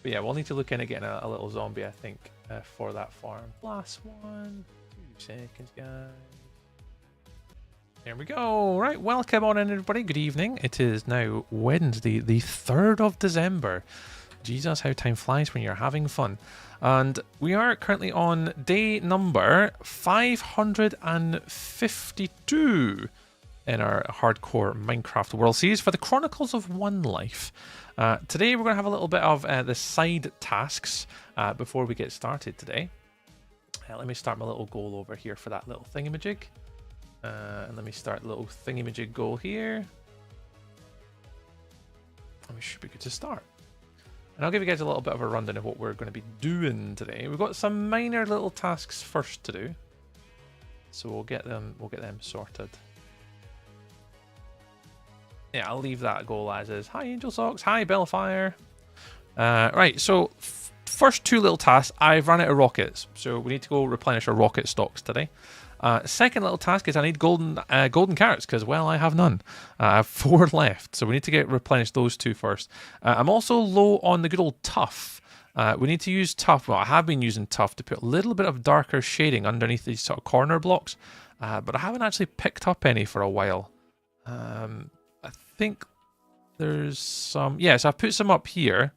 But yeah, we'll need to look into getting a little zombie, I think, for that farm. Last one. 2 seconds, guys. There we go. Right, welcome on in, everybody. Good evening. It is now Wednesday, the 3rd of December. Jesus, how time flies when you're having fun. And we are currently on day number 552 in our hardcore Minecraft World Series for the Chronicles of One Life. Today we're going to have a little bit of the side tasks before we get started today. Let me start my little goal over here for that little thingamajig. And let me start a little thingamajig goal here. And we should be good to start. And I'll give you guys a little bit of a rundown of what we're going to be doing today. We've got some minor little tasks first to do. So we'll get them sorted. Yeah, I'll leave that goal as is. Hi, Angel Socks. Hi, Bellfire. Right, so first 2 little tasks. I've run out of rockets, so we need to go replenish our rocket stocks today. Second little task is I need golden carrots because, well, I have none. I have 4 left, so we need to replenish those 2 first. I'm also low on the good old tuff. We need to use tuff. Well, I have been using tuff to put a little bit of darker shading underneath these sort of corner blocks, but I haven't actually picked up any for a while. I think there's some... Yeah, so I've put some up here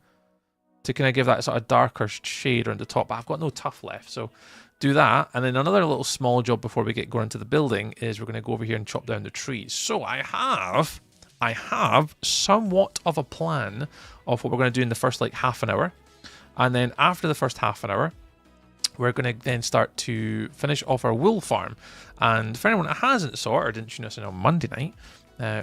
to kind of give that sort of darker shade around the top, but I've got no tuff left, so do that. And then another little small job before we get going into the building is we're going to go over here and chop down the trees. So I have somewhat of a plan of what we're going to do in the first like half an hour. And then after the first half an hour, we're going to then start to finish off our wool farm. And for anyone that hasn't saw it or didn't tune us in on Monday night,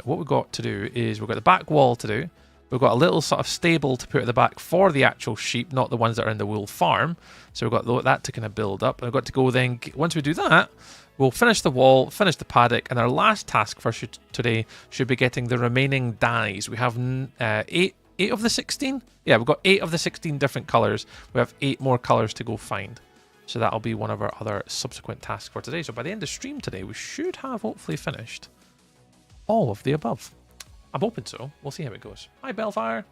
what we've got to do is we've got the back wall to do. We've got a little sort of stable to put at the back for the actual sheep, not the ones that are in the wool farm. So we've got that to kind of build up. And we've got to go then, once we do that, we'll finish the wall, finish the paddock, and our last task for today should be getting the remaining dyes. We have 8 of the 16? Yeah, we've got 8 of the 16 different colours. We have 8 more colours to go find. So that'll be one of our other subsequent tasks for today. So by the end of stream today, we should have hopefully finished all of the above. I'm hoping so. We'll see how it goes. Hi, Bellfire.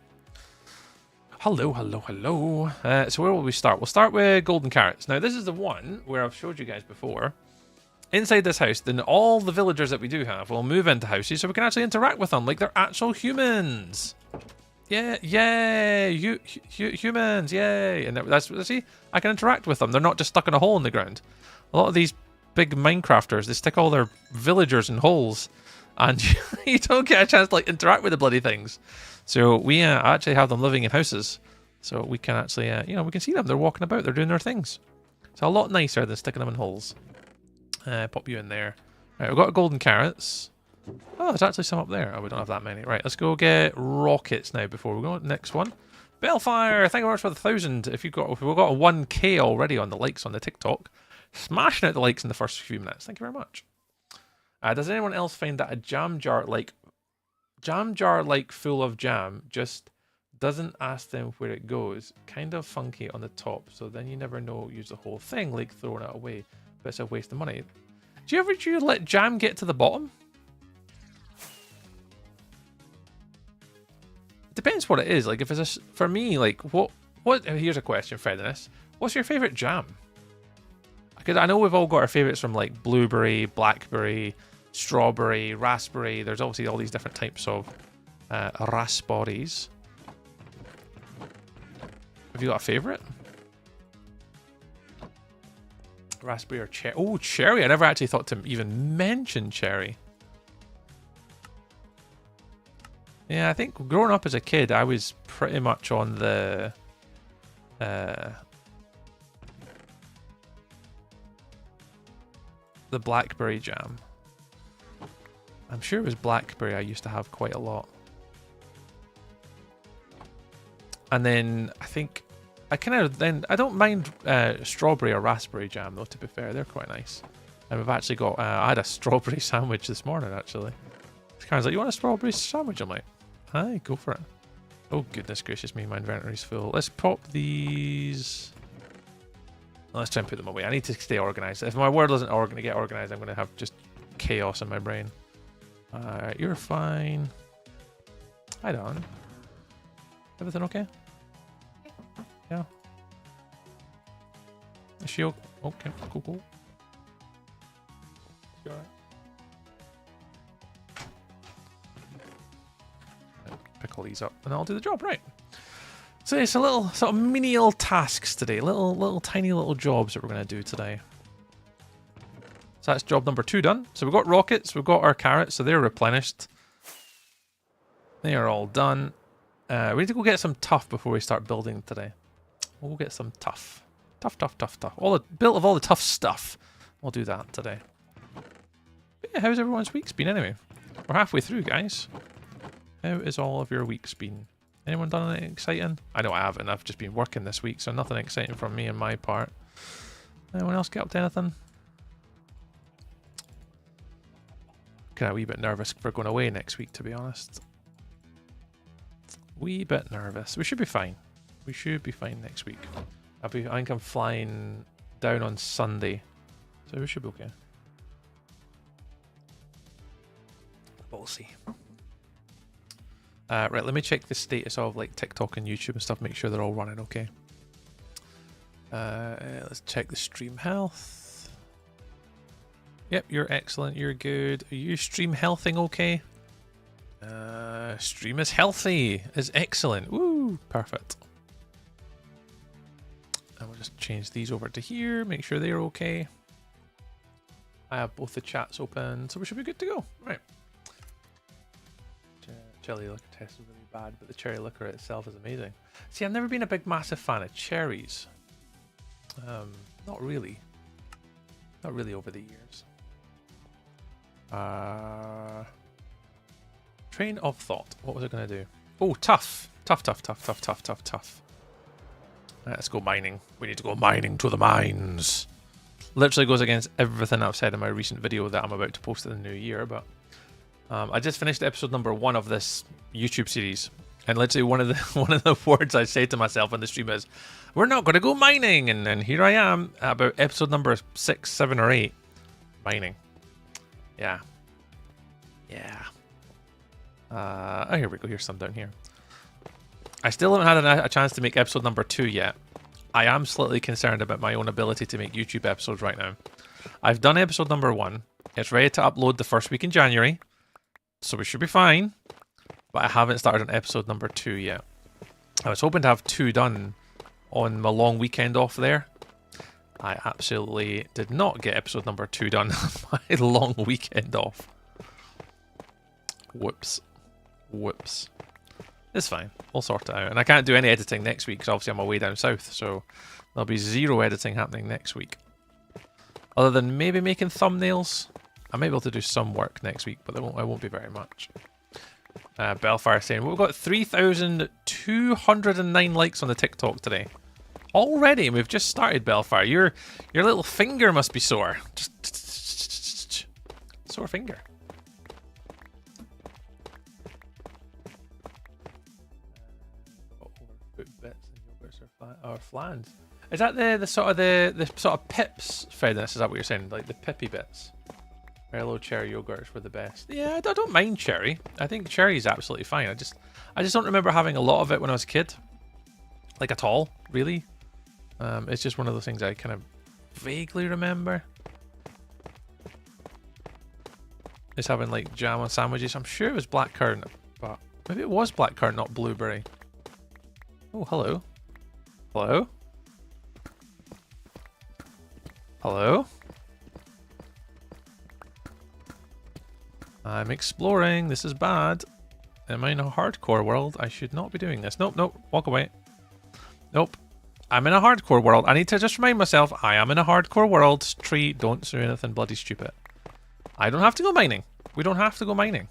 Hello, hello, hello. So where will we start? We'll start with golden carrots. Now, this is the one where I've showed you guys before. Inside this house, then all the villagers that we do have will move into houses so we can actually interact with them like they're actual humans. Yeah, yay, humans, yay. And that's, see, I can interact with them. They're not just stuck in a hole in the ground. A lot of these big Minecrafters, they stick all their villagers in holes. And you don't get a chance to like interact with the bloody things. So we actually have them living in houses. So we can actually, we can see them. They're walking about. They're doing their things. It's a lot nicer than sticking them in holes. Pop you in there. Right, we've got golden carrots. Oh, there's actually some up there. Oh, we don't have that many. Right, let's go get rockets now before we go. Next one. Bellfire, thank you very much for the 1,000. If we've got a 1K already on the likes on the TikTok, smashing out the likes in the first few minutes. Thank you very much. Does anyone else find that a jam jar like full of jam just doesn't ask them where it goes? Kind of funky on the top, so then you never know, use the whole thing, like throwing it away, but it's a waste of money. Do you ever let jam get to the bottom? It depends what it is. Like if it's for me, like what? Here's a question, Frediness. What's your favorite jam? Because I know we've all got our favorites from like blueberry, blackberry, strawberry, raspberry. There's obviously all these different types of raspberries. Have you got a favorite? Raspberry or cherry? Oh, cherry. I never actually thought to even mention cherry. Yeah, I think growing up as a kid, I was pretty much on the blackberry jam. I'm sure it was blackberry I used to have quite a lot. And then I think I don't mind strawberry or raspberry jam though, to be fair. They're quite nice. And we've actually got, I had a strawberry sandwich this morning actually. This guy's like, you want a strawberry sandwich? I'm like, hi, go for it. Oh goodness gracious me, my inventory's full. Let's pop these. Let's try and put them away. I need to stay organized. If my world doesn't get organized, I'm going to have just chaos in my brain. Alright, you're fine. Hi, Don. Everything okay? Yeah. Is she okay? Okay, cool. Is she alright? Pick all these up and I'll do the job, right? So it's a little sort of menial tasks today, little tiny little jobs that we're going to do today. So that's job number 2 done. So we've got rockets, we've got our carrots, so they're replenished. They are all done. We need to go get some tough before we start building today. We'll get some tough. Tough. Built of all the tough stuff. We'll do that today. But yeah, how's everyone's week's been anyway? We're halfway through, guys. How is all of your weeks been? Anyone done anything exciting? I know I haven't. I've just been working this week, so nothing exciting from me and my part. Anyone else get up to anything? Kind of a wee bit nervous for going away next week, to be honest. Wee bit nervous. We should be fine. We should be fine next week. I think I'm flying down on Sunday, so we should be okay. But we'll see. Right, let me check the status of like TikTok and YouTube and stuff. Make sure they're all running okay. Let's check the stream health. Yep, you're excellent. You're good. Are you stream healthing okay? Stream is healthy. Is excellent. Woo, perfect. And we'll just change these over to here. Make sure they're okay. I have both the chats open, so we should be good to go. Right. Cherry liquor test is really bad, but the cherry liquor itself is amazing. See, I've never been a big massive fan of cherries. Not really. Not really over the years. Train of thought. What was I going to do? Oh, tough. Tough. Let's go mining. We need to go mining to the mines. Literally goes against everything I've said in my recent video that I'm about to post in the new year, but I just finished episode number 1 of this YouTube series, and literally one of the words I say to myself on the stream is, "We're not going to go mining," and here I am about episode number 6, 7, or 8, mining. Yeah. Oh, here we go. Here's some down here. I still haven't had a chance to make episode number 2 yet. I am slightly concerned about my own ability to make YouTube episodes right now. I've done episode number 1. It's ready to upload the first week in January. So we should be fine, but I haven't started on episode number 2 yet. I was hoping to have 2 done on my long weekend off there. I absolutely did not get episode number 2 done on my long weekend off. Whoops. It's fine. We'll sort it out. And I can't do any editing next week because obviously I'm away down south, so there'll be 0 editing happening next week. Other than maybe making thumbnails. I may be able to do some work next week, but it won't be very much. Bellfire saying, we've got 3,209 likes on the TikTok today. Already, we've just started, Bellfire. Your little finger must be sore. Just sore finger. Bits and yogurts are flans. Is that the sort of pips fedness? Is that what you're saying? Like the pippy bits? Hello, cherry yogurts were the best. Yeah, I don't mind cherry. I think cherry is absolutely fine. I just don't remember having a lot of it when I was a kid. Like at all, really. It's just one of those things I kind of vaguely remember. Just having like jam on sandwiches. I'm sure it was blackcurrant, but maybe it was blackcurrant, not blueberry. Oh, hello. Hello? Hello? I'm exploring. This is bad. Am I in a hardcore world? I should not be doing this. Nope. Walk away. Nope. I'm in a hardcore world. I need to just remind myself I am in a hardcore world. Tree, don't do anything bloody stupid. I don't have to go mining. We don't have to go mining.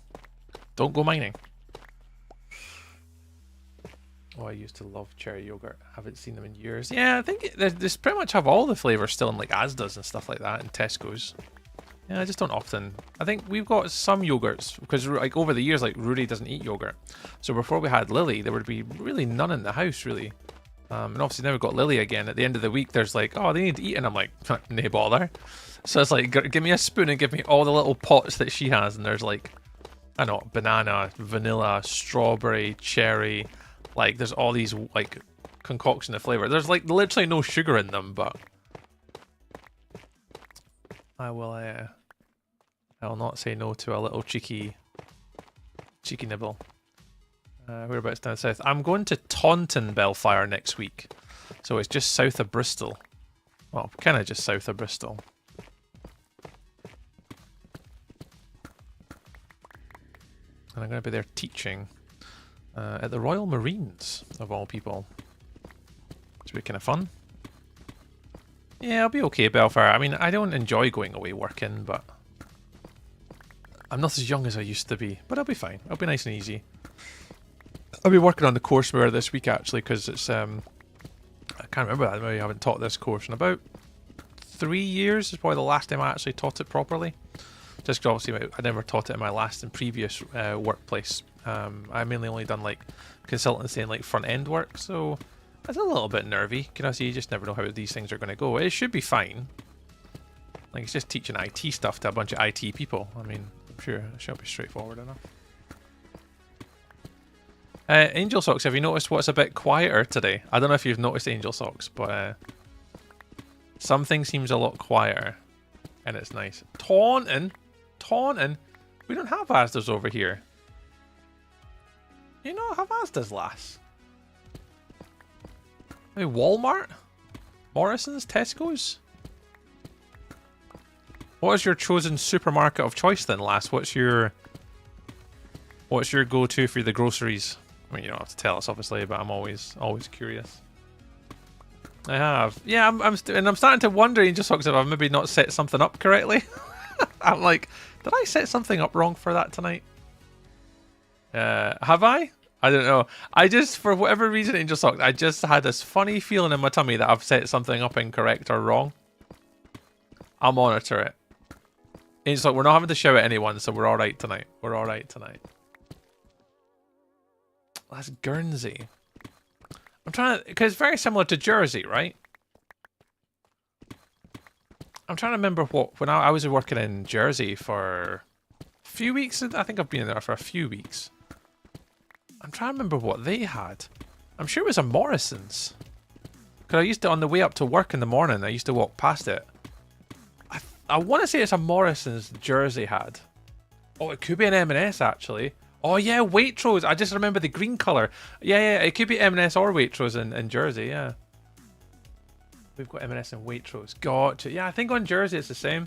Don't go mining. Oh, I used to love cherry yogurt. Haven't seen them in years. Yeah, I think they pretty much have all the flavours still in like Asda's and stuff like that and Tesco's. Yeah, I just don't often. I think we've got some yogurts because like over the years, like Rudy doesn't eat yogurt. So before we had Lily, there would be really none in the house really. And obviously now we've got Lily again. At the end of the week, there's like, oh, they need to eat, and I'm like, nay bother. So it's like, give me a spoon and give me all the little pots that she has, and there's like, I don't know, banana, vanilla, strawberry, cherry. Like there's all these like concoction of flavor. There's like literally no sugar in them, but I will not say no to a little cheeky nibble. Whereabouts down south? I'm going to Taunton Bellfire next week, so it's just south of Bristol. Well, kind of just south of Bristol. And I'm going to be there teaching at the Royal Marines, of all people. Which will be kind of fun. Yeah, I'll be okay, Bellfire. I mean, I don't enjoy going away working, but I'm not as young as I used to be. But I'll be fine. It'll be nice and easy. I'll be working on the courseware this week, actually, because it's... I can't remember that. I haven't taught this course in about 3 years. Is probably the last time I actually taught it properly. Just because obviously I never taught it in my last and previous workplace. I mainly only done like consultancy and like front end work, so it's a little bit nervy. You just never know how these things are going to go. It should be fine. Like, it's just teaching IT stuff to a bunch of IT people. I mean, I'm sure it should be straightforward enough. Angel Socks, have you noticed what's a bit quieter today? I don't know if you've noticed, Angel Socks, but something seems a lot quieter, and it's nice. Taunton? We don't have Asda's over here. You don't have Asda's, lass. Maybe Walmart? Morrison's? Tesco's? What is your chosen supermarket of choice then, lass? What's your go-to for the groceries? I mean, you don't have to tell us, obviously, but I'm always curious. I have. Yeah, I'm starting to wonder, Angel Socks, if I've maybe not set something up correctly. I'm like, did I set something up wrong for that tonight? Have I? I don't know. I just, for whatever reason, Angel Socks, I just had this funny feeling in my tummy that I've set something up incorrect or wrong. I'll monitor it. Angel Socks, we're not having to shout at anyone, so we're alright tonight. We're alright tonight. That's Guernsey. I'm trying to, because it's very similar to Jersey, right? I'm trying to remember when I was working in Jersey for a few weeks. I think I've been there for a few weeks. I'm trying to remember what they had. I'm sure it was a Morrison's. Because I used to, on the way up to work in the morning, I used to walk past it. I want to say it's a Morrison's Jersey had. Oh, it could be an M&S actually. Oh yeah, Waitrose. I just remember the green colour. Yeah, it could be M&S or Waitrose in Jersey, yeah. We've got M&S and Waitrose. Gotcha. Yeah, I think on Jersey it's the same.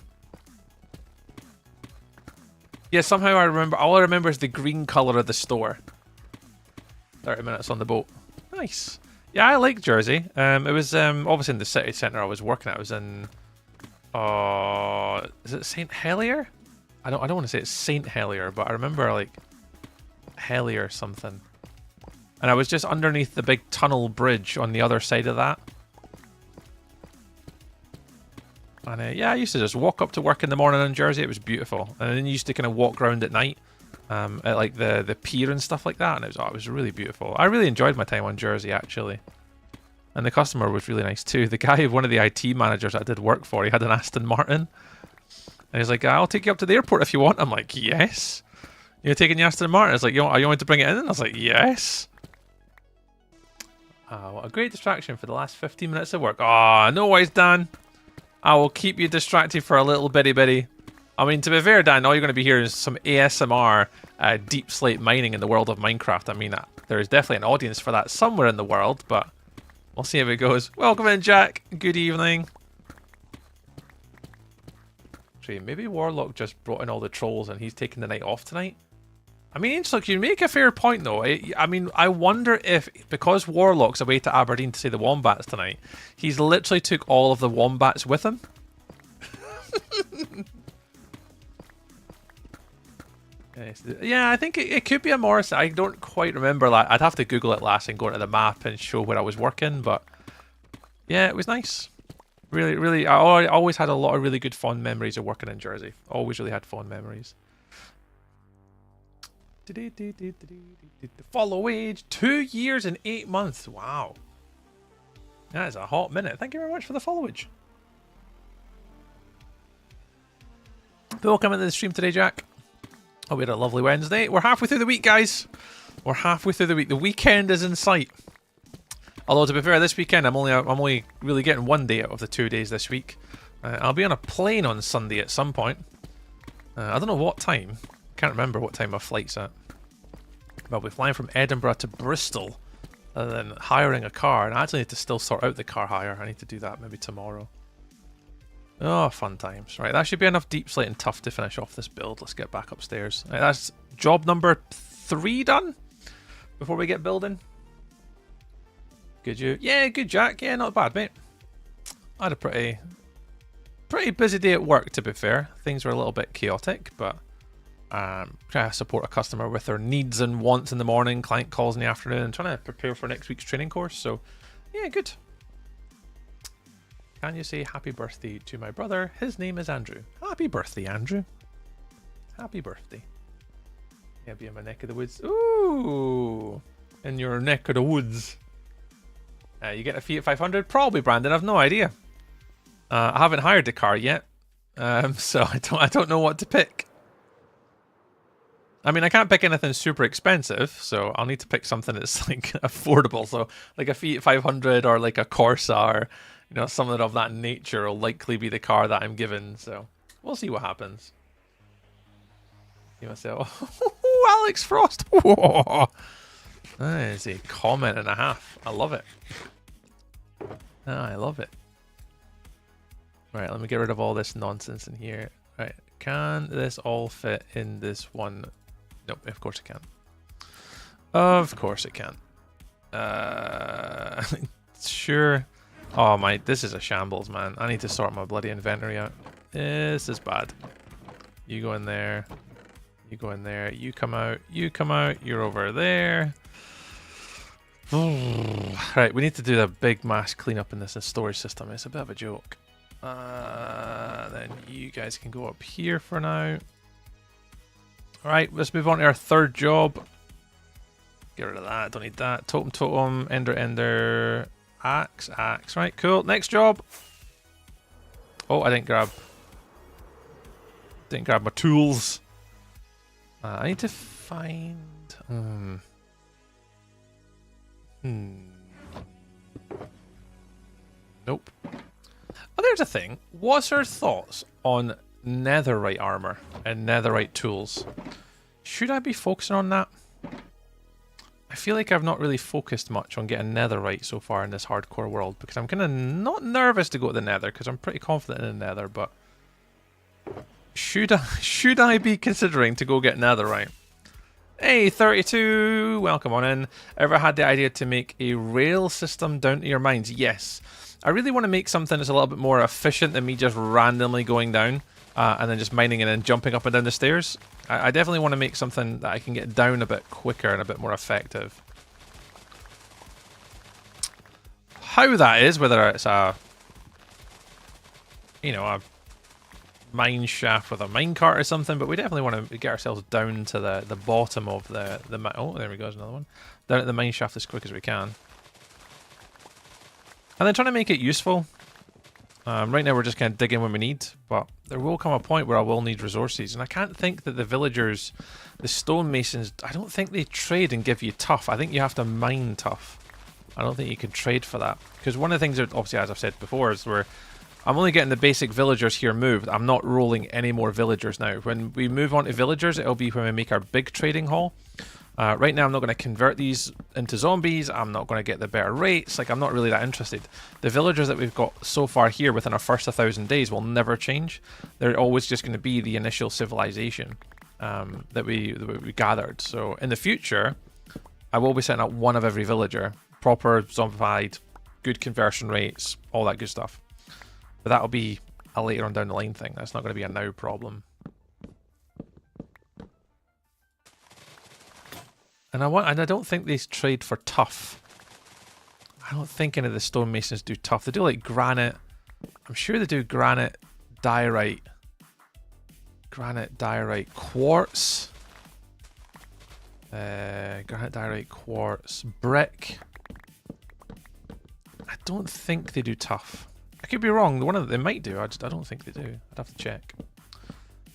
Yeah, somehow I remember. All I remember is the green colour of the store. 30 minutes on the boat. Nice. Yeah, I like Jersey. It was obviously in the city centre I was working at. I was in... is it St. Helier? I don't want to say it's St. Helier, but I remember like Helier something. And I was just underneath the big tunnel bridge on the other side of that. And yeah, I used to just walk up to work in the morning in Jersey. It was beautiful. And then you used to kind of walk around at night at like the pier and stuff like that. And it was really beautiful. I really enjoyed my time on Jersey, actually. And the customer was really nice too. The guy, one of the IT managers I did work for, he had an Aston Martin. And he's like, I'll take you up to the airport if you want. I'm like, yes. You're taking the Aston Martin? It's like, you want to bring it in? And I was like, yes. What a great distraction for the last 15 minutes of work. No worries, Dan. I will keep you distracted for a little bitty. I mean, to be fair, Dan, all you're going to be hearing is some ASMR deep slate mining in the world of Minecraft. I mean, there is definitely an audience for that somewhere in the world, but we'll see how it goes. Welcome in, Jack. Good evening. Maybe Warlock just brought in all the trolls and he's taking the night off tonight. I mean, look, you make a fair point though. I mean, I wonder if, because Warlock's away to Aberdeen to see the Wombats tonight, he's literally took all of the Wombats with him. Yeah, I think it could be a Morrison. I don't quite remember that. I'd have to Google it last and go into the map and show where I was working, but yeah, it was nice. Really, I always had a lot of really good fond memories of working in Jersey. Always really had fond memories. Follow age, 2 years and 8 months. Wow. That is a hot minute. Thank you very much for the followage. Welcome into the stream today, Jack. Oh, we had a lovely Wednesday. We're halfway through the week, guys. We're halfway through the week. The weekend is in sight. Although to be fair, this weekend I'm only really getting 1 day out of the 2 days this week. I'll be on a plane on Sunday at some point. I don't know what time. Can't remember what time my flight's at. But I'll be flying from Edinburgh to Bristol, and then hiring a car. And I actually need to still sort out the car hire. I need to do that maybe tomorrow. Oh, fun times. Right, that should be enough deep slate and tough to finish off this build. Let's get back upstairs. Right, that's job number 3 done before we get building. Good you? Yeah, good Jack. Yeah, not bad, mate. I had a pretty busy day at work, to be fair. Things were a little bit chaotic, but trying to support a customer with their needs and wants in the morning, client calls in the afternoon, and trying to prepare for next week's training course. So, yeah, good. Can you say happy birthday to my brother? His name is Andrew. Happy birthday, Andrew. Happy birthday. Yeah, be in my neck of the woods. Ooh, in your neck of the woods. You get a Fiat 500? Probably, Brandon. I've no idea. I haven't hired the car yet, so I don't know what to pick. I mean, I can't pick anything super expensive, so I'll need to pick something that's like affordable. So like a Fiat 500 or like a Corsa, or you know, something of that nature will likely be the car that I'm given. So we'll see what happens. You must say, oh, Alex Frost. That is a comment and a half. I love it. I love it. Right, let me get rid of all this nonsense in here. Right, can this all fit in this one? Nope, of course it can. Of course it can. Sure. Oh my, this is a shambles, man. I need to sort my bloody inventory out. This is bad. You go in there. You go in there. You come out. You come out. You're over there. Right, we need to do a big mass cleanup in this storage system. It's a bit of a joke. Then you guys can go up here for now. Alright, let's move on to our 3rd job. Get rid of that, don't need that. Totem, totem, ender, ender, axe, axe. Right, cool. Next job. Oh, I didn't grab my tools. I need to find... Nope. Oh, there's a thing. What's our thoughts on netherite armor and netherite tools? Should I be focusing on that? I feel like I've not really focused much on getting netherite so far in this hardcore world, because I'm kind of not nervous to go to the nether, because I'm pretty confident in the nether, but should I be considering to go get netherite? Hey, 32, welcome on in. Ever had the idea to make a rail system down to your mines? Yes. I really want to make something that's a little bit more efficient than me just randomly going down and then just mining and then jumping up and down the stairs. I definitely want to make something that I can get down a bit quicker and a bit more effective. How that is, whether it's a mine shaft with a minecart or something, but we definitely want to get ourselves down to the bottom of the oh, there we go, there's another one. Down at the mine shaft as quick as we can. And then trying to make it useful. Right now we're just kind of digging when we need, but there will come a point where I will need resources. And I can't think that the villagers, the stonemasons, I don't think they trade and give you tough. I think you have to mine tough. I don't think you can trade for that. Because one of the things that, obviously, as I've said before, is where I'm only getting the basic villagers here moved. I'm not rolling any more villagers now. When we move on to villagers, it'll be when we make our big trading hall. Right now I'm not going to convert these into zombies. I'm not going to get the better rates. Like, I'm not really that interested. The villagers that we've got so far here within our first 1,000 days will never change. They're always just going to be the initial civilization that we gathered. So in the future, I will be setting up one of every villager. Proper, zombified, good conversion rates, all that good stuff. But that'll be a later on down the line thing. That's not going to be a now problem. And I don't think they trade for tough. I don't think any of the stonemasons do tough. They do like granite. I'm sure they do granite, diorite. Granite, diorite, quartz. Granite, diorite, quartz, brick. I don't think they do tough. I could be wrong. One of them they might do. I don't think they do. I'd have to check.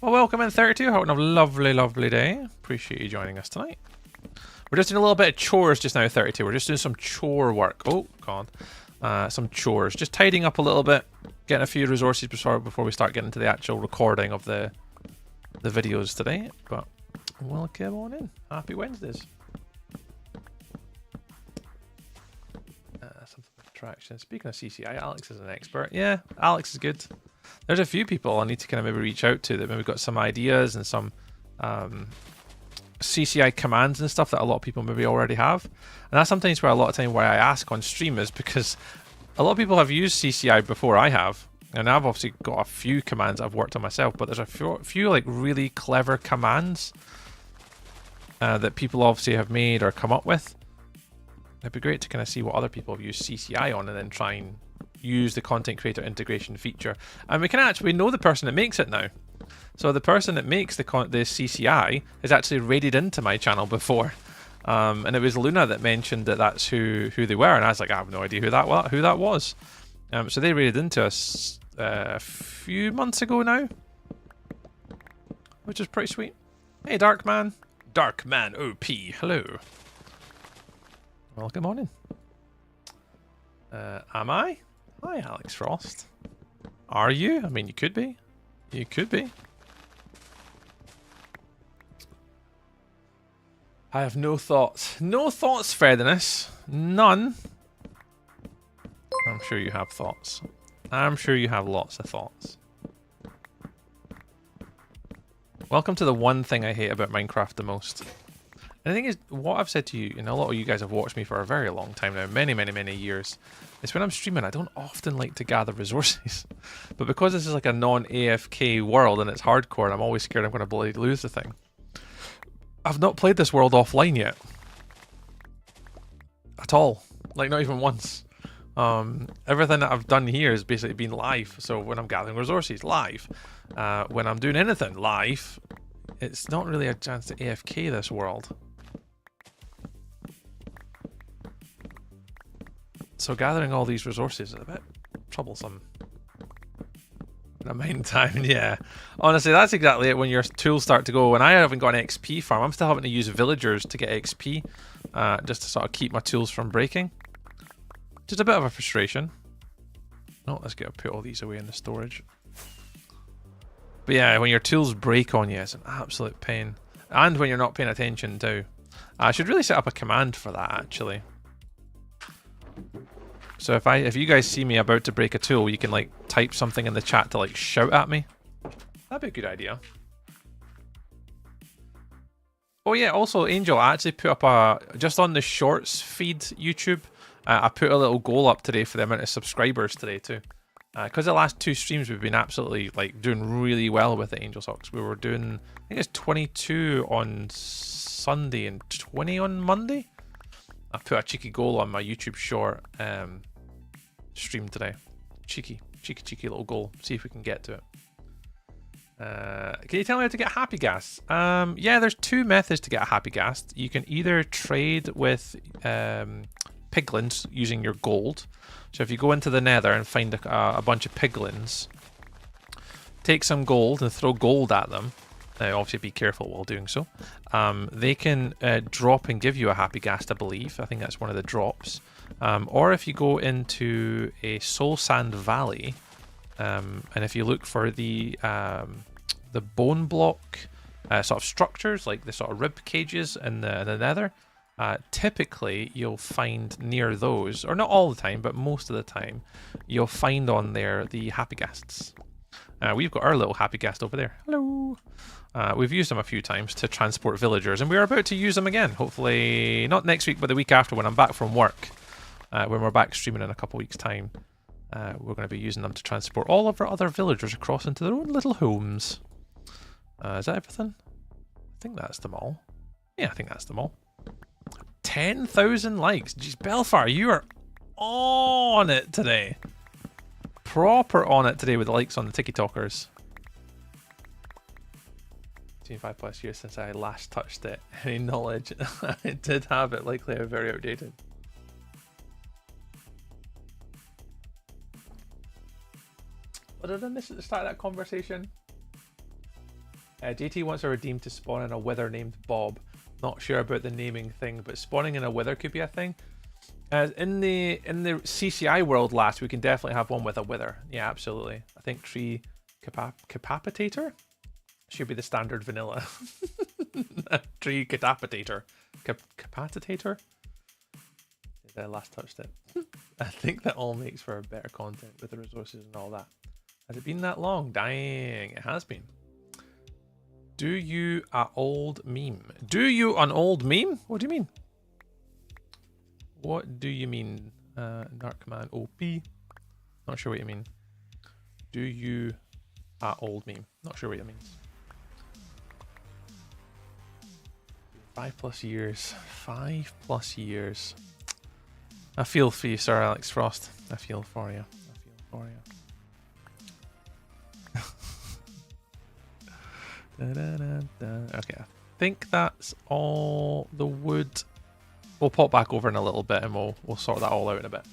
Well, welcome in 32. Having a lovely, lovely day. Appreciate you joining us tonight. We're just doing a little bit of chores just now, 32. We're just doing some chore work. Oh, God. Some chores. Just tidying up a little bit. Getting a few resources before we start getting to the actual recording of the videos today. But welcome on in. Happy Wednesdays. Something with attraction. Speaking of CCI, Alex is an expert. Yeah, Alex is good. There's a few people I need to kind of maybe reach out to that maybe got some ideas and some CCI commands and stuff that a lot of people maybe already have. And that's sometimes where a lot of time why I ask on stream is because a lot of people have used CCI before I have. And I've obviously got a few commands I've worked on myself, but there's a few like really clever commands that people obviously have made or come up with. It'd be great to kind of see what other people have used CCI on and then try and use the content creator integration feature. And we can actually know the person that makes it now. So the person that makes the CCI is actually raided into my channel before. And it was Luna that mentioned that that's who they were. And I was like, I have no idea who that was. So they raided into us a few months ago now. Which is pretty sweet. Hey, Darkman. Darkman OP. Hello. Welcome on in. Am I? Hi, Alex Frost. Are you? I mean, you could be. You could be. I have no thoughts. No thoughts, Fredinus. None. I'm sure you have thoughts. I'm sure you have lots of thoughts. Welcome to the one thing I hate about Minecraft the most. And the thing is, what I've said to you, and a lot of you guys have watched me for a very long time now, many, many, many years, is when I'm streaming, I don't often like to gather resources. But because this is like a non-AFK world and it's hardcore, I'm always scared I'm going to bloody lose the thing. I've not played this world offline yet. At all. Like, not even once. Everything that I've done here has basically been live. So when I'm gathering resources, live. When I'm doing anything, live. It's not really a chance to AFK this world. So gathering all these resources is a bit troublesome. In a mine time, yeah. Honestly, that's exactly it when your tools start to go. When I haven't got an XP farm, I'm still having to use villagers to get XP. Just to sort of keep my tools from breaking. Just a bit of a frustration. Oh, let's put all these away in the storage. But yeah, when your tools break on you, it's an absolute pain. And when you're not paying attention too. I should really set up a command for that, actually. So if you guys see me about to break a tool, you can like type something in the chat to like shout at me. That'd be a good idea. Oh yeah, also Angel, I actually put up just on the shorts feed YouTube, I put a little goal up today for the amount of subscribers today too. Because the last two streams we've been absolutely like doing really well with the Angel Socks. We were doing, I think it's 22 on Sunday and 20 on Monday. I put a cheeky goal on my YouTube short stream today. Cheeky little goal. See if we can get to it. Can you tell me how to get happy gas? Yeah, there's two methods to get a happy gas. You can either trade with piglins using your gold. So if you go into the nether and find a bunch of piglins, take some gold and throw gold at them. Obviously be careful while doing so. They can drop and give you a happy gas, I believe. I think that's one of the drops. Or if you go into a soul sand valley, and if you look for the bone block sort of structures, like the sort of rib cages in the nether, typically you'll find near those, or not all the time, but most of the time, you'll find on there the happy ghasts. We've got our little happy ghast over there. Hello. We've used them a few times to transport villagers, and we're about to use them again. Hopefully, not next week, but the week after when I'm back from work. When we're back streaming in a couple weeks' time, we're going to be using them to transport all of our other villagers across into their own little homes. Is that everything? I think that's them all. Yeah, I think that's them all. 10,000 likes. Jeez, Belfar, you are on it today. Proper on it today with the likes on the TikTokers. 5+ years since I last touched it. Any knowledge I did have it, likely very outdated. But I've done this at the start of that conversation. JT wants a redeem to spawn in a wither named Bob. Not sure about the naming thing, but spawning in a wither could be a thing. In the CCI world last, we can definitely have one with a wither. Yeah, absolutely. I think tree capacitator should be the standard vanilla. Tree capacitator. Capacitator? I last touched it. I think that all makes for better content with the resources and all that. Has it been that long? Dang, it has been. Do you an old meme? Do you an old meme? What do you mean? What do you mean, Darkman OP? Not sure what you mean. Do you an old meme? Not sure what it means. 5+ years. 5+ years. I feel for you, Sir Alex Frost. I feel for you. I feel for you. Okay, I think that's all the wood. We'll pop back over in a little bit and we'll sort that all out in a bit.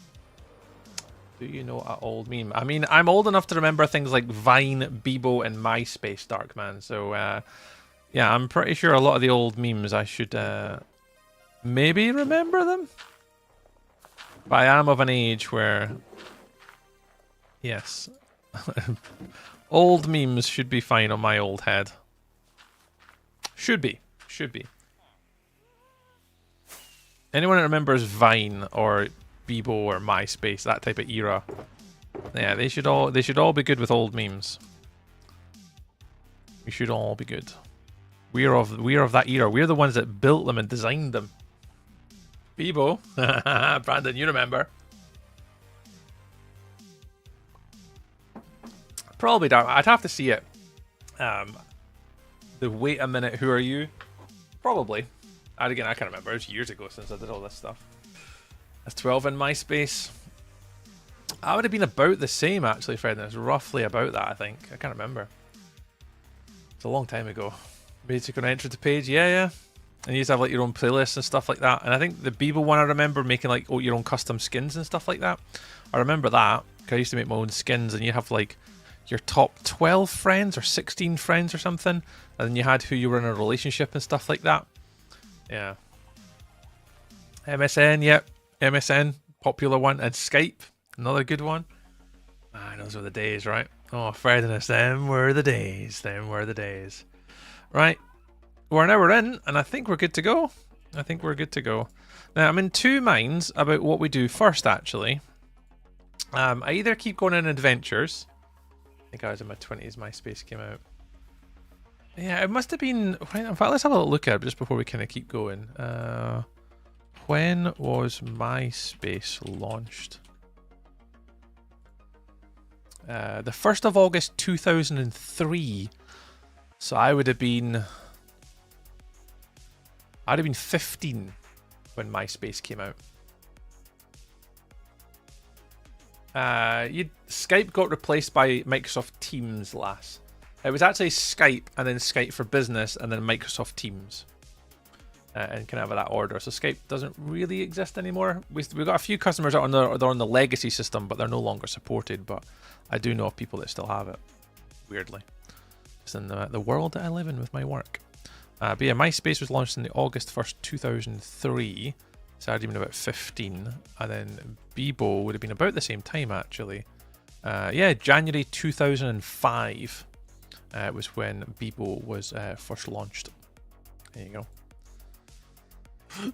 Do you know an old meme? I mean, I'm old enough to remember things like Vine, Bebo, and MySpace, Darkman. So, yeah, I'm pretty sure a lot of the old memes I should maybe remember them. But I am of an age where, yes, old memes should be fine on my old head. Should be. Anyone that remembers Vine or Bebo or MySpace, that type of era, yeah, they should all be good with old memes. We should all be good. We're of that era. We're the ones that built them and designed them. Bebo, Brandon, you remember? Probably dark. I'd have to see it. The wait a minute, who are you? Probably. Again, I can't remember. It was years ago since I did all this stuff. That's 12 in MySpace. I would have been about the same, actually, Fred. It's roughly about that, I think. I can't remember. It's a long time ago. Basic on enter the page, yeah. And you used to have like your own playlists and stuff like that. And I think the Bebo one, I remember making like your own custom skins and stuff like that. I remember that because I used to make my own skins, and you have like your top 12 friends or 16 friends or something, and then you had who you were in a relationship and stuff like that. Yeah. MSN, yep. MSN, popular one. And Skype, another good one. Ah, those were the days, right? Oh, Fred and us, them were the days. Them were the days. Right. We're an hour in, and I think we're good to go. Now, I'm in two minds about what we do first, actually. I either keep going on adventures. I think I was in my 20s, MySpace came out. Yeah, it must have been... In fact, let's have a little look at it just before we kind of keep going. When was MySpace launched? The 1st of August 2003. So I would have been... I'd have been 15 when MySpace came out. Skype got replaced by Microsoft Teams last. It was actually Skype and then Skype for Business and then Microsoft Teams. And kind of that order. So Skype doesn't really exist anymore. We've got a few customers out they're on the legacy system, but they're no longer supported. But I do know of people that still have it. Weirdly. Just in the world that I live in with my work. But yeah, MySpace was launched on the August 1st, 2003. So I'd been about 15. And then Bebo would have been about the same time, actually. Yeah, January 2005 was when Bebo was first launched. There you go.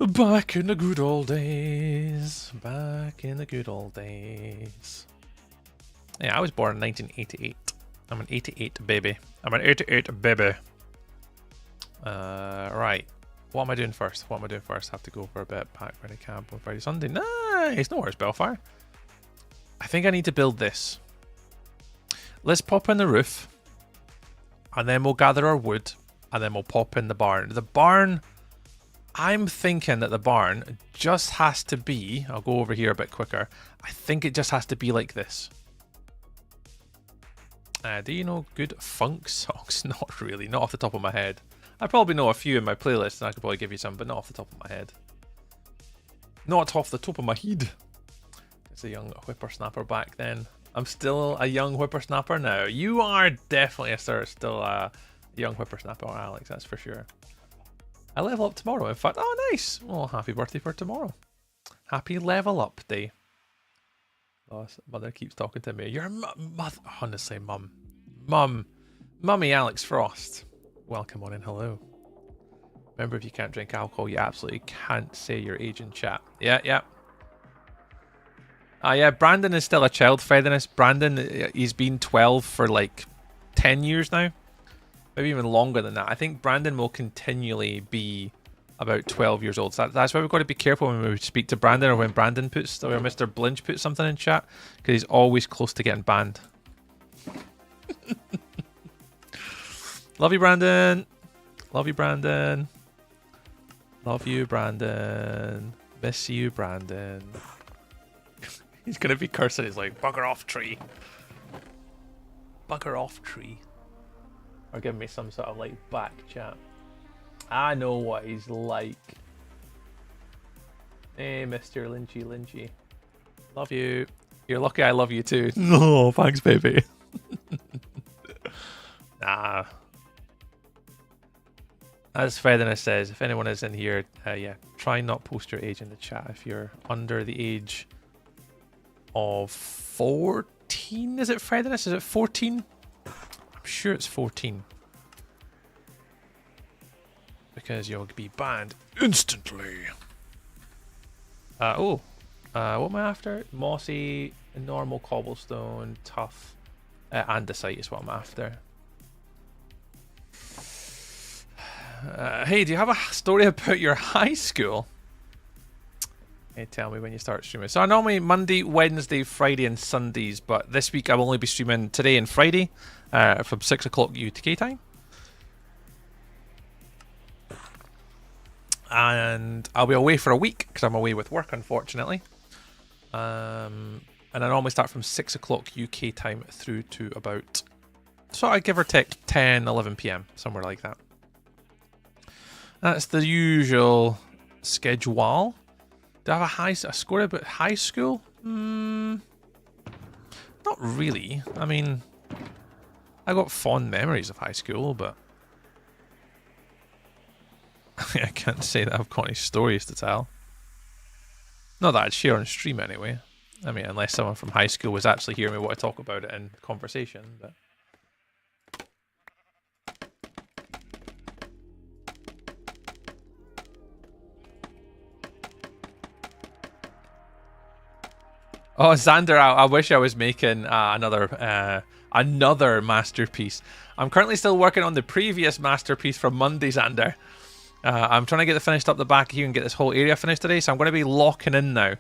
Back in the good old days. Back in the good old days. Yeah, I was born in 1988. I'm an 88 baby. Right. What am I doing first? Have to go for a bit back for the camp on Friday, Sunday. Nice. No worries, Bellfire. I think I need to build this. Let's pop in the roof. And then we'll gather our wood. And then we'll pop in the barn. The barn... I'm thinking that the barn just has to be... I'll go over here a bit quicker. I think it just has to be like this. Do you know good funk songs? Not really. Not off the top of my head. I probably know a few in my playlist, and I could probably give you some, but not off the top of my head. Not off the top of my head. It's a young whippersnapper back then. I'm still a young whippersnapper now. You are definitely still a young whippersnapper, Alex, that's for sure. I level up tomorrow. In fact, oh nice. Well, happy birthday for tomorrow. Happy level up day. Oh, mother keeps talking to me. Your mother, honestly, mummy Alex Frost. Welcome on in. Hello. Remember, if you can't drink alcohol, you absolutely can't say your age in chat. Yeah. Yeah, Brandon is still a child, Feathernes. Brandon, he's been 12 for like 10 years now. Maybe even longer than that. I think Brandon will continually be about 12 years old. So that's why we've got to be careful when we speak to Brandon, or when Brandon puts, or Mr. Blinch puts something in chat, because he's always close to getting banned. Love you, Brandon. Love you, Brandon. Love you, Brandon. Miss you, Brandon. He's going to be cursing. He's like, bugger off, tree. Bugger off, tree. Or give me some sort of like back chat. I know what he's like. Hey, Mr. Lynchy. Love you. You're lucky I love you too. No, thanks, baby. Nah. As Feathernes says, if anyone is in here, yeah, try not post your age in the chat if you're under the age of 14. Is it Feathernes? Is it 14? I'm sure it's 14. Because you'll be banned instantly. What am I after? Mossy, normal cobblestone, tough, andesite is what I'm after. Hey, do you have a story about your high school? Hey, tell me when you start streaming. So I normally Monday, Wednesday, Friday and Sundays, but this week I'll only be streaming today and Friday from 6 o'clock UK time. And I'll be away for a week because I'm away with work, unfortunately. And I normally start from 6 o'clock UK time through to about, so I give or take 10, 11 p.m, somewhere like that. That's the usual schedule. Do I have a score about high school? Not really. I mean, I got fond memories of high school, but I can't say that I've got any stories to tell. Not that I'd share on stream anyway. I mean, unless someone from high school was actually hearing me want to talk about it in conversation, but... Oh, Xander, I wish I was making another masterpiece. I'm currently still working on the previous masterpiece from Monday, Xander. I'm trying to get it finished up the back here and get this whole area finished today, so I'm going to be locking in now.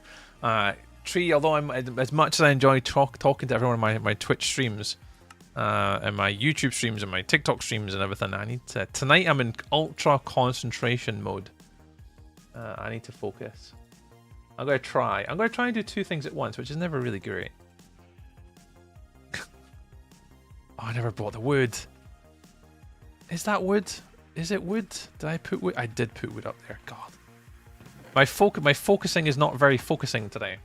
Tree, although as much as I enjoy talking to everyone in my Twitch streams, and my YouTube streams and my TikTok streams and everything, I need to... Tonight I'm in ultra concentration mode. I need to focus. I'm going to try and do two things at once, which is never really great. Oh, I never brought the wood. Is that wood? Is it wood? Did I put wood? I did put wood up there. God. My focusing is not very focusing today.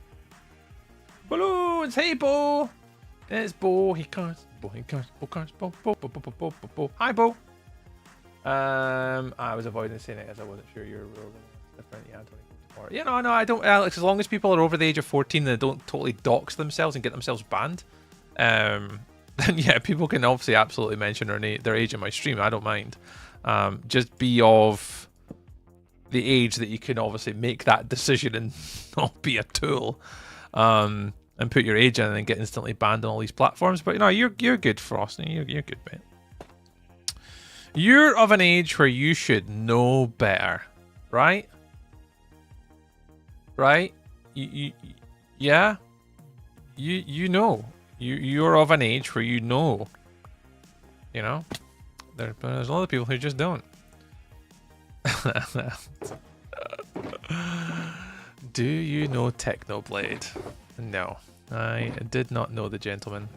Balloons! Hey, Bo! It's Bo. He comes. Bo. Hi, Bo. I was avoiding saying it as I wasn't sure you were rolling. Different. Yeah, yeah, no, I don't, Alex. As long as people are over the age of 14 and they don't totally dox themselves and get themselves banned, then yeah, people can obviously absolutely mention their age in my stream. I don't mind. Just be of the age that you can obviously make that decision and not be a tool, and put your age in and then get instantly banned on all these platforms. But you know, you're good, Frost. You're good, mate. You're of an age where you should know better, right? Right? Yeah? You know. You're of an age where you know. You know? There's a lot of people who just don't. Do you know Technoblade? No. I did not know the gentleman.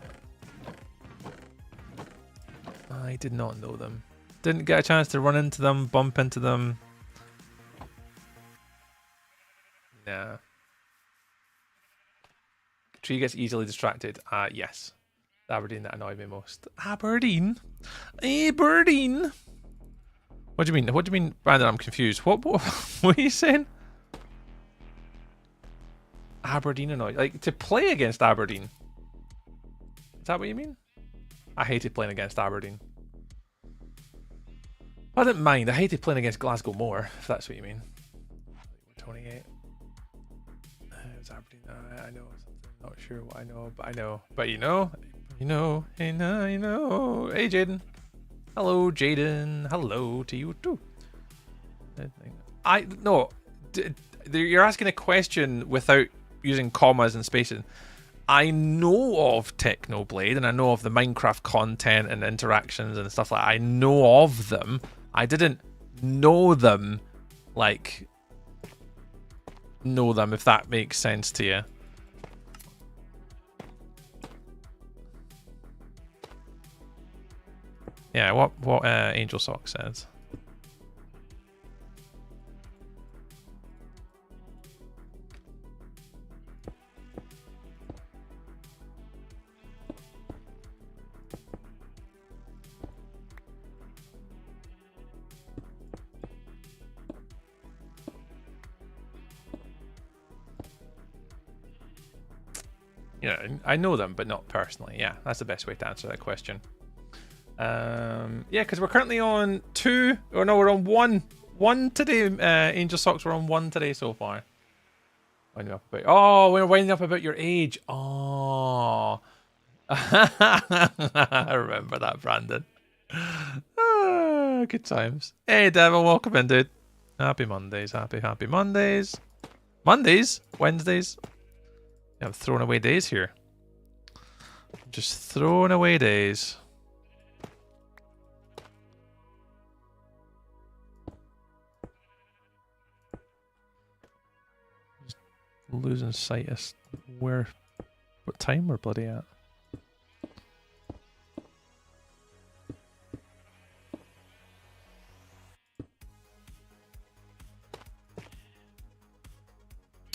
I did not know them. Didn't get a chance to run into them, bump into them. Nah. Tree gets easily distracted. Yes. Aberdeen that annoyed me most. Aberdeen? Aberdeen? What do you mean? What do you mean, Brandon? I'm confused. What are you saying? Aberdeen annoyed. Like, to play against Aberdeen. Is that what you mean? I hated playing against Aberdeen. I didn't mind. I hated playing against Glasgow more, if that's what you mean. 28. It was Aberdeen. I know something. Not sure what I know, but I know. But you know. You know. Hey, now you know. Hey, Jaden. Hello, Jaden. Hello to you too. No. You're asking a question without using commas and spacing. I know of Technoblade and I know of the Minecraft content and interactions and stuff like that. I know of them. I didn't know them, like, know them, if that makes sense to you. Yeah, what Angel Sock says. Yeah, I know them, but not personally. Yeah, that's the best way to answer that question. Yeah, because we're currently on 2, or no, we're on 1. 1 today. Angel Socks, we're on 1 today so far. Winding up about, oh, we're winding up about your age. Oh. I remember that, Brandon. Good times. Hey, Devil, welcome in, dude. Happy Mondays. Happy Mondays. Mondays? Wednesdays? Yeah, I'm throwing away days here. Just throwing away days. Just losing sight of what time we're bloody at.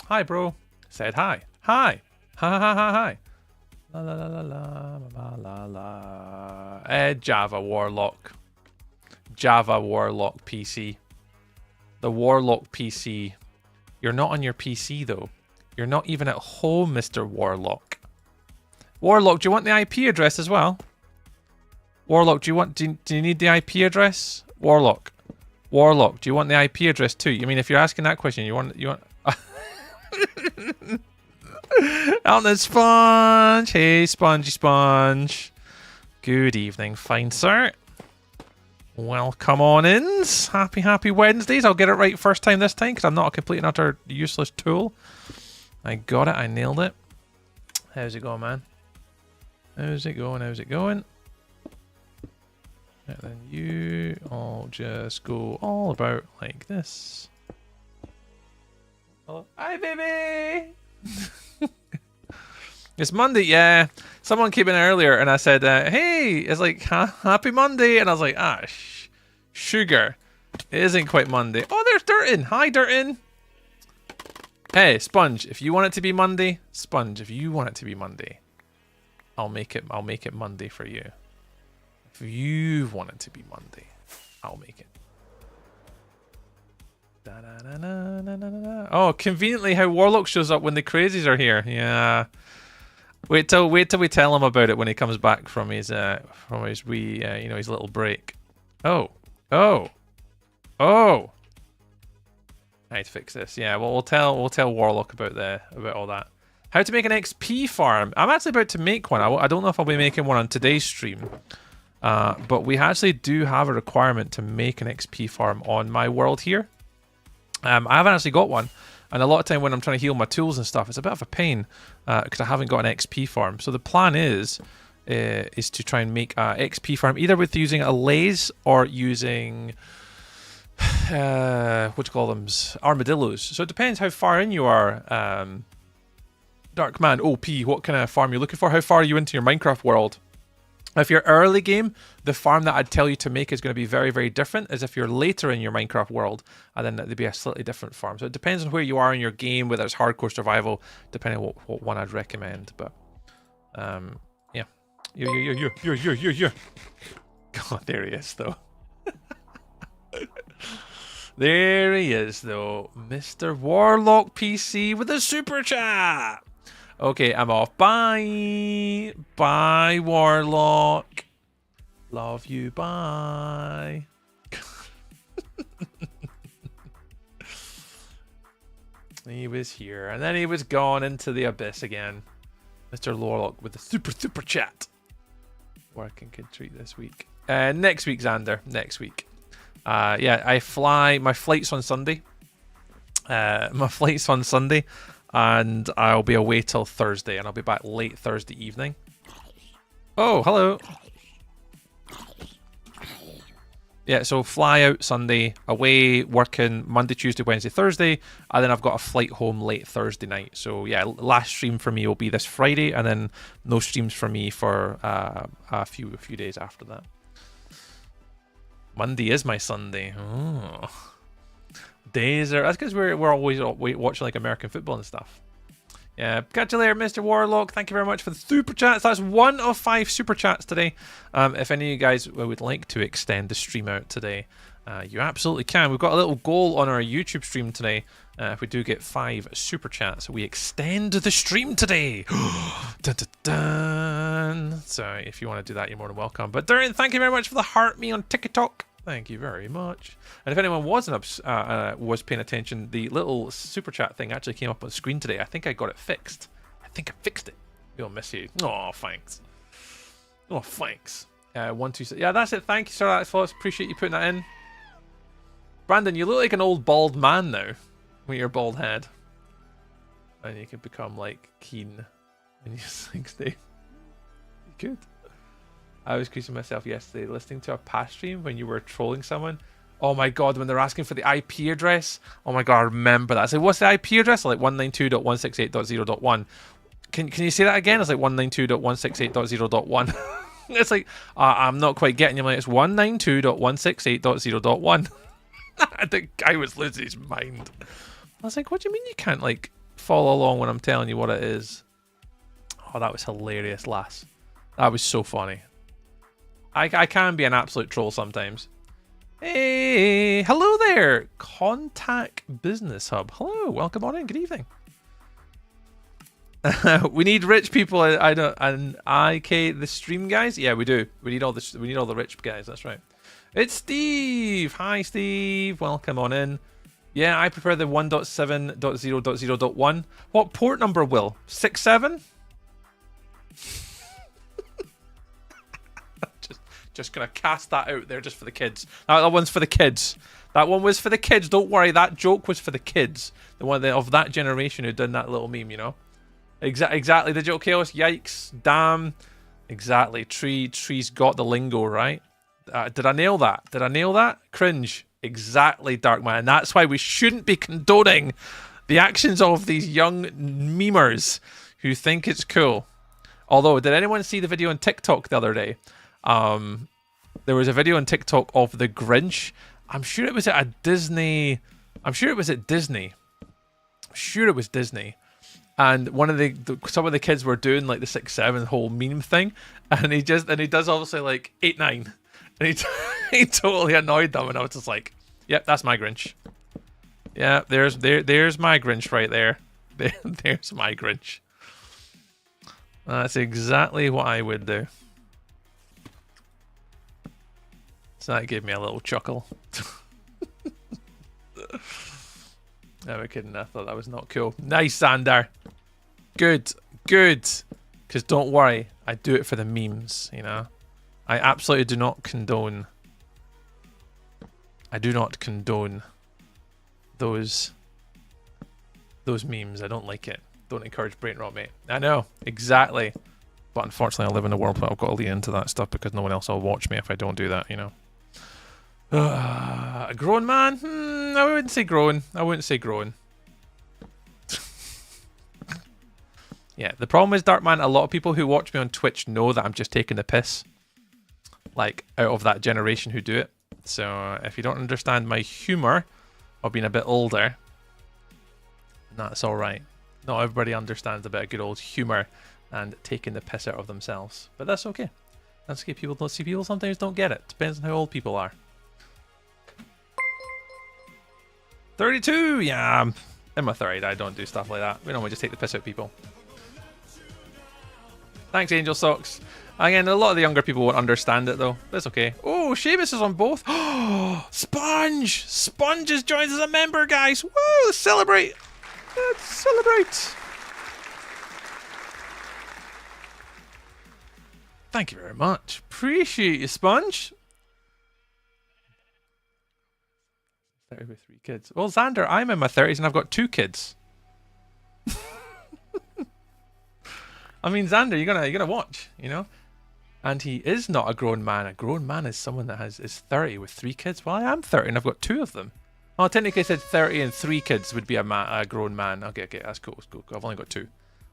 Hi, bro. Said hi. Hi. Ha ha ha hi. La la la la la la la. Java Warlock. Java Warlock PC. The Warlock PC. You're not on your PC though. You're not even at home, Mr. Warlock. Warlock, do you want the IP address as well? Warlock, do you need the IP address? Warlock. Warlock, do you want the IP address too? I mean, if you're asking that question, you want Out the Sponge. Hey, Spongy Sponge. Good evening, fine sir. Welcome on in. Happy Wednesdays. I'll get it right first time this time because I'm not a complete and utter useless tool. I got it. I nailed it. How's it going, man? How's it going? How's it going? And then you all just go all about like this. Hello. Hi, baby. It's Monday, yeah. Someone came in earlier and I said, hey, it's like, happy Monday. And I was like, sugar. It isn't quite Monday. Oh, there's Dirtin. Hi, Dirtin. Hey, Sponge, if you want it to be Monday, Sponge, if you want it to be Monday, I'll make it Monday for you. If you want it to be Monday, I'll make it. Oh, conveniently how Warlock shows up when the crazies are here. Yeah. Wait till we tell him about it when he comes back from his wee his little break. Oh. I need to fix this. Yeah, well we'll tell Warlock about all that. How to make an XP farm. I'm actually about to make one. I don't know if I'll be making one on today's stream. But we actually do have a requirement to make an XP farm on my world here. I haven't actually got one, and a lot of time when I'm trying to heal my tools and stuff, it's a bit of a pain because I haven't got an XP farm. So the plan is to try and make a XP farm either with using a laze or using what do you call them, armadillos. So it depends how far in you are. Darkman OP, what kind of farm you're looking for? How far are you into your Minecraft world? If you're early game, the farm that I'd tell you to make is going to be very, very different as if you're later in your Minecraft world, and then it'd be a slightly different farm. So it depends on where you are in your game, whether it's hardcore survival, depending on what one I'd recommend. But yeah. Yeah. God, there he is though. There he is, though. Mr. Warlock PC with a super chat. Okay, I'm off. Bye. Bye, Warlock. Love you. Bye. He was here, and then he was gone into the abyss again. Mr. Warlock with the super chat. Working good treat this week. Next week, Xander. Next week. Yeah, I fly. My flight's on Sunday. And I'll be away till Thursday, and I'll be back late Thursday evening. Oh, hello. Yeah, so fly out Sunday, away working Monday, Tuesday, Wednesday, Thursday, and then I've got a flight home late Thursday night. So yeah, last stream for me will be this Friday, and then no streams for me for a few days after that. Monday is my Sunday. Oh, days are. That's because we're always watching like American football and stuff. Yeah, catch you later, Mr. Warlock. Thank you very much for the super chats. That's 1 of 5 super chats today. If any of you guys would like to extend the stream out today, you absolutely can. We've got a little goal on our YouTube stream today. If we do get 5 super chats, we extend the stream today. Dun, dun, dun. So if you want to do that, you're more than welcome. But Darren, thank you very much for the heart me on TikTok. Thank you very much. And if anyone was paying attention, the little super chat thing actually came up on the screen today. I think I got it fixed. I think I fixed it. We'll miss you. Oh, thanks. Oh, thanks. 1, 2, 6. Yeah, that's it. Thank you, Sir Alex Floss. Appreciate you putting that in. Brandon, you look like an old bald man now with your bald head. And you could become like Keen when you're 60. You could. I was accusing myself yesterday listening to a past stream when you were trolling someone. Oh my god, when they're asking for the IP address. Oh my god, I remember that. I said, what's the IP address? Like 192.168.0.1. Can you say that again? It's like 192.168.0.1. It's like, I'm not quite getting you. Like, it's 192.168.0.1. The guy was losing his mind. I was like, what do you mean you can't like follow along when I'm telling you what it is? Oh, that was hilarious, lass. That was so funny. I can be an absolute troll sometimes. Hey, hello there, Contact Business Hub. Hello, welcome on in. Good evening. We need rich people. I don't. And IK the stream guys. Yeah, we do. We need all the rich guys. That's right. It's Steve. Hi, Steve. Welcome on in. Yeah, I prefer the 1.7.0.0.1. What port number, Will? 67? Just gonna cast that out there just for the kids. That one's for the kids. That one was for the kids. Don't worry, that joke was for the kids. The one of that generation who done that little meme, you know. Exactly the joke, Chaos. Yikes. Damn. Exactly. Tree's got the lingo, right? Did I nail that? Did I nail that? Cringe. Exactly, Darkman. And that's why we shouldn't be condoning the actions of these young memers who think it's cool. Although, did anyone see the video on TikTok the other day? There was a video on TikTok of the Grinch. I'm sure it was at a Disney. I'm sure it was at Disney. I'm sure it was Disney. And one of some of the kids were doing like the 6-7 whole meme thing, and he does obviously like 8-9, and he totally annoyed them, and I was just like, yep, that's my Grinch. Yeah, there's my Grinch right there. There's my Grinch. That's exactly what I would do. So that gave me a little chuckle. No, we're kidding. I thought that was not cool. Nice, Xander. Good. Because don't worry, I do it for the memes, you know. I absolutely do not condone. I do not condone those memes. I don't like it. Don't encourage brain rot, mate. I know, exactly. But unfortunately, I live in a world where I've got to lean into that stuff because no one else will watch me if I don't do that, you know. A grown man? I wouldn't say grown. Yeah, the problem is, Darkman, a lot of people who watch me on Twitch know that I'm just taking the piss. Like, out of that generation who do it. So, if you don't understand my humour of being a bit older, that's alright. Not everybody understands a bit of good old humour and taking the piss out of themselves. But that's okay. That's okay. People sometimes don't get it. Depends on how old people are. 32. Yeah, I'm in my 30s. I don't do stuff like that. We normally just take the piss out of people. Thanks, Angel Socks. Again, a lot of the younger people won't understand it though. That's okay. Oh, Seamus is on both. Sponge! Sponge has joined as a member, guys. Woo! Let's celebrate. Let's celebrate. Thank you very much. Appreciate you, Sponge. 30 with 3 kids. Well, Xander, I'm in my 30s and I've got 2 kids. I mean, Xander, you're gonna watch, you know? And he is not a grown man. A grown man is someone that is 30 with 3 kids. Well, I am 30 and I've got 2 of them. Oh, technically I said 30 and 3 kids would be a grown man. Okay, that's cool. That's cool. I've only got 2.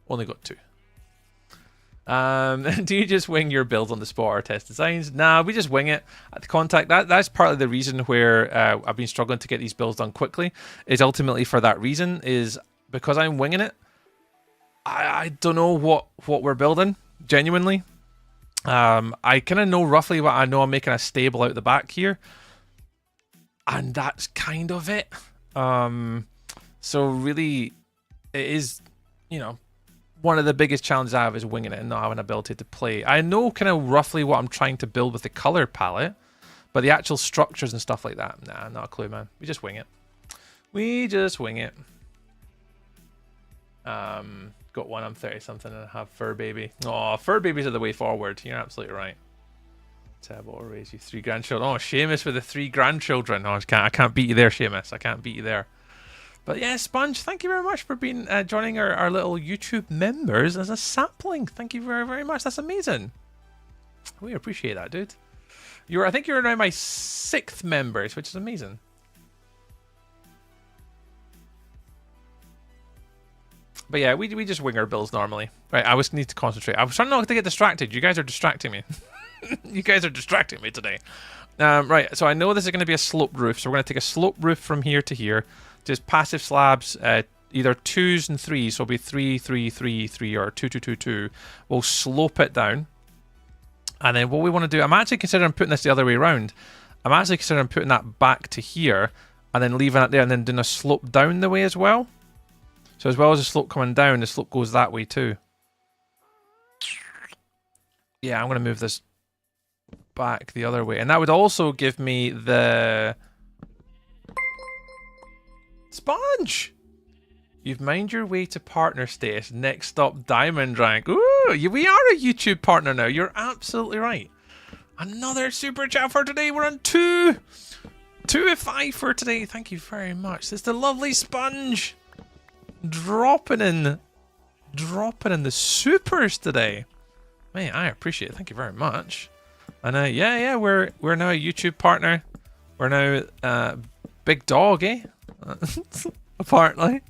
Only got 2. Do you just wing your builds on the spot or test designs? Nah, we just wing it at the contact. That's partly the reason where I've been struggling to get these builds done quickly. Is ultimately for that reason, is because I'm winging it. I don't know what we're building, genuinely. I kind of know roughly what I know. I'm making a stable out the back here, and that's kind of it. So really, it is, you know, one of the biggest challenges I have is winging it and not having ability to play. I know kind of roughly what I'm trying to build with the color palette, but the actual structures and stuff like that, nah, not a clue, man. We just wing it. We just wing it. Got one, I'm 30 something and I have fur baby. Oh, fur babies are the way forward. You're absolutely right. Tab will raise you 3 grandchildren. Oh, Seamus with the 3 grandchildren. Oh, I can't beat you there, Seamus. I can't beat you there. But yeah, Sponge, thank you very much for being joining our little YouTube members as a sapling. Thank you very, very much. That's amazing. We appreciate that, dude. I think you're now my 6th members, which is amazing. But yeah, we just wing our builds normally. Right, I need to concentrate. I was trying not to get distracted. You guys are distracting me. You guys are distracting me today. Right, so I know this is going to be a sloped roof. So we're going to take a sloped roof from here to here. Just passive slabs, either 2s and 3s. So it'll be 3, 3, 3, 3, or 2, 2, 2, 2. We'll slope it down. And then what we want to do, I'm actually considering putting this the other way around. I'm actually considering putting that back to here and then leaving it there and then doing a slope down the way as well. So as well as the slope coming down, the slope goes that way too. Yeah, I'm going to move this back the other way. And that would also give me the... Sponge! You've mined your way to partner status. Next stop, diamond rank. Ooh, we are a YouTube partner now. You're absolutely right. Another super chat for today. We're on 2 of 5 for today. Thank you very much. It's the lovely Sponge. Dropping in the supers today. Man, I appreciate it. Thank you very much. And yeah, we're now a YouTube partner. We're now big dog, eh? Apparently,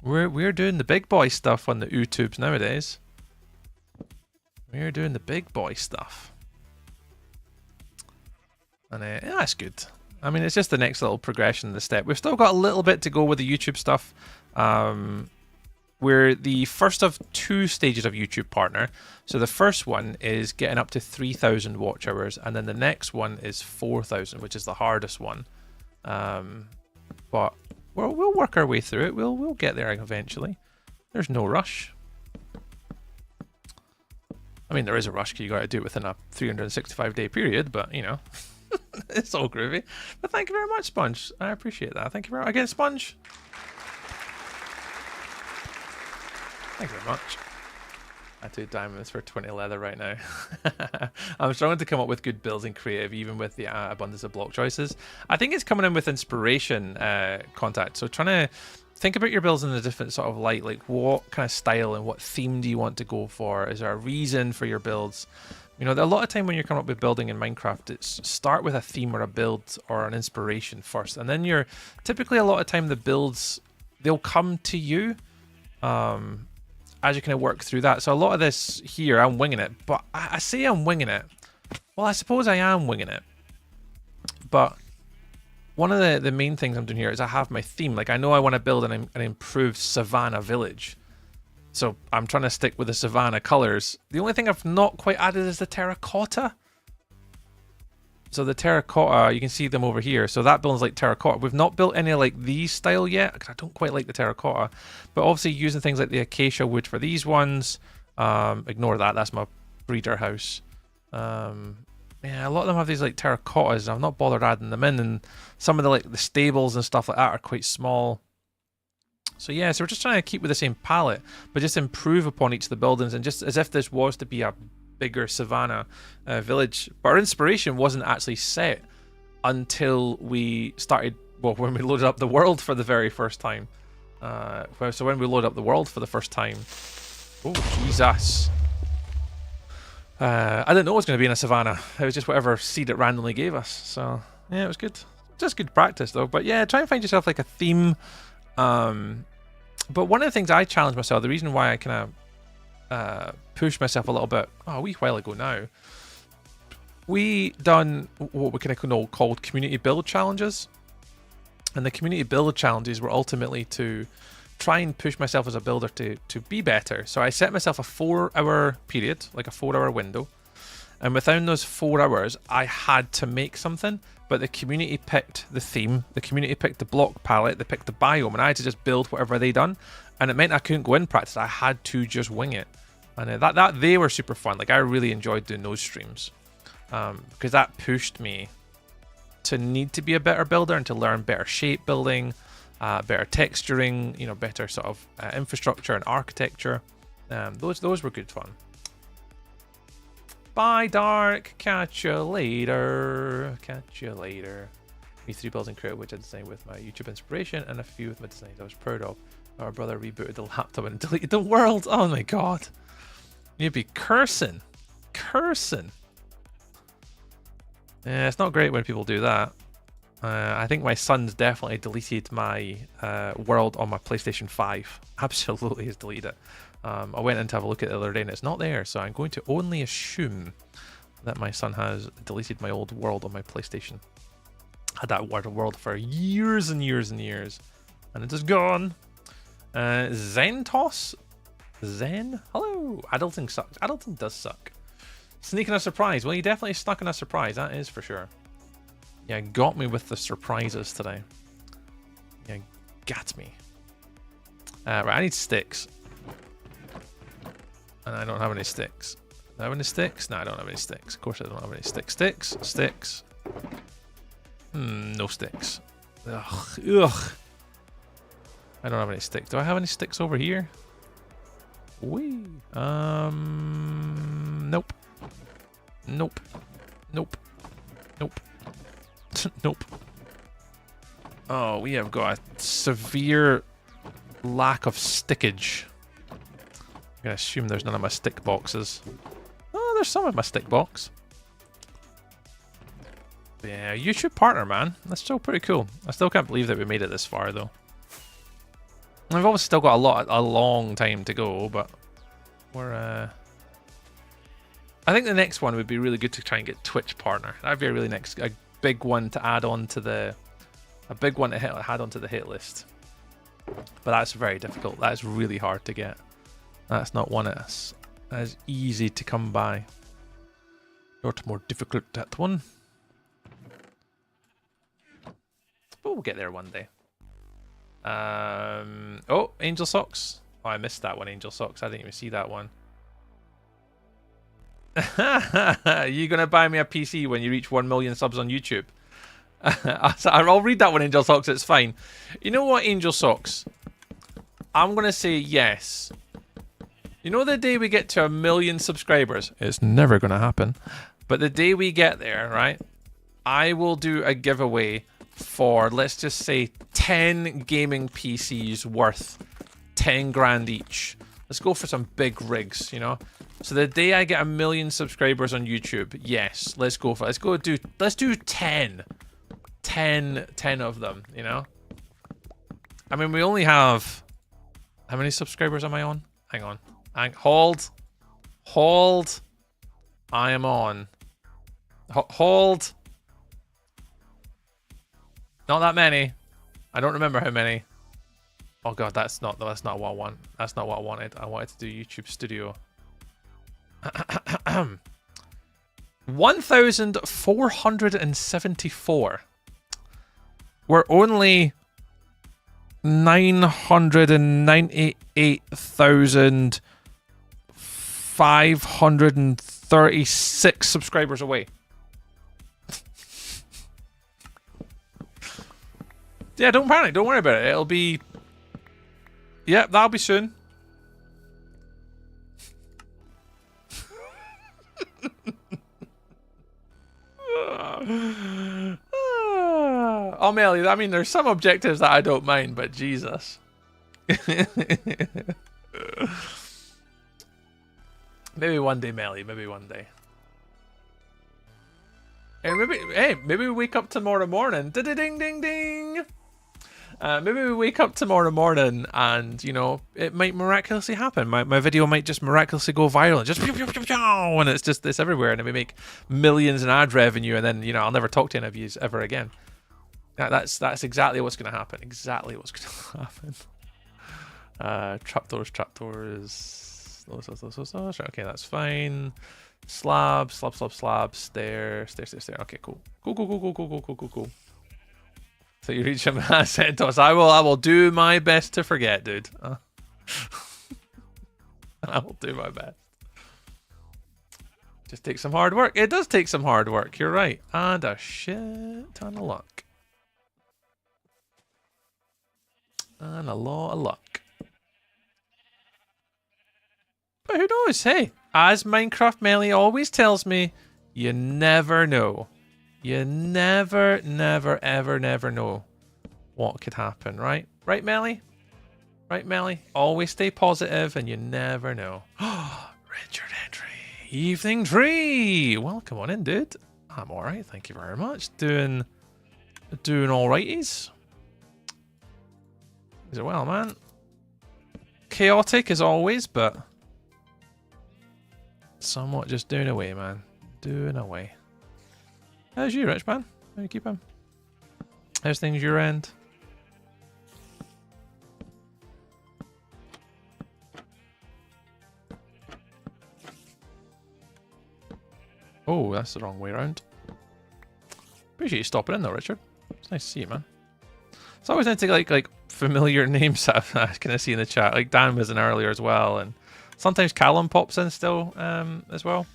we're doing the big boy stuff on the YouTubes nowadays. We're doing the big boy stuff, and yeah, that's good. I mean, it's just the next little progression of the step. We've still got a little bit to go with the YouTube stuff. We're the first of 2 stages of YouTube partner. So the first one is getting up to 3,000 watch hours, and then the next one is 4,000, which is the hardest one. But we'll work our way through it. We'll get there eventually. There's no rush. I mean, there is a rush because you got to do it within a 365-day period, but you know, it's all groovy. But thank you very much, Sponge. I appreciate that. Thank you very much again, Sponge. Thank you very much. I do diamonds for 20 leather right now. I'm struggling to come up with good builds in creative, even with the abundance of block choices. I think it's coming in with inspiration, Contact. So trying to think about your builds in a different sort of light, like what kind of style and what theme do you want to go for? Is there a reason for your builds? You know, a lot of time when you're coming up with building in Minecraft, it's start with a theme or a build or an inspiration first. And then you're typically a lot of time the builds, they'll come to you. As you kind of work through that. So a lot of this here, I'm winging it. But I say I'm winging it. Well, I suppose I am winging it. But one of the main things I'm doing here is I have my theme. Like, I know I want to build an improved savannah village. So I'm trying to stick with the savannah colors. The only thing I've not quite added is the terracotta. So the terracotta, you can see them over here. So that building's like terracotta. We've not built any like these style yet, because I don't quite like the terracotta. But obviously using things like the acacia wood for these ones. Ignore that. That's my breeder house. Yeah, a lot of them have these like terracottas. I've not bothered adding them in, and some of the like the stables and stuff like that are quite small. So yeah, so we're just trying to keep with the same palette, but just improve upon each of the buildings, and just as if this was to be a bigger savannah village. But our inspiration wasn't actually set until we started, well, when we loaded up the world for the very first time. So when we loaded up the world for the first time, oh Jesus, I didn't know it was going to be in a savannah. It was just whatever seed it randomly gave us. So yeah, it was good, just good practice though. But yeah, try and find yourself like a theme. But one of the things I challenged myself, the reason why I kind of pushed myself a little bit, a wee while ago now, we done what we kind of called community build challenges. And the community build challenges were ultimately to try and push myself as a builder to be better. So I set myself a 4-hour period, like a 4-hour window. And within those 4 hours, I had to make something, but the community picked the theme, the community picked the block palette, they picked the biome, and I had to just build whatever they done. And it meant I couldn't go in practice, I had to just wing it. And that they were super fun. Like, I really enjoyed doing those streams, because that pushed me to need to be a better builder and to learn better shape building, better texturing, you know, better sort of infrastructure and architecture. Those were good fun. Bye, Dark. Catch you later. Catch you later. Me 3 builds and created which I designed with my YouTube inspiration, and a few with my designs I was proud of. Our brother rebooted the laptop and deleted the world. Oh my god. You'd be cursing. Cursing. Yeah, it's not great when people do that. I think my son's definitely deleted my world on my PlayStation 5. Absolutely has deleted it. I went in to have a look at it the other day and it's not there, so I'm going to only assume that my son has deleted my old world on my PlayStation. I had that world for years and years and years, and it is gone. Zentos? Zen? Hello! Adulting sucks. Adulting does suck. Sneaking a surprise. Well, you definitely snuck in a surprise, that is for sure. Yeah, got me with the surprises today. Yeah, got me. Right, I need sticks. And I don't have any sticks. Do I have any sticks? No, I don't have any sticks. Of course I don't have any sticks. Sticks. No sticks. Ugh. I don't have any sticks. Do I have any sticks over here? Wee. Nope. Nope. Nope. Oh, we have got a severe lack of stickage. I'm gonna assume there's none of my stick boxes. Oh, there's some of my stick box. Yeah, YouTube partner, man. That's still pretty cool. I still can't believe that we made it this far, though. We've obviously still got a long time to go, but we're I think the next one would be really good to try and get Twitch partner. That'd be a really a big one to add on to the add onto the hit list. But that's very difficult. That's really hard to get. That's not one that's as easy to come by. Not more difficult, that one. But we'll get there one day. Oh, Angel Socks. Oh, I missed that one, Angel Socks. I didn't even see that one. You gonna buy me a PC when you reach 1 million subs on YouTube? I'll read that one, Angel Socks. It's fine. You know what, Angel Socks? I'm gonna say yes. You know the day we get to 1 million subscribers? It's never gonna happen. But the day we get there, right? I will do a giveaway for, let's just say, 10 gaming PCs worth 10 grand each. Let's go for some big rigs, you know? So the day I get 1 million subscribers on YouTube, yes, let's go for it. Let's do 10. 10 of them, you know? I mean, we only have, how many subscribers am I on? Hang on. Hold. I am on. Hold. Not that many. I don't remember how many. Oh god, that's not what I want. That's not what I wanted. I wanted to do YouTube Studio. 1,474. We're only 998,536 subscribers away. Yeah, don't panic. Don't worry about it. It'll be... Yep, that'll be soon. Oh, Melly, I mean, there's some objectives that I don't mind, but Jesus. Maybe one day, Melly. Maybe one day. And maybe we wake up tomorrow morning. Ding, ding, ding. Maybe we wake up tomorrow morning and, you know, it might miraculously happen. My video might just miraculously go viral and just pew, pew, pew, pew, and it's everywhere, and then we make millions in ad revenue, and then, you know, I'll never talk to any of you ever again. That's exactly what's going to happen. Exactly what's going to happen. Trapdoors. Okay, that's fine. Slab. Stair. Okay, cool. Cool. So you reach him and I said to us, I will do my best to forget, dude. I will do my best. Just take some hard work. It does take some hard work, you're right. And a shit ton of luck. And a lot of luck. But who knows, hey? As Minecraft Melly always tells me, you never know. You never know what could happen, right? Right, Melly? Right, Melly? Always stay positive and you never know. Richard Entry. Evening Tree. Welcome on in, dude. I'm alright, thank you very much. Doing alrighties. Is it well, man? Chaotic as always, but somewhat just doing away, man. Doing away. How's you, Rich man? How you keeping? How's things your end? Oh, that's the wrong way around. Appreciate you stopping in though, Richard. It's nice to see you, man. It's always nice to like familiar names that I kind of see in the chat. Like Dan was in earlier as well, and sometimes Callum pops in still as well.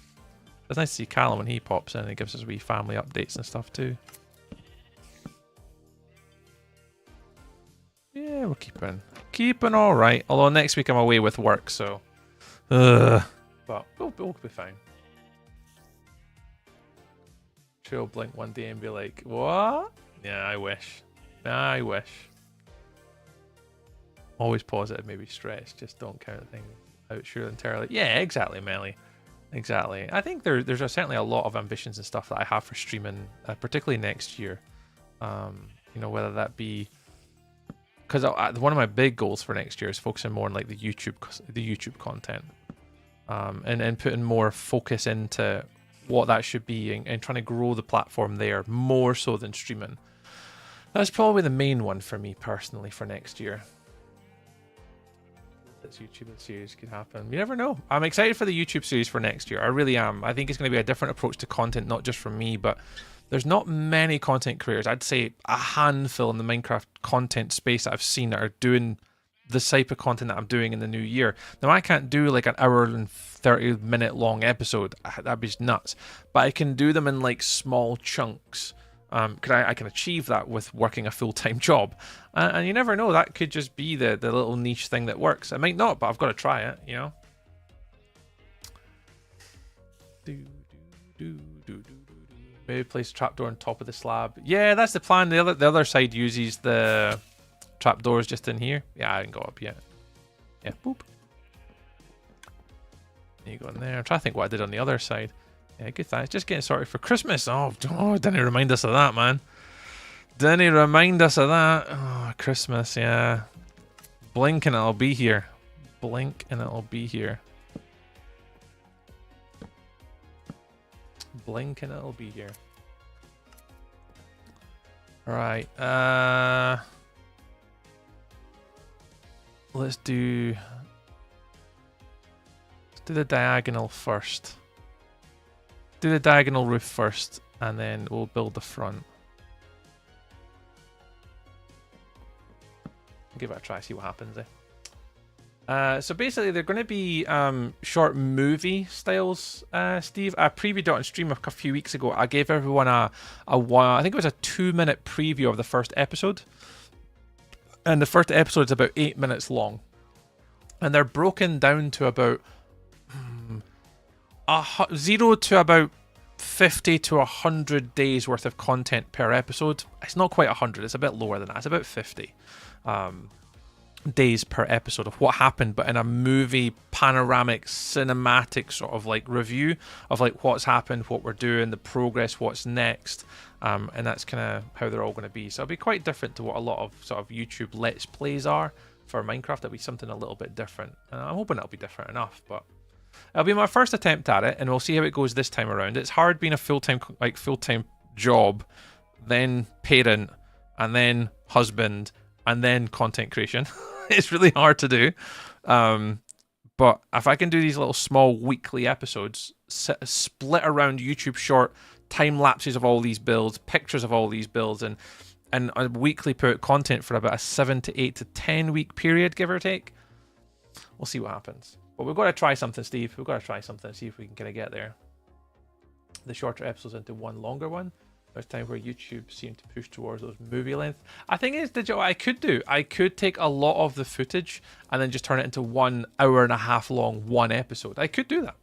It's nice to see Callum when he pops in. He gives us wee family updates and stuff too. Yeah, we're keeping all right. Although next week I'm away with work, so but we'll be fine. She'll blink one day and be like, "What?" Yeah, I wish. Always positive, maybe stressed. Just don't count things out sure entirely. Yeah, exactly, Melly. Exactly. I think there's certainly a lot of ambitions and stuff that I have for streaming, particularly next year. You know, whether that be because one of my big goals for next year is focusing more on like the YouTube content, and putting more focus into what that should be and trying to grow the platform there more so than streaming. That's probably the main one for me personally for next year. This YouTube series could happen. You never know. I'm excited for the YouTube series for next year. I really am. I think it's going to be a different approach to content, not just from me, but there's not many content creators. I'd say a handful in the Minecraft content space that I've seen that are doing the type of content that I'm doing in the new year. Now, I can't do like an hour and 30-minute long episode. That'd be just nuts. But I can do them in like small chunks. Because I can achieve that with working a full-time job. And you never know, that could just be the little niche thing that works. It might not, but I've got to try it, you know? Maybe place a trapdoor on top of the slab. Yeah, that's the plan. The other side uses the trapdoors just in here. Yeah, I didn't go up yet. Yeah, boop. There you go in there. I'm trying to think what I did on the other side. Yeah, good thanks. Just getting sorted for Christmas. Oh, didn't remind us of that, man. Didn't remind us of that. Oh, Christmas, yeah. Blink and it'll be here. Blink and it'll be here. Blink and it'll be here. Alright, let's do the diagonal first. do the diagonal roof first, and then we'll build the front. Give it a try, see what happens, So basically, they're going to be short movie styles, Steve. I previewed it on stream a few weeks ago. I gave everyone I think it was a 2-minute preview of the first episode. And the first episode is about 8 minutes long. And they're broken down to about 0 to about 50 to 100 days worth of content per episode. It's not quite 100, it's a bit lower than that. It's about 50. Days per episode of what happened, but in a movie panoramic cinematic sort of like review of like what's happened, what we're doing, the progress, what's next, and that's kind of how they're all going to be. So it'll be quite different to what a lot of sort of YouTube let's plays are for Minecraft. It'll be something a little bit different, and I'm hoping it'll be different enough. But it'll be my first attempt at it, and we'll see how it goes this time around. It's hard being a full-time job, then parent, and then husband, and then content creation. It's really hard to do. But if I can do these little small weekly episodes, split around YouTube short time lapses of all these builds, pictures of all these builds, and a weekly put content for about a 7 to 8 to 10 week period, give or take, we'll see what happens. But we've got to try something, Steve. We've got to try something, see if we can kind of get there. The shorter episodes into one longer one. There's time where YouTube seemed to push towards those movie length. I think it's digital. I could take a lot of the footage and then just turn it into 1 hour and a half long one episode. I could do that.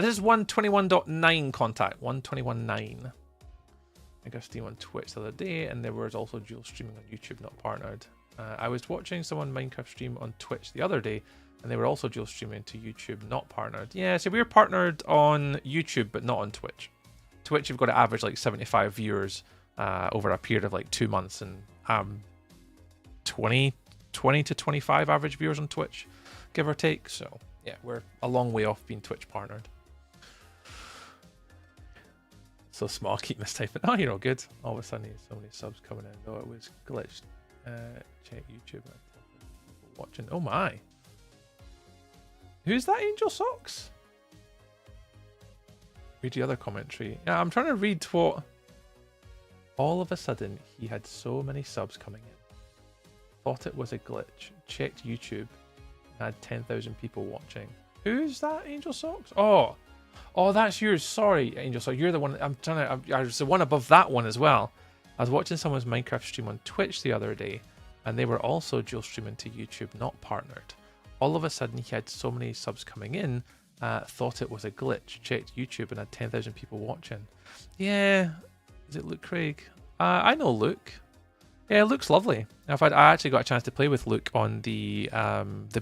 This is 121.9 contact. 121.9. I got stream on Twitch the other day, and there was also dual streaming on YouTube, not partnered. I was watching someone Minecraft stream on Twitch the other day, and they were also dual streaming to YouTube, not partnered. Yeah, so we're partnered on YouTube, but not on Twitch. Twitch, you've got to average like 75 viewers over a period of like 2 months, and 20 to 25 average viewers on Twitch, give or take. So yeah, we're a long way off being Twitch partnered. So small, keep mistyping. Oh, you're all good. All of a sudden, so many subs coming in. Though it was glitched. Check YouTube. Watching. Oh my. Who's that, Angel Socks? Read the other commentary. Yeah, I'm trying to read what. All of a sudden, he had so many subs coming in. Thought it was a glitch. Checked YouTube. Had 10,000 people watching. Who's that, Angel Socks? Oh, that's yours. Sorry, Angel Socks. You're the one. I was the one above that one as well. I was watching someone's Minecraft stream on Twitch the other day, and they were also dual streaming to YouTube, not partnered. All of a sudden, he had so many subs coming in. Thought it was a glitch. Checked YouTube and had 10,000 people watching. Yeah, is it Luke Craig? I know Luke. Yeah, Luke's lovely. I actually got a chance to play with Luke on the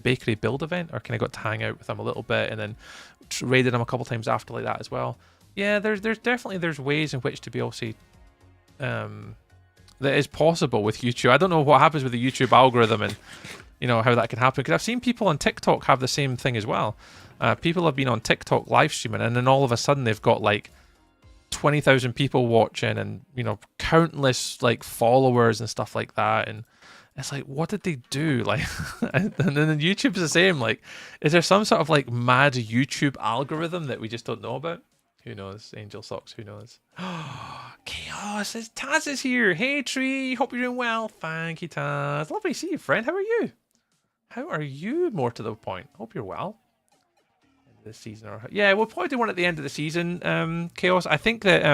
bakery build event, or kind of got to hang out with him a little bit, and then raided him a couple times after like that as well. Yeah, there's definitely ways in which to be able to that is possible with YouTube. I don't know what happens with the YouTube algorithm and how that can happen, because I've seen people on TikTok have the same thing as well. People have been on TikTok live streaming, and then all of a sudden they've got like 20,000 people watching, and countless like followers and stuff like that, and it's like, what did they do? Like, and then YouTube's the same. Like, is there some sort of like mad YouTube algorithm that we just don't know about? Who knows? Angel Socks, who knows? Chaos, Taz is here. Hey Tree, hope you're doing well. Thank you, Taz. Lovely to see you, friend. How are you? How are you, more to the point? Hope you're well. This season, or yeah, we'll probably do one at the end of the season. Chaos. I think that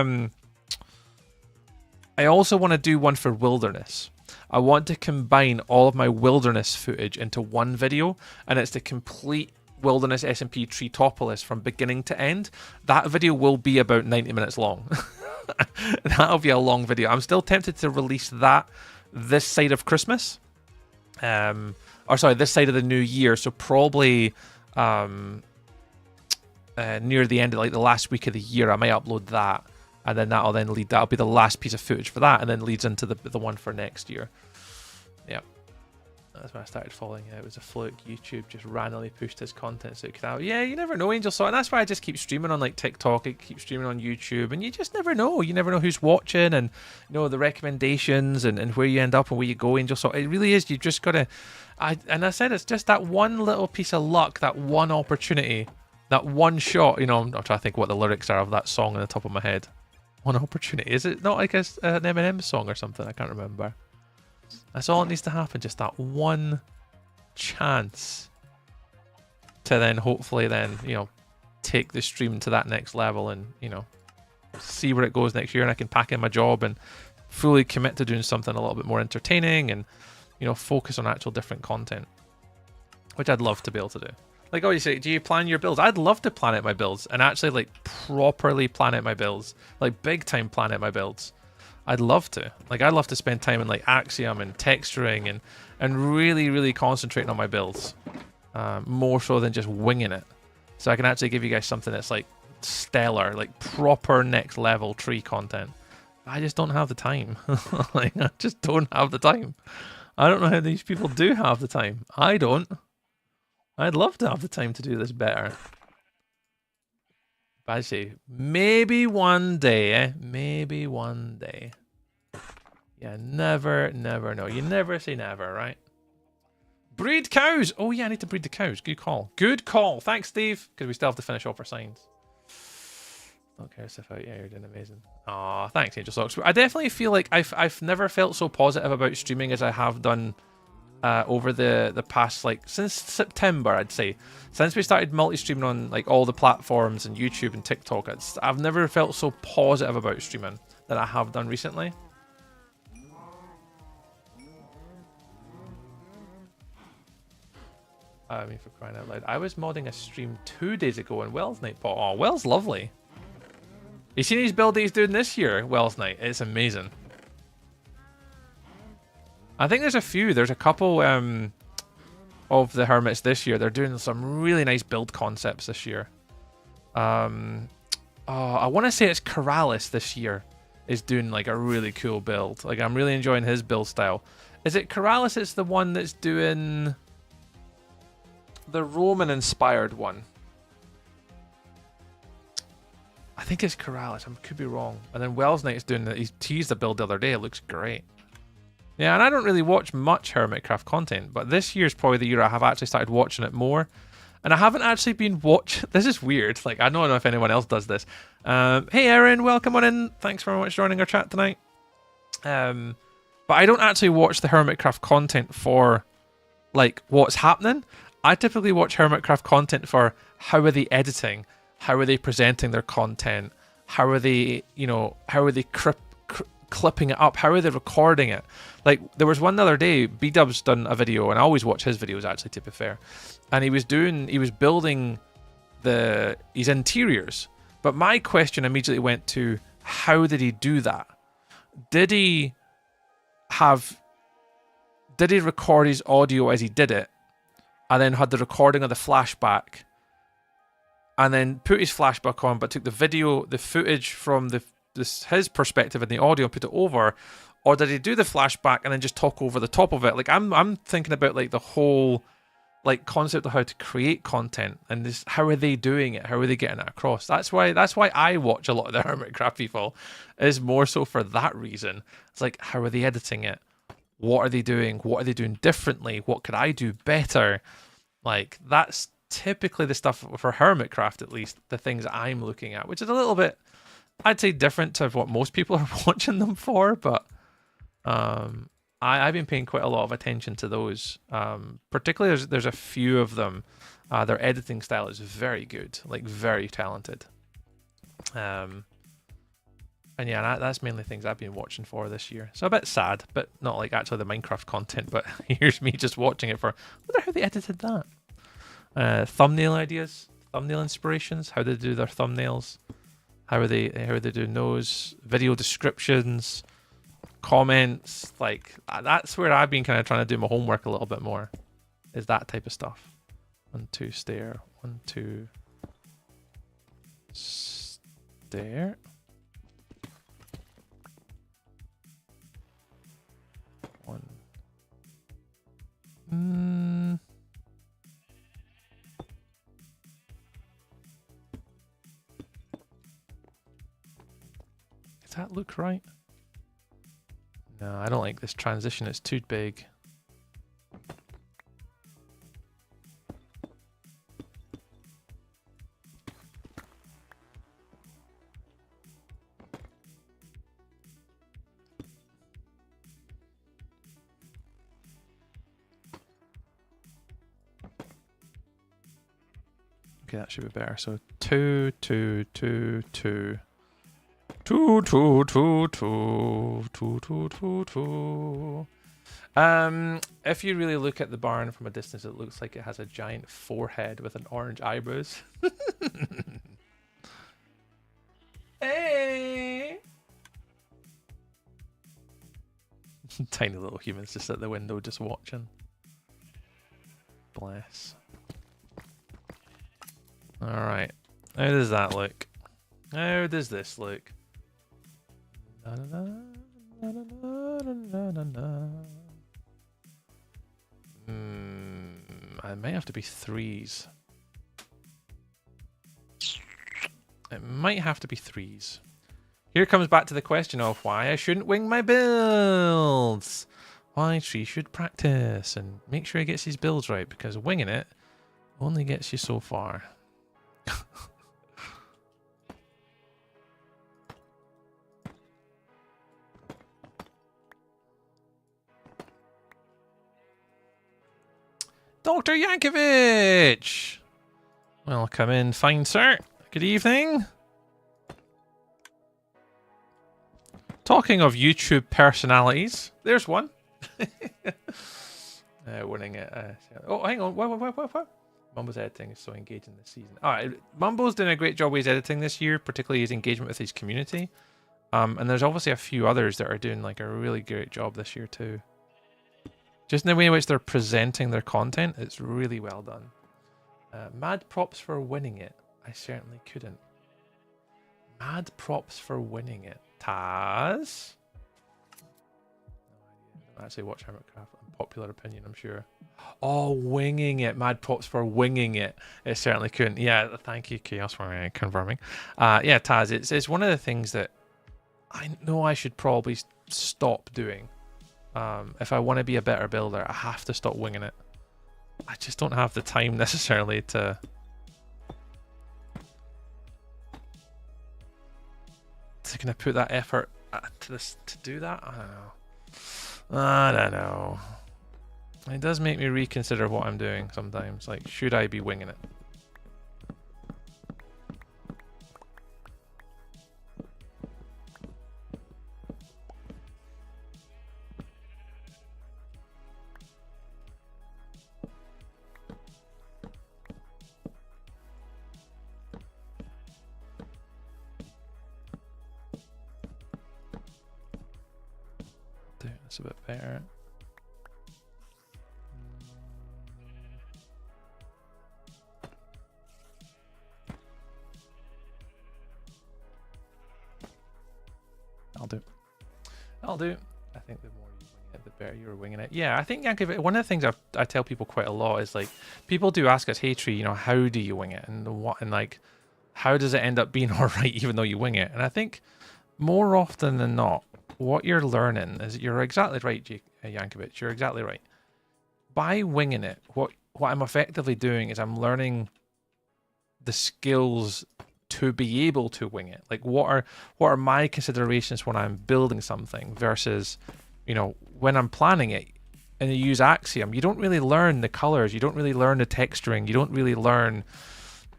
I also want to do one for Wilderness. I want to combine all of my Wilderness footage into one video, and it's the complete Wilderness SMP Treetopolis from beginning to end. That video will be about 90 minutes long. That'll be a long video. I'm still tempted to release that this side of Christmas, this side of the new year. So probably near the end of like the last week of the year, I might upload that, and then that'll be the last piece of footage for that, and then leads into the one for next year. Yeah, that's when I started following it. It was a fluke. YouTube just randomly pushed his content so it could out. Yeah, you never know, Angel Saw, and that's why I just keep streaming on like TikTok. I keep streaming on YouTube, and you just never know. You never know who's watching, and the recommendations and where you end up and where you go, Angel Saw. It really is. You just gotta. I said it's just that one little piece of luck, that one opportunity That one shot, you know, I'm trying to think what the lyrics are of that song on the top of my head. One opportunity. Is it not like an Eminem song or something? I can't remember. That's all it needs to happen. Just that one chance to then hopefully then, you know, take the stream to that next level and, you know, see where it goes next year, and I can pack in my job and fully commit to doing something a little bit more entertaining and, you know, focus on actual different content, which I'd love to be able to do. Like, oh, you say, do you plan your builds? I'd love to plan out my builds and actually like properly plan out my builds, like big time plan out my builds. I'd love to. Like, I'd love to spend time in like Axiom and texturing and really, really concentrating on my builds, more so than just winging it. So I can actually give you guys something that's like stellar, like proper next level tree content. I just don't have the time. Like, I just don't have the time. I don't know how these people do have the time. I don't. I'd love to have the time to do this better. But I say, maybe one day, eh? Maybe one day. Yeah, never know. You never say never, right? Breed cows! Oh yeah, I need to breed the cows. Good call. Good call. Thanks, Steve. Because we still have to finish off our signs. Don't care stuff out. Yeah, you're doing amazing. Aw, thanks, Angel Socks. I definitely feel like I've never felt so positive about streaming as I have done over the past, like, since September, I'd say. Since we started multi-streaming on like all the platforms and YouTube and TikTok, I've never felt so positive about streaming that I have done recently. I mean, for crying out loud. I was modding a stream 2 days ago in Wells Night Pot. Oh, Wells lovely. You seen his build that he's doing this year, Wells Night? It's amazing. I think there's a few. There's a couple of the Hermits this year. They're doing some really nice build concepts this year. Oh, I want to say it's Corrales this year is doing like a really cool build. Like, I'm really enjoying his build style. Is it Corrales? It's the one that's doing the Roman-inspired one. I think it's Corrales. I could be wrong. And then Wells Knight is doing the... He teased the build the other day. It looks great. Yeah, and I don't really watch much Hermitcraft content, but this year's probably the year I have actually started watching it more. And I haven't actually been watching... This is weird. Like, I don't know if anyone else does this. Hey, Erin, welcome on in. Thanks very much for joining our chat tonight. But I don't actually watch the Hermitcraft content for, like, what's happening. I typically watch Hermitcraft content for how are they editing, how are they presenting their content, how are they, you know, how are they clipping it up, how are they recording it. Like, there was one the other day, B-Dub's done a video, and I always watch his videos actually, to be fair, and he was building his interiors, but my question immediately went to, how did he do that? Did he record his audio as he did it, and then had the recording of the flashback, and then put his flashback on, but took the footage from his perspective and the audio and put it over? Or did he do the flashback and then just talk over the top of it? Like, I'm thinking about like the whole like concept of how to create content and this, how are they doing it? How are they getting it across? That's why I watch a lot of the Hermitcraft people, is more so for that reason. It's like, how are they editing it? What are they doing? What are they doing differently? What could I do better? Like, that's typically the stuff for Hermitcraft, at least, the things I'm looking at, which is a little bit, I'd say, different to what most people are watching them for, but I've been paying quite a lot of attention to those. Particularly, there's a few of them. Their editing style is very good, like very talented. And yeah, that's mainly things I've been watching for this year. So a bit sad, but not like actually the Minecraft content, but here's me just watching it for, I wonder how they edited that. Thumbnail ideas, thumbnail inspirations, how they do their thumbnails, how are they doing those, video descriptions, comments, like that's where I've been kind of trying to do my homework a little bit more, is that type of stuff. 1, 2, stare, 1, 2, stare. Does that look right? No, I don't like this transition. It's too big. Okay, that should be better. So 2, 2, 2, 2. 2, 2, 2, 2, 2, 2, 2, 2. If you really look at the barn from a distance, it looks like it has a giant forehead with an orange eyebrows. Hey! Tiny little humans just at the window just watching. Bless. Alright. How does that look? How does this look? I may have to be 3s. It might have to be 3s. Here comes back to the question of why I shouldn't wing my builds. Why Tree should practice and make sure he gets his builds right, because winging it only gets you so far. Dr. Yankovic! Welcome in, fine sir. Good evening. Talking of YouTube personalities, there's one. Winning it. Oh, hang on. What? Mumbo's editing is so engaging this season. Alright, Mumbo's doing a great job with his editing this year, particularly his engagement with his community. And there's obviously a few others that are doing like a really great job this year too. Just in the way in which they're presenting their content, it's really well done. Mad props for winning it. I certainly couldn't. Mad props for winning it. Taz? I don't actually watch Hermitcraft. Unpopular opinion, I'm sure. Oh, winging it. Mad props for winging it. It certainly couldn't. Yeah, thank you, Chaos, for confirming. Yeah, Taz, it's one of the things that I know I should probably stop doing. If I want to be a better builder, I have to stop winging it. I just don't have the time necessarily to kind of put that effort to do that. I don't know. It does make me reconsider what I'm doing sometimes. Like, should I be winging it? That's a bit better. I'll do. I think the more you wing it, the better you're winging it. Yeah, I think Yankovic, one of the things I tell people quite a lot is like, people do ask us, hey Tree, you know, how do you wing it? And what, and like, how does it end up being all right even though you wing it? And I think more often than not, what you're learning is, you're exactly right, Yankovic, you're exactly right. By winging it, what I'm effectively doing is I'm learning the skills to be able to wing it. Like, what are my considerations when I'm building something versus, you know, when I'm planning it and you use Axiom, you don't really learn the colors, you don't really learn the texturing, you don't really learn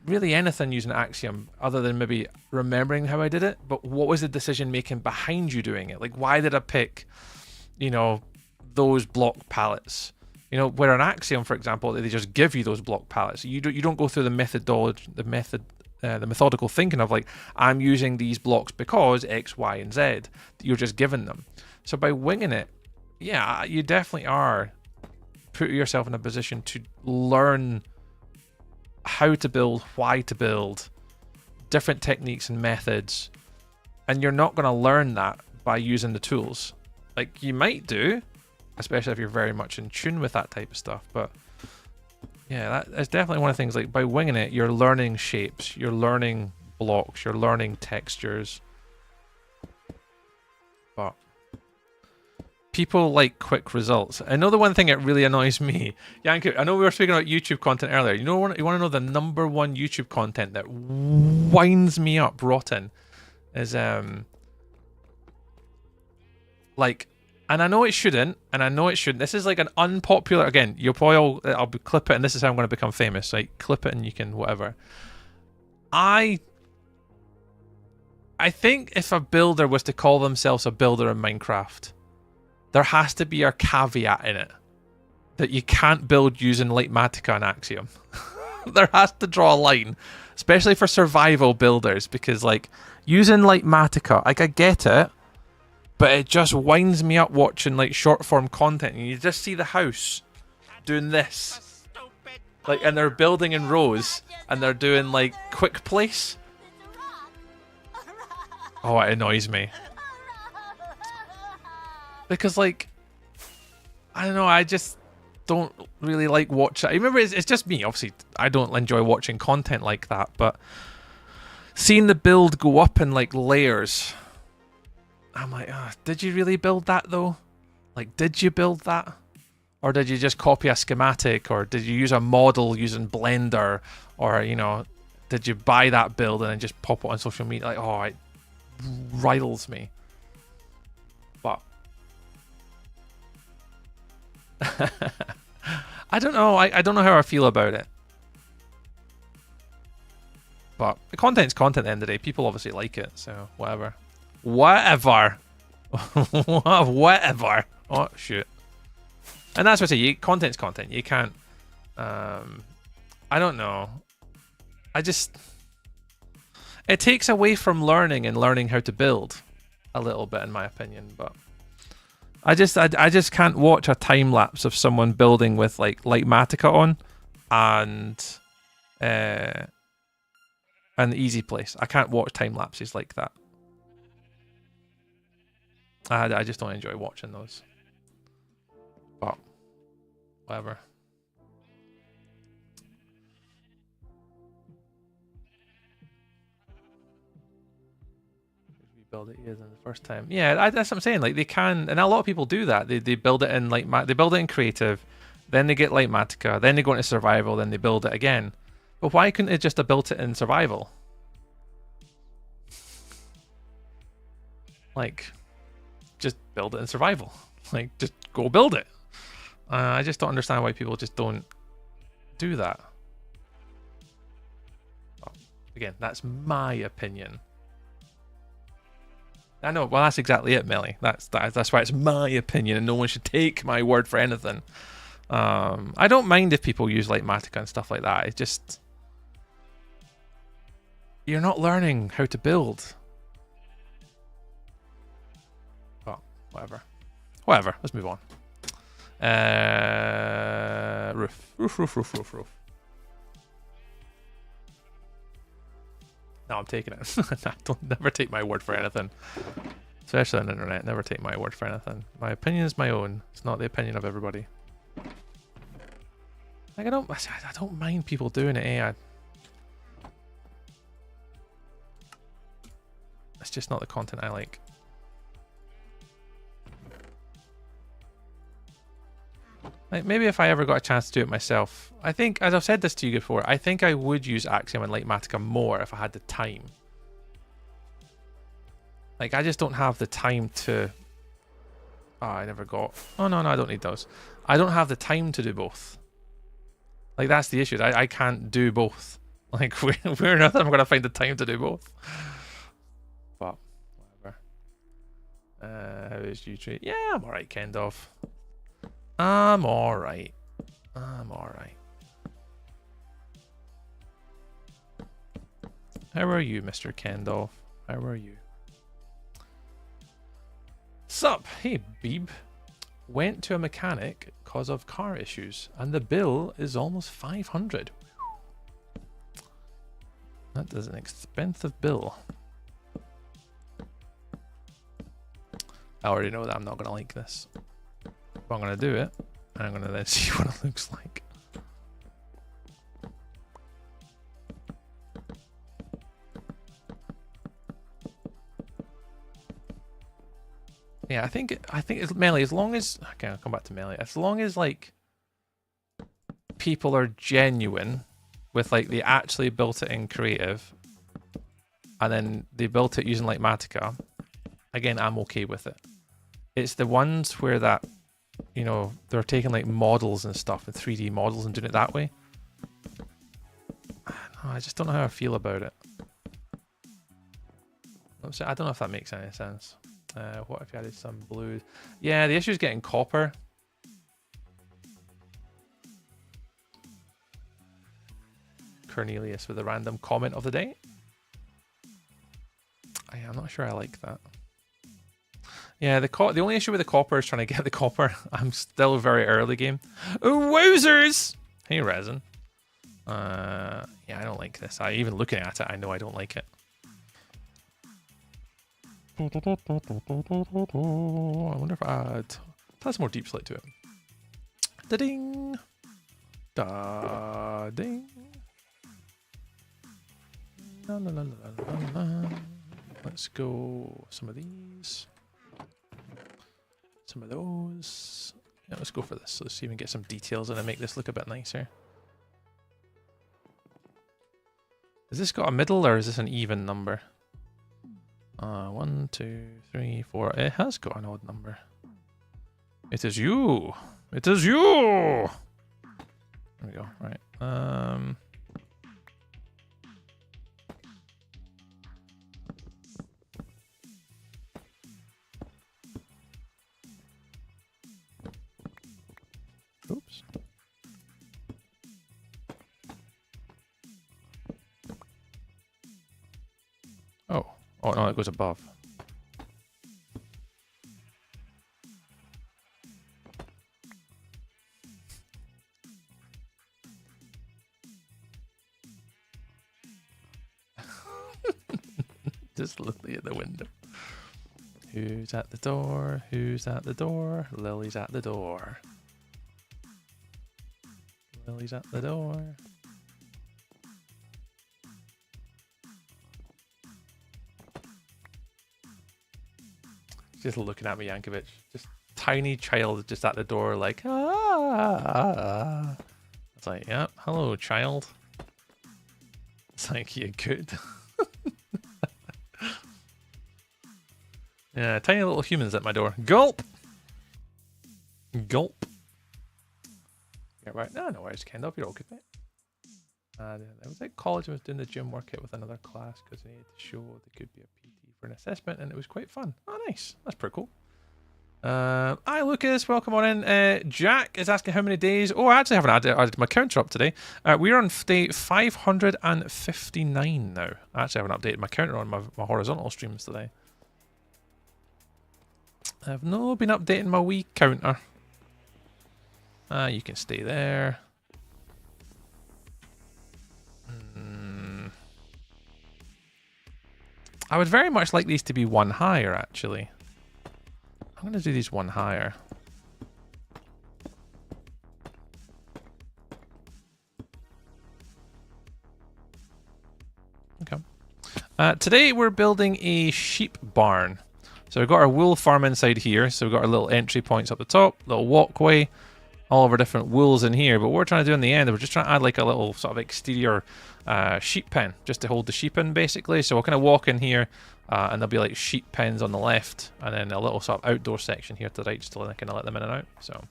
really anything using Axiom other than maybe remembering how I did it. But what was the decision making behind you doing it? Like, why did I pick, you know, those block palettes? You know, where an Axiom, for example, they just give you those block palettes. You don't go through the methodology, the methodical thinking of like, I'm using these blocks because X, Y, and Z. You're just given them. So by winging it, yeah, you definitely are putting yourself in a position to learn how to build, why to build, different techniques and methods, and you're not going to learn that by using the tools. Like, you might do, especially if you're very much in tune with that type of stuff, but yeah, that's definitely one of the things. Like, by winging it, you're learning shapes, you're learning blocks, you're learning textures. But people like quick results. I know the one thing that really annoys me, Yanko, I know we were speaking about YouTube content earlier. You want to know the number one YouTube content that winds me up rotten is like And I know it shouldn't, and I know it shouldn't. This is like an unpopular, again, you'll probably all, clip it, and this is how I'm going to become famous. Like, clip it and you can whatever. I think if a builder was to call themselves a builder in Minecraft, there has to be a caveat in it that you can't build using Litematica and Axiom. There has to draw a line, especially for survival builders, because like using Litematica, like I get it, but it just winds me up watching like short form content, and you just see the house doing this, like, and they're building in rows, and they're doing like quick place. Oh, it annoys me because like I don't know, I just don't really like watching. I remember it's just me. Obviously, I don't enjoy watching content like that, but seeing the build go up in like layers. I'm like, oh, did you really build that though? Like, did you build that? Or did you just copy a schematic? Or did you use a model using Blender? Or, you know, did you buy that build and then just pop it on social media? Like, oh, it riles me. But I don't know. I don't know how I feel about it. But the content's content at the end of the day. People obviously like it, so whatever. Whatever. Whatever. Oh, shoot. And that's what I say. Content's content. You can't... I don't know. I just... It takes away from learning and learning how to build a little bit, in my opinion. But I just can't watch a time lapse of someone building with like Litematica on and an easy place. I can't watch time lapses like that. I just don't enjoy watching those. But whatever. Build it the first time. Yeah, that's what I'm saying. Like they can, and a lot of people do that. They build it in they build it in creative, then they get Litematica, then they go into survival, then they build it again. But why couldn't they just have built it in survival? Like, just build it in survival. Like, just go build it. I just don't understand why people just don't do that. Well, again, that's my opinion. I know. Well, that's exactly it, Melly. That's why it's my opinion, and no one should take my word for anything. I don't mind if people use Litematica and stuff like that. It's just you're not learning how to build. Well, whatever. Let's move on. Roof. No, I'm taking it. Never take my word for anything. Especially on the internet. Never take my word for anything. My opinion is my own. It's not the opinion of everybody. Like I don't mind people doing it, eh? It's just not the content I like. Like maybe if I ever got a chance to do it myself, I think, as I've said this to you before, I think I would use Axiom and Litematica more if I had the time. Like I just don't have the time to... Oh, I never got... Oh no, I don't need those. I don't have the time to do both. Like that's the issue. I can't do both. Like where on earth am I going to find the time to do both? But whatever. How is you treat? Yeah, I'm alright, Kendov. I'm alright. How are you, Mr. Kendall? How are you? Sup? Hey, Beeb. Went to a mechanic cause of car issues, and the bill is almost 500. That is an expensive bill. I already know that I'm not going to like this. But I'm going to do it, and I'm going to then see what it looks like. Yeah, I think it's Melee, as long as... Okay, I'll come back to Melee. As long as, like, people are genuine with, like, they actually built it in creative, and then they built it using, like, Matica, again, I'm okay with it. It's the ones where that, you know, they're taking like models and stuff and 3D models and doing it that way. I just don't know how I feel about it. I don't know if that makes any sense. What if you added some blue? Yeah, the issue is getting copper. Cornelius with a random comment of the day. I'm not sure I like that. Yeah, the only issue with the copper is trying to get the copper. I'm still very early game. Oh, wowzers! Hey, Resin. Yeah, I don't like this. Even looking at it, I know I don't like it. I wonder if it has more deep slate to it. Da-ding! Da-ding! La, la, la, la, la, la. Let's go some of these. Some of those. Yeah, let's go for this. Let's even get some details in and make this look a bit nicer. Has this got a middle or is this an even number? 1, 2, 3, 4. It has got an odd number. It is you. It is you. There we go. Right. Oops. Oh no, it goes above. Just looking at the window. Who's at the door? Who's at the door? Lily's at the door. Lily's at the door. Just looking at me, Yankovic. Just tiny child just at the door like, ah. It's like, yeah, hello, child. It's like, you good? Yeah, tiny little humans at my door. Gulp! Gulp. Yeah, right. No worries, Kendall. You're all good, mate. I was at college and was doing the gym workout with another class because they needed to show they could be a PT for an assessment, and it was quite fun. Oh, nice. That's pretty cool. Hi, Lucas. Welcome on in. Jack is asking how many days. Oh, I actually haven't added my counter up today. We're on day 559 now. I actually haven't updated my counter on my horizontal streams today. I've not been updating my wee counter. You can stay there. I would very much like these to be one higher, actually. I'm going to do these one higher. Okay. Today we're building a sheep barn. So we've got our wool farm inside here. So we've got our little entry points up the top, little walkway, all of our different wools in here. But what we're trying to do in the end, we're just trying to add like a little sort of exterior sheep pen, just to hold the sheep in, basically. So we'll kind of walk in here, and there'll be like sheep pens on the left, and then a little sort of outdoor section here to the right, just to kind of let them in and out. So,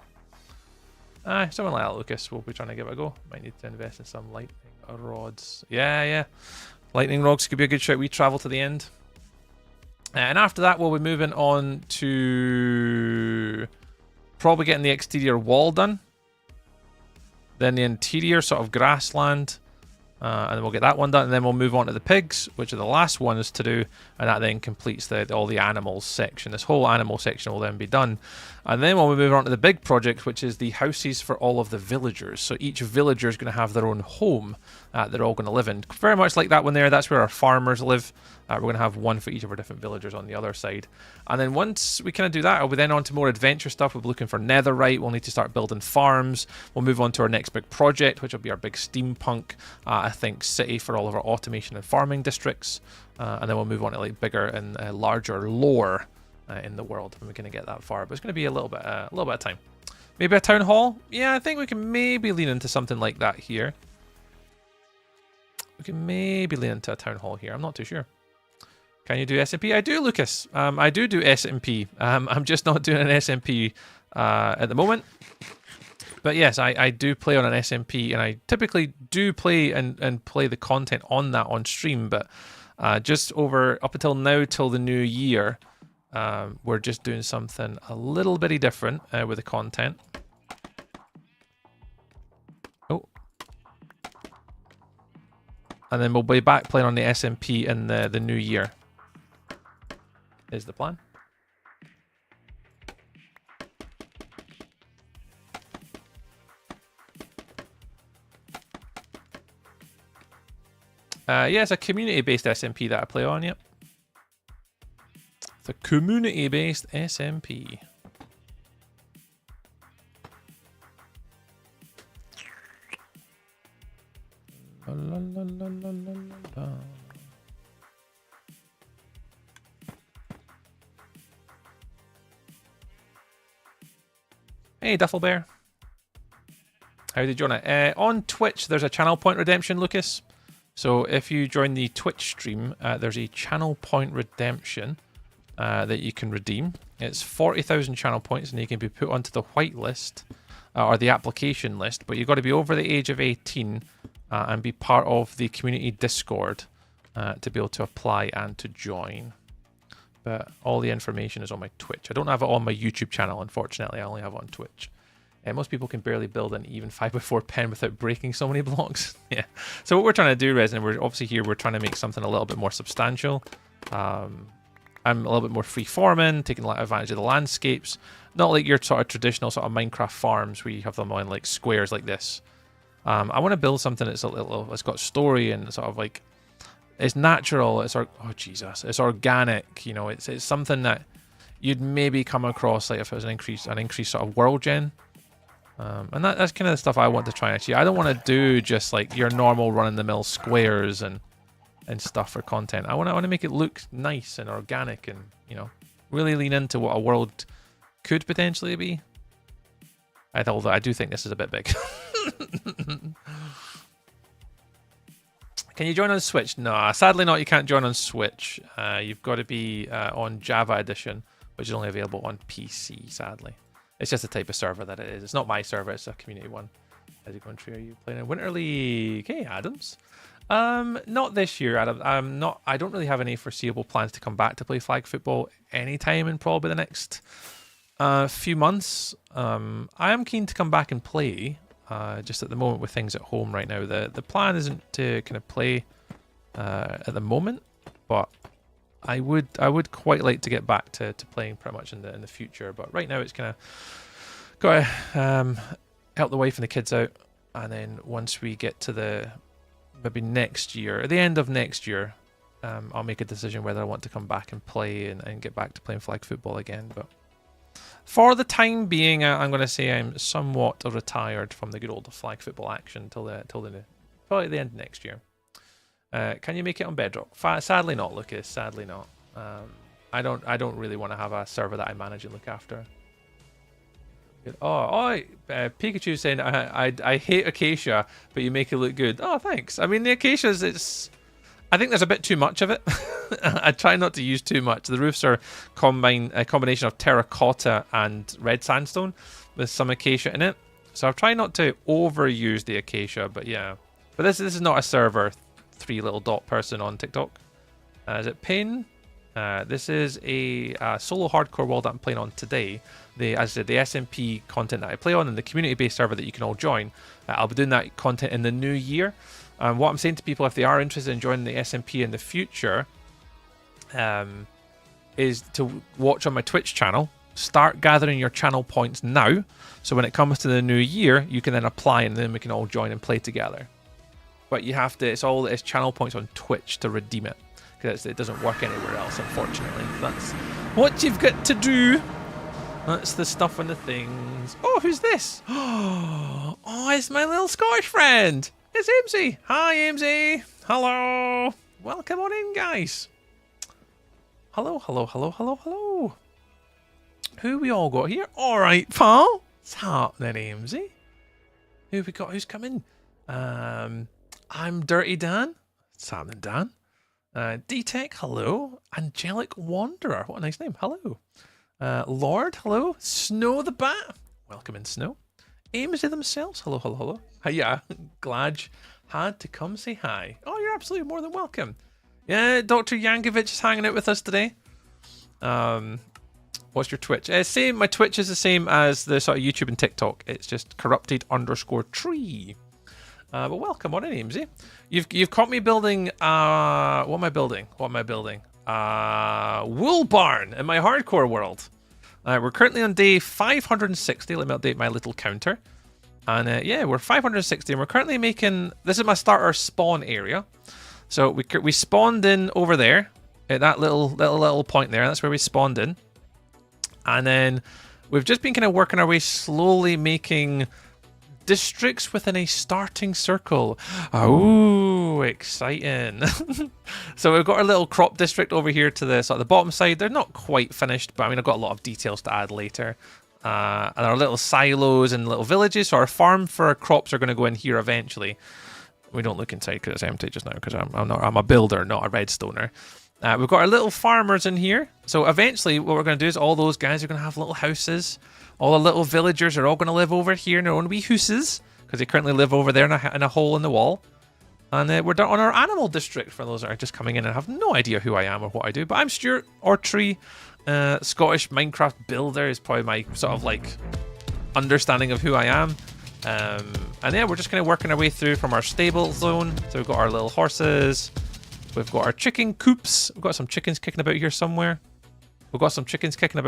something like that, Lucas. We'll be trying to give it a go. Might need to invest in some lightning rods. Yeah. Lightning rods could be a good shout. We travel to the end. And after that, we'll be moving on to probably getting the exterior wall done. Then the interior sort of grassland. And then we'll get that one done, and then we'll move on to the pigs, which are the last ones to do, and that then completes all the animals section. This whole animal section will then be done. And then we'll move on to the big project, which is the houses for all of the villagers. So each villager is going to have their own home that they're all going to live in. Very much like that one there, that's where our farmers live. We're going to have one for each of our different villagers on the other side. And then once we kind of do that, we'll be then on to more adventure stuff. We'll be looking for netherite. We'll need to start building farms. We'll move on to our next big project, which will be our big steampunk, I think, city for all of our automation and farming districts. And then we'll move on to like bigger and larger lore in the world when we're going to get that far. But it's going to be a little bit of time. Maybe a town hall? Yeah, I think we can maybe lean into something like that here. We can maybe lean into a town hall here. I'm not too sure. Can you do SMP? I do, Lucas. I do SMP. I'm just not doing an SMP at the moment. But yes, I do play on an SMP, and I typically do play and play the content on that on stream. But just up until now, till the new year, we're just doing something a little bitty different with the content. Oh. And then we'll be back playing on the SMP in the new year. Is the plan. Yeah, it's a community-based SMP that I play on, yep. The community-based SMP. La, la, la, la, la, la, la. Hey, Duffel Bear. How did you join it? On Twitch, there's a channel point redemption, Lucas. So if you join the Twitch stream, there's a channel point redemption that you can redeem. It's 40,000 channel points, and you can be put onto the whitelist or the application list. But you've got to be over the age of 18 and be part of the community Discord to be able to apply and to join. But all the information is on my Twitch. I don't have it on my YouTube channel, unfortunately. I only have it on Twitch. Most people can barely build an even 5x4 pen without breaking so many blocks. Yeah. So what we're trying to do, Resin, we're obviously here, we're trying to make something a little bit more substantial. I'm a little bit more free-forming, taking advantage of the landscapes. Not like your sort of traditional sort of Minecraft farms where you have them on like squares like this. I want to build something that's it's got story and sort of like, it's natural. It's oh Jesus, it's organic. You know, it's something that you'd maybe come across like if it was an increased sort of world gen. And that's kind of the stuff I want to try and achieve. I don't want to do just like your normal run-of-the-mill squares and stuff for content. I want to make it look nice and organic, and really lean into what a world could potentially be. Although I do think this is a bit big. Can you join on Switch? No, sadly not. You can't join on Switch. You've got to be on Java Edition, which is only available on PC, sadly. It's just the type of server that it is. It's not my server, it's a community one. How's it going, Tree? Are you playing in Winter League? Hey, Adams. Not this year, Adam. I don't really have any foreseeable plans to come back to play flag football anytime in probably the next few months. I am keen to come back and play. Just at the moment with things at home right now. The plan isn't to kind of play at the moment, but I would quite like to get back to playing pretty much in the future. But right now it's kind of got to help the wife and the kids out, and then once we get to maybe next year, at the end of next year, I'll make a decision whether I want to come back and play and get back to playing flag football again. But for the time being, I'm going to say I'm somewhat retired from the good old flag football action till probably the end of next year. Can you make it on Bedrock? Sadly not, Lucas. Sadly not. I don't really want to have a server that I manage and look after. Pikachu saying I hate Acacia, but you make it look good. Oh, thanks. I mean, the Acacias, I think there's a bit too much of it. I try not to use too much. The roofs are a combination of terracotta and red sandstone with some acacia in it. So I've tried not to overuse the acacia, but yeah. But this is not a server 3 little dot person on TikTok. Is it Pain? This is a solo hardcore world that I'm playing on today. As I said, the SMP content that I play on and the community-based server that you can all join. I'll be doing that content in the new year. What I'm saying to people, if they are interested in joining the SMP in the future, is to watch on my Twitch channel. Start gathering your channel points now, so when it comes to the new year, you can then apply, and then we can all join and play together. But you have to, it's channel points on Twitch to redeem it, because it doesn't work anywhere else, unfortunately. That's what you've got to do. That's the stuff and the things. Oh, who's this? Oh, it's my little Scottish friend. It's Amesy. Hi, Amesy. Hello. Welcome on in, guys. Hello, hello, hello, hello, hello. Who we all got here? All right, pal. What's happening, Amesy? Who we got? Who's coming? I'm Dirty Dan. What's happening, Dan? D-Tech, hello. Angelic Wanderer, what a nice name. Hello. Lord, hello. Snow the Bat, welcome in, Snow. Amesy themselves, hello, hello, hello. Yeah, glad you had to come say hi. Oh, you're absolutely more than welcome. Yeah, Dr. Yankovic is hanging out with us today. What's your Twitch? Same. My Twitch is the same as the sort of YouTube and TikTok. It's just corrupted_tree. But welcome on in, Amesy. You've caught me building. What am I building? Wool barn in my hardcore world. We're currently on day 560. Let me update my little counter. And yeah, we're 560, and we're currently making. This is my starter spawn area. So we spawned in over there at that little point there. That's where we spawned in. And then we've just been kind of working our way slowly, making districts within a starting circle. Oh, exciting. So we've got our little crop district over here to the sort of the bottom side. They're not quite finished, but I mean, I've got a lot of details to add later. And our little silos and little villages. So our farm for our crops are going to go in here eventually. We don't look inside because it's empty just now because I'm a builder, not a redstoner. We've got our little farmers in here. So eventually what we're going to do is all those guys are going to have little houses. All the little villagers are all going to live over here in their own wee houses because they currently live over there in a hole in the wall. And we're done on our animal district for those that are just coming in and have no idea who I am or what I do. But I'm Stuart Ortree, Scottish Minecraft builder is probably my sort of like understanding of who I am. And yeah, we're just kind of working our way through from our stable zone. So we've got our little horses. We've got our chicken coops. We've got some chickens kicking about here somewhere. We have chickens kicking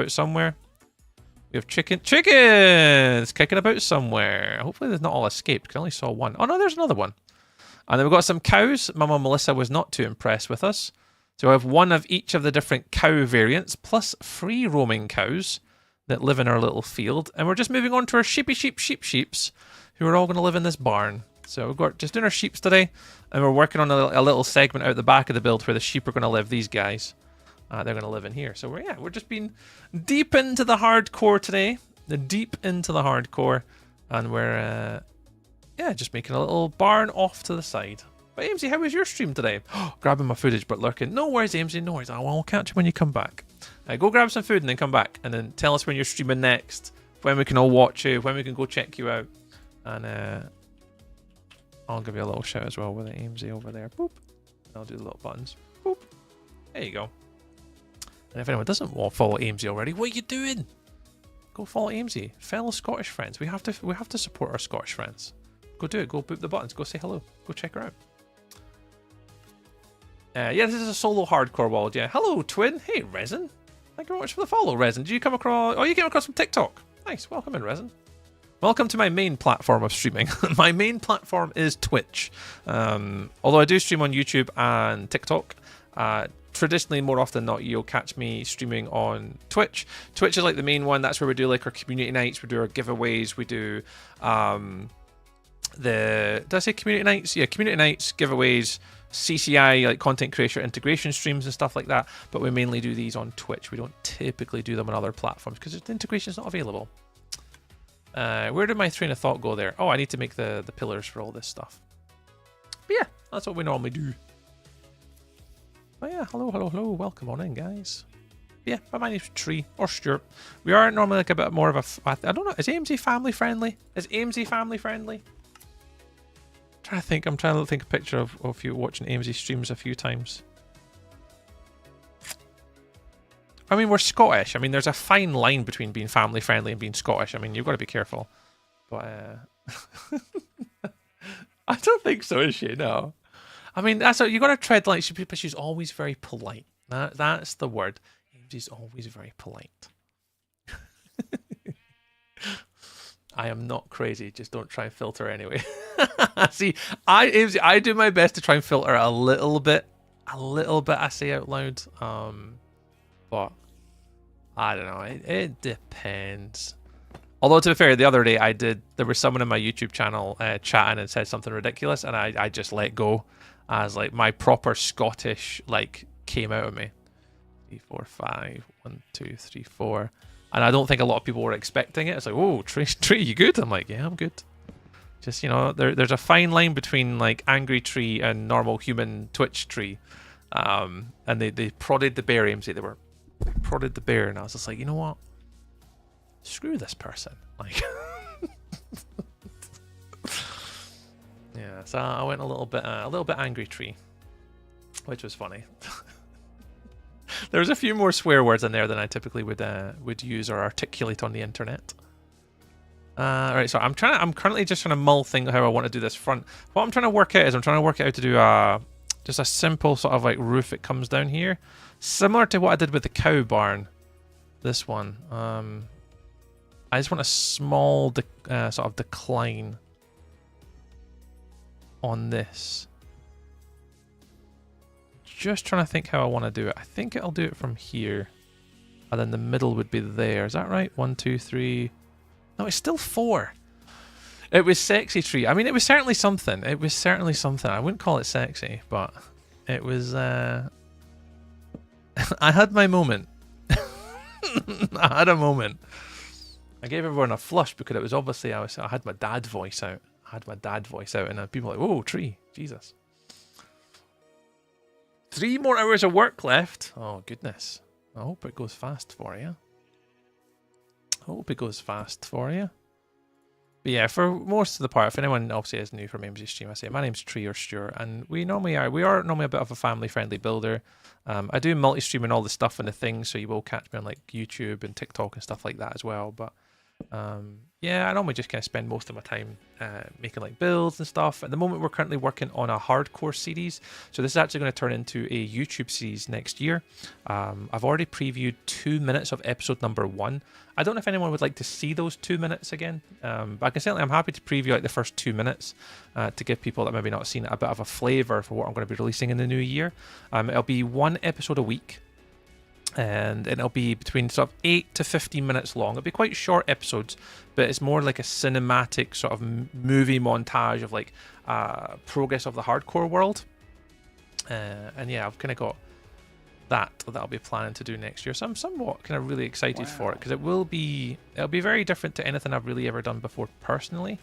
about somewhere. Hopefully they've not all escaped because I only saw one. Oh no, there's another one. And then we've got some cows. Mama Melissa was not too impressed with us. So I have one of each of the different cow variants, plus free roaming cows that live in our little field. And we're just moving on to our sheeps, who are all going to live in this barn. So we've got just doing our sheeps today, and we're working on a little segment out the back of the build where the sheep are going to live. These guys, they're going to live in here. So we're just being deep into the hardcore today. And we're just making a little barn off to the side. But Amesy, how was your stream today? Grabbing my footage but lurking. No worries, Amesy, no worries. I'll catch you when you come back. Go grab some food and then come back, and then tell us when you're streaming next, when we can all watch you, when we can go check you out, and I'll give you a little shout as well with the Amesy over there. Boop. I'll do the little buttons. Boop. There you go. And if anyone doesn't follow Amesy already, what are you doing? Go follow Amesy. Fellow Scottish friends. We have to support our Scottish friends. Go do it. Go boop the buttons. Go say hello. Go check her out. Yeah, this is a solo hardcore world. Yeah. Hello, Twin. Hey, Resin. Thank you very much for the follow, Resin. Did you come across? Oh, you came across from TikTok. Nice. Welcome in, Resin. Welcome to my main platform of streaming. My main platform is Twitch. Although I do stream on YouTube and TikTok. Traditionally, more often than not, you'll catch me streaming on Twitch. Twitch is like the main one. That's where we do like our community nights. We do our giveaways. We do did I say community nights? Yeah, community nights, giveaways, CCI, like content creator integration streams and stuff like that. But we mainly do these on Twitch. We don't typically do them on other platforms because the integration is not available. Where did my train of thought go there? Oh, I need to make the pillars for all this stuff. But yeah, that's what we normally do. But yeah, hello. Welcome on in, guys. Yeah, but my name's Tree or Stuart. We are normally like a bit more of a. I don't know. Is Amesy family friendly? I'm trying to think a picture of you watching Amesy streams a few times. I mean, we're Scottish. I mean, there's a fine line between being family friendly and being Scottish. I mean, you've got to be careful. But I don't think so, is she? No. I mean, that's you got to tread like she's always very polite. That's the word. Amesie's always very polite. I am not crazy. Just don't try and filter anyway. See, I do my best to try and filter a little bit. I say out loud. But I don't know. It depends. Although to be fair, the other day there was someone in my YouTube channel chatting and said something ridiculous, and I just let go, as like my proper Scottish like came out of me. 3, 4, 5. 1, 2, 3, 4. And I don't think a lot of people were expecting it. It's like, whoa, Tree, you good? I'm like, yeah, I'm good. Just, you know, there's a fine line between like angry Tree and normal human Twitch Tree. And they prodded the bear, AMC. They prodded the bear, and I was just like, you know what? Screw this person. Like, yeah. So I went a little bit angry tree, which was funny. There was a few more swear words in there than I typically would use or articulate on the internet. Right, so I'm currently just trying to mull think how I want to do this front. What I'm trying to work out is I'm trying to work out how to do just a simple sort of like roof. It comes down here, similar to what I did with the cow barn. This one. I just want a small sort of decline on this. Just trying to think how I want to do it. I think I'll do it from here, and then the middle would be there. Is that right? 1, 2, 3. No, it's still 4. It was sexy tree. I mean, it was certainly something. It was certainly something. I wouldn't call it sexy, but it was. I had my moment. I had a moment. I gave everyone a flush because it was obviously I had my dad voice out. And people were like, "Whoa, tree, Jesus!" 3 more hours of work left. Oh goodness! I hope it goes fast for you. But yeah, for most of the part, if anyone obviously is new for Mamesy Stream, I say my name's Tree or Stuart, and we are normally a bit of a family-friendly builder. I do multi-stream and all the stuff and the things, so you will catch me on like YouTube and TikTok and stuff like that as well. But yeah, I normally just kind of spend most of my time making like builds and stuff. At the moment, we're currently working on a hardcore series, so this is actually going to turn into a YouTube series next year. I've already previewed 2 minutes of episode number 1. I don't know if anyone would like to see those 2 minutes again, but I'm happy to preview like the first 2 minutes to give people that maybe not seen it a bit of a flavour for what I'm going to be releasing in the new year. It'll be 1 episode a week, and it'll be between sort of 8 to 15 minutes long. It'll be quite short episodes, but it's more like a cinematic sort of movie montage of like progress of the hardcore world. And yeah, I've kind of got that'll be planning to do next year, so I'm somewhat kind of really excited for it, because it'll be very different to anything I've really ever done before personally,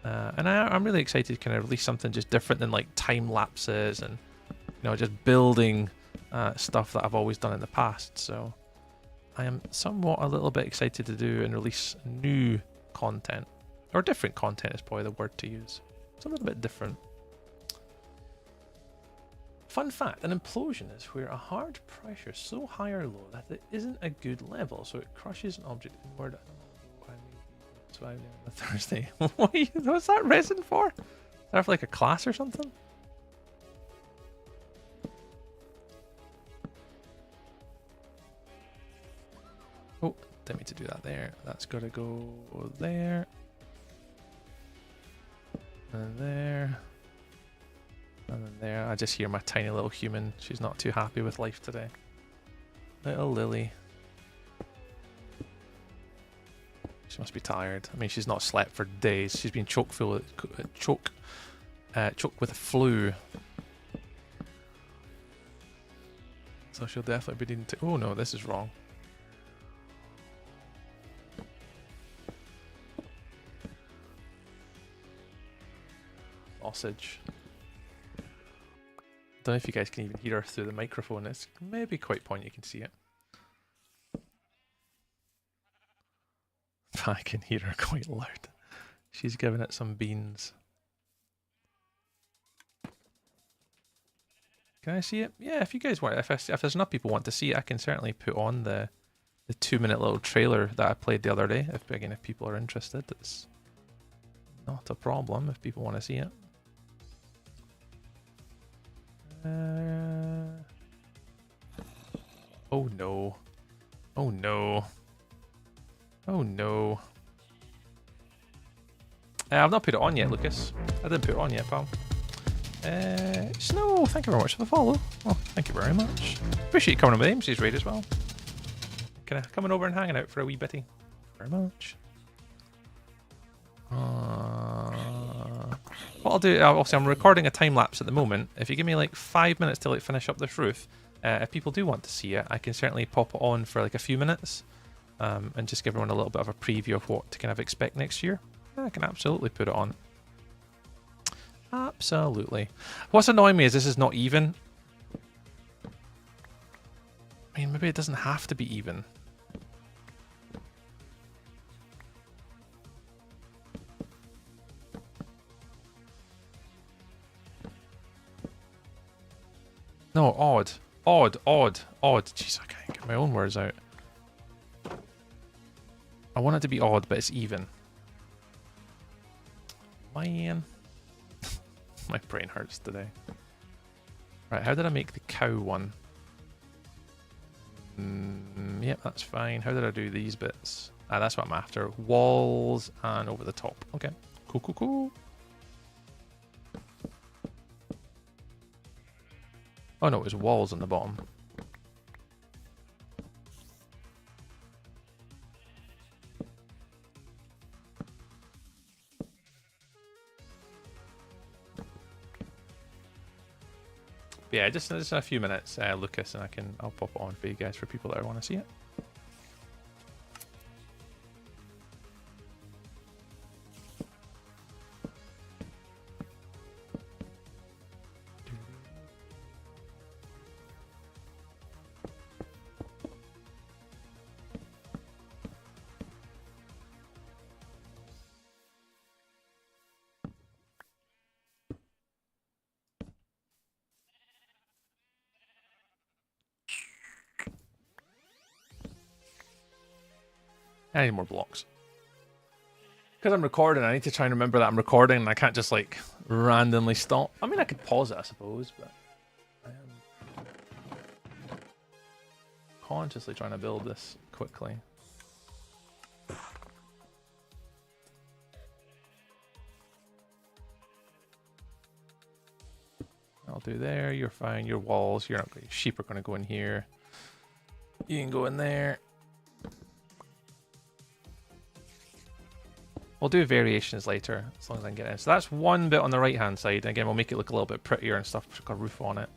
and I'm really excited to kind of release something just different than like time lapses and just building stuff that I've always done in the past. So I am somewhat a little bit excited to do and release new content, or different content is probably the word to use. It's a little bit different. Fun fact, an implosion is where a hard pressure is so high or low that it isn't a good level, so it crushes an object inward. I don't know why I'm on a Thursday. What's that resin for? Is that for like a class or something? Oh, didn't mean to do that there. That's got to go there. And there. And then there, I just hear my tiny little human. She's not too happy with life today. Little Lily. She must be tired. I mean, she's not slept for days. She's been choked with a flu. So she'll definitely be needing to... Oh no, this is wrong. Sausage. Don't know if you guys can even hear her through the microphone. It's maybe quite point you can see it. I can hear her quite loud. She's giving it some beans. Can I see it? Yeah, if you guys want, if there's enough people want to see it, I can certainly put on the 2-minute little trailer that I played the other day. If people are interested, it's not a problem if people want to see it. Oh no. Oh no. Oh no. I've not put it on yet, Lucas. I didn't put it on yet, pal. Snow, thank you very much for the follow. Oh, thank you very much. Appreciate you coming on with AMC's raid as well. Kind of coming over and hanging out for a wee bitty. Very much. What I'll do, obviously I'm recording a time lapse at the moment. If you give me like 5 minutes to like finish up this roof, if people do want to see it, I can certainly pop it on for like a few minutes, and just give everyone a little bit of a preview of what to kind of expect next year. I can absolutely put it on. Absolutely. What's annoying me is this is not even. I mean, maybe it doesn't have to be even. No, odd. Odd, odd, odd. Jeez, I can't get my own words out. I want it to be odd, but it's even. Man. My brain hurts today. Right, how did I make the cow one? Yep, that's fine. How did I do these bits? Ah, that's what I'm after. Walls and over the top. Okay, cool, cool, cool. Oh no, it was walls on the bottom. Yeah, just in a few minutes, Lucas, and I'll pop it on for you guys for people that want to see it. I need more blocks. Because I'm recording, I need to try and remember that I'm recording, and I can't just, like, randomly stop. I mean, I could pause it, I suppose, but I am consciously trying to build this quickly. I'll do there, you're fine, your walls, you're not, sheep are going to go in here. You can go in there. We'll do variations later, as long as I can get in. So that's one bit on the right-hand side. Again, we'll make it look a little bit prettier and stuff. Got a roof on it.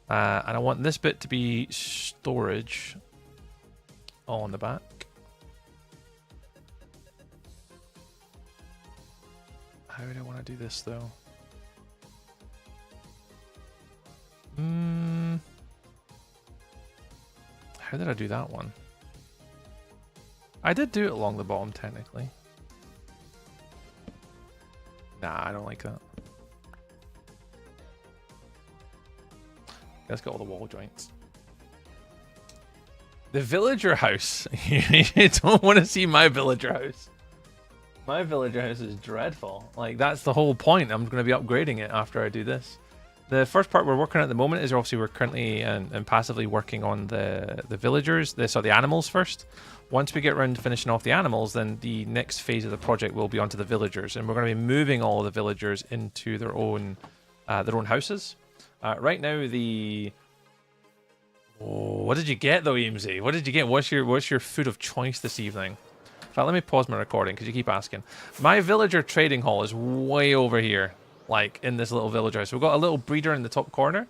And I want this bit to be storage all on the back. How do I want to do this, though? How did I do that one? I did do it along the bottom, technically. Nah, I don't like that. Let's get all the wall joints. The villager house. You don't want to see my villager house. My villager house is dreadful. Like, that's the whole point. I'm going to be upgrading it after I do this. The first part we're working on at the moment is obviously we're currently and passively working on the villagers, the animals first. Once we get around to finishing off the animals, then the next phase of the project will be onto the villagers, and we're going to be moving all of the villagers into their own houses. Right now, what did you get though, Eamsy? What did you get? What's your food of choice this evening? In fact, let me pause my recording because you keep asking. My villager trading hall is way over here, like in this little village house. We've got a little breeder in the top corner.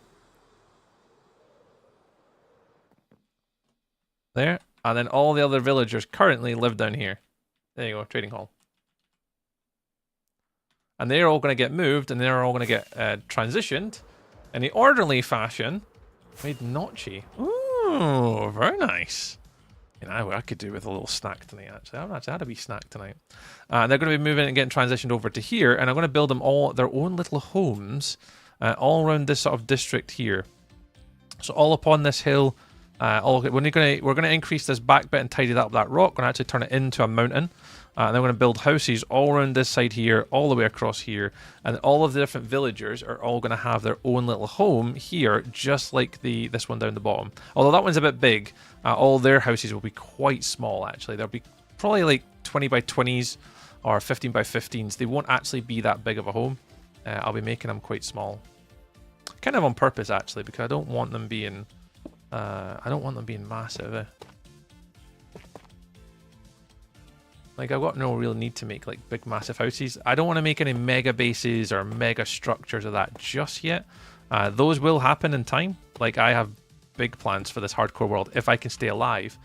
There. And then all the other villagers currently live down here. There you go, trading hall. And they're all going to get moved, and they're all going to get transitioned in the orderly fashion. Made notchi. Ooh, very nice. You know, I could do with a little snack tonight, actually. I haven't actually had a wee snack tonight. They're going to be moving and getting transitioned over to here, and I'm going to build them all their own little homes all around this sort of district here. So all upon this hill. We're going to increase this back bit and tidy up that rock. We're going to actually turn it into a mountain. And then we're going to build houses all around this side here, all the way across here. And all of the different villagers are all going to have their own little home here, just like this one down the bottom. Although that one's a bit big, all their houses will be quite small, actually. They'll be probably like 20 by 20s or 15 by 15s. They won't actually be that big of a home. I'll be making them quite small. Kind of on purpose, actually, because I don't want them being... massive. Like, I've got no real need to make like big massive houses. I don't want to make any mega bases or mega structures of that just yet. Those will happen in time. Like, I have big plans for this hardcore world if I can stay alive.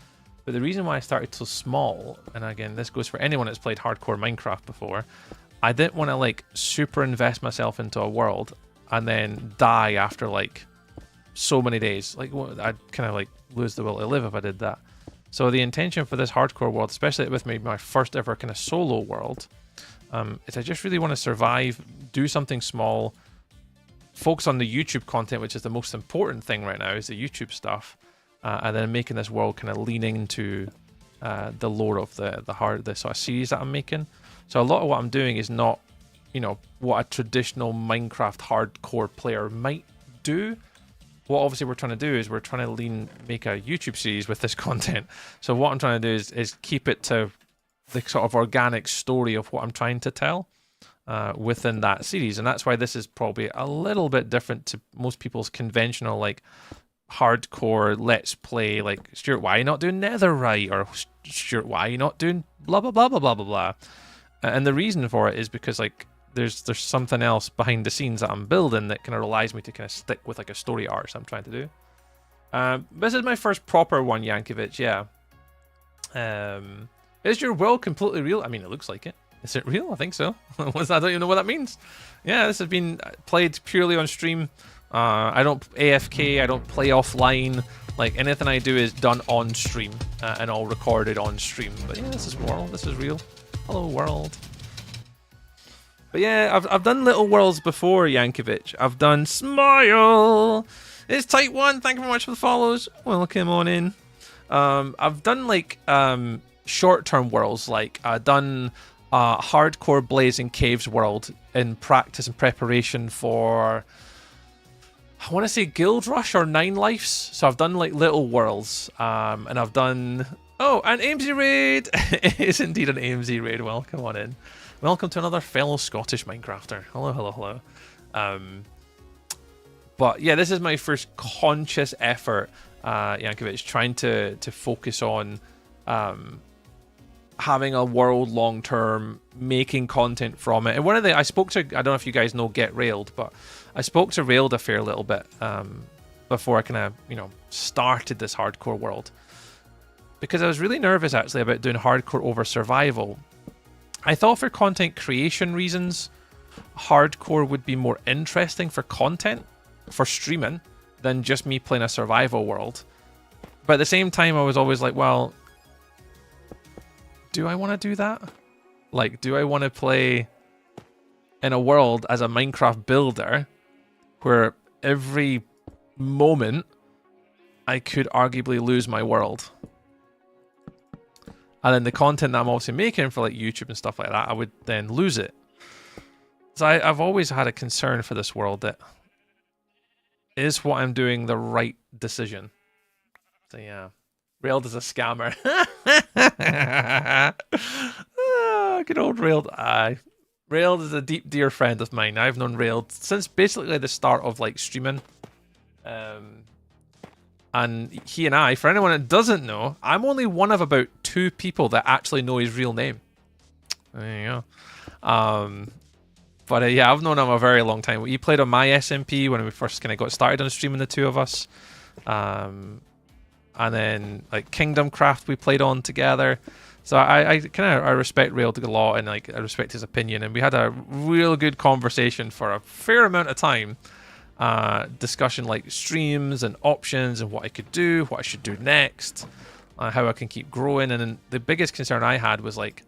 But the reason why I started so small, and again, this goes for anyone that's played hardcore Minecraft before, I didn't want to like super invest myself into a world and then die after like so many days. Like, I'd kind of like lose the will to live if I did that. So the intention for this hardcore world, especially with my first ever kind of solo world, is I just really want to survive, do something small, focus on the YouTube content, which is the most important thing right now, is the YouTube stuff, and then making this world kind of leaning into the lore of the sort of series that I'm making. So a lot of what I'm doing is not, you know, what a traditional Minecraft hardcore player might do. What obviously we're trying to do is we're trying to make a YouTube series with this content. So what I'm trying to do is keep it to the sort of organic story of what I'm trying to tell within that series. And that's why this is probably a little bit different to most people's conventional, like, hardcore let's play, like, Stuart, why are you not doing Netherite? Or Stuart, why are you not doing blah, blah, blah, blah, blah, blah, blah. And the reason for it is because, like, there's something else behind the scenes that I'm building that kind of relies me to kind of stick with, like, a story arc I'm trying to do. This is my first proper one, Yankovic, yeah. Is your world completely real? I mean, it looks like it. Is it real? I think so. I don't even know what that means. Yeah, this has been played purely on stream. I don't AFK, I don't play offline. Like, anything I do is done on stream and all recorded on stream. But yeah, this is world. This is real. Hello, world. But yeah, I've done little worlds before, Yankovic. I've done Smile. It's Type 1. Thank you very much for the follows. Welcome on in. I've done, like, short-term worlds. Like, I've done hardcore Blazing Caves world in practice and preparation for, I want to say, Guild Rush or 9 Lives. So I've done, like, little worlds. And I've done... Oh, an AMZ raid! It is indeed an AMZ raid. Welcome on in. Welcome to another fellow Scottish Minecrafter. Hello, hello, hello. But yeah, this is my first conscious effort, Yankovic, trying to focus on having a world long term, making content from it. And one of the, I spoke to, I don't know if you guys know Get Railed, but I spoke to Railed a fair little bit before I kind of, you know, started this hardcore world. Because I was really nervous actually about doing hardcore over survival. I thought for content creation reasons, hardcore would be more interesting for content, for streaming, than just me playing a survival world. But at the same time, I was always like, well, do I want to do that? Like, do I want to play in a world as a Minecraft builder where every moment I could arguably lose my world? And then the content that I'm obviously making for, like, YouTube and stuff like that, I would then lose it. So I've always had a concern for this world that, is what I'm doing the right decision? So yeah, Railed is a scammer. Good old Railed. Railed is a deep, dear friend of mine. I've known Railed since basically the start of, like, streaming. And he and I, for anyone that doesn't know, I'm only one of about 2 people that actually know his real name. There you go. But yeah, I've known him a very long time. He played on my SMP when we first kind of got started on streaming, the 2 of us. And then, like, Kingdom Craft we played on together. So I respect Railed a lot, and, like, I respect his opinion. And we had a real good conversation for a fair amount of time. Discussion, like, streams and options and what I could do, what I should do next, how I can keep growing. And then the biggest concern I had was, like,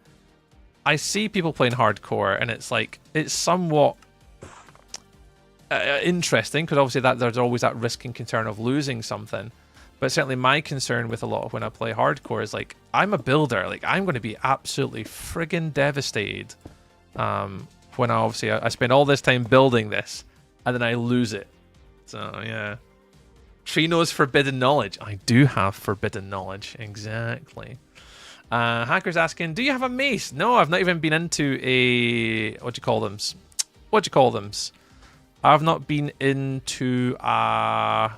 I see people playing hardcore and it's like, it's somewhat interesting because obviously that there's always that risk and concern of losing something. But certainly my concern with a lot of when I play hardcore is, like, I'm a builder, like, I'm going to be absolutely friggin' devastated when I spend all this time building this and then I lose it. So, yeah. Tree knows forbidden knowledge. I do have forbidden knowledge. Exactly. Hacker's asking, do you have a mace? No, I've not even been into a... What do you call them? I've not been into a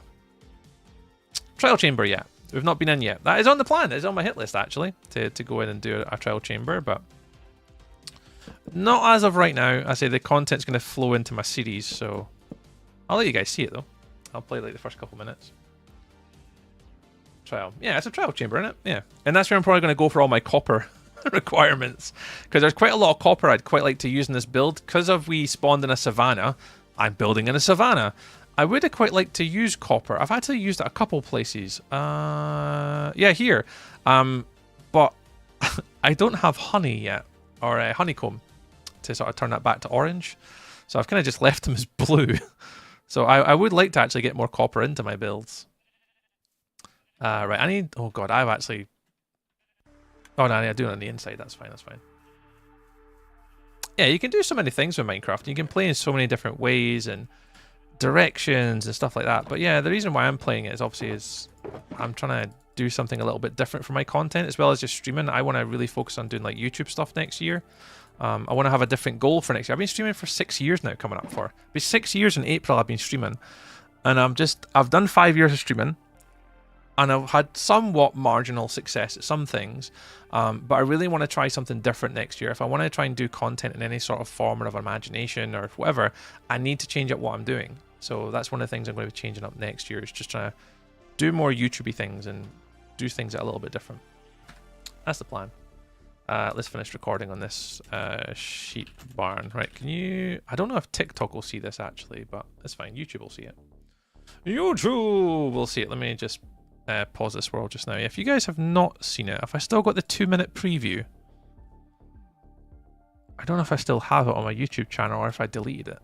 trial chamber yet. We've not been in yet. That is on the plan. It's on my hit list, actually, to go in and do a trial chamber, but not as of right now. I say the content's going to flow into my series, so I'll let you guys see it, though. I'll play, like, the first couple minutes. Trial. Yeah, it's a trial chamber, isn't it? Yeah. And that's where I'm probably going to go for all my copper requirements. Because there's quite a lot of copper I'd quite like to use in this build. Because we spawned in a savanna, I'm building in a savanna. I would have quite liked to use copper. I've actually used it a couple places. Yeah, here. But I don't have honey yet, or honeycomb, to sort of turn that back to orange. So I've kind of just left them as blue. So I would like to actually get more copper into my builds. Right, I need... Oh god, I've actually... Oh no, I do it on the inside. That's fine, that's fine. Yeah, you can do so many things with Minecraft. You can play in so many different ways and directions and stuff like that. But yeah, the reason why I'm playing it is obviously I'm trying to do something a little bit different for my content as well as just streaming. I want to really focus on doing like YouTube stuff next year. I want to have a different goal for next year. I've been streaming for 6 years now, coming up for. It'll be 6 years in April I've been streaming. And I've done 5 years of streaming. And I've had somewhat marginal success at some things, but I really want to try something different next year. If I want to try and do content in any sort of form of imagination or whatever, I need to change up what I'm doing. So that's one of the things I'm going to be changing up next year, is just trying to do more YouTubey things and do things that are a little bit different. That's the plan. Let's finish recording on this sheep barn. Right, can you... I don't know if TikTok will see this actually, but it's fine. YouTube will see it. YouTube will see it. Let me just... pause this world just now. If you guys have not seen it, if I still got the 2-minute preview, I don't know if I still have it on my YouTube channel or if I deleted it.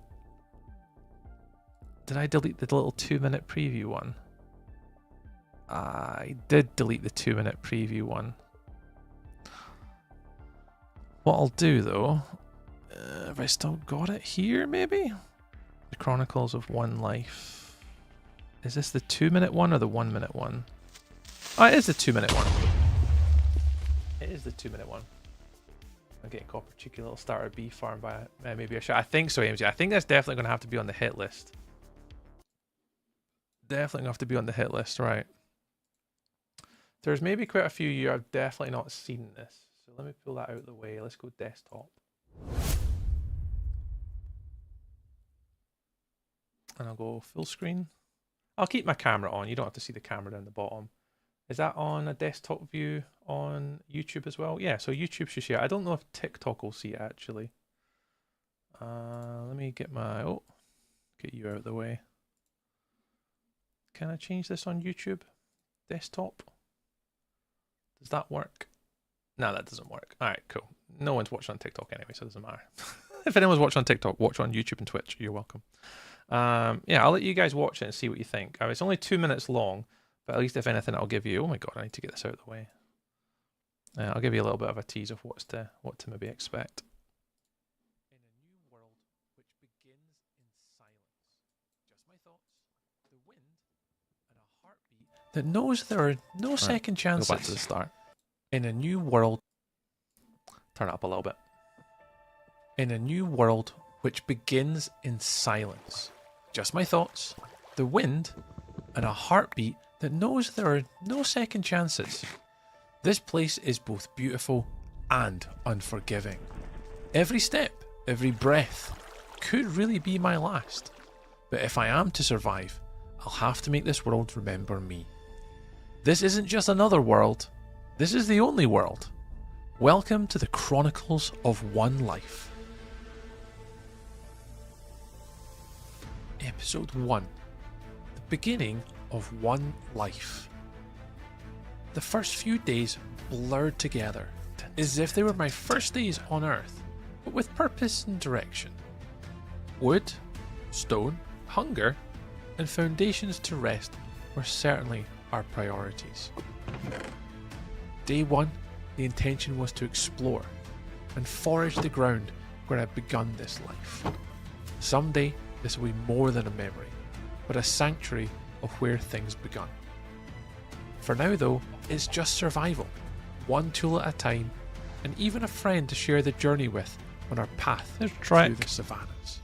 Did I delete the little 2-minute preview one? I did delete the 2-minute preview one. What I'll do though, have I still got it here maybe? The Chronicles of One Life. Is this the 2-minute one or the 1-minute one? Oh, it is the 2-minute one. It is the 2-minute one. I'm getting copper. Cheeky little starter bee farm by maybe a shot. I think so, AMG. I think that's definitely going to have to be on the hit list. Definitely going to have to be on the hit list, right. There's maybe quite a few you I've definitely not seen this. So let me pull that out of the way. Let's go desktop. And I'll go full screen. I'll keep my camera on. You don't have to see the camera down the bottom. Is that on a desktop view on YouTube as well? Yeah, so YouTube should see it. I don't know if TikTok will see it actually. Let me get my... Oh, get you out of the way. Can I change this on YouTube? Desktop? Does that work? No, that doesn't work. Alright, cool. No one's watching on TikTok anyway, so it doesn't matter. If anyone's watching on TikTok, watch on YouTube and Twitch. You're welcome. Yeah, I'll let you guys watch it and see what you think. It's only 2 minutes long, but at least if anything, I'll give you... Oh my god, I need to get this out of the way. I'll give you a little bit of a tease of what to maybe expect. In a new world which begins in silence, just my thoughts, the wind, and a heartbeat that knows there are no second chances. Go back to the start. In a new world... Turn it up a little bit. In a new world which begins in silence. Just my thoughts, the wind, and a heartbeat that knows there are no second chances. This place is both beautiful and unforgiving. Every step, every breath could really be my last. But if I am to survive, I'll have to make this world remember me. This isn't just another world. This is the only world. Welcome to the Chronicles of One Life. Episode 1. The beginning of One Life. The first few days blurred together, as if they were my first days on Earth, but with purpose and direction. Wood, stone, hunger, and foundations to rest were certainly our priorities. Day 1, the intention was to explore and forage the ground where I'd begun this life. Someday, this will be more than a memory, but a sanctuary of where things begun. For now though, it's just survival, one tool at a time, and even a friend to share the journey with on our path through the savannas.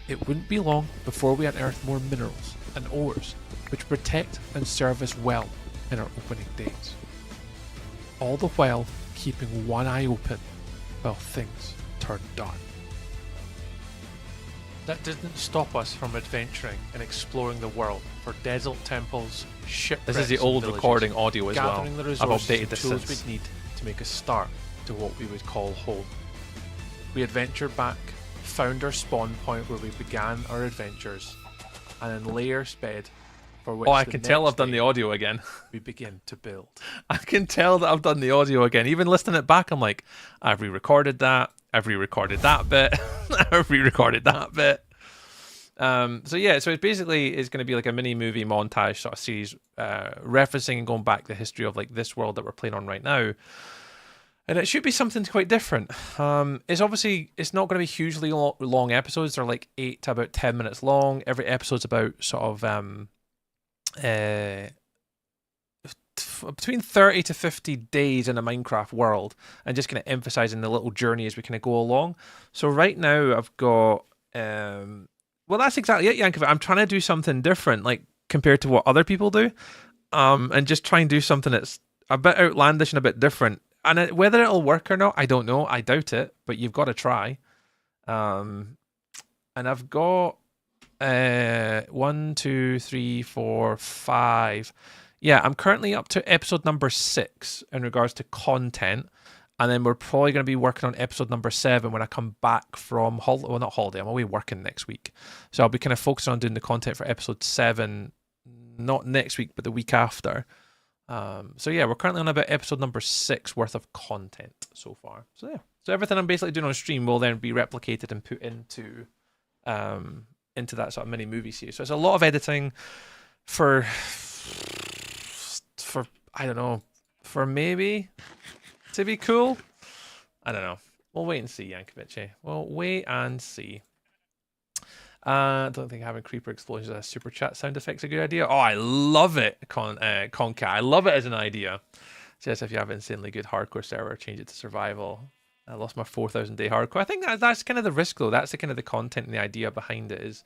It wouldn't be long before we unearthed more minerals and ores, which protect and serve us well in our opening days. All the while keeping one eye open while things turn dark. That didn't stop us from adventuring and exploring the world for desert temples, shipwrecks. This is the old recording audio as well. Gathering the I've updated this tools since. we'd need to make a start to what we would call home. We adventured back, found our spawn point where we began our adventures, and then layers bed, for which Oh, I the can tell I've next done the day audio again. we begin to build. I can tell that I've done the audio again. Even listening it back, I'm like, I've re-recorded that. I've re-recorded that bit. I've re-recorded that bit. So yeah, so it's going to be like a mini movie montage sort of series, referencing and going back the history of like this world that we're playing on right now. And it should be something quite different. It's not going to be hugely long episodes. They're like 8 to about 10 minutes long. Every episode's about sort of between 30 to 50 days in a Minecraft world, and just kind of emphasizing the little journey as we kind of go along. So right now I've got well, that's exactly it, Yankovic. I'm trying to do something different, like compared to what other people do, and just try and do something that's a bit outlandish and a bit different. And whether it'll work or not, I don't know. I doubt it, but you've got to try. And I've got 1, 2, 3, 4, 5. Yeah, I'm currently up to episode number 6 in regards to content. And then we're probably going to be working on episode number 7 when I come back from holiday. Well, not holiday. I'm away working next week. So I'll be kind of focusing on doing the content for episode 7, not next week, but the week after. So yeah, we're currently on about episode number 6 worth of content so far. So yeah. So everything I'm basically doing on stream will then be replicated and put into that sort of mini movie series. So it's a lot of editing for I don't know, for maybe to be cool. I don't know. We'll wait and see, Yankovic. We'll wait and see. I don't think having creeper explosions as a super chat sound effect's a good idea. Oh, I love it, Concat. I love it as an idea. Just if you have an insanely good hardcore server, change it to survival. I lost my 4,000 day hardcore. I think that's kind of the risk, though. That's the kind of the content and the idea behind it is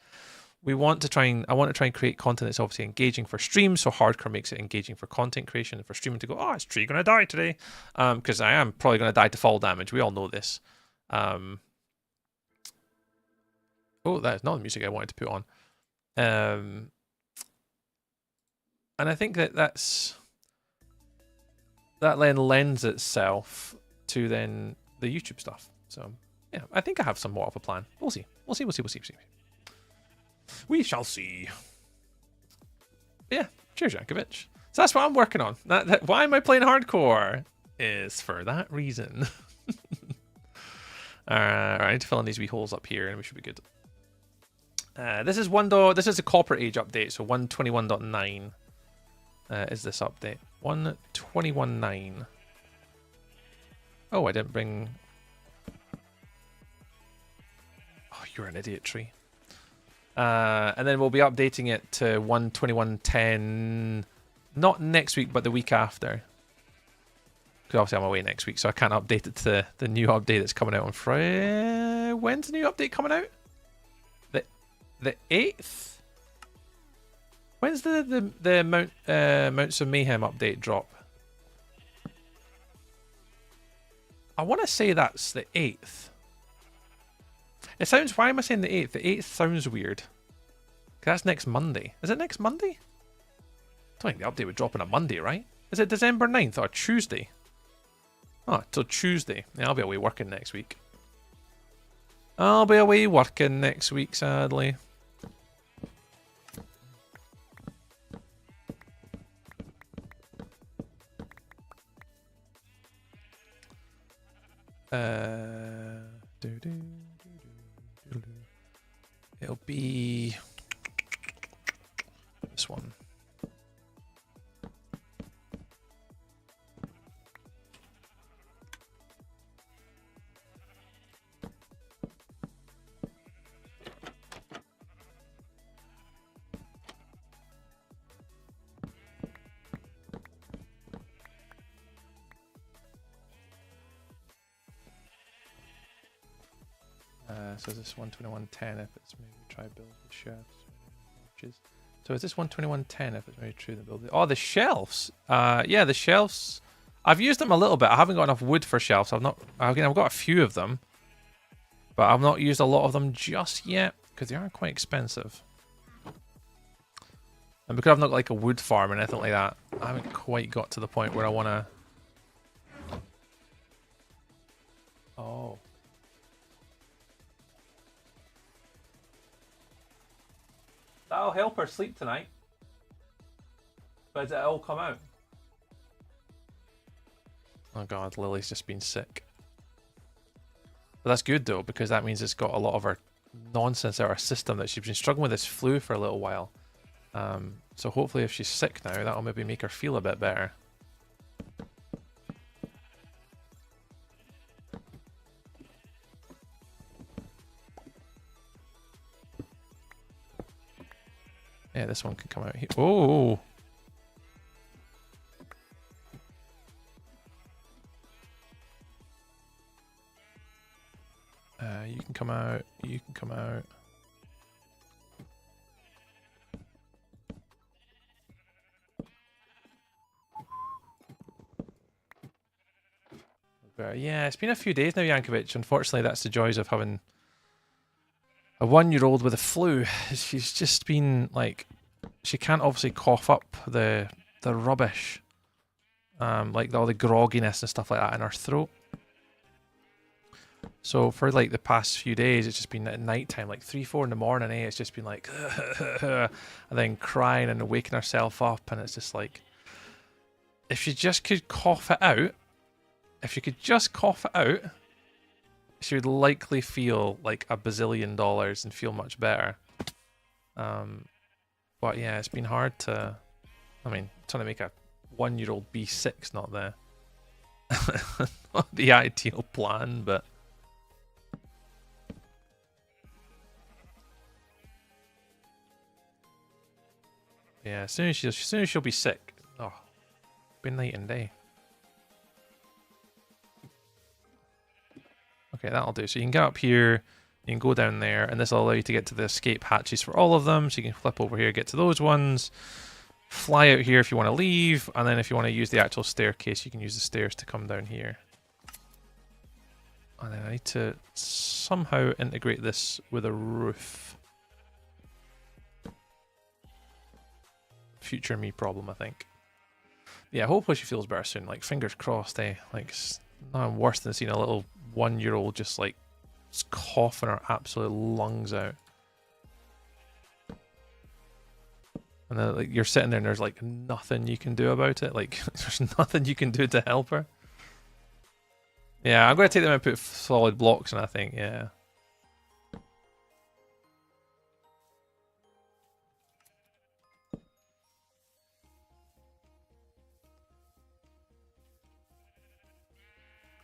I want to try and create content that's obviously engaging for streams, so hardcore makes it engaging for content creation and for streaming to go, oh, is Tree going to die today? Because I am probably going to die to fall damage. We all know this. Oh, that is not the music I wanted to put on. And I think that then lends itself to then the YouTube stuff. So yeah, I think I have somewhat of a plan. We'll see. We shall see. Yeah, cheers, Yankovic. So that's what I'm working on. Why am I playing hardcore? Is for that reason. Alright, I need to fill in these wee holes up here, and we should be good. This is a Copper Age update, so 121.9 is this update. 121.9. Oh, I didn't bring. Oh, you're an idiot, Tree. And then we'll be updating it to 121.10, not next week, but the week after. Because obviously I'm away next week, so I can't update it to the new update that's coming out on Friday. When's the new update coming out? The 8th? When's the Mounts of Mayhem update drop? I want to say that's the 8th. It sounds... Why am I saying the 8th? The 8th sounds weird. That's next Monday. Is it next Monday? I don't think the update would drop on a Monday, right? Is it December 9th or Tuesday? Oh, till Tuesday. Yeah, I'll be away working next week. I'll be away working next week, sadly. It'll be this one. So is this 121.10 if it's maybe try build the shelves? So is this 121.10 if it's maybe true to build it? Oh, the shelves. Yeah, the shelves. I've used them a little bit. I haven't got enough wood for shelves. I've got a few of them, but I've not used a lot of them just yet because they are quite expensive. And because I've not got like a wood farm or anything like that, I haven't quite got to the point where I want to. Oh. That'll help her sleep tonight. But does it all come out? Oh god, Lily's just been sick. But that's good though, because that means it's got a lot of her nonsense out of her system that she's been struggling with this flu for a little while. So hopefully if she's sick now, that'll maybe make her feel a bit better. Yeah, this one can come out here. Oh! You can come out. You can come out. Yeah, it's been a few days now, Yankovic. Unfortunately, that's the joys of having a 1-year-old with a flu. She's just been like, she can't obviously cough up the rubbish, like all the grogginess and stuff like that in her throat. So for like the past few days, it's just been at night time, like 3, 4 in the morning. It's just been like, and then crying and waking herself up, and it's just like, if she just could cough it out, she would likely feel like $1 bazillion and feel much better. But yeah, it's been hard to, I mean, trying to make a 1-year-old be 6, not the ideal plan, but yeah, as soon as she'll be sick, oh, be night and day. Okay, that'll do. So you can get up here, you can go down there, and this will allow you to get to the escape hatches for all of them. So you can flip over here, get to those ones, fly out here if you want to leave, and then if you want to use the actual staircase, you can use the stairs to come down here. And then I need to somehow integrate this with a roof. Future me problem, I think. Yeah, hopefully she feels better soon. Like, fingers crossed, eh? Like, it's nothing worse than seeing a little 1-year-old just like coughing her absolute lungs out. And then like you're sitting there and there's like nothing you can do about it. Like there's nothing you can do to help her. Yeah, I'm gonna take them and put solid blocks in, I think, yeah.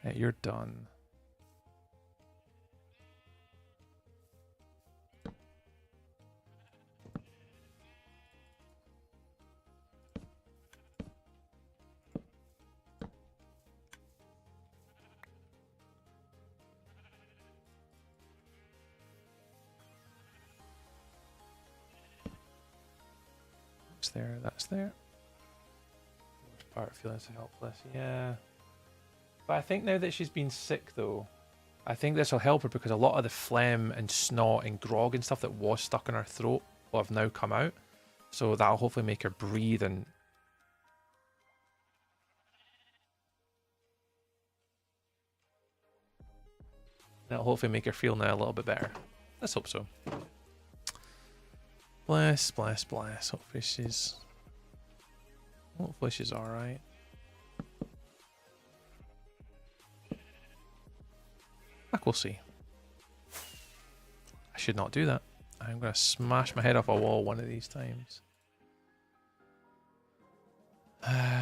Hey, you're done. That's there, that's there. Worst part, feeling so helpless, yeah. But I think now that she's been sick though, I think this will help her because a lot of the phlegm and snot and grog and stuff that was stuck in her throat will have now come out. So that'll hopefully make her breathe and... that'll hopefully make her feel now a little bit better. Let's hope so. Bless, bless, bless. Hopefully she's alright. We'll see. I should not do that. I'm going to smash my head off a wall one of these times.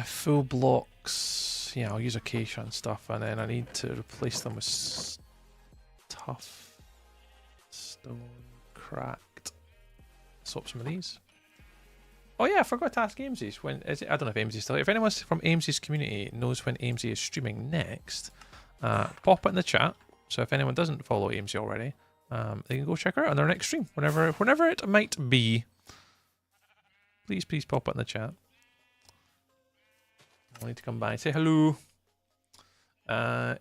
Full blocks. Yeah, I'll use acacia and stuff, and then I need to replace them with tough stone cracked. Swap some of these. Oh yeah, I forgot to ask Amesy's. When is it? I don't know if Amesy's still here. If anyone from Amesy's community knows when Amesy is streaming next, pop it in the chat. So if anyone doesn't follow Amesy already, they can go check her out on their next stream, whenever it might be. Please pop it in the chat. I need to come by and say hello.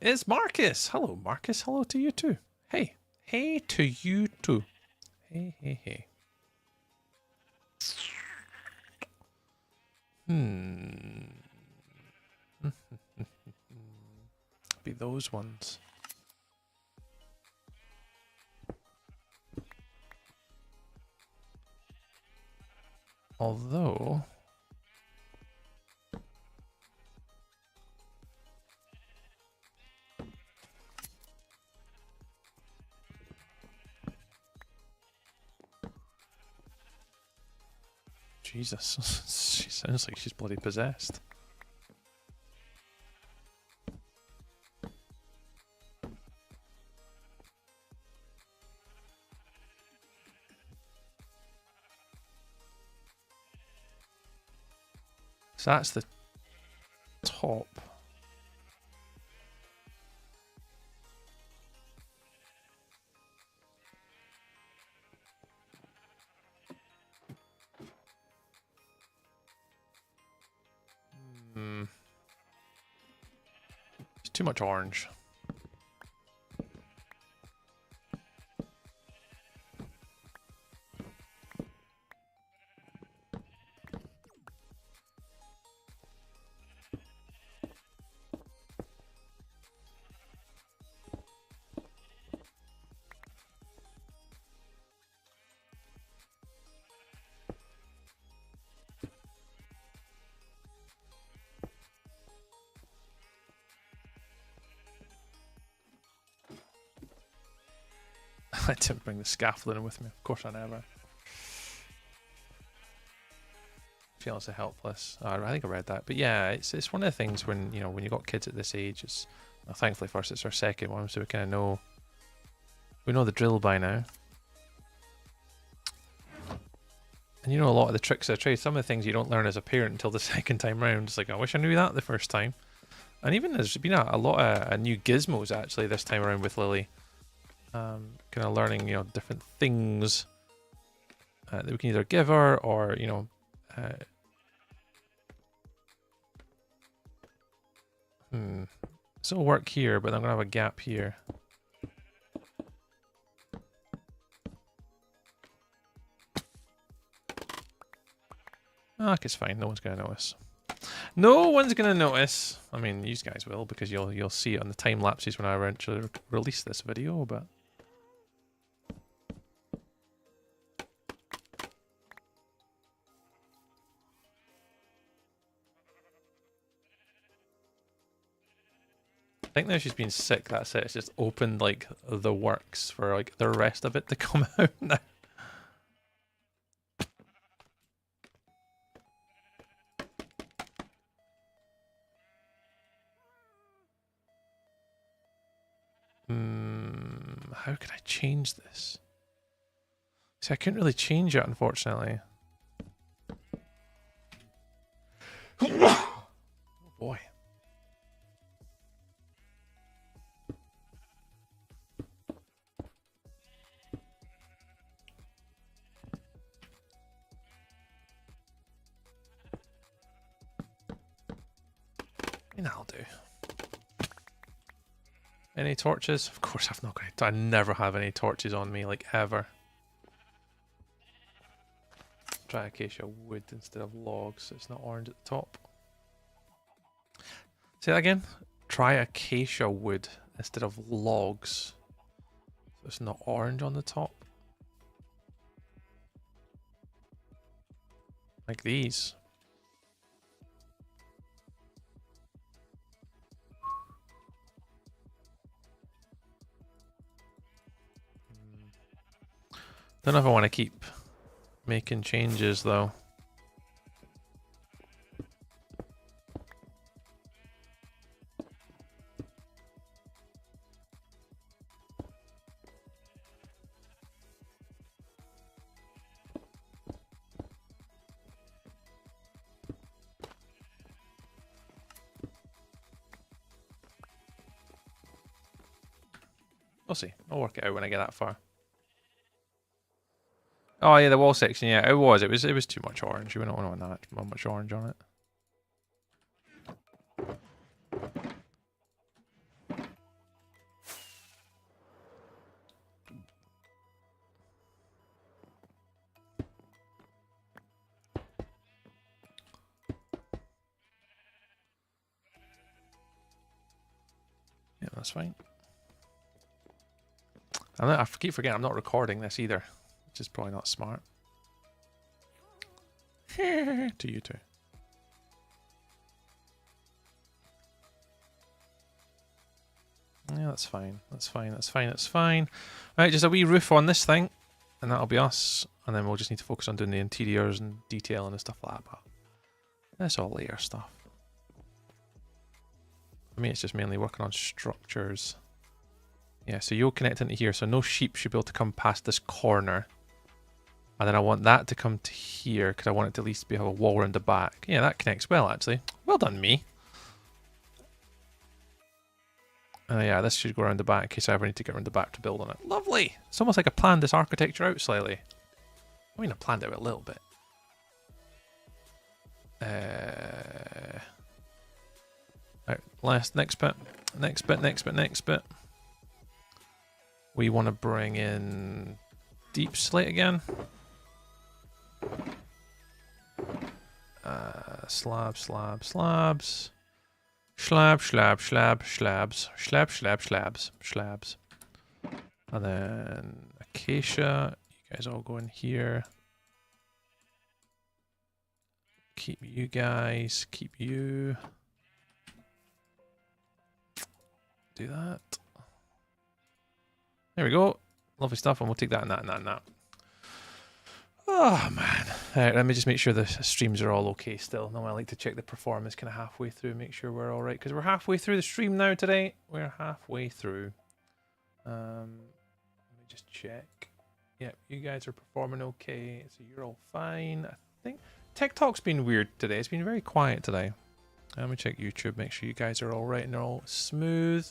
It's Marcus. Hello, Marcus. Hello to you too. Hey. Hey to you too. Hey. Be those ones. Although... Jesus, she sounds like she's bloody possessed. So that's the top. It's too much orange. I didn't bring the scaffolding with me. Of course I never. Feeling so helpless. Oh, I think I read that. But yeah, it's one of the things when, you know, when you got kids at this age, it's, well, thankfully first it's our second one, so we kind of know, we know the drill by now. And you know a lot of the tricks of the trade. Some of the things you don't learn as a parent until the second time round. It's like, I wish I knew that the first time. And even there's been a lot of new gizmos actually this time around with Lily. Kind of learning, you know, different things that we can either give her or, you know, this will work here, but I'm gonna have a gap here. Ah, it's fine. No one's gonna notice. No one's gonna notice. I mean, you guys will, because you'll see it on the time lapses when I eventually release this video. But I think now she's been sick. That's it. It's just opened like the works for like the rest of it to come out now. How can I change this? See, I couldn't really change it, unfortunately. Oh boy. That'll do. Any torches? Of course I've not got. I never have any torches on me, like ever. Try acacia wood instead of logs, so it's not orange at the top. Say that again. Try acacia wood instead of logs, so it's not orange on the top. Like these. Don't know if I want to keep making changes though. We'll see. I'll work it out when I get that far. Oh yeah, the wall section. Yeah, it was. It was too much orange. We don't want that much orange on it. Yeah, that's fine. I keep forgetting I'm not recording this either, which is probably not smart. To you too. Yeah, that's fine. That's fine. That's fine. That's fine. Right, just a wee roof on this thing, and that'll be us. And then we'll just need to focus on doing the interiors and detailing and stuff like that. But that's all later stuff. For me, it's just mainly working on structures. Yeah, so you'll connect into here, so no sheep should be able to come past this corner. And then I want that to come to here, because I want it to at least have a wall around the back. Yeah, that connects well, actually. Well done, me. Yeah, this should go around the back in case I ever need to get around the back to build on it. Lovely! It's almost like I planned this architecture out slightly. I mean, I planned it out a little bit. Right, next bit. We want to bring in deep slate again. Slabs. Slabs. And then acacia. You guys all go in here. Keep you guys. Keep you. Do that. There we go. Lovely stuff. And we'll take that and that and that and that. Oh, man. Alright, let me just make sure the streams are all okay still. No, I like to check the performance kind of halfway through, make sure we're all right. Because we're halfway through the stream now today. We're halfway through. Let me just check. Yep, you guys are performing okay. So you're all fine. I think TikTok's been weird today. It's been very quiet today. Let me check YouTube, make sure you guys are all right and they're all smooth.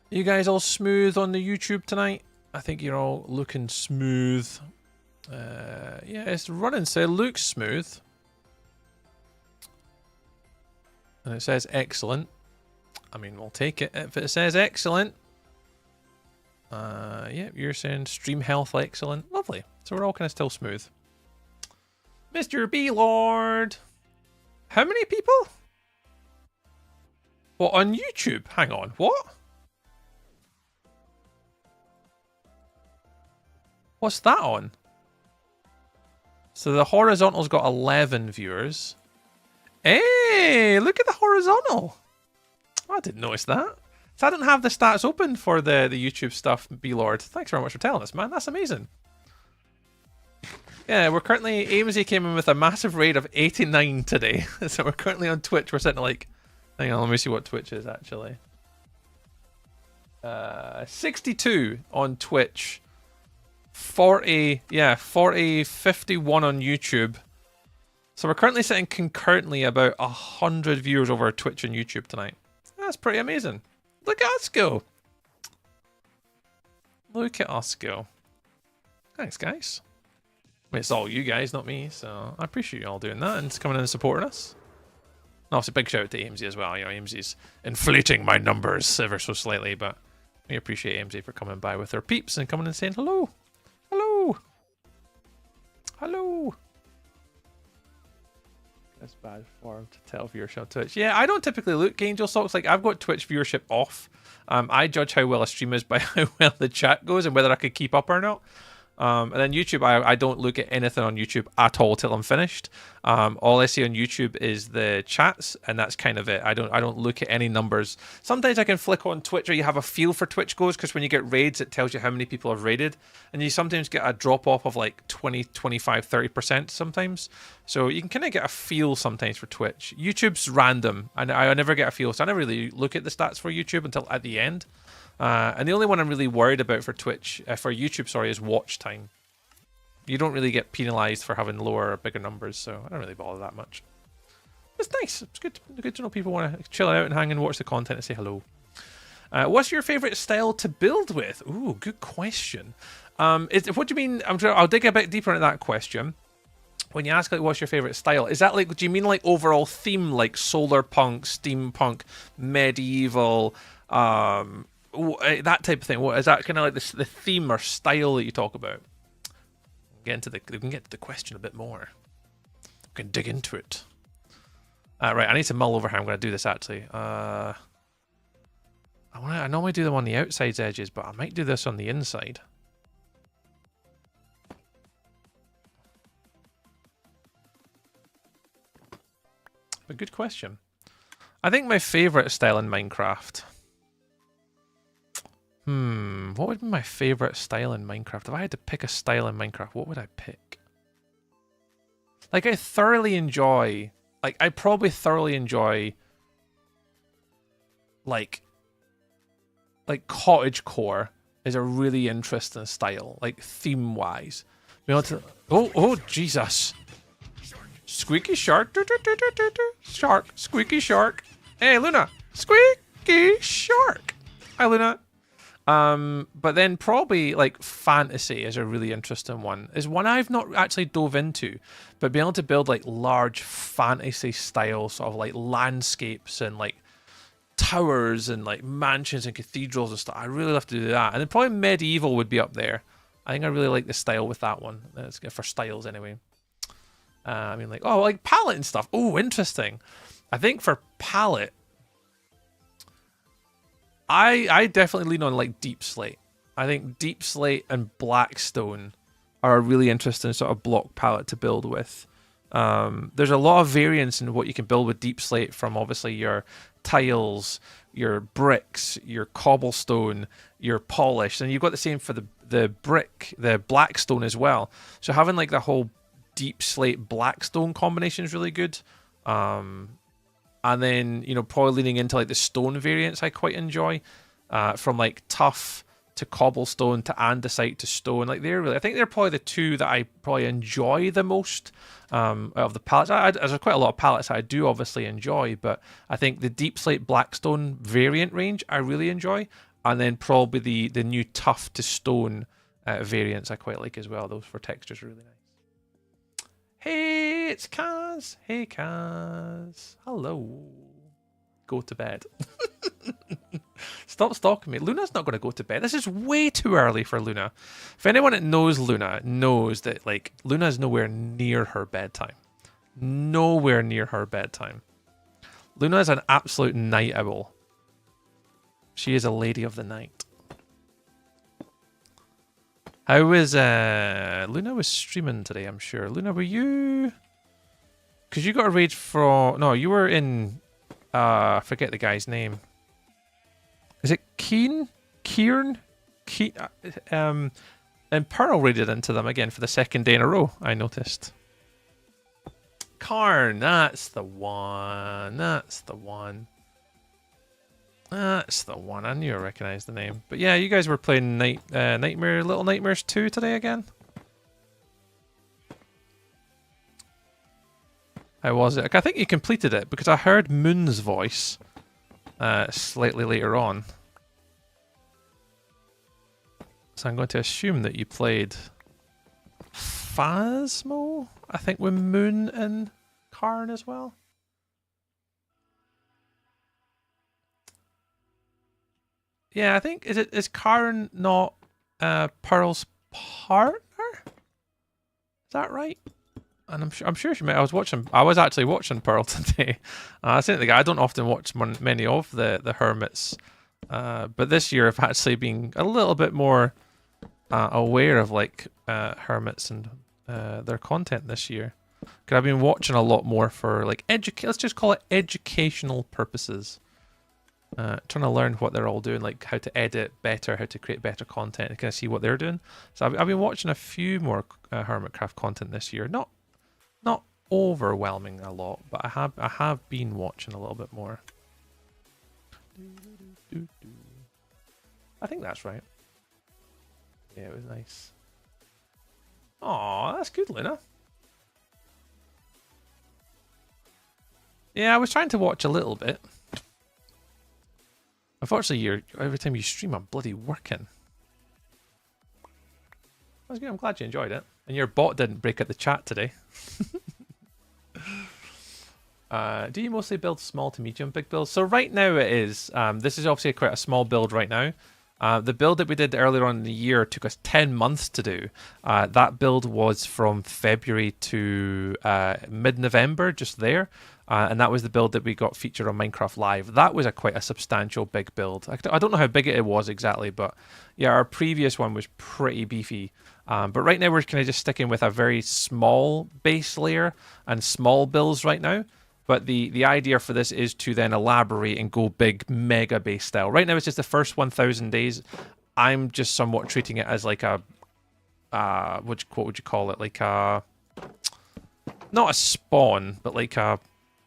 You guys all smooth on the YouTube tonight? I think you're all looking smooth. Yeah, it's running, so it looks smooth. And it says excellent. I mean, we'll take it if it says excellent. Yeah, you're saying stream health excellent. Lovely. So we're all kind of still smooth. Mr. B-Lord. How many people? What, on YouTube? Hang on, what? What's that on? So the horizontal's got 11 viewers. Hey, look at the horizontal. I didn't notice that. So I didn't have the stats open for the YouTube stuff, B-Lord. Thanks very much for telling us, man. That's amazing. Yeah, we're currently... AMZ came in with a massive raid of 89 today. So we're currently on Twitch. We're sitting at like... Hang on, let me see what Twitch is, actually. 62 on Twitch. 40, 51 on YouTube. So we're currently sitting concurrently about 100 viewers over Twitch and YouTube tonight. That's pretty amazing. Look at us go. Look at us go. Thanks, guys. I mean, it's all you guys, not me, so I appreciate you all doing that and coming in and supporting us. And also, big shout out to AMZ as well. You know, AMZ's inflating my numbers ever so slightly, but we appreciate AMZ for coming by with their peeps and coming and saying hello. Hello. Hello. That's bad form to tell viewership on Twitch. Yeah, I don't typically look Angel Socks. Like, I've got Twitch viewership off. I judge how well a stream is by how well the chat goes and whether I could keep up or not. And then YouTube, I don't look at anything on YouTube at all till I'm finished. All I see on YouTube is the chats, and that's kind of it. I don't look at any numbers. Sometimes I can flick on Twitch, or you have a feel for Twitch goes, because when you get raids, it tells you how many people have raided, and you sometimes get a drop off of like 20, 25, 30% sometimes. So you can kind of get a feel sometimes for Twitch. YouTube's random, and I never get a feel, so I never really look at the stats for YouTube until at the end. And the only one I'm really worried about for Twitch, for YouTube, sorry, is watch time. You don't really get penalized for having lower or bigger numbers, so I don't really bother that much. It's nice. It's good to know people want to chill out and hang and watch the content and say hello. What's your favorite style to build with? Ooh, good question. What do you mean? I'll dig a bit deeper into that question. When you ask like what's your favorite style, is that like, do you mean like overall theme, like solar punk, steampunk, medieval, that type of thing? What is that kind of like the theme or style that you talk about? We can get to the question a bit more. We can dig into it. Right, I need to mull over how I'm going to do this actually. I normally do them on the outside edges, but I might do this on the inside. But good question. I think my favourite style in Minecraft. What would be my favourite style in Minecraft? If I had to pick a style in Minecraft, what would I pick? Like, I thoroughly enjoy... Like, I probably thoroughly enjoy... Like cottagecore is a really interesting style, like theme-wise. Oh, Jesus. Squeaky shark. Shark. Squeaky shark. Hey, Luna. Squeaky shark. Hi, Luna. But then probably like fantasy is a really interesting one. Is one I've not actually dove into, but being able to build like large fantasy style sort of like landscapes and like towers and like mansions and cathedrals and stuff. I really love to do that. And then probably medieval would be up there. I think I really like the style with that one. That's good for styles anyway. I mean, like, oh, like palette and stuff. Oh, interesting. I think for palette, I definitely lean on like deep slate. I think deep slate and blackstone are a really interesting sort of block palette to build with. There's a lot of variance in what you can build with deep slate, from obviously your tiles, your bricks, your cobblestone, your polish, and you've got the same for the brick, the blackstone as well. So having like the whole deep slate blackstone combination is really good. And then, you know, probably leaning into like the stone variants I quite enjoy, from like tough to cobblestone to andesite to stone. Like I think they're probably the two that I probably enjoy the most out of the palettes. There's quite a lot of palettes I do obviously enjoy, but I think the deep slate blackstone variant range I really enjoy, and then probably the new tough to stone variants I quite like as well. Those for textures are really nice. Hey, it's Kaz. Hey, Kaz. Hello. Go to bed. Stop stalking me. Luna's not going to go to bed. This is way too early for Luna. If anyone that knows Luna knows that, like, Luna's nowhere near her bedtime. Nowhere near her bedtime. Luna is an absolute night owl. She is a lady of the night. How was Luna was streaming today, I'm sure. Luna, were you? Because you got a raid from... No, you were in... I forget the guy's name. Is it Kieran? And Pearl raided into them again for the second day in a row, I noticed. Karn, that's the one. That's the one. That's the one. I knew I recognized the name. But yeah, you guys were playing Little Nightmares 2 today again. How was it? I think you completed it because I heard Moon's voice slightly later on. So I'm going to assume that you played Phasmo, I think, with Moon and Karn as well. Yeah, I think is Karn not Pearl's partner? Is that right? And I'm sure she might. I was actually watching Pearl today. I think the guy. I don't often watch many of the hermits, but this year I've actually been a little bit more aware of like hermits and their content this year. Because I've been watching a lot more for like let's just call it educational purposes. Trying to learn what they're all doing, like how to edit better, how to create better content, and kind of see what they're doing. So I've been watching a few more Hermitcraft content this year. Not overwhelming a lot, but I have been watching a little bit more. I think that's right. Yeah, it was nice. Aw, that's good, Luna. Yeah, I was trying to watch a little bit. Unfortunately, every time you stream, I'm bloody working. That's good. I'm glad you enjoyed it. And your bot didn't break out the chat today. Do you mostly build small to medium big builds? So right now it is. This is obviously quite a small build right now. The build that we did earlier on in the year took us 10 months to do. That build was from February to mid-November, just there. And that was the build that we got featured on Minecraft Live. That was quite a substantial big build. I don't know how big it was exactly, but yeah, our previous one was pretty beefy. But right now we're kind of just sticking with a very small base layer and small builds right now. But the idea for this is to then elaborate and go big, mega base style. Right now, it's just the first 1,000 days. I'm just somewhat treating it as like a, what would you call it? Like a, not a spawn, but like a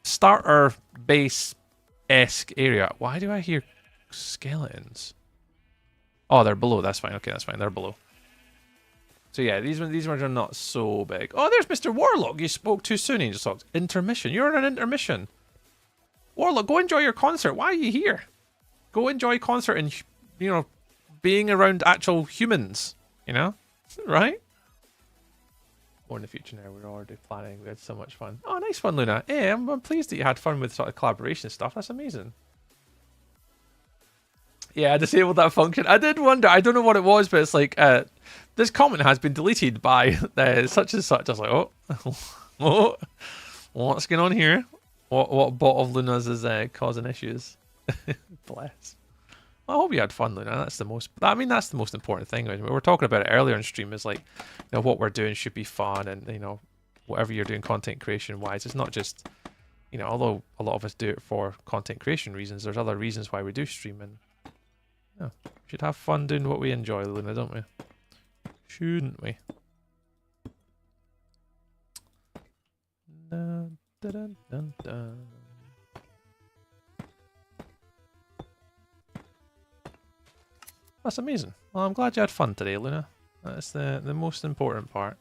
starter base-esque area. Why do I hear skeletons? Oh, they're below. That's fine. Okay, that's fine. They're below. So yeah, these ones are not so big. Oh, there's Mr. Warlock. You spoke too soon, Angel Socks. Intermission. You're on an intermission. Warlock, go enjoy your concert. Why are you here? Go enjoy concert and, you know, being around actual humans. You know? Right? More in the future now. We're already planning. We had so much fun. Oh, nice one, Luna. Hey, I'm pleased that you had fun with sort of collaboration stuff. That's amazing. Yeah, I disabled that function. I did wonder. I don't know what it was, but it's like, this comment has been deleted by such and such. I was like, oh, what's going on here? What bot of Luna's is causing issues? Bless. Well, I hope you had fun, Luna. That's the most. I mean, that's the most important thing. We were talking about it earlier in stream. Is like, you know, what we're doing should be fun, and you know, whatever you're doing content creation wise, it's not just, you know, although a lot of us do it for content creation reasons. There's other reasons why we do stream, and yeah, we should have fun doing what we enjoy, Luna, don't we? Shouldn't we? Dun, dun, dun, dun. That's amazing. Well, I'm glad you had fun today, Luna. That's the most important part.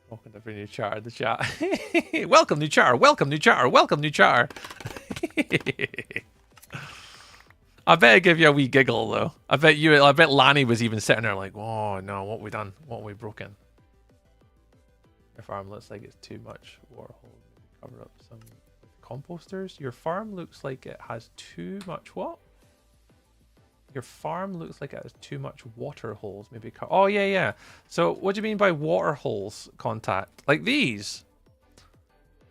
Welcome to every new chatter, the chat. Welcome, new chatter. Welcome, new chatter. Welcome, new chatter. I bet I give you a wee giggle though. I bet Lanny was even sitting there like, oh no, what have we done? What have we broken? Your farm looks like it's too much water hole. Cover up some composters. Your farm looks like it has too much what? Your farm looks like it has too much water holes. Maybe. Oh yeah. So what do you mean by water holes? Contact like these?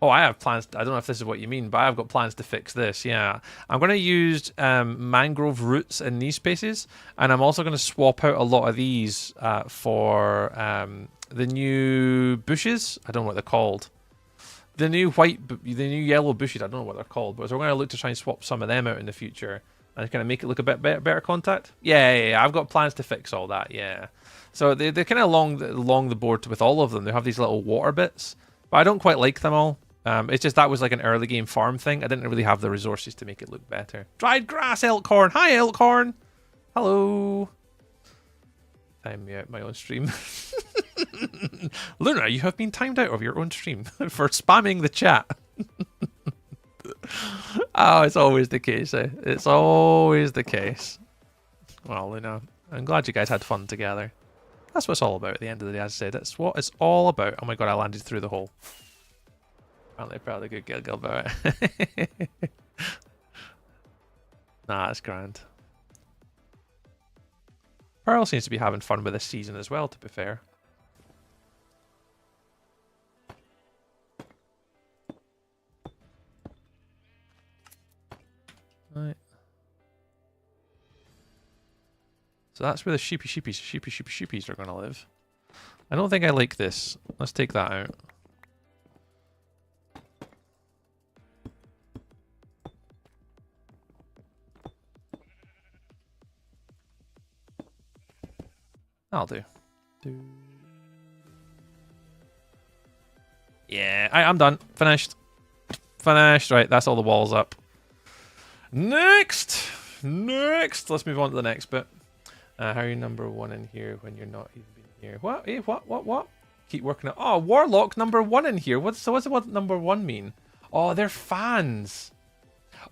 Oh, I have plans. I don't know if this is what you mean, but I've got plans to fix this. Yeah, I'm going to use mangrove roots in these spaces, and I'm also going to swap out a lot of these for the new bushes. I don't know what they're called. The new yellow bushes. I don't know what they're called, but so we're going to look to try and swap some of them out in the future and kind of make it look a bit better contact. Yeah. I've got plans to fix all that. Yeah. So they're kind of along the board with all of them. They have these little water bits, but I don't quite like them all. It's just that was like an early game farm thing. I didn't really have the resources to make it look better. Dried grass, Elkhorn. Hi, Elkhorn. Hello. Time me out my own stream. Luna, you have been timed out of your own stream for spamming the chat. Oh, it's always the case. It's always the case. Well, Luna, I'm glad you guys had fun together. That's what it's all about at the end of the day, as I said. That's what it's all about. Oh my god, I landed through the hole. Apparently, probably good giggle about it. Nah, it's grand. Pearl seems to be having fun with this season as well, to be fair. Right. So that's where the sheepies are going to live. I don't think I like this. Let's take that out. That'll do. Yeah, I'm done. Finished. Right, that's all the walls up. Next. Let's move on to the next bit. How are you number one in here when you're not even here? What? Hey, what? Keep working it. Oh, Warlock number one in here. What's what number one mean? Oh, they're fans.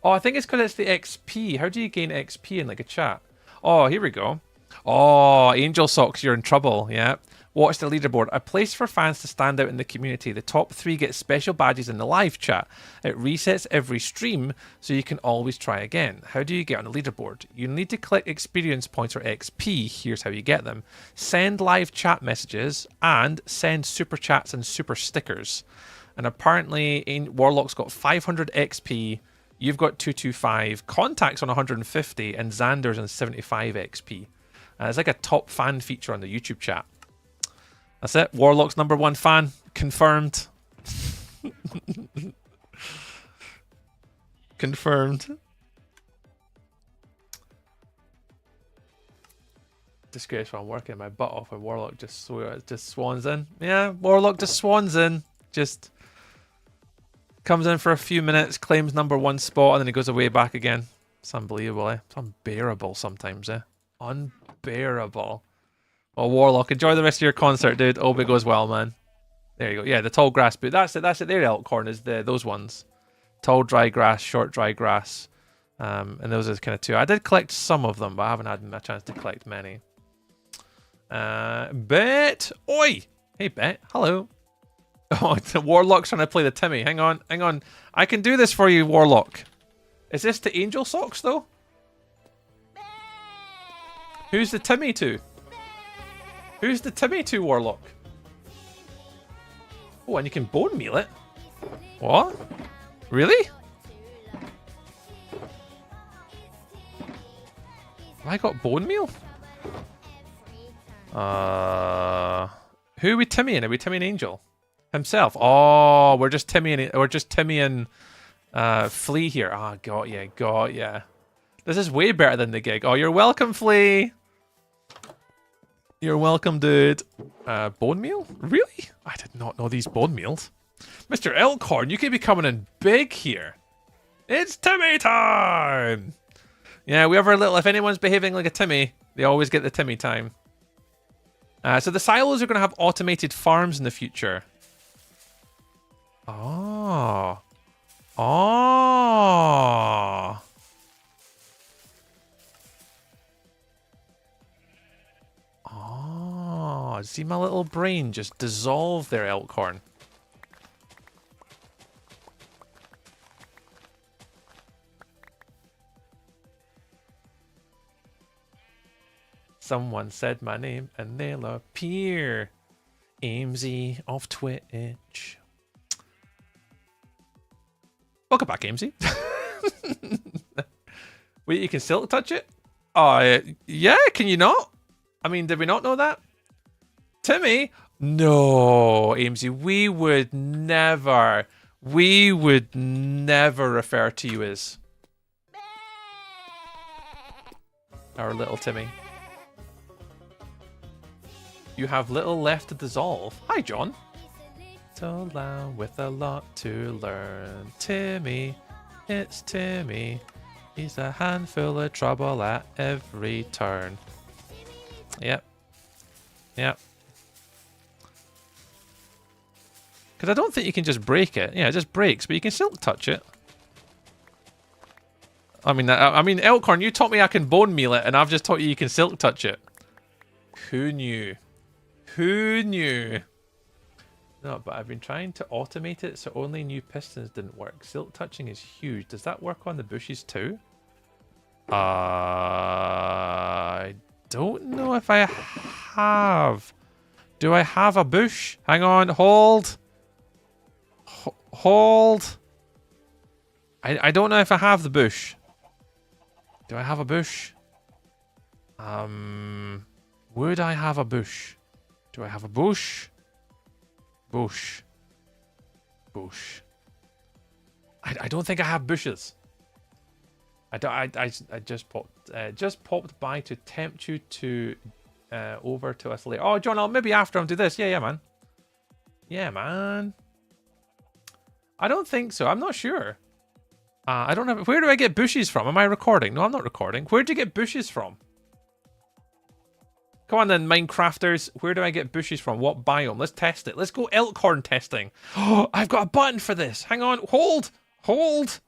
Oh, I think it's because it's the XP. How do you gain XP in like a chat? Oh, here we go. Oh, Angel Socks, you're in trouble. Yeah. Watch the leaderboard. A place for fans to stand out in the community. The top 3 get special badges in the live chat. It resets every stream, so you can always try again. How do you get on the leaderboard? You need to click experience points or XP. Here's how you get them. Send live chat messages and send super chats and super stickers. And apparently, Warlock's got 500 XP. You've got 225. Contact's on 150, and Xander's on 75 XP. It's like a top fan feature on the YouTube chat. That's it. Warlock's #1 fan. Confirmed. Confirmed. Disgraceful. I'm working my butt off and Warlock just swans in. Yeah, Warlock just swans in. Just comes in for a few minutes, claims #1 spot, and then he goes away back again. It's unbelievable, eh? It's unbearable sometimes, eh? Unbearable. Well, Warlock, enjoy the rest of your concert, dude. Hope it goes well, man. There you go. Yeah, the tall grass boot. That's it. That's it. There, Elkhorn is those ones. Tall dry grass, short dry grass, and those are kind of two. I did collect some of them, but I haven't had a chance to collect many. Bet. Oi. Hey, Bet. Hello. Oh, the Warlock's trying to play the Timmy. Hang on. Hang on. I can do this for you, Warlock. Is this to Angel Socks, though? Who's the Timmy to? Who's the Timmy to, Warlock? Oh, and you can bone meal it. What? Really? Have I got bone meal? Who are we Timmy and? Are we Timmy and Angel? Himself. Oh, we're just Timmy and Flea here. Ah, got ya. This is way better than the gig. Oh, you're welcome, Flea. You're welcome, dude. Bone meal? Really? I did not know these bone meals. Mr. Elkhorn, you could be coming in big here. It's Timmy time! Yeah, we have our little... If anyone's behaving like a Timmy, they always get the Timmy time. So the silos are going to have automated farms in the future. Oh. Oh. Oh. See my little brain just dissolve there, Elkhorn. Someone said my name and they'll appear. Amesy of Twitch. Welcome back, Amesy. Wait, you can silk touch it? Oh, yeah, can you not? I mean, did we not know that? Timmy? No, Amesy, we would never refer to you as our little Timmy. You have little left to dissolve. Hi, John. So loud with a lot to learn. Timmy, it's Timmy. He's a handful of trouble at every turn. Yep. Yep. Because I don't think you can just break it. Yeah, it just breaks, but you can still touch it. I mean, Elkhorn, you taught me I can bone meal it, and I've just taught you can silk touch it. Who knew? Who knew? No, but I've been trying to automate it, so only new pistons didn't work. Silk touching is huge. Does that work on the bushes too? I don't know if I have. Do I have a bush? Hang on, hold. Hold. I don't know if I have the bush. Do I have a bush? Would I have a bush? Do I have a bush? Bush. Bush. I don't think I have bushes. I just popped by to tempt you to over to us later. Oh, John, I'll maybe after him do this. Yeah, man. Yeah, man. I don't think so. I'm not sure. I don't have. Where do I get bushes from? Am I recording? No, I'm not recording. Where do you get bushes from? Come on then, Minecrafters. Where do I get bushes from? What biome? Let's test it. Let's go Elkhorn testing. Oh, I've got a button for this. Hang on. Hold. Hold.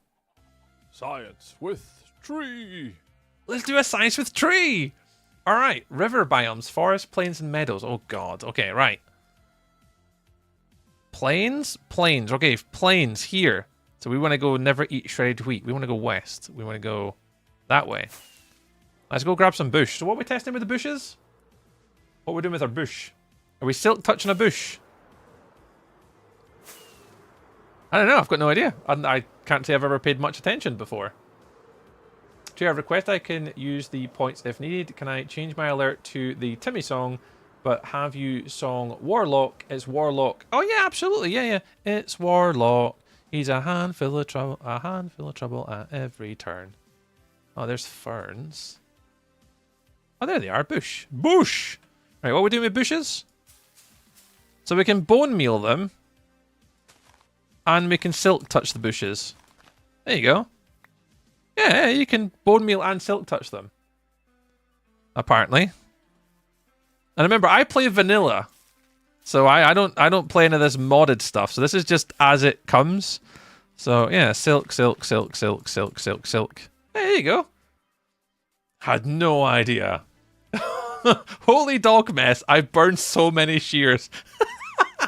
Science with tree. Let's do a science with tree. All right. River biomes, forest, plains, and meadows. Oh, God. Okay, right. Plains? Plains. Okay, plains here. So we want to go never eat shredded wheat. We want to go west. We want to go that way. Let's go grab some bush. So what are we testing with the bushes? What are we doing with our bush? Are we silk touching a bush? I don't know. I've got no idea. I can't say I've ever paid much attention before. To your request, I can use the points if needed. Can I change my alert to the Timmy song But have you song Warlock? It's Warlock. Oh yeah, absolutely. Yeah. It's Warlock. He's a handful of trouble. A handful of trouble at every turn. Oh, there's ferns. Oh, there they are. Bush. Bush. Right, what are we doing with bushes? So we can bone meal them. And we can silk touch the bushes. There you go. Yeah, you can bone meal and silk touch them. Apparently. And remember, I play vanilla. So I don't play any of this modded stuff. So this is just as it comes. So yeah, silk. There you go. Had no idea. Holy dog mess. I've burned so many shears.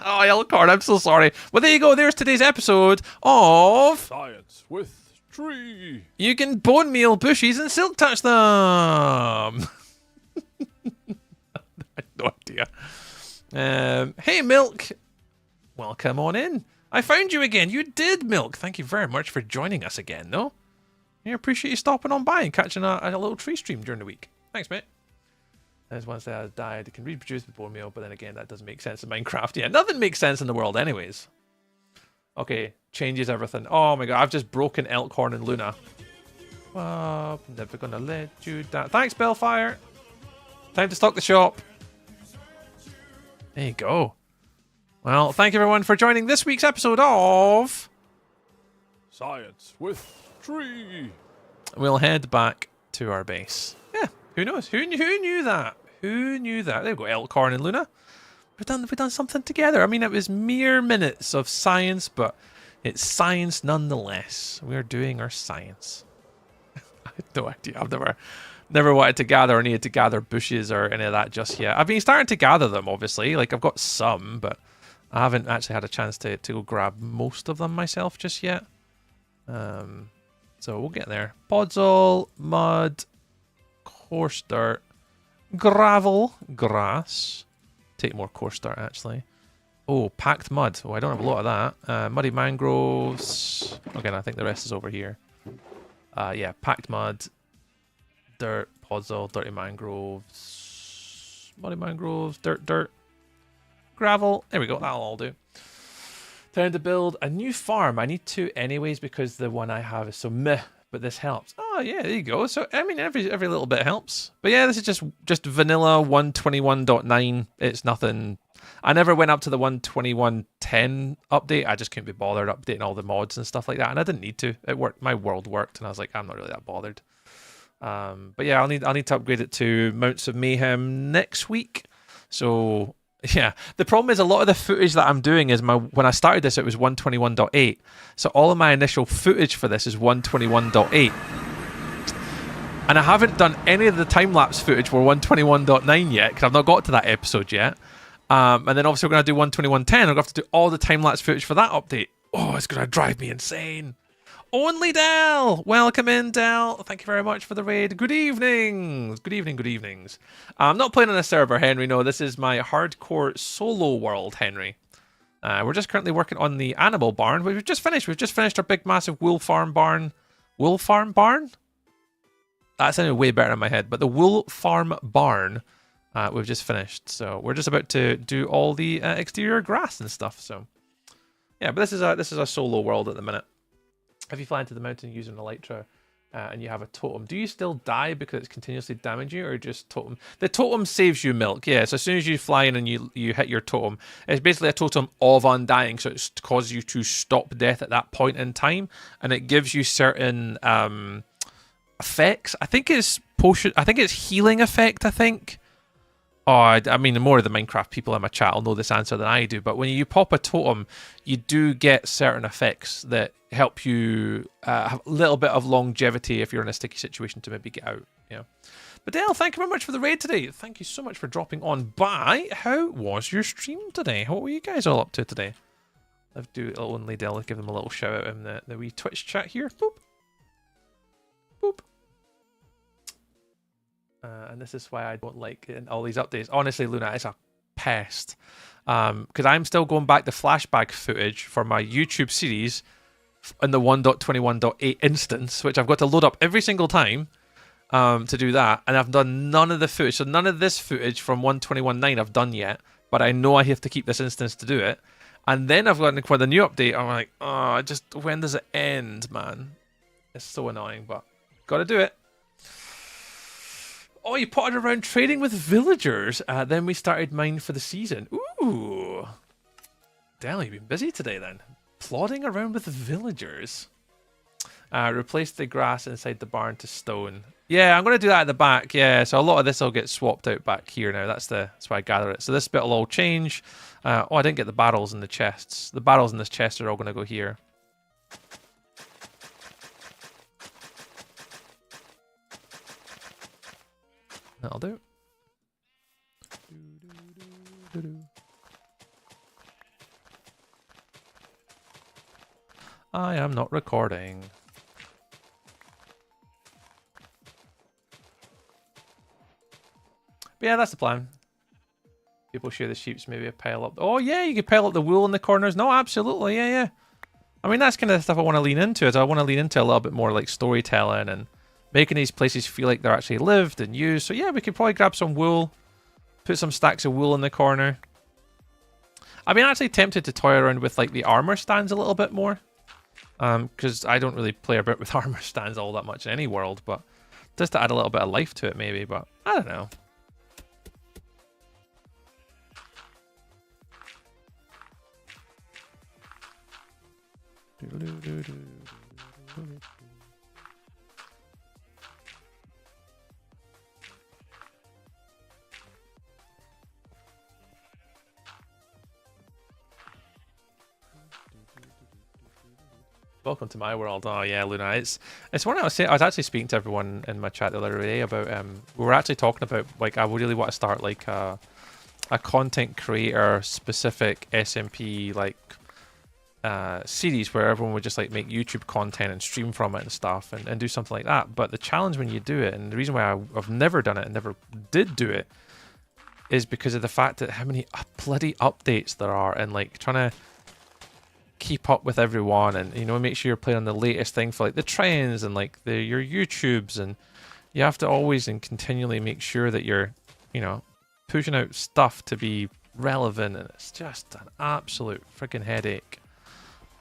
Oh, Elkhorn, I'm so sorry. Well, there you go. There's today's episode of Science with Tree. You can bone meal bushes and silk touch them. I had no idea. Hey, Milk. Welcome on in. I found you again. You did, Milk. Thank you very much for joining us again, though. I appreciate you stopping on by and catching a little tree stream during the week. Thanks, mate. As once they have died, it can reproduce the bone meal, but then again, that doesn't make sense in Minecraft. Yeah, nothing makes sense in the world anyways. Okay, changes everything. Oh my god, I've just broken Elkhorn and Luna. Well, I'm never gonna let you down. Thanks, Bellfire. Time to stock the shop. There you go. Well, thank you everyone for joining this week's episode of Science with Tree. We'll head back to our base. Yeah, who knows? Who knew that? Who knew that? There we go, Elkhorn and Luna. We've done something together. I mean, it was mere minutes of science, but it's science nonetheless. We're doing our science. I had no idea. I've never wanted to gather or needed to gather bushes or any of that just yet. I've been starting to gather them, obviously. Like, I've got some, but I haven't actually had a chance to go grab most of them myself just yet. So we'll get there. Podzol, mud, coarse dirt, gravel, grass. Take more coarse dirt, actually. Oh, packed mud. Oh, I don't have a lot of that. Muddy mangroves. Okay, I think the rest is over here. Yeah, packed mud, dirt, podzol, dirty mangroves, muddy mangroves, dirt, gravel. There we go. That'll all do. Time to build a new farm. I need to anyways because the one I have is so meh. But this helps. Oh yeah, there you go. So I mean, every little bit helps. But yeah, this is just vanilla 121.9. It's nothing. I never went up to the 121.10 update. I just couldn't be bothered updating all the mods and stuff like that, and I didn't need to. It worked. My world worked, and I was like, I'm not really that bothered. But yeah, I'll need to upgrade it to Mounts of Mayhem next week. So yeah, the problem is a lot of the footage that I'm doing is when I started this, it was 121.8. So all of my initial footage for this is 121.8. And I haven't done any of the time-lapse footage for 121.9 yet, because I've not got to that episode yet. And then obviously we're going to do 121.10. I'm going to have to do all the time-lapse footage for that update. Oh, it's going to drive me insane. Only Dell! Welcome in, Dell. Thank you very much for the raid. Good evenings. Good evenings. I'm not playing on a server, Henry. No, this is my hardcore solo world, Henry. We're just currently working on the animal barn, which we've just finished. We've just finished our big, massive wool farm barn. Wool farm barn? That sounded way better in my head. But the wool farm barn, we've just finished. So we're just about to do all the exterior grass and stuff. So yeah, but this is a solo world at the minute. If you fly into the mountain using an elytra and you have a totem, do you still die because it's continuously damaging you, or just totem? The totem saves you, Milk. Yeah, so as soon as you fly in and you hit your totem, it's basically a totem of undying, so it causes you to stop death at that point in time, and it gives you certain effects. I think it's potion. I think it's healing effect. I think. Oh, I mean, more of the Minecraft people in my chat will know this answer than I do. But when you pop a totem, you do get certain effects that help you have a little bit of longevity if you're in a sticky situation to maybe get out. Yeah. But Dale, thank you very much for the raid today. Thank you so much for dropping on by. How was your stream today? What were you guys all up to today? I'll do only Dale, give them a little shout out in the wee Twitch chat here. Boop. Boop. And this is why I don't like all these updates. Honestly, Luna, it's a pest. Because I'm still going back to flashback footage for my YouTube series in the 1.21.8 instance, which I've got to load up every single time. to do that, and I've done none of the footage. So none of this footage from 121.9 I've done yet, but I know I have to keep this instance to do it. And then I've gotten for the new update. I'm like, oh, when does it end, man? It's so annoying, but gotta do it. Oh, you potted around trading with villagers. Then we started mine for the season. Ooh. Damn, you've been busy today then. Plodding around with villagers. Replace the grass inside the barn to stone. Yeah, I'm going to do that at the back. Yeah, so a lot of this will get swapped out back here now. That's why I gather it. So this bit will all change. Oh, I didn't get the barrels in the chests. The barrels in this chest are all going to go here. That'll do. I am not recording. But yeah, that's the plan. People share the sheeps, maybe a pile up. Oh yeah, you could pile up the wool in the corners. No, absolutely, yeah. I mean, that's kind of the stuff I want to lean into. Is I want to lean into a little bit more like storytelling and making these places feel like they're actually lived and used. So yeah, we could probably grab some wool, put some stacks of wool in the corner. I've been actually tempted to toy around with like the armor stands a little bit more, because I don't really play about with armor stands all that much in any world, but just to add a little bit of life to it maybe. But I don't know. Welcome to my world. Oh yeah, Luna. It's one I was saying. I was actually speaking to everyone in my chat the other day about. We were actually talking about like I really want to start like a content creator specific SMP like series where everyone would just like make YouTube content and stream from it and stuff and do something like that. But the challenge when you do it, and the reason why I've never done it and never did do it, is because of the fact that how many bloody updates there are and like trying to keep up with everyone and, you know, make sure you're playing on the latest thing for like the trends and like your YouTubes, and you have to always and continually make sure that you're, you know, pushing out stuff to be relevant, and it's just an absolute freaking headache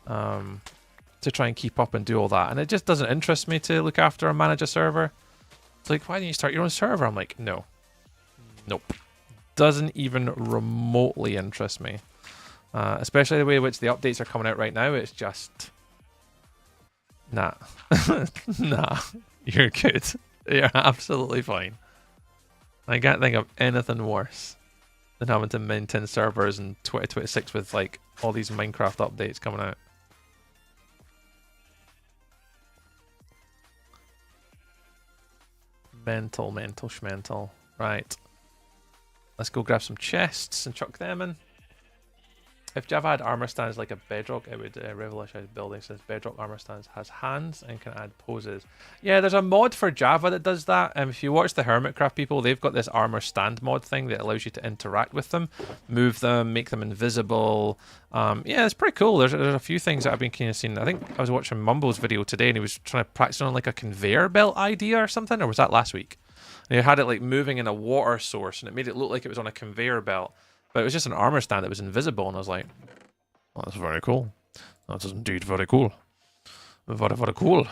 to try and keep up and do all that. And it just doesn't interest me to look after or manage a server. It's like, why don't you start your own server? I'm like, nope, doesn't even remotely interest me. Especially the way in which the updates are coming out right now, it's just nah. Nah, you're good. You're absolutely fine. I can't think of anything worse than having to maintain servers in 2026 with like all these Minecraft updates coming out. Mental schmental. Right. Let's go grab some chests and chuck them in. If Java had armor stands like a bedrock, it would revolutionize building, since bedrock armor stands has hands and can add poses. Yeah, there's a mod for Java that does that. If you watch the Hermitcraft people, they've got this armor stand mod thing that allows you to interact with them, move them, make them invisible. Yeah, it's pretty cool. There's a few things that I've been kind of seeing. I think I was watching Mumble's video today, and he was trying to practice on like a conveyor belt idea or something, or was that last week? And he had it like moving in a water source, and it made it look like it was on a conveyor belt. But it was just an armor stand that was invisible, and I was like, well, that's very cool. That is indeed very cool. Very, very cool.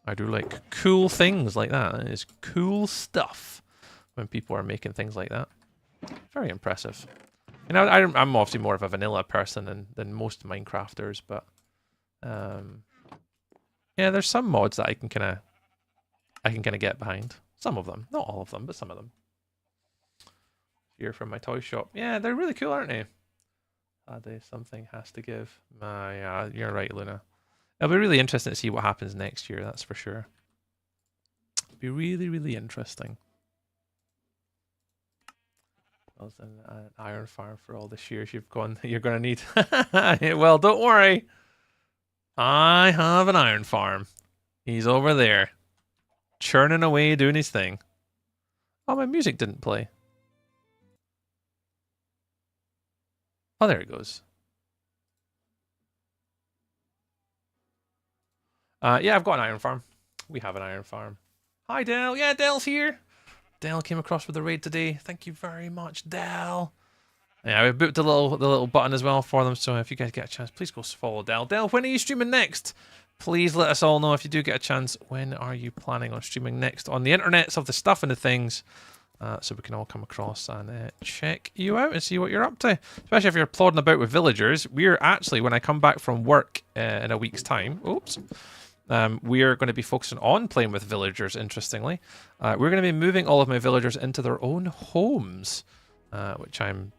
I do like cool things like that. It is cool stuff when people are making things like that. Very impressive. You know, I'm obviously more of a vanilla person than most Minecrafters, but yeah, there's some mods that I can kind of get behind. Some of them, not all of them, but some of them. Here from my toy shop. Yeah, they're really cool, aren't they? Something has to give. Yeah, you're right, Luna. It'll be really interesting to see what happens next year, that's for sure. It'll be really, really interesting. An iron farm for all the shears you're going to need. Well, don't worry. I have an iron farm. He's over there, churning away, doing his thing. Oh, my music didn't play. Oh, there it goes. Yeah, I've got an iron farm. We have an iron farm. Hi, Del. Yeah, Del's here. Del came across with the raid today. Thank you very much, Del. Yeah, we booked the little button as well for them. So if you guys get a chance, please go follow Del. Del, when are you streaming next? Please let us all know if you do get a chance. When are you planning on streaming next on the internets of the stuff and the things? So we can all come across and check you out and see what you're up to. Especially if you're plodding about with villagers. We're actually, when I come back from work in a week's time, we're going to be focusing on playing with villagers, interestingly. We're going to be moving all of my villagers into their own homes, which I'm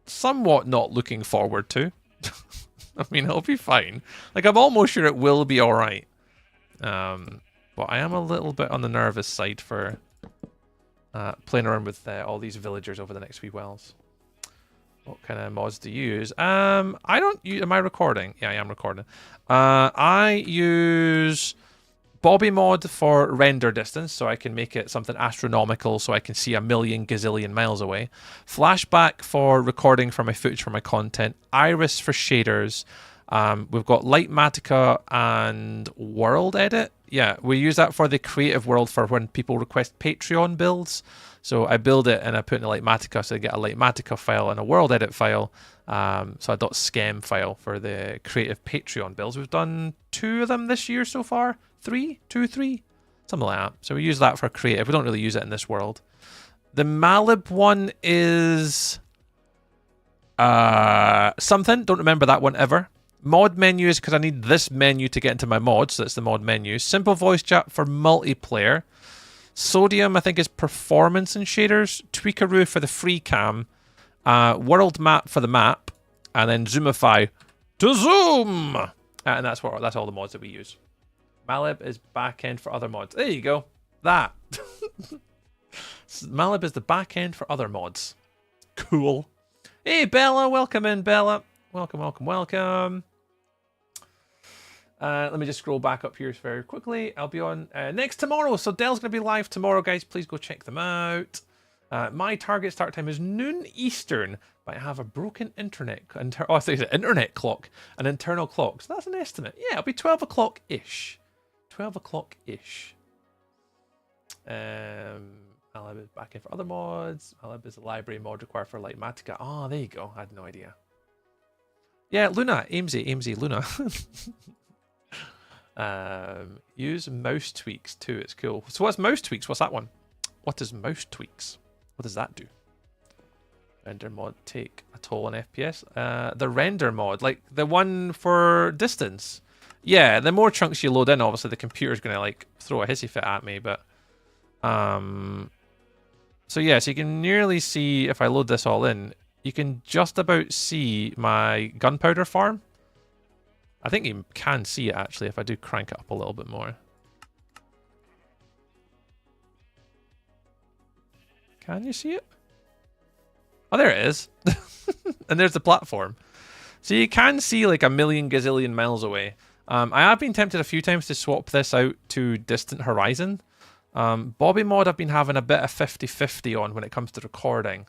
somewhat not looking forward to. I mean, it'll be fine. Like, I'm almost sure it will be alright. But I am a little bit on the nervous side for playing around with all these villagers over the next few whiles. What kind of mods do you use? I don't use... Am I recording? Yeah, I am recording. I use Bobby mod for render distance, so I can make it something astronomical, so I can see a million gazillion miles away. Flashback for recording for my footage for my content. Iris for shaders. We've got Lightmatica and World Edit. Yeah, we use that for the creative world for when people request Patreon builds. So I build it and I put in a Lightmatica, so I get a Lightmatica file and a World Edit file. So a .schem file for the creative Patreon builds. We've done 2 of them this year so far. 3? 2, 3? Something like that. So we use that for creative. We don't really use it in this world. The Malib one is something. Don't remember that one ever. Mod menu is because I need this menu to get into my mods. So that's the mod menu. Simple voice chat for multiplayer. Sodium, I think, is performance and shaders. Tweakaroo for the free cam. World map for the map. And then Zoomify to zoom. And that's all the mods that we use. Malib is backend for other mods. There you go. That. Malib is the backend for other mods. Cool. Hey, Bella. Welcome in, Bella. Welcome, welcome, welcome. Let me just scroll back up here very quickly. I'll be on next tomorrow. So Del's going to be live tomorrow, guys. Please go check them out. My target start time is noon Eastern, but I have a broken internet. I think it's an internet clock, an internal clock. So that's an estimate. Yeah, it'll be 12 o'clock-ish. 12 o'clock-ish. Malib is back in for other mods. Malib is a library mod required for Lightmatica. Oh, there you go. I had no idea. Yeah, Luna. Amesy, Luna. Use mouse tweaks too. It's cool. So what's mouse tweaks? What's that one? What is mouse tweaks? What does that do? Render mod take a toll on FPS. The render mod, like the one for distance. Yeah, the more chunks you load in, obviously the computer's gonna like throw a hissy fit at me. But so yeah, so you can nearly see if I load this all in. You can just about see my gunpowder farm. I think you can see it actually if I do crank it up a little bit more. Can you see it? Oh, there it is. And there's the platform. So you can see like a million gazillion miles away. I have been tempted a few times to swap this out to Distant Horizon. Bobby mod I've been having a bit of 50-50 on when it comes to recording.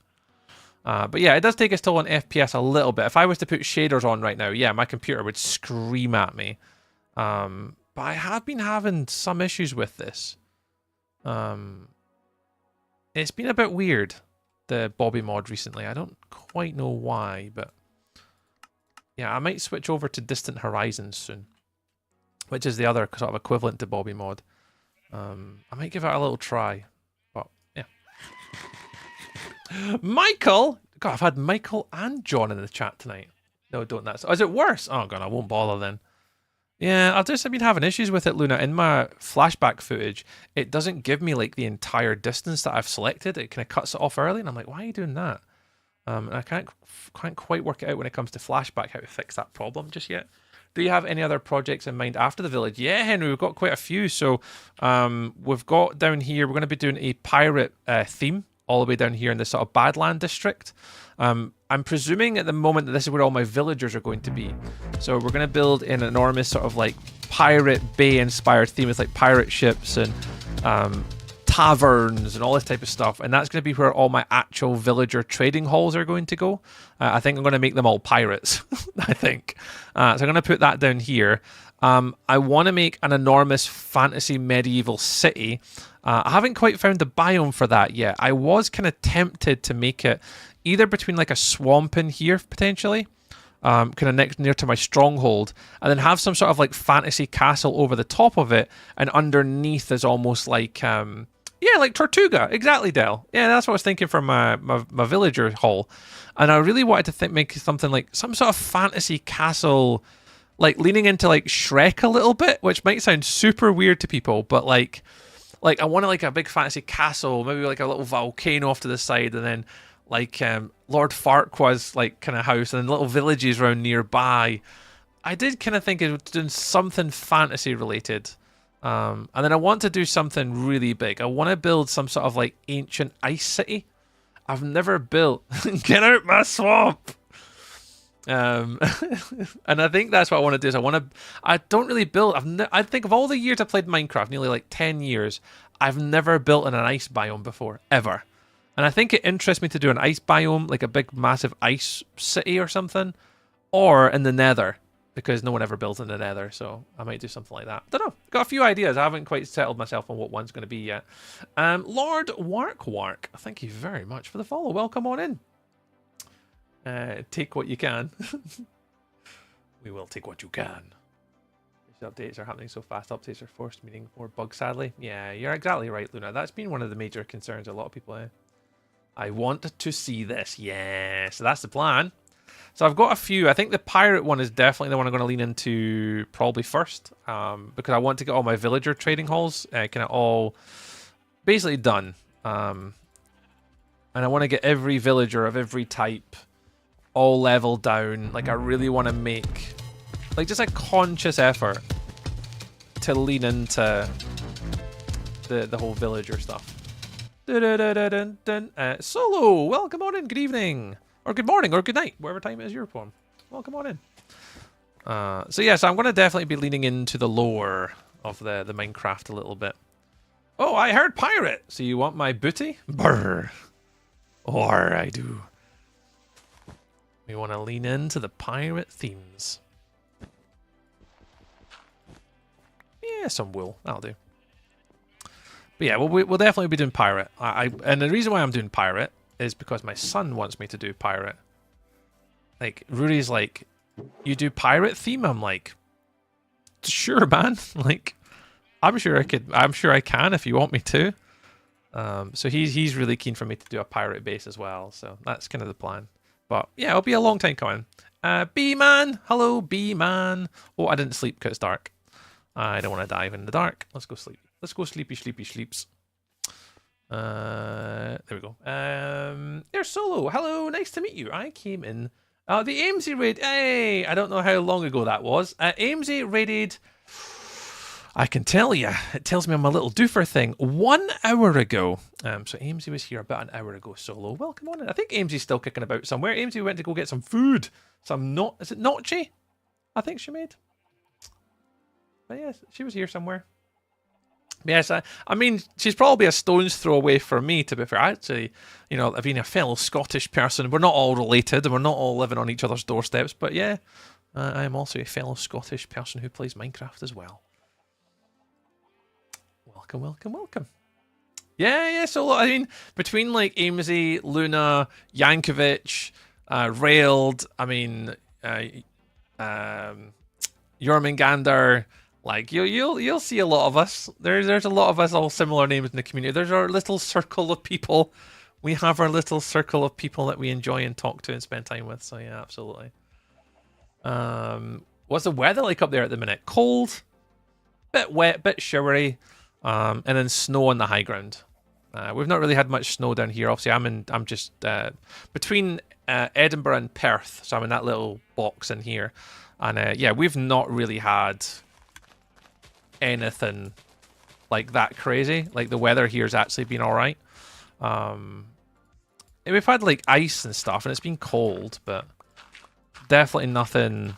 But yeah, it does take us toll on FPS a little bit. If I was to put shaders on right now, yeah, my computer would scream at me. But I have been having some issues with this. It's been a bit weird, the Bobby mod recently. I don't quite know why, but yeah, I might switch over to Distant Horizons soon, which is the other sort of equivalent to Bobby mod. I might give it a little try, but yeah. Michael! God, I've had Michael and John in the chat tonight. No, don't that. Oh, is it worse? Oh, God, I won't bother then. Yeah, I've been having issues with it, Luna. In my flashback footage, it doesn't give me, like, the entire distance that I've selected. It kind of cuts it off early, and I'm like, why are you doing that? And I can't quite work it out when it comes to flashback, how to fix that problem just yet. Do you have any other projects in mind after the village? Yeah, Henry, we've got quite a few. So we've got down here, we're going to be doing a pirate theme all the way down here in this sort of Badland district. I'm presuming at the moment that this is where all my villagers are going to be. So we're going to build an enormous sort of like pirate bay inspired theme with like pirate ships and taverns and all this type of stuff, and that's going to be where all my actual villager trading halls are going to go. I think I'm going to make them all pirates. I think so. I'm going to put that down here. I want to make an enormous fantasy medieval city. I haven't quite found the biome for that yet. I was kind of tempted to make it either between like a swamp in here potentially, kind of next near to my stronghold, and then have some sort of like fantasy castle over the top of it, and underneath is almost like yeah, like Tortuga. Exactly, Del. Yeah, that's what I was thinking for my villager hall. And I really wanted to make something like some sort of fantasy castle, like leaning into like Shrek a little bit, which might sound super weird to people, but like I wanted like a big fantasy castle, maybe like a little volcano off to the side, and then like Lord Farquaad's like kind of house, and then little villages around nearby. I did kind of think of doing something fantasy related. And then I want to do something really big. I want to build some sort of like ancient ice city. I've never built. Get out my swamp. And I think that's what I want to do. Is I don't really build. I think of all the years I played Minecraft, nearly like 10 years, I've never built in an ice biome before, ever. And I think it interests me to do an ice biome, like a big massive ice city or something, or in the Nether, because no one ever builds in the Nether, so I might do something like that. Don't know. Got a few ideas. I haven't quite settled myself on what one's going to be yet. Lord Wark, thank you very much for the follow. Welcome on in. Take what you can. We will take what you can. These updates are happening so fast. Updates are forced, meaning more bugs, sadly. Yeah, you're exactly right, Luna. That's been one of the major concerns of a lot of people. I want to see this. Yeah, so that's the plan. So I've got a few. I think the pirate one is definitely the one I'm going to lean into probably first, because I want to get all my villager trading halls kind of all basically done. And I want to get every villager of every type all leveled down. Like I really want to make like just a conscious effort to lean into the whole villager stuff. Solo, welcome on in. Good evening. Or good morning, or good night, whatever time it is your form. Welcome on in. So yeah, so I'm going to definitely be leaning into the lore of the Minecraft a little bit. Oh, I heard pirate. So you want my booty? Brr. Or I do. We want to lean into the pirate themes. Yeah, some wool. That'll do. But yeah, we'll definitely be doing pirate. And the reason why I'm doing pirate is because my son wants me to do pirate. Like, Rudy's like, you do pirate theme? I'm like, sure, man. Like, I'm sure I can if you want me to. So he's really keen for me to do a pirate base as well. So that's kind of the plan. But yeah, it'll be a long time coming. B-Man. Hello, B-Man. Oh, I didn't sleep because it's dark. I don't want to dive in the dark. Let's go sleep. Let's go sleepy sleeps. There we go. There's Solo. Hello, nice to meet you. I came in. The AMZ raid. Hey, I don't know how long ago that was. AMZ raided. I can tell you. It tells me I'm a little doofer thing. 1 hour ago. So AMZ was here about an hour ago. Solo, welcome on in. I think AMZ's still kicking about somewhere. AMZ went to go get some food. Is it Notchi? I think she made. But yes, she was here somewhere. Yes, I mean, she's probably a stone's throw away from me, to be fair. Actually, you know, being a fellow Scottish person, we're not all related and we're not all living on each other's doorsteps, but yeah, I am also a fellow Scottish person who plays Minecraft as well. Welcome. Yeah, so, I mean, between, like, Amesy, Luna, Yankovic, Railed, I mean, Jormungandr. Like you'll see a lot of us. There's a lot of us, all similar names in the community. There's our little circle of people. We have our little circle of people that we enjoy and talk to and spend time with. So yeah, absolutely. What's the weather like up there at the minute? Cold, bit wet, bit showery, and then snow on the high ground. We've not really had much snow down here. Obviously, I'm just between Edinburgh and Perth, so I'm in that little box in here, and yeah, we've not really had anything like that crazy. Like the weather here's actually been all right. We've had like ice and stuff, and it's been cold, but definitely nothing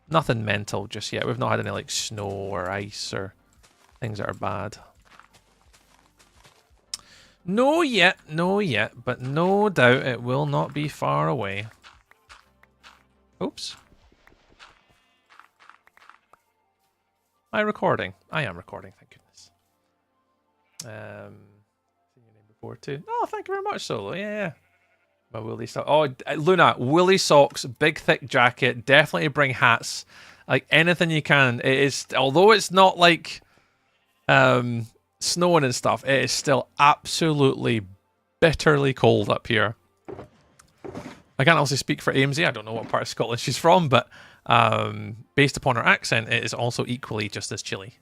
mental just yet. We've not had any like snow or ice or things that are bad. No yet, no yet, but no doubt it will not be far away. Oops. Am I recording? I am recording, thank goodness. Seen your name before too. Oh, thank you very much, Solo. Yeah. My woolly socks. Oh, Luna, woolly socks, big thick jacket. Definitely bring hats. Like anything you can. It is, although it's not like snowing and stuff, it is still absolutely bitterly cold up here. I can't also speak for Amesy. I don't know what part of Scotland she's from, but based upon her accent, it is also equally just as chilly.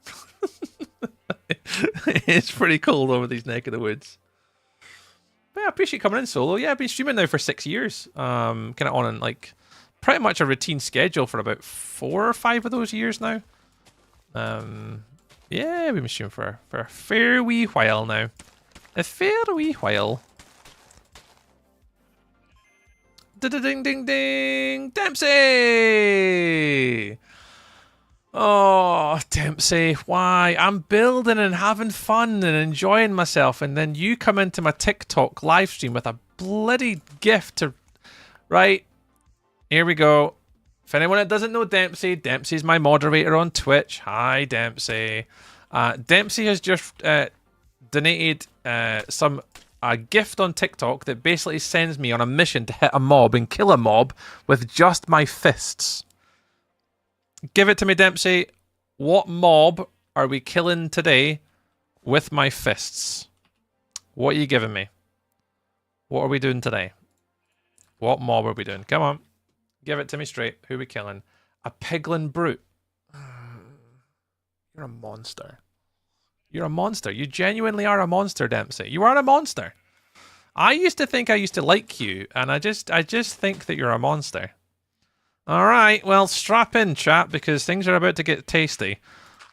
It's pretty cold over these neck of the woods. But yeah, I appreciate you coming in, Solo. Yeah, I've been streaming now for 6 years. Kind of on like pretty much a routine schedule for about 4 or 5 of those years now. Yeah, we've been streaming for a fair wee while now. A fair wee while. Ding ding ding! Dempsey! Oh, Dempsey, why? I'm building and having fun and enjoying myself, and then you come into my TikTok live stream with a bloody gift to... Right, here we go. If anyone that doesn't know Dempsey, Dempsey's my moderator on Twitch. Hi, Dempsey. Dempsey has just donated a gift on TikTok that basically sends me on a mission to hit a mob and kill a mob with just my fists. Give it to me, Dempsey. What mob are we killing today with my fists? What are you giving me? What are we doing today? What mob are we doing? Come on. Give it to me straight. Who are we killing? A piglin brute. You're a monster. You're a monster. You genuinely are a monster, Dempsey. You are a monster. I used to think I used to like you, and I just think that you're a monster. All right, well, strap in, chat, because things are about to get tasty.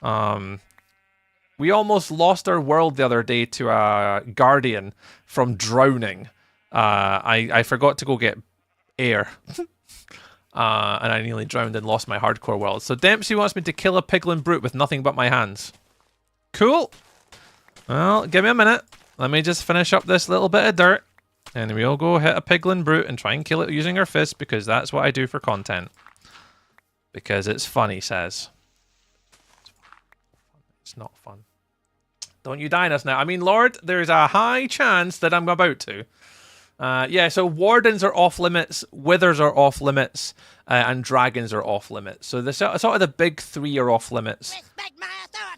We almost lost our world the other day to a guardian from drowning. I forgot to go get air. And I nearly drowned and lost my hardcore world. So Dempsey wants me to kill a piglin brute with nothing but my hands. Cool. Well, give me a minute. Let me just finish up this little bit of dirt. And we'll go hit a piglin brute and try and kill it using our fists, because that's what I do for content. Because it's fun, he says. It's not fun. Don't you die on us now. I mean, Lord, there's a high chance that I'm about to. Yeah, so wardens are off limits, withers are off limits, and dragons are off limits. So the sort of the big 3 are off limits.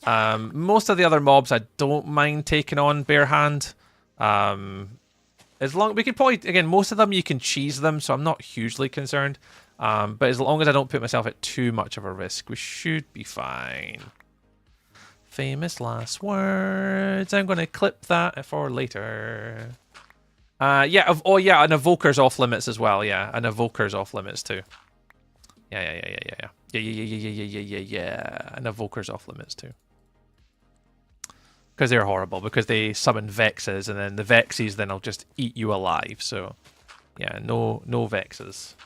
Most of the other mobs I don't mind taking on bare hand. As long we could probably, again, most of them you can cheese them, so I'm not hugely concerned. But as long as I don't put myself at too much of a risk, we should be fine. Famous last words. I'm going to clip that for later. Yeah, oh yeah, an evoker's off limits as well. Yeah, an evoker's off limits too. Yeah. An evoker's off limits too. Because they're horrible, because they summon Vexes, and then the Vexes then will just eat you alive, so... Yeah, no Vexes.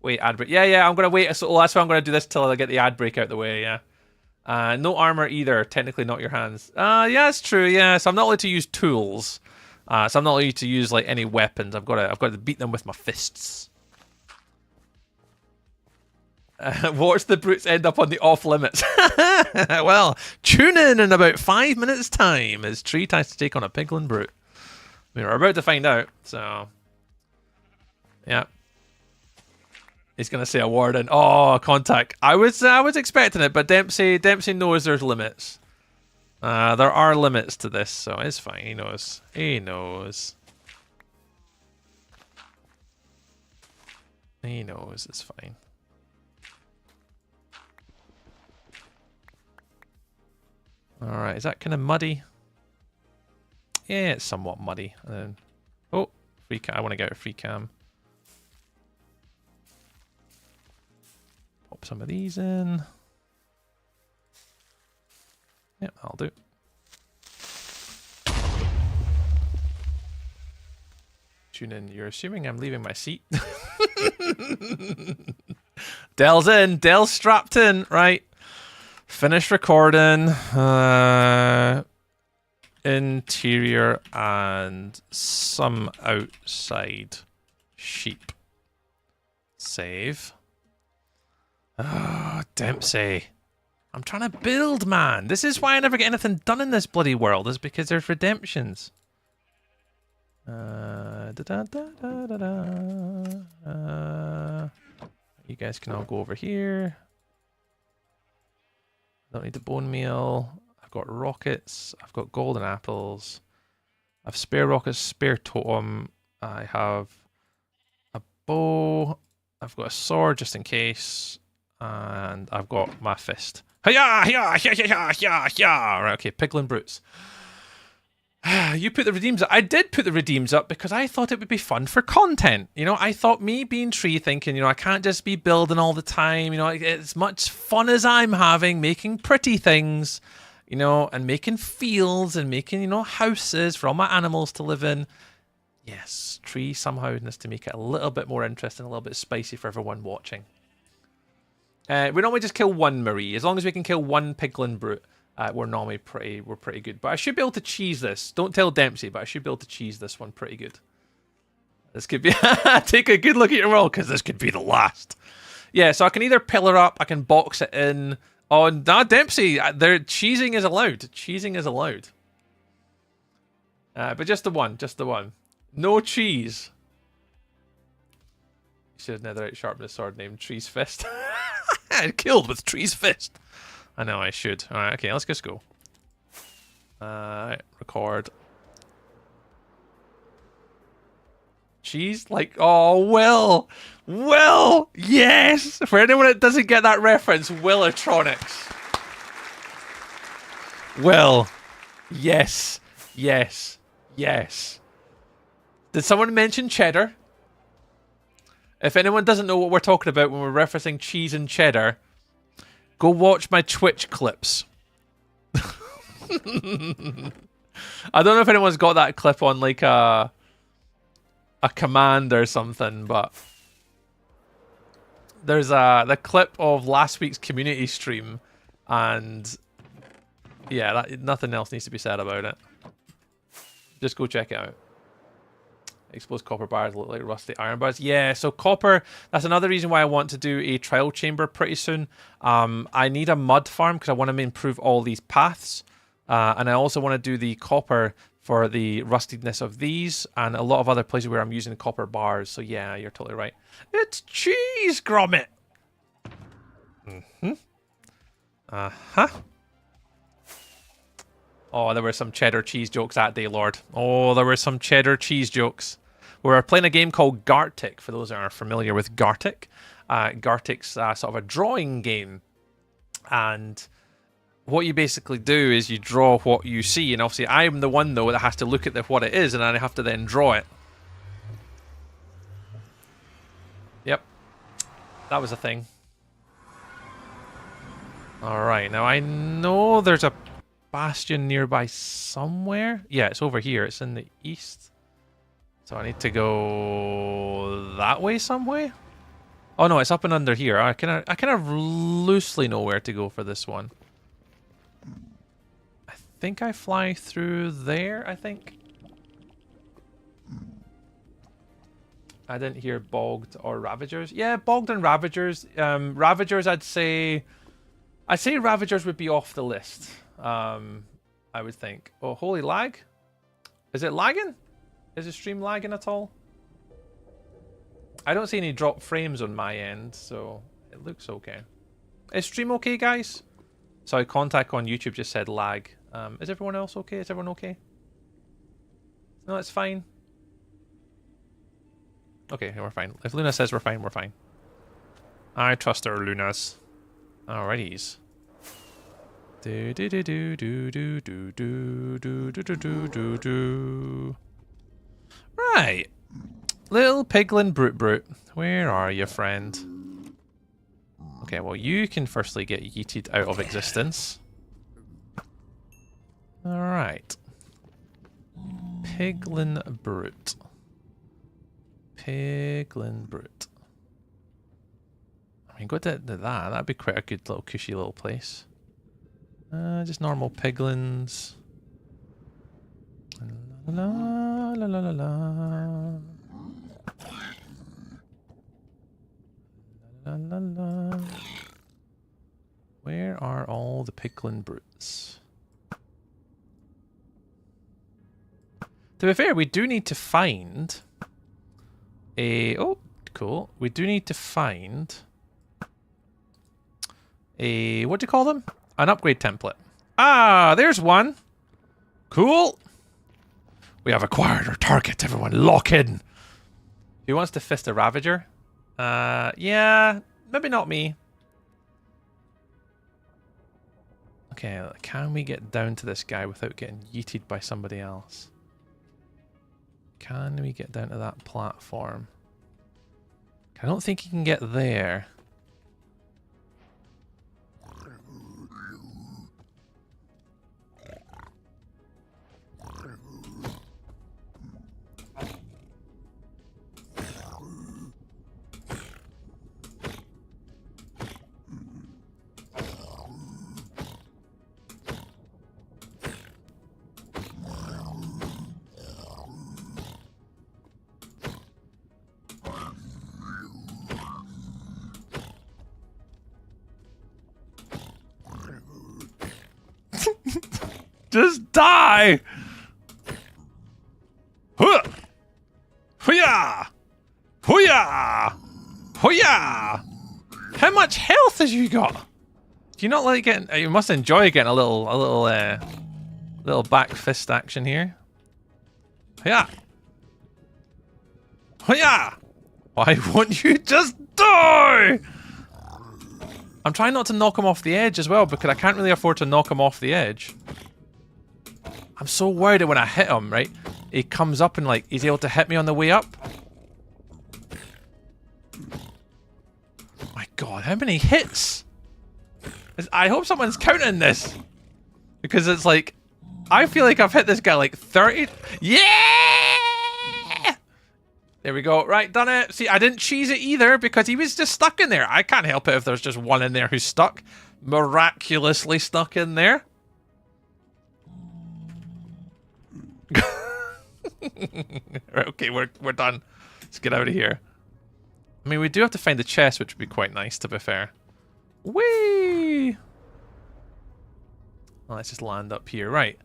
Wait, ad break. Yeah, I'm going to wait, so that's why I'm going to do this till I get the ad break out the way, yeah. No armor either, technically not your hands. Yeah, that's true, yeah, so I'm not allowed to use tools. So I'm not allowed to use, like, any weapons. I've got to beat them with my fists. Watch the brutes end up on the off limits. Well, tune in about 5 minutes' time as Tree tries to take on a piglin brute. I mean, we're about to find out, so... Yeah. He's going to say a warden. Oh, contact. I was expecting it, but Dempsey knows there's limits. There are limits to this, so it's fine. He knows. He knows. He knows. It's fine. Alright, is that kind of muddy? Yeah, it's somewhat muddy. And then, oh, free cam. I want to get a free cam. Pop some of these in. Yeah, I'll do. Tune in. You're assuming I'm leaving my seat? Dell's in. Dell's strapped in. Right. Finish recording. interior and some outside sheep. Save. Oh, Dempsey. I'm trying to build, man. This is why I never get anything done in this bloody world, is because there's redemptions. You guys can all go over here. Don't need the bone meal. I've got rockets. I've got golden apples. I've spare rockets, spare totem. I have a bow. I've got a sword just in case. And I've got my fist. Hiya! Hiya! Hiya! Hiya! Hiya! Hiya! Right, okay, Piglin Brutes. You put the redeems up. I did put the redeems up because I thought it would be fun for content. You know, I thought me being tree thinking, you know, I can't just be building all the time. You know, as much fun as I'm having, making pretty things, you know, and making fields and making, you know, houses for all my animals to live in. Yes, tree somehow needs to make it a little bit more interesting, a little bit spicy for everyone watching. We normally just kill one Marie. As long as we can kill one Piglin Brute, we're normally pretty good. But I should be able to cheese this. Don't tell Dempsey, but I should be able to cheese this one pretty good. This could be... Take a good look at your roll, because this could be the last. Yeah, so I can either pillar up, I can box it in. Oh, nah, Dempsey, cheesing is allowed. Cheesing is allowed. But just the one, just the one. No cheese. You should have netherite sharpened a sword named Tree's Fist. Killed with Tree's Fist. I know I should. Alright, okay, let's just go. Record. Cheese? Like, oh, Will! Will! Yes! For anyone that doesn't get that reference, Willatronics. Will. Yes. Yes. Yes. Did someone mention cheddar? If anyone doesn't know what we're talking about when we're referencing cheese and cheddar, go watch my Twitch clips. I don't know if anyone's got that clip on like a command or something, but there's the clip of last week's community stream, and yeah, nothing else needs to be said about it. Just go check it out. Exposed copper bars look like rusty iron bars. Yeah, so copper, that's another reason why I want to do a trial chamber pretty soon. I need a mud farm because I want to improve all these paths. And I also want to do the copper for the rustiness of these and a lot of other places where I'm using copper bars. So yeah, you're totally right. It's cheese, Gromit! Mm-hmm. Uh-huh. Oh, there were some cheddar cheese jokes that day, Lord. Oh, there were some cheddar cheese jokes. We were playing a game called Gartic, for those that are familiar with Gartic. Gartic's sort of a drawing game. And what you basically do is you draw what you see. And obviously I'm the one, though, that has to look at what it is, and I have to then draw it. Yep. That was a thing. Alright, now I know there's a bastion nearby somewhere. Yeah, it's over here. It's in the east. So I need to go that way some way. Oh no, it's up and under here. I kind of loosely know where to go for this one. I think I fly through there, I think. I didn't hear bogged or ravagers. Yeah, bogged and ravagers. Ravagers, I'd say ravagers would be off the list. I would think. Oh, holy lag. Is it lagging? Is the stream lagging at all? I don't see any drop frames on my end, so it looks okay. Is stream okay, guys? Sorry, contact on YouTube just said lag. Is everyone else okay? Is everyone okay? No, it's fine. Okay, we're fine. If Luna says we're fine, we're fine. I trust our Lunas. Alrighties. Do do do do do do do do do do do do do. Right. Little Piglin Brute. Where are you, friend? Okay, well, you can firstly get yeeted out of existence. Alright. Piglin Brute. Piglin Brute. I mean, go to that. That'd be quite a good little cushy little place. Just normal piglins. La la la la la. La la la. Where are all the pickling brutes? To be fair, we do need to find a... Oh, cool. We do need to find a... What do you call them? An upgrade template. Ah, there's one. Cool. We have acquired our target. Everyone lock in. Who wants to fist a Ravager? Yeah, maybe not me. Okay, can we get down to this guy without getting yeeted by somebody else? Can we get down to that platform? I don't think you can get there. Just die! Huh! Hoo-yah! Hoo-yah! Hoo-yah! How much health has you got? Do you not like getting... You must enjoy getting a little back fist action here. Hoo-yah! Hoo-yah! Why won't you just die? I'm trying not to knock him off the edge as well, because I can't really afford to knock him off the edge. I'm so worried that when I hit him, right, he comes up and, like, he's able to hit me on the way up. My god, how many hits? I hope someone's counting this. Because it's like, I feel like I've hit this guy like 30. Yeah! There we go. Right, done it. See, I didn't cheese it either because he was just stuck in there. I can't help it if there's just one in there who's stuck. Miraculously stuck in there. Right, okay, we're done. Let's get out of here. I mean, we do have to find the chest, which would be quite nice, to be fair. Whee! Well, let's just land up here. Right.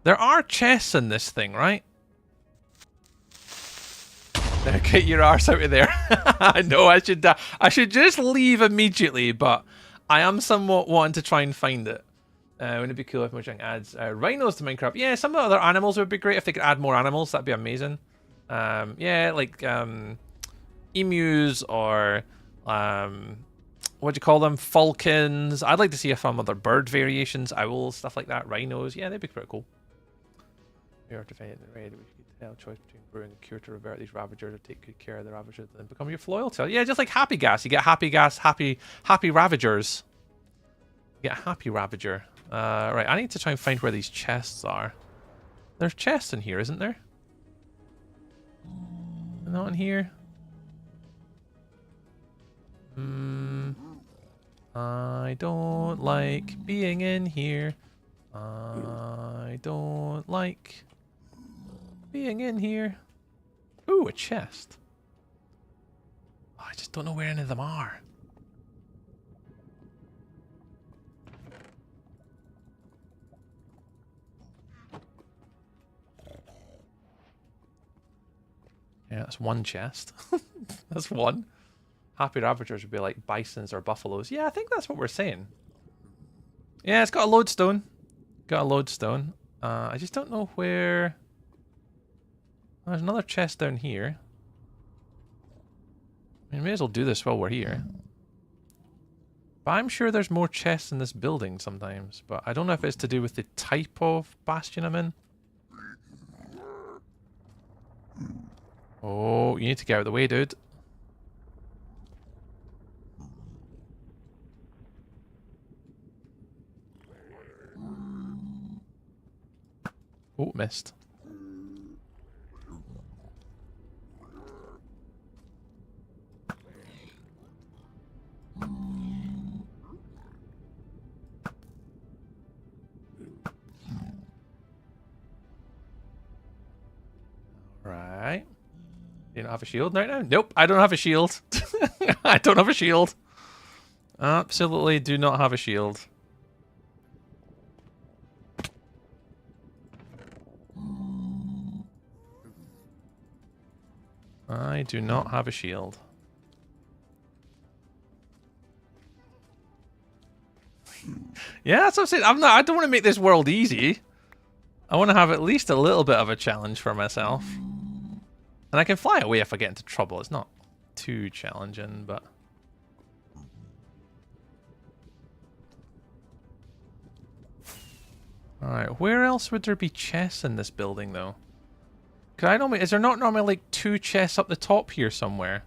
There are chests in this thing, right? Now get your arse out of there. I know I should just leave immediately, but I am somewhat wanting to try and find it. Wouldn't it be cool if Mojang adds rhinos to Minecraft? Yeah, some of the other animals would be great if they could add more animals. That'd be amazing. Yeah, like emus or what do you call them? Falcons. I'd like to see some other bird variations, owls, stuff like that. Rhinos. Yeah, they'd be pretty cool. We are defending the raid. We could tell choice between brewing a cure to revert these ravagers or take good care of the ravagers and become your loyalty. Yeah, just like happy gas. You get happy gas, happy ravagers. You get a happy ravager. Right, I need to try and find where these chests are. There's chests in here, isn't there? Not in here. I don't like being in here. I don't like being in here. Ooh, a chest. Oh, I just don't know where any of them are. Yeah, that's one chest. That's one. Happy ravagers would be like bisons or buffaloes. Yeah, I think that's what we're saying. Yeah, it's got a lodestone. Got a lodestone. I just don't know where... There's another chest down here. I mean, we may as well do this while we're here. But I'm sure there's more chests in this building sometimes. But I don't know if it's to do with the type of bastion I'm in. Oh, you need to get out of the way, dude. Oh, missed. You don't have a shield right now? Nope, I don't have a shield. I don't have a shield. Absolutely do not have a shield. I do not have a shield. Yeah, that's what I'm saying. I don't want to make this world easy. I want to have at least a little bit of a challenge for myself. And I can fly away if I get into trouble. It's not too challenging, but... Alright, where else would there be chests in this building, though? Is there not normally, like, 2 chests up the top here somewhere?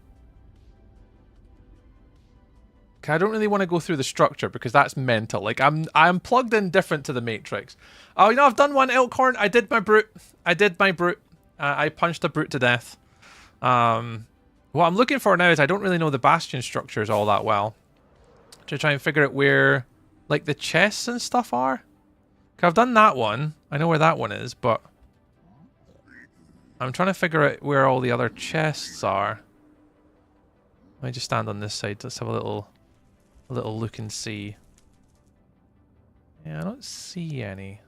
I don't really want to go through the structure because that's mental. Like, I'm plugged in different to the Matrix. Oh, you know, I've done one Elkhorn. I did my brute. I punched a brute to death. What I'm looking for now is I don't really know the bastion structures all that well. To try and figure out where, like, the chests and stuff are. I've done that one. I know where that one is, but I'm trying to figure out where all the other chests are. Let me just stand on this side. Let's have a little look and see. Yeah, I don't see any.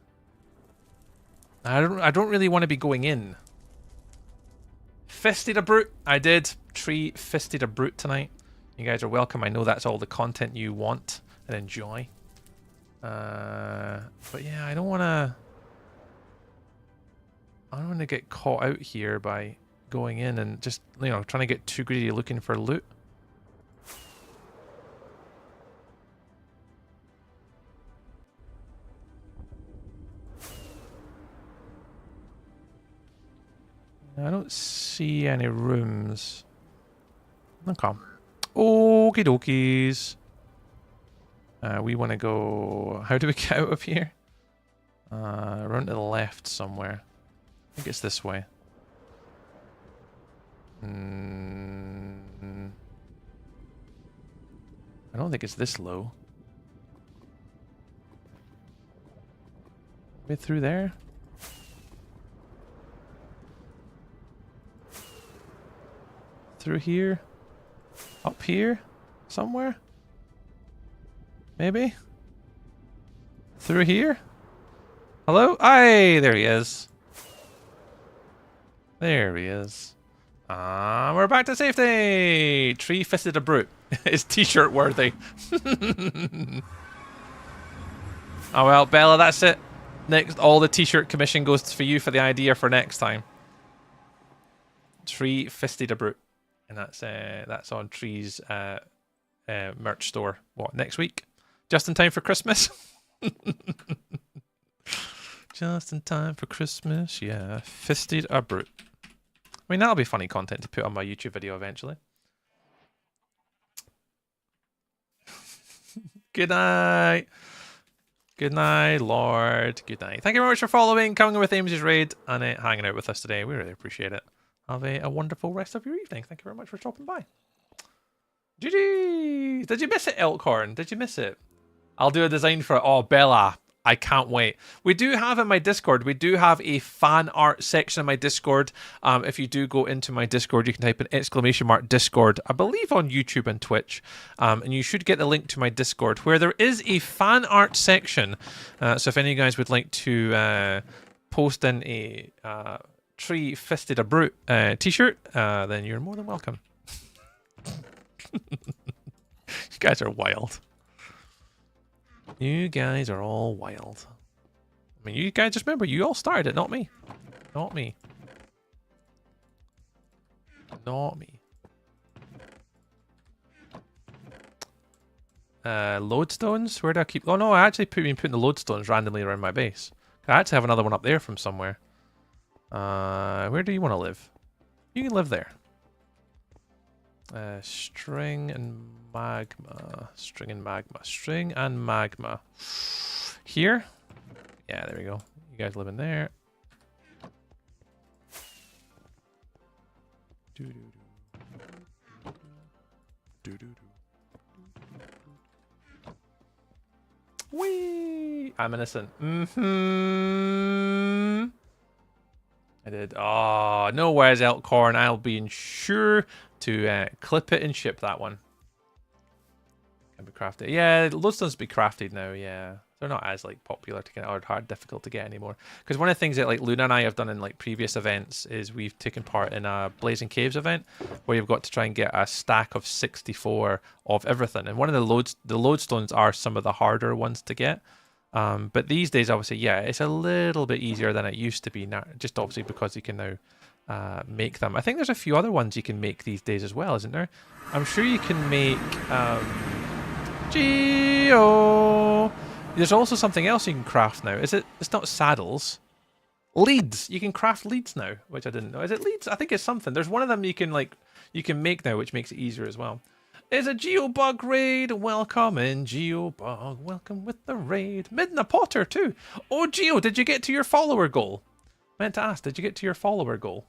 I don't really want to be going in. Fisted a brute. I did. Tree fisted a brute tonight. You guys are welcome. I know that's all the content you want and enjoy. But yeah, I don't want to get caught out here by going in and just, you know, trying to get too greedy looking for loot. I don't see any rooms. Okay. Okie dokies. We want to go... How do we get out of here? Around to the left somewhere. I think it's this way. I don't think it's this low. Way through there? Through here? Up here? Somewhere? Maybe? Through here? Hello? Aye, there he is. There he is. We're back to safety! Tree fisted a brute. It's t-shirt worthy. Oh well, Bella, that's it. Next, all the t-shirt commission goes for you for the idea for next time. Tree fisted a brute. And that's on Tree's merch store. What, next week? Just in time for Christmas? Just in time for Christmas, yeah. Fisted a brute. I mean, that'll be funny content to put on my YouTube video eventually. Good night. Good night, Lord. Good night. Thank you very much for following, coming with Amos's raid, and hanging out with us today. We really appreciate it. Have a wonderful rest of your evening. Thank you very much for stopping by. GG! Did you miss it, Elkhorn? Did you miss it? I'll do a design for it. Oh, Bella. I can't wait. We do have in my Discord, we do have a fan art section in my Discord. If you do go into my Discord, you can type in ! Discord, I believe on YouTube and Twitch. And you should get the link to my Discord where there is a fan art section. So if any of you guys would like to post in a Tree Fisted a Brute t-shirt, then you're more than welcome. You guys are wild. You guys are all wild. I mean, you guys just remember, you all started it, not me. Not me. Not me. Lodestones? Where do I keep... Oh no, I actually been putting the lodestones randomly around my base. I actually have another one up there from somewhere. Where do you want to live? You can live there. String and magma. String and magma. String and magma. Here? Yeah, there we go. You guys live in there. Whee! I'm innocent. I did. Oh, no worries, Elkhorn. I'll be sure to clip it and ship that one. Can be crafted. Yeah, lodestones be crafted now, yeah. They're not as like popular to get or hard difficult to get anymore. Because one of the things that like Luna and I have done in like previous events is we've taken part in a Blazing Caves event where you've got to try and get a stack of 64 of everything. And one of the lodestones are some of the harder ones to get. But these days, obviously, yeah, it's a little bit easier than it used to be now, just obviously because you can now make them. I think there's a few other ones you can make these days as well, isn't there? I'm sure you can make Geo. There's also something else you can craft now. It's not saddles. Leads. You can craft leads now, which I didn't know. Is it leads? I think it's something. There's one of them you can make now, which makes it easier as well. It's a Geobug raid. Welcome in, Geobug. Welcome with the raid. Midna Potter too. Oh, Geo, did you get to your follower goal? Meant to ask, did you get to your follower goal?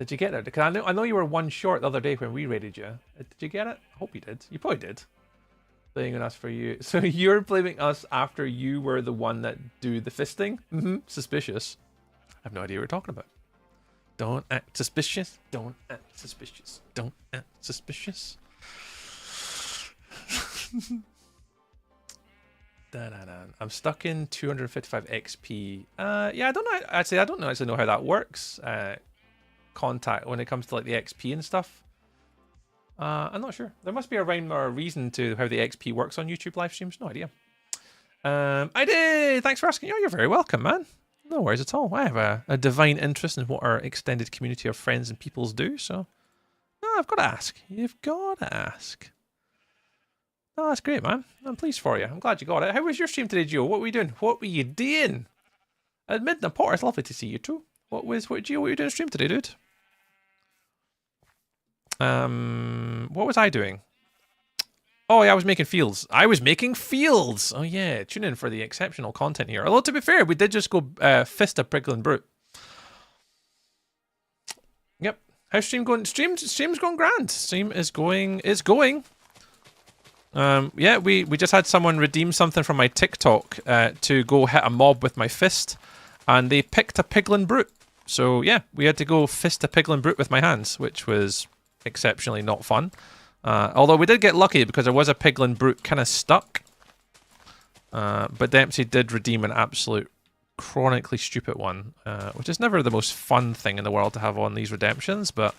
Did you get it? Because I know you were one short the other day when we raided you. Did you get it? I hope you did. You probably did. Blaming us for you. So you're blaming us after you were the one that do the fisting? Suspicious. I have no idea what you're talking about. Don't act suspicious. Don't act suspicious. Don't act suspicious. I'm stuck in 255 XP. Yeah, I don't know. Actually, I don't actually know how that works. Contact when it comes to like the XP and stuff. I'm not sure. There must be a rhyme or a reason to how the XP works on YouTube live streams. No idea. I did. Thanks for asking. Oh, you're very welcome, man. No worries at all. I have a divine interest in what our extended community of friends and peoples do, so no, I've got to ask. You've got to ask. Oh, that's great, man. I'm pleased for you. I'm glad you got it. How was your stream today, Gio? What were you doing? What were you doing? At Midnight Potter, it's lovely to see you too. What were you doing stream today, dude? What was I doing? Oh yeah, I was making fields. Oh yeah, tune in for the exceptional content here. Although to be fair, we did just go fist a Prickling Brute. Yep. How's stream going? Stream's going grand. Stream is going. It's going. Yeah, we just had someone redeem something from my TikTok to go hit a mob with my fist, and they picked a Piglin Brute. So yeah, we had to go fist a Piglin Brute with my hands, which was exceptionally not fun. Although we did get lucky because there was a Piglin Brute kind of stuck. But Dempsey did redeem an absolute chronically stupid one, which is never the most fun thing in the world to have on these redemptions, but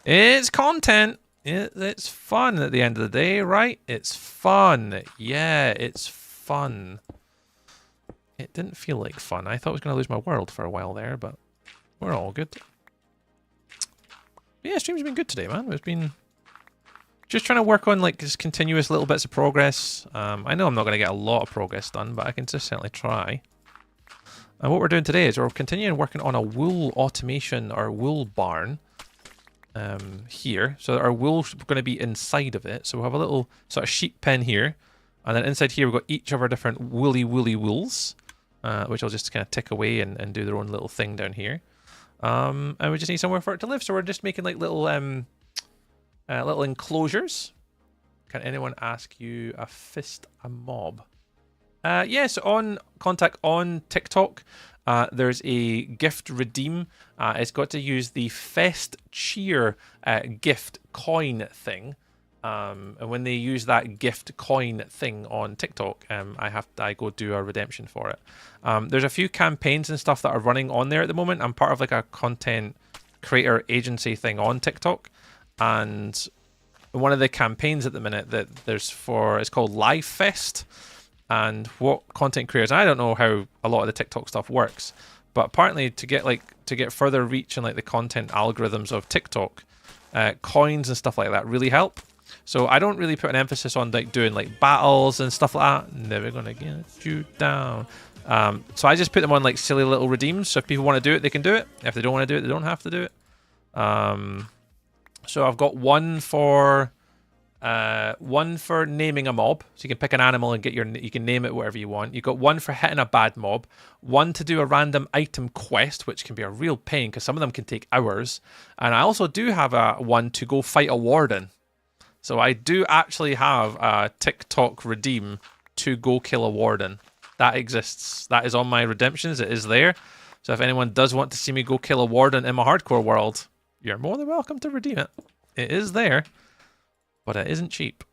it's content. It's fun at the end of the day, right? It's fun. Yeah, it's fun. It didn't feel like fun. I thought I was going to lose my world for a while there, but we're all good. But yeah, stream's been good today, man. It's been just trying to work on like just continuous little bits of progress. I know I'm not going to get a lot of progress done, but I can just certainly try. And what we're doing today is we're continuing working on a wool automation or wool barn here. So our wool's going to be inside of it. So we'll have a little sort of sheep pen here. And then inside here we've got each of our different woolly wools, which I'll just kind of tick away and do their own little thing down here. And we just need somewhere for it to live. So we're just making like little little enclosures. Can anyone ask you a fist a mob? Yes, on Contact on TikTok, there's a gift redeem. It's got to use the Fest Cheer gift coin thing. And when they use that gift coin thing on TikTok, I go do a redemption for it. There's a few campaigns and stuff that are running on there at the moment. I'm part of like a content creator agency thing on TikTok, and one of the campaigns at the minute that there's for it's called Live Fest. And what content creators, I don't know how a lot of the TikTok stuff works, but apparently to get further reach in like the content algorithms of TikTok, coins and stuff like that really help. So I don't really put an emphasis on like doing like battles and stuff like that. Never gonna get you down. So I just put them on like silly little redeems. So if people want to do it, they can do it. If they don't want to do it, they don't have to do it. So I've got one for naming a mob, so you can pick an animal and you can name it whatever you want. You've got one for hitting a bad mob, one to do a random item quest, which can be a real pain because some of them can take hours, and I also do have one to go fight a warden. So I do actually have a TikTok redeem to go kill a warden. That exists. That is on my redemptions. It is there. So if anyone does want to see me go kill a warden in my hardcore world, you're more than welcome to redeem it. It is there, but it isn't cheap.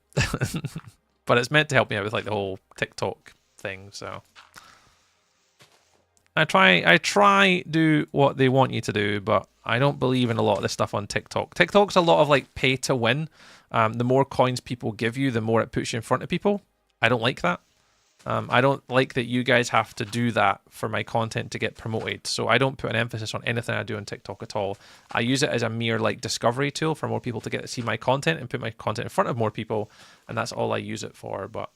But it's meant to help me out with like the whole TikTok thing, so I try do what they want you to do, but I don't believe in a lot of this stuff on TikTok. TikTok's a lot of like pay to win. The more coins people give you, the more it puts you in front of people. I don't like that. I don't like that you guys have to do that for my content to get promoted. So I don't put an emphasis on anything I do on TikTok at all. I use it as a mere like discovery tool for more people to get to see my content and put my content in front of more people, and that's all I use it for. But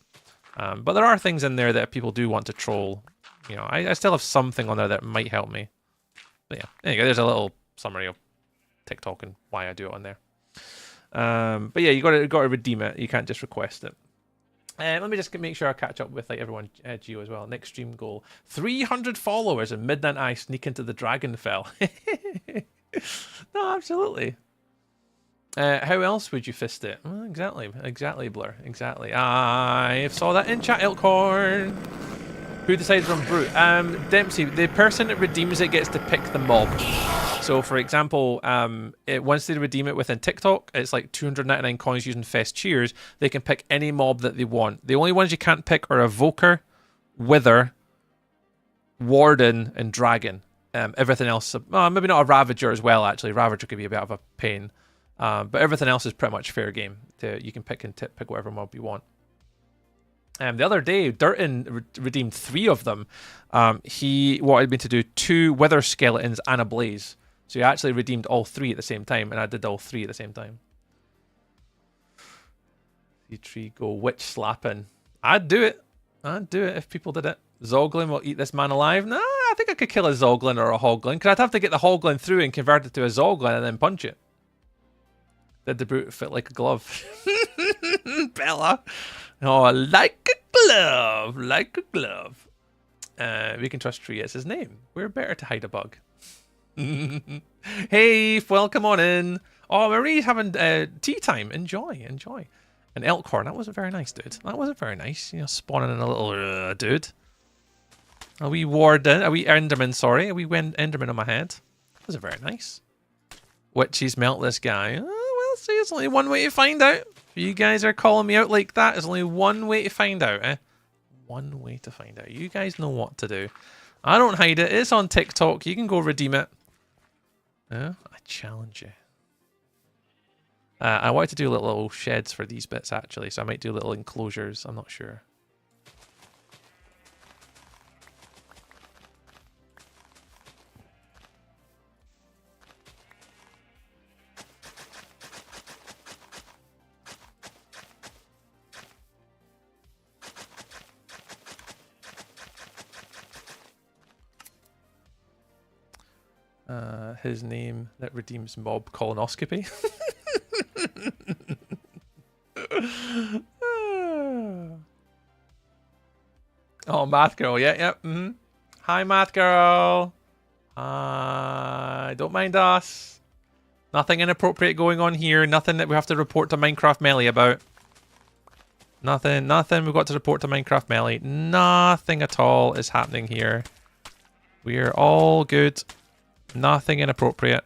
there are things in there that if people do want to troll, you know, I still have something on there that might help me. But yeah, there you go. There's a little summary of TikTok and why I do it on there. But yeah, you got to redeem it. You can't just request it. Let me just make sure I catch up with like everyone, Geo as well. Next stream goal: 300 followers, and midnight I sneak into the Dragonfell. No, absolutely. How else would you fist it? Well, exactly, Blur, exactly. I saw that in chat, Elkhorn. Who decides on Brute? Dempsey, the person that redeems it gets to pick the mob. So, for example, once they redeem it within TikTok, it's like 299 coins using Fest Cheers. They can pick any mob that they want. The only ones you can't pick are Evoker, Wither, Warden, and Dragon. Everything else, maybe not a Ravager as well, actually. Ravager could be a bit of a pain. But everything else is pretty much fair game. You can pick whatever mob you want. The other day, Durton redeemed 3 of them. He wanted me to do 2 Wither Skeletons and a Blaze. So he actually redeemed all 3 at the same time, and I did all 3 at the same time. C3 go witch slapping. I'd do it if people did it. Zoglin will eat this man alive. Nah, I think I could kill a Zoglin or a Hoglin, because I'd have to get the Hoglin through and convert it to a Zoglin and then punch it. Did the brute fit like a glove? Bella. Oh, like a glove, like a glove. We can trust Tree. It's his name. We're better to hide a bug. Hey, welcome on in. Oh, Marie's having tea time. Enjoy. An Elkhorn. That wasn't very nice, dude. That wasn't very nice. You know, spawning in a little dude. Are we Warden? Are we Enderman? Sorry. Are we Enderman on my head? That wasn't very nice. Witches melt this guy. Well, see, it's only one way to find out. If you guys are calling me out like that, there's only one way to find out, eh? One way to find out. You guys know what to do. I don't hide it. It's on TikTok. You can go redeem it. I challenge you. I wanted to do little sheds for these bits, actually, so I might do little enclosures. I'm not sure. His name that redeems mob colonoscopy. Oh, Math Girl. Yeah. Hi, Math Girl. Don't mind us. Nothing inappropriate going on here. Nothing that we have to report to Minecraft Melee about. Nothing we've got to report to Minecraft Melee. Nothing at all is happening here. We're all good. Nothing inappropriate.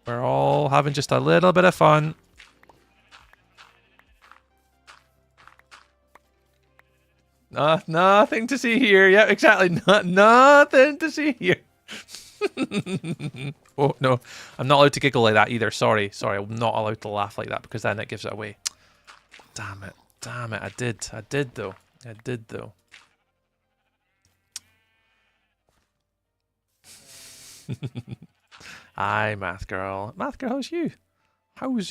We're all having just a little bit of fun. Nothing to see here. Yeah, exactly. Nothing to see here. Oh, no. I'm not allowed to giggle like that either. Sorry. I'm not allowed to laugh like that because then it gives it away. Damn it. I did though. Hi, Math Girl. Math Girl, how's you? How's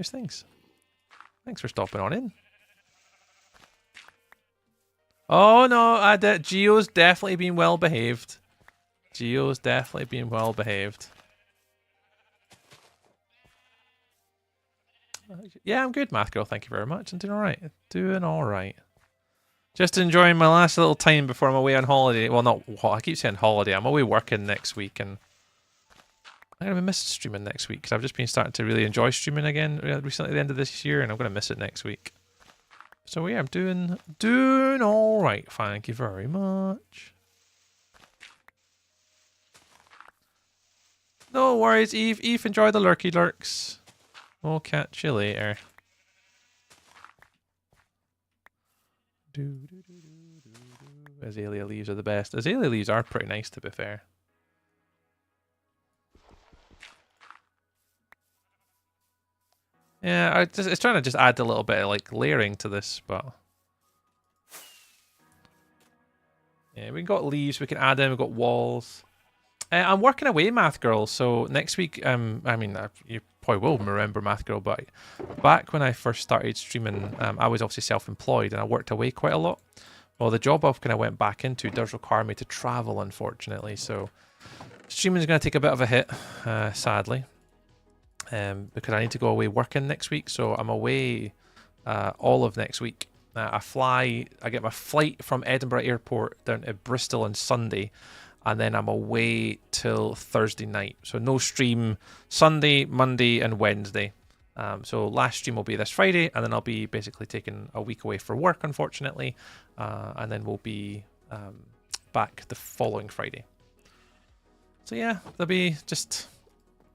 things? Thanks for stopping on in. Oh, no, Geo's definitely been well behaved. Yeah, I'm good, Math Girl. Thank you very much. I'm doing all right. Just enjoying my last little time before I'm away on holiday. Well, I keep saying holiday. I'm away working next week, and I'm going to miss streaming next week because I've just been starting to really enjoy streaming again recently at the end of this year, and I'm going to miss it next week. So yeah, I'm doing all right. Thank you very much. No worries, Eve. Eve, enjoy the lurky lurks. We'll catch you later. Azalea leaves are the best. Azalea leaves are pretty nice, to be fair. Yeah, it's trying to just add a little bit of like layering to this, but yeah, we got leaves. We can add in. We've got walls. I'm working away, Math Girl. So next week, I mean, you probably will remember Math Girl, but back when I first started streaming, I was obviously self-employed and I worked away quite a lot. Well, the job I've kind of went back into does require me to travel, unfortunately. So streaming is going to take a bit of a hit, sadly, because I need to go away working next week. So I'm away all of next week. I get my flight from Edinburgh Airport down to Bristol on Sunday, and then I'm away till Thursday night. So no stream Sunday, Monday, and Wednesday. So last stream will be this Friday, and then I'll be basically taking a week away for work, unfortunately, and then we'll be back the following Friday. So yeah, there'll be just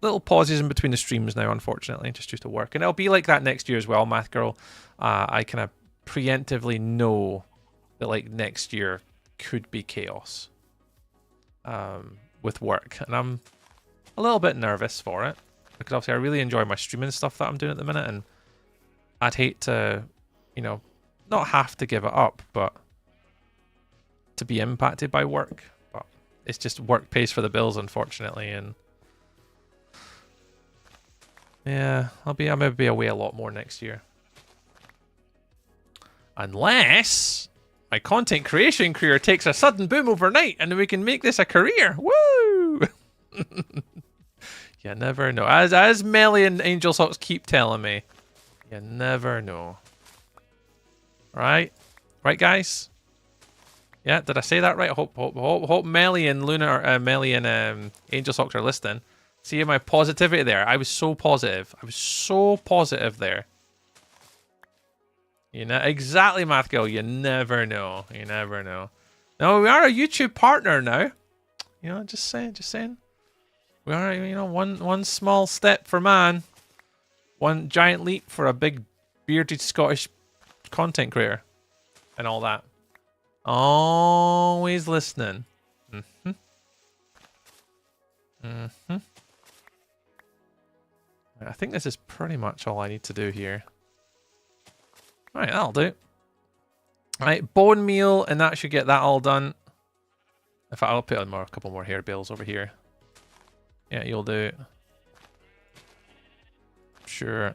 little pauses in between the streams now, unfortunately, just due to work. And it'll be like that next year as well, Math Girl. I kind of preemptively know that like next year could be chaos with work, and I'm a little bit nervous for it. Because obviously I really enjoy my streaming stuff that I'm doing at the minute, and I'd hate to, you know, not have to give it up, but to be impacted by work. But it's just work pays for the bills, unfortunately, and yeah, I'm gonna be away a lot more next year. Unless my content creation career takes a sudden boom overnight and we can make this a career. Woo! You never know. As Melly and Angel Socks keep telling me, you never know. Right? Right, guys? Yeah, did I say that right? Hope Melly and Melly and Angel Socks are listening. See my positivity there? I was so positive. I was so positive there. You know, exactly, Math Girl. You never know. You never know. No, we are a YouTube partner now. You know, just saying. We are, you know, one small step for man, one giant leap for a big bearded Scottish content creator, and all that. Always listening. I think this is pretty much all I need to do here. Right, that'll do. Right, bone meal, and that should get that all done. In fact, I'll put on a couple more hair bales over here. Yeah, you'll do it. Sure.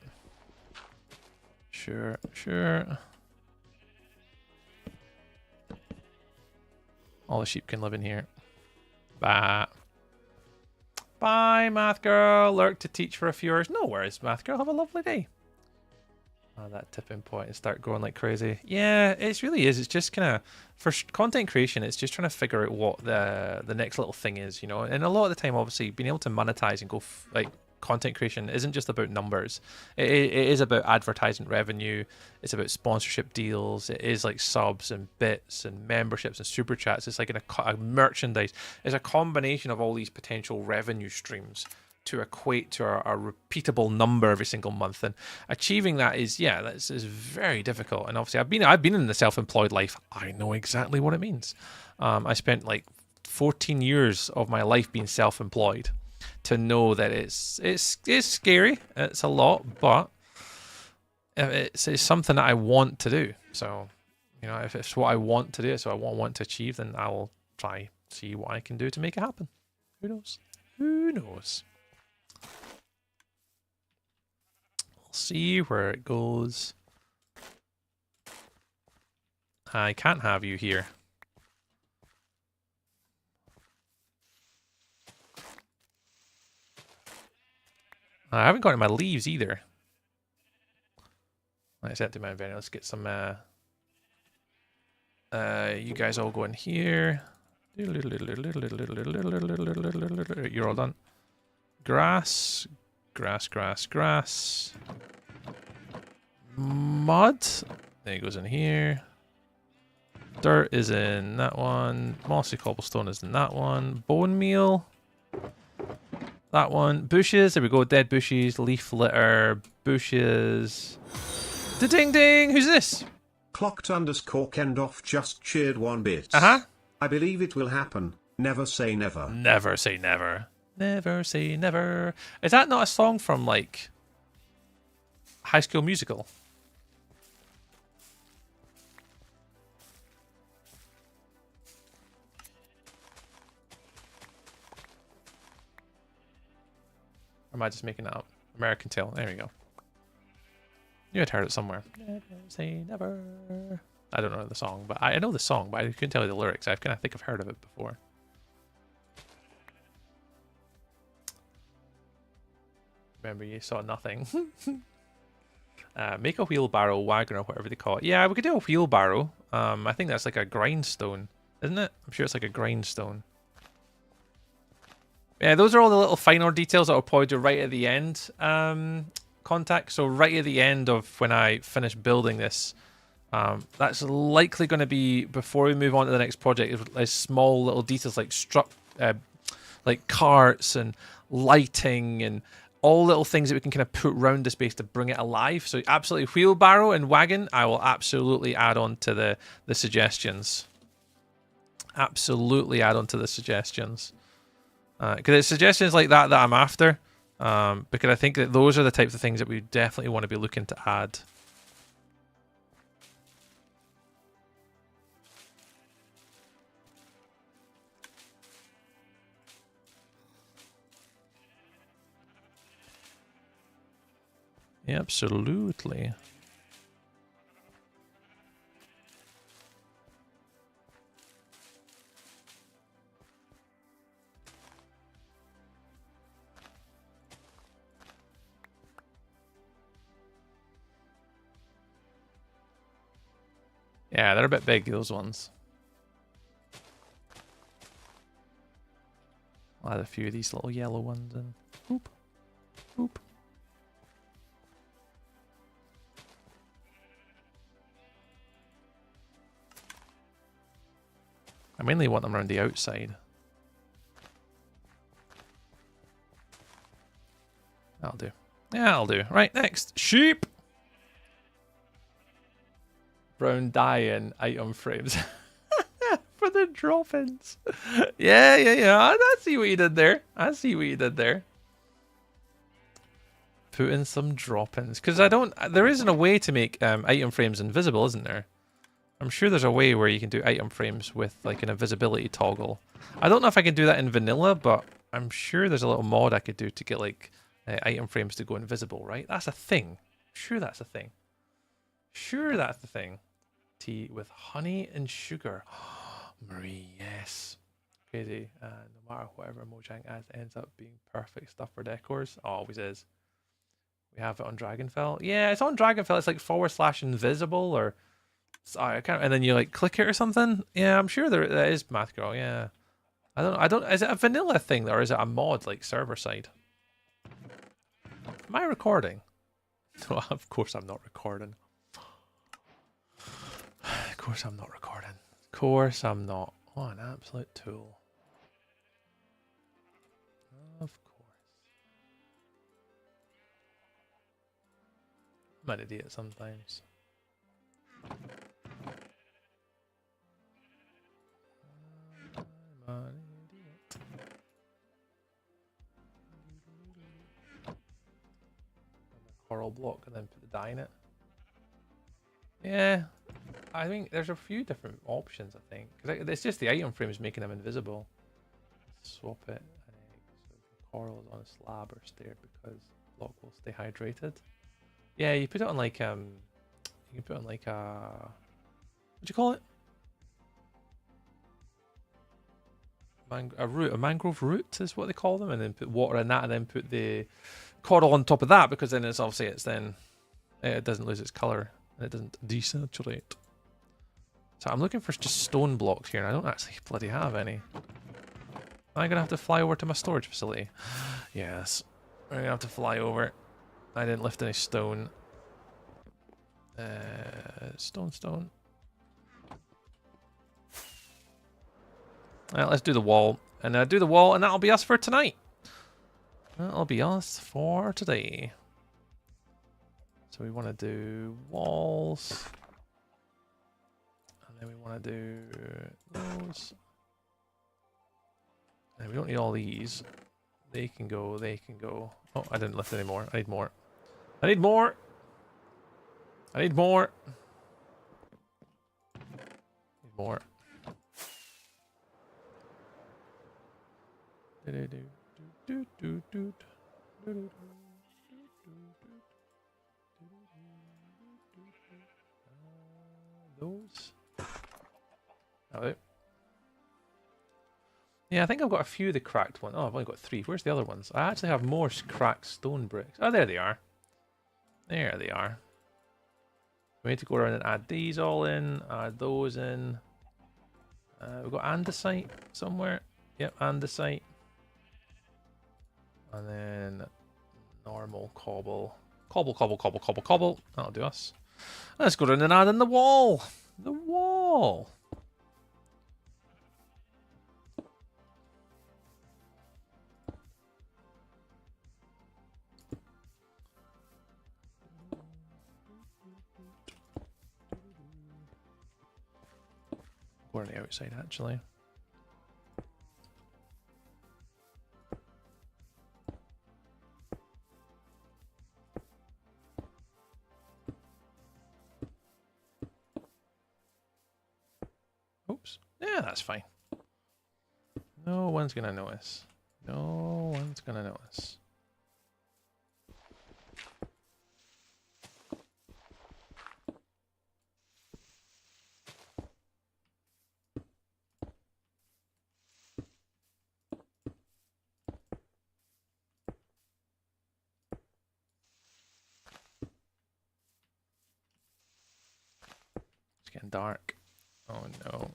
All the sheep can live in here. Bye. Bye, Math Girl. Lurk to teach for a few hours. No worries, Math Girl. Have a lovely day. That tipping point and start going like crazy. Yeah, it really is. It's just kind of, for content creation, it's just trying to figure out what the next little thing is, you know. And a lot of the time, obviously, being able to monetize and go like content creation isn't just about numbers. It is about advertising revenue. It's about sponsorship deals. It is like subs and bits and memberships and super chats. It's like a merchandise. It's a combination of all these potential revenue streams to equate to a repeatable number every single month, and achieving that is very difficult. And obviously I've been in the self-employed life. I know exactly what it means. I spent like 14 years of my life being self-employed to know that it's scary. It's a lot, but it's something that I want to do. So, you know, if it's what I want to do, so I want to achieve, then I will try see what I can do to make it happen. Who knows? Who knows? We'll see where it goes. I can't have you here. I haven't got any of my leaves either. Let's head to my inventory. Let's get some. You guys all go in here. You're all done. Grass. Mud. There it goes in here. Dirt is in that one. Mossy cobblestone is in that one. Bone meal. That one. Bushes. There we go. Dead bushes. Leaf litter. Bushes. Da-ding ding. Who's this? Clocked_Kendoff just cheered 1 bit. Uh-huh. I believe it will happen. Never say never. Never say never. Never say never. Is that not a song from, like, High School Musical? Or am I just making that up? American Tail. There we go. You had heard it somewhere. Never say never. I don't know the song, but I know the song, but I couldn't tell you the lyrics. I kind of think I've heard of it before. Remember, you saw nothing. Make a wheelbarrow, wagon, or whatever they call it. Yeah, we could do a wheelbarrow. I think that's like a grindstone, isn't it? I'm sure it's like a grindstone. Yeah, those are all the little finer details that I'll probably do right at the end. Contact. So right at the end of when I finish building this, that's likely going to be before we move on to the next project. Is small little details like carts and lighting and all little things that we can kind of put around the space to bring it alive. So absolutely wheelbarrow and wagon, I will absolutely add on to the suggestions. Absolutely add on to the suggestions. Because it's suggestions like that I'm after. Because I think that those are the types of things that we definitely want to be looking to add. Absolutely. Yeah, they're a bit big, those ones. I'll add a few of these little yellow ones in. Boop. Boop. I mainly want them around the outside. That'll do. Yeah, that'll do. Right, next. Sheep! Brown dye in item frames. For the drop-ins. Yeah. I see what you did there. Put in some drop-ins. Because there isn't a way to make item frames invisible, isn't there? I'm sure there's a way where you can do item frames with like an invisibility toggle. I don't know if I can do that in vanilla, but I'm sure there's a little mod I could do to get like item frames to go invisible, right? That's a thing. Sure that's a thing. Tea with honey and sugar. Marie, yes. Crazy. No matter whatever Mojang adds ends up being perfect stuff for decors. Always is. We have it on Dragonfell. Yeah, it's on Dragonfell. It's like / invisible or... I can't, and then you like click it or something. Yeah, I'm sure that is Math Girl. Yeah, I don't. Is it a vanilla thing or is it a mod like server side? Am I recording? No, of course I'm not recording. Of course I'm not recording. Of course I'm not. Oh, an absolute tool. Of course. I'm an idiot sometimes. Coral block and then put the dye in it. Yeah, I think there's a few different options. I think because it's just the item frames making them invisible. Swap it. So coral is on a slab or stirred because block will stay hydrated. Yeah, you put it on like you can put on like a what do you call it? A mangrove root is what they call them, and then put water in that, and then put the coral on top of that, because then it's obviously it doesn't lose its color and it doesn't desaturate. So I'm looking for just stone blocks here, and I don't actually bloody have any. Am I gonna have to fly over to my storage facility? Yes, I'm gonna have to fly over. I didn't lift any stone. Stone. Let's do the wall, and do the wall, and that'll be us for tonight. That'll be us for today. So we want to do walls. And then we want to do those. And we don't need all these. They can go, they can go. Oh, I didn't lift any more. I need more. I need more! I need more! Need more. Those. Oh, yeah, I think I've got a few of the cracked ones. Oh, I've only got 3. Where's the other ones? I actually have more cracked stone bricks. Oh, there they are. There they are. We need to go around and add these all in. Add those in. We've got andesite somewhere. Yep, andesite. And then normal cobble. Cobble, cobble, cobble, cobble, cobble. That'll do us. Let's go around and add in the wall. The wall. Go on the outside, actually. Oops. Yeah, that's fine. No one's gonna notice. No one's gonna notice. It's getting dark. Oh no.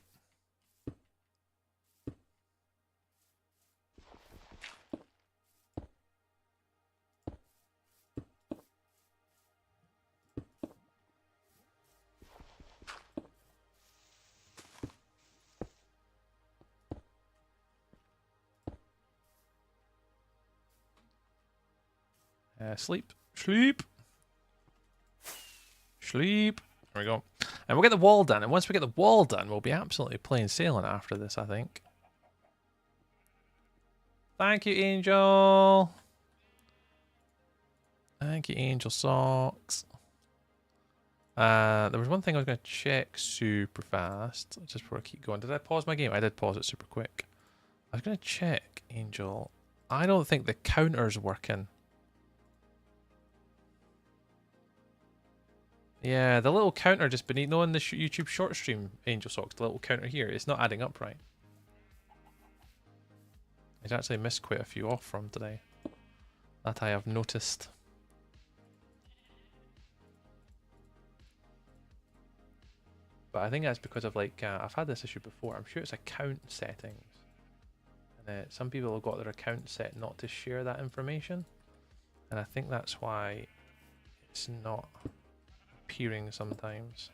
Sleep. Sleep. Sleep. There we go. And we'll get the wall done. And once we get the wall done, we'll be absolutely plain sailing after this, I think. Thank you, Angel. Thank you, Angel Socks. There was one thing I was going to check super fast. Just before I keep going. Did I pause my game? I did pause it super quick. I was going to check, Angel. I don't think the counter's working. Yeah, the little counter just beneath, no, in the YouTube short stream, Angel Socks, the little counter here, it's not adding up right. I've actually missed quite a few off from today. That I have noticed. But I think that's because of like, I've had this issue before, I'm sure it's account settings. And some people have got their account set not to share that information. And I think that's why it's not appearing sometimes.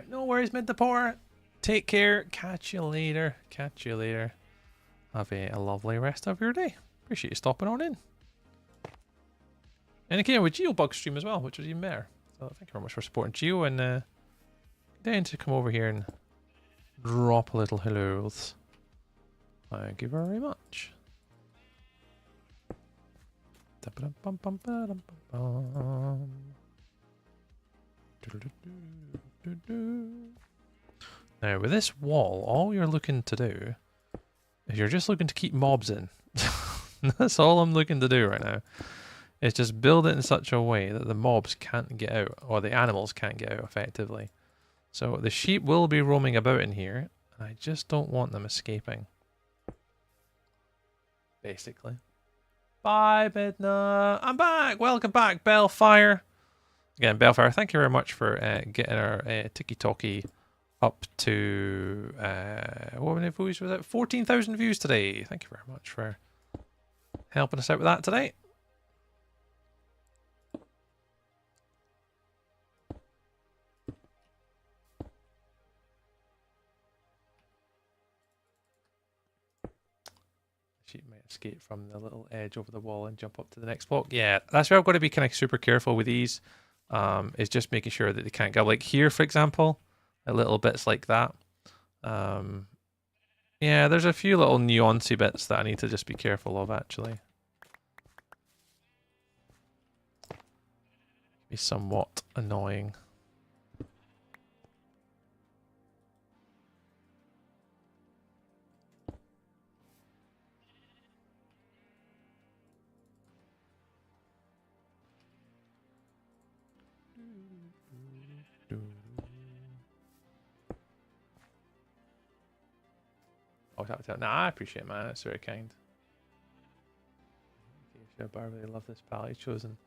No worries, Mid-the-Port. Take care. Catch you later. Catch you later. Have a lovely rest of your day. Appreciate you stopping on in. And again, with GeoBug stream as well, which was even better. So thank you very much for supporting Geo, and then to come over here and drop a little hellos. Thank you very much. Now, with this wall, all you're looking to do is you're just looking to keep mobs in. That's all I'm looking to do right now. Is just build it in such a way that the mobs can't get out, or the animals can't get out effectively. So the sheep will be roaming about in here, and I just don't want them escaping. Basically. Bye, Midna. I'm back. Welcome back, Bellfire. Again, Bellfire, thank you very much for getting our Tiki-Talkie up to, what many views was it? 14,000 views today. Thank you very much for helping us out with that today. She might escape from the little edge over the wall and jump up to the next block. Yeah, that's where I've got to be kind of super careful with these. Is just making sure that they can't go like here, for example, a little bits like that. Yeah, there's a few little nuancy bits that I need to just be careful of, actually. Be somewhat annoying. Oh, nah, I appreciate it, man. That's very kind. Okay, sure, I really love this palette you've chosen.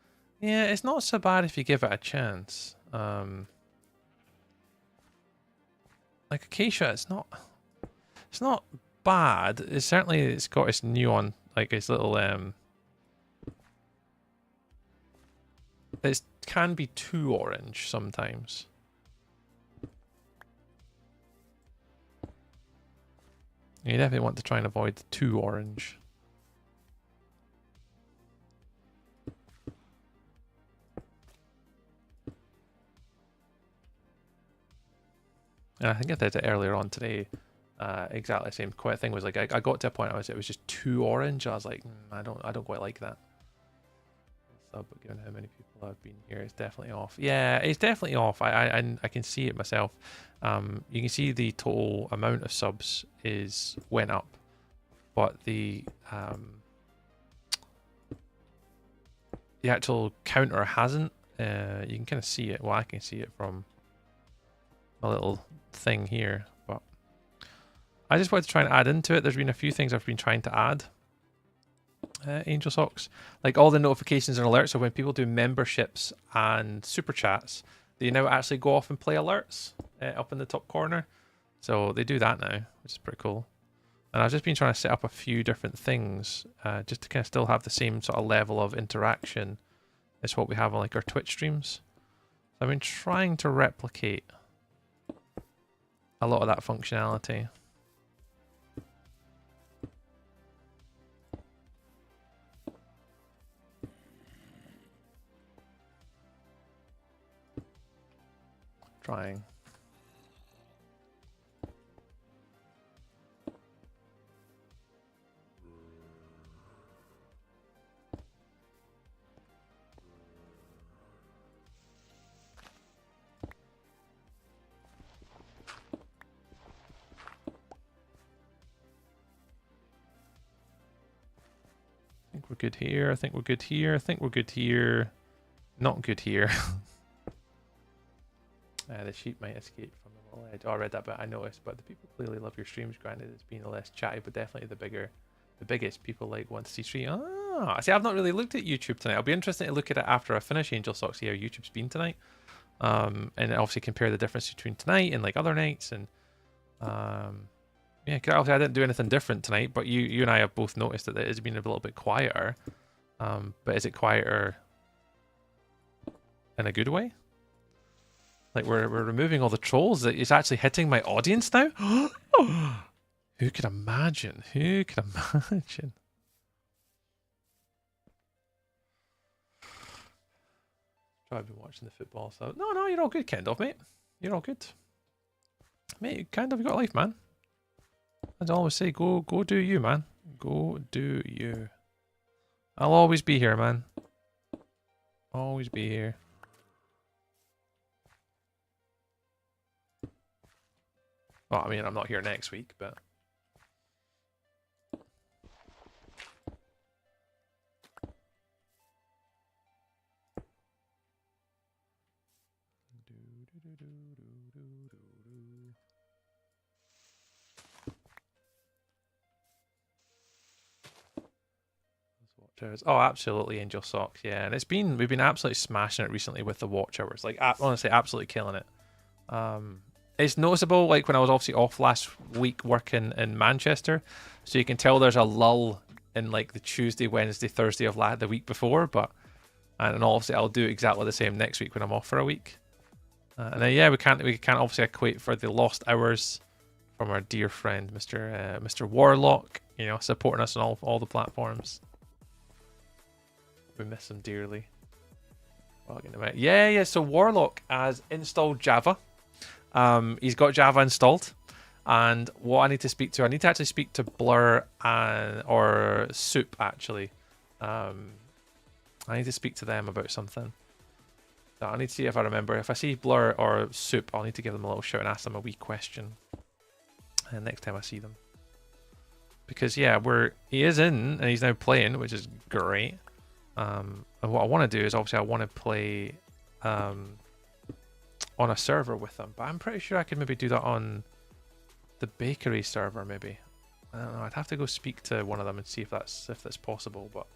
Yeah, it's not so bad if you give it a chance. Like Acacia, it's not bad. It's got its nuance, like its little it can be too orange sometimes. You definitely want to try and avoid the too orange. And I think I did it earlier on today. Exactly the same thing was like I got to a point it was just too orange. I was like, I don't quite like that. But given how many people have been here, it's definitely off. Yeah, it's definitely off. I can see it myself. You can see the total amount of subs went up, but the actual counter hasn't. You can kind of see it. Well, I can see it from my little thing here, but I just wanted to try and add into it. There's been a few things I've been trying to add. Angel Socks, like all the notifications and alerts. So when people do memberships and super chats, they now actually go off and play alerts up in the top corner. So they do that now, which is pretty cool. And I've just been trying to set up a few different things just to kind of still have the same sort of level of interaction as what we have on like our Twitch streams. So I've been trying to replicate a lot of that functionality. Trying. I think we're good here. I think we're good here. I think we're good here. Not good here. The sheep might escape from the little edge. Oh, I read that, but I noticed. But the people clearly love your streams. Granted, it's been less chatty, but definitely the biggest people like want to see stream. Ah, see, I've not really looked at YouTube tonight. I'll be interested to look at it after I finish Angel Socks. See how YouTube's been tonight, and obviously compare the difference between tonight and like other nights. And yeah, cause obviously I didn't do anything different tonight, but you and I have both noticed that it's been a little bit quieter. But is it quieter in a good way? Like we're removing all the trolls. It's actually hitting my audience now. Who could imagine? Who could imagine? I've been watching the football, so no, you're all good, Kendall, mate. You're all good, mate. Kendall, you got a life, man. As I always say, go do you, man. Go do you. I'll always be here, man. Always be here. Well, I mean, I'm not here next week, but... Let's watch Watchers. Oh, absolutely, Angel Socks. Yeah, and we've been absolutely smashing it recently with the watch hours. Like, honestly, absolutely killing it. It's noticeable, like when I was obviously off last week working in Manchester, so you can tell there's a lull in like the Tuesday, Wednesday, Thursday of the week before. But and obviously I'll do exactly the same next week when I'm off for a week. And then yeah, we can't obviously equate for the lost hours from our dear friend Mr. Warlock, you know, supporting us on all the platforms. We miss him dearly. Yeah. So Warlock has installed Java. He's got Java installed, and what I need to actually speak to Blur or Soup actually. I need to speak to them about something. So I need to see if I remember. If I see Blur or Soup, I'll need to give them a little shout and ask them a wee question. And next time I see them, because yeah, he is in and he's now playing, which is great. And what I want to do is obviously I want to play on a server with them, but I'm pretty sure I could maybe do that on the bakery server. Maybe I don't know. I'd have to go speak to one of them and see if that's possible. But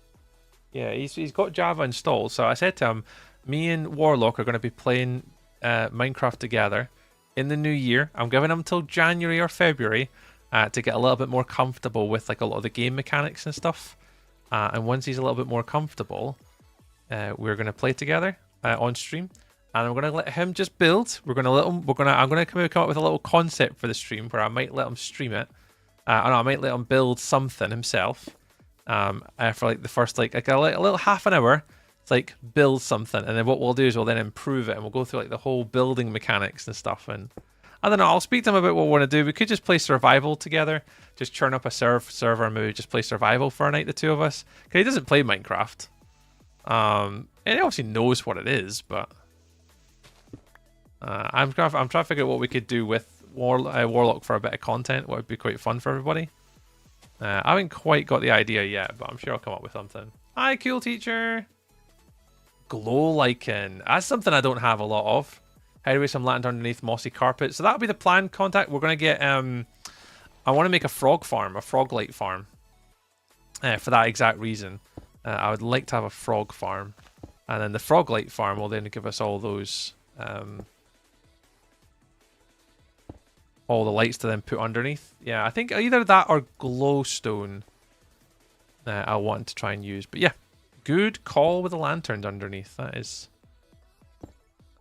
yeah, he's got Java installed. So I said to him, me and Warlock are going to be playing Minecraft together in the new year. I'm giving him till January or February to get a little bit more comfortable with like a lot of the game mechanics and stuff. And once he's a little bit more comfortable, we're going to play together on stream. And I'm going to let him just build. I'm going to come up with a little concept for the stream where I might let him stream it. I might let him build something himself. For like the first like a little half an hour. It's like build something, and then what we'll do is we'll then improve it, and we'll go through like the whole building mechanics and stuff. And I don't know. I'll speak to him about what we want to do. We could just play survival together. Just churn up a server, and maybe just play survival for a night, the two of us. Because he doesn't play Minecraft. And he obviously knows what it is, but I'm trying to figure out what we could do with Warlock for a bit of content. What would be quite fun for everybody. I haven't quite got the idea yet, but I'm sure I'll come up with something. Hi, cool teacher. Glow lichen. That's something I don't have a lot of. Hide away some land underneath mossy carpet. So that'll be the plan, contact. We're gonna get I want to make a frog farm, a frog light farm. For that exact reason. I would like to have a frog farm. And then the frog light farm will then give us all those all the lights to then put underneath. Yeah, I think either that or glowstone I want to try and use. But yeah. Good call with the lanterns underneath. That's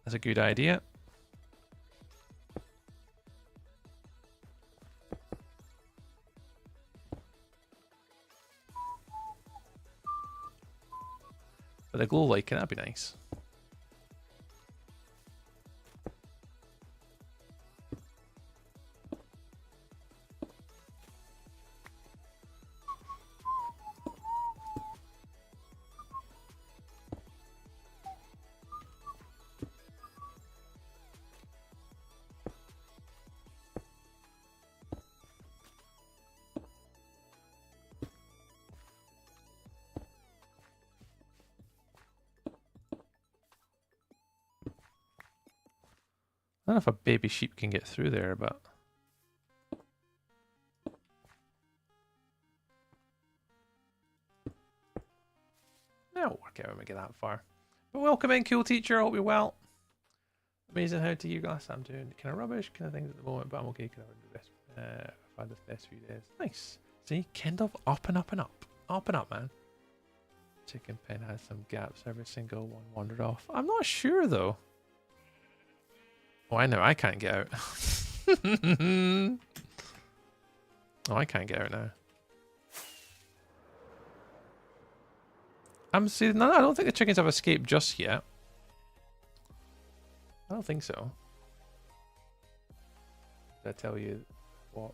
a good idea. But the glow light, that'd be nice. I don't know if a baby sheep can get through there, but that'll work out when we get that far. But welcome in, cool teacher. Hope you're well. Amazing how to you guys. I'm doing kind of rubbish kind of things at the moment, but I'm okay. Kind of do this. I've had this best few days. Nice. See, kind of up and up and up, up and up, man. Chicken pen has some gaps. Every single one wandered off. I'm not sure though. Oh, I know. I can't get out. Oh, I can't get out now. I'm seeing. No, I don't think the chickens have escaped just yet. I don't think so. Did I tell you what?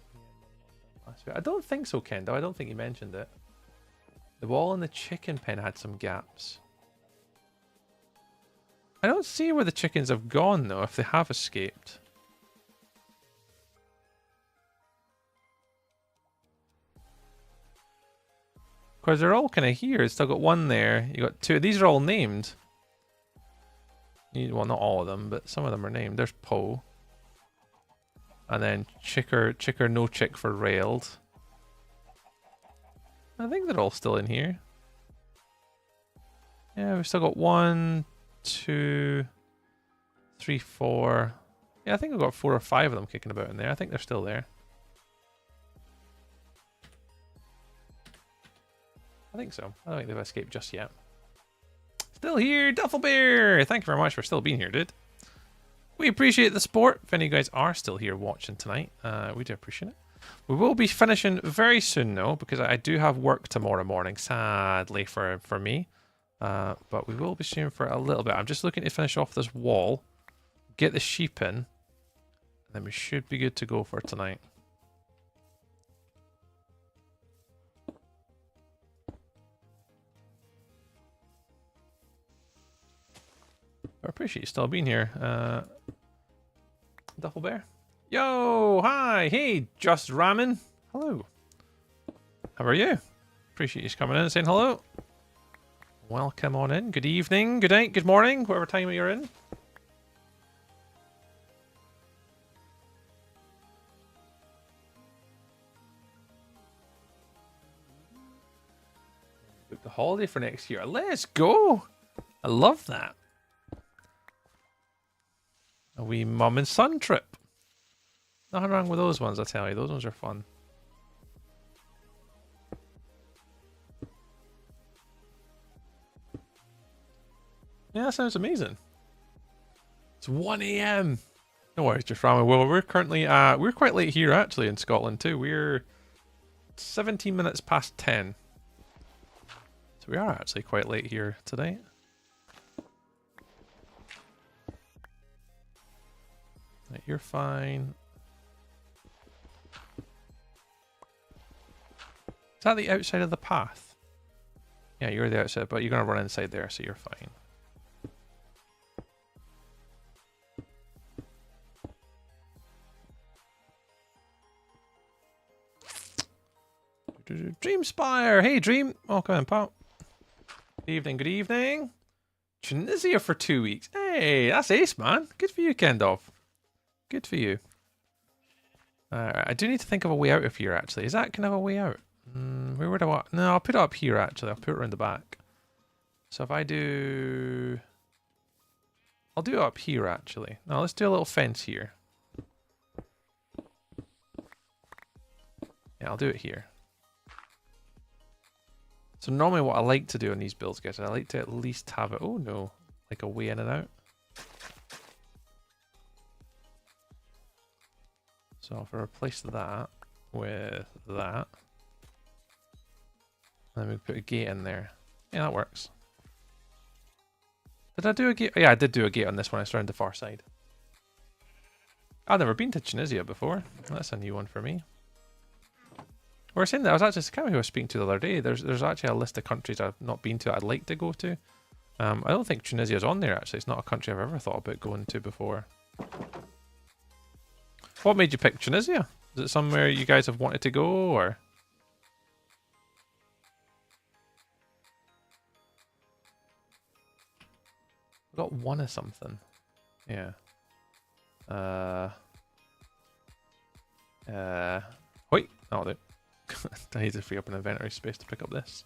I don't think so, Kendo. I don't think you mentioned it. The wall in the chicken pen had some gaps. I don't see where the chickens have gone, though, if they have escaped. Because they're all kind of here. Still got one there. You got two. These are all named. Well, not all of them, but some of them are named. There's Poe. And then Chicker, no chick for railed. I think they're all still in here. Yeah, we've still got 1, 2, 3, 4. Yeah, I think we've got 4 or 5 of them kicking about in there. I think they're still there. I think so. I don't think they've escaped just yet. Still here, Duffel Bear! Thank you very much for still being here, dude. We appreciate the support. If any of you guys are still here watching tonight, we do appreciate it. We will be finishing very soon, though, because I do have work tomorrow morning, sadly for me. But we will be streaming for a little bit. I'm just looking to finish off this wall, get the sheep in, and then we should be good to go for tonight. I appreciate you still being here. Duffel Bear. Yo, hi, hey, Just Ramen. Hello. How are you? Appreciate you coming in and saying hello. Welcome on in. Good evening, good night, good morning, whatever time you're in. Book the holiday for next year. Let's go. I love that. A wee mum and son trip. Nothing wrong with those ones, I tell you. Those ones are fun. Yeah, that sounds amazing. It's 1 a.m. No worries, just ramen. Well, we're currently we're quite late here actually in Scotland too. We're 17 minutes past 10. So we are actually quite late here today. Right, you're fine. Is that the outside of the path? Yeah, you're the outside, but you're going to run inside there, so you're fine. Dreamspire! Hey, Dream! Welcome in, pal. Good evening, good evening. Tunisia for 2 weeks. Hey, that's ace, man. Good for you, Kendall. Good for you. I do need to think of a way out of here, actually. Is that kind of a way out? Where would I want? No, I'll put it up here, actually. I'll put it around the back. So if I do... I'll do it up here, actually. Now, let's do a little fence here. Yeah, I'll do it here. So normally what I like to do on these builds, guys, is I like to at least have it... Oh, no. Like a way in and out. So if I replace that with that, and then we put a gate in there. Yeah, that works. Did I do a gate? Oh, yeah, I did do a gate on this one. It's around the far side. I've never been to Tunisia before. That's a new one for me. We were saying that I was actually kind of who I was speaking to the other day. There's actually a list of countries I've not been to I'd like to go to. I don't think Tunisia's on there actually. It's not a country I've ever thought about going to before. What made you pick Tunisia? Is it somewhere you guys have wanted to go, or? I got one of something. Yeah. Wait, that'll do. I need to free up an inventory space to pick up this.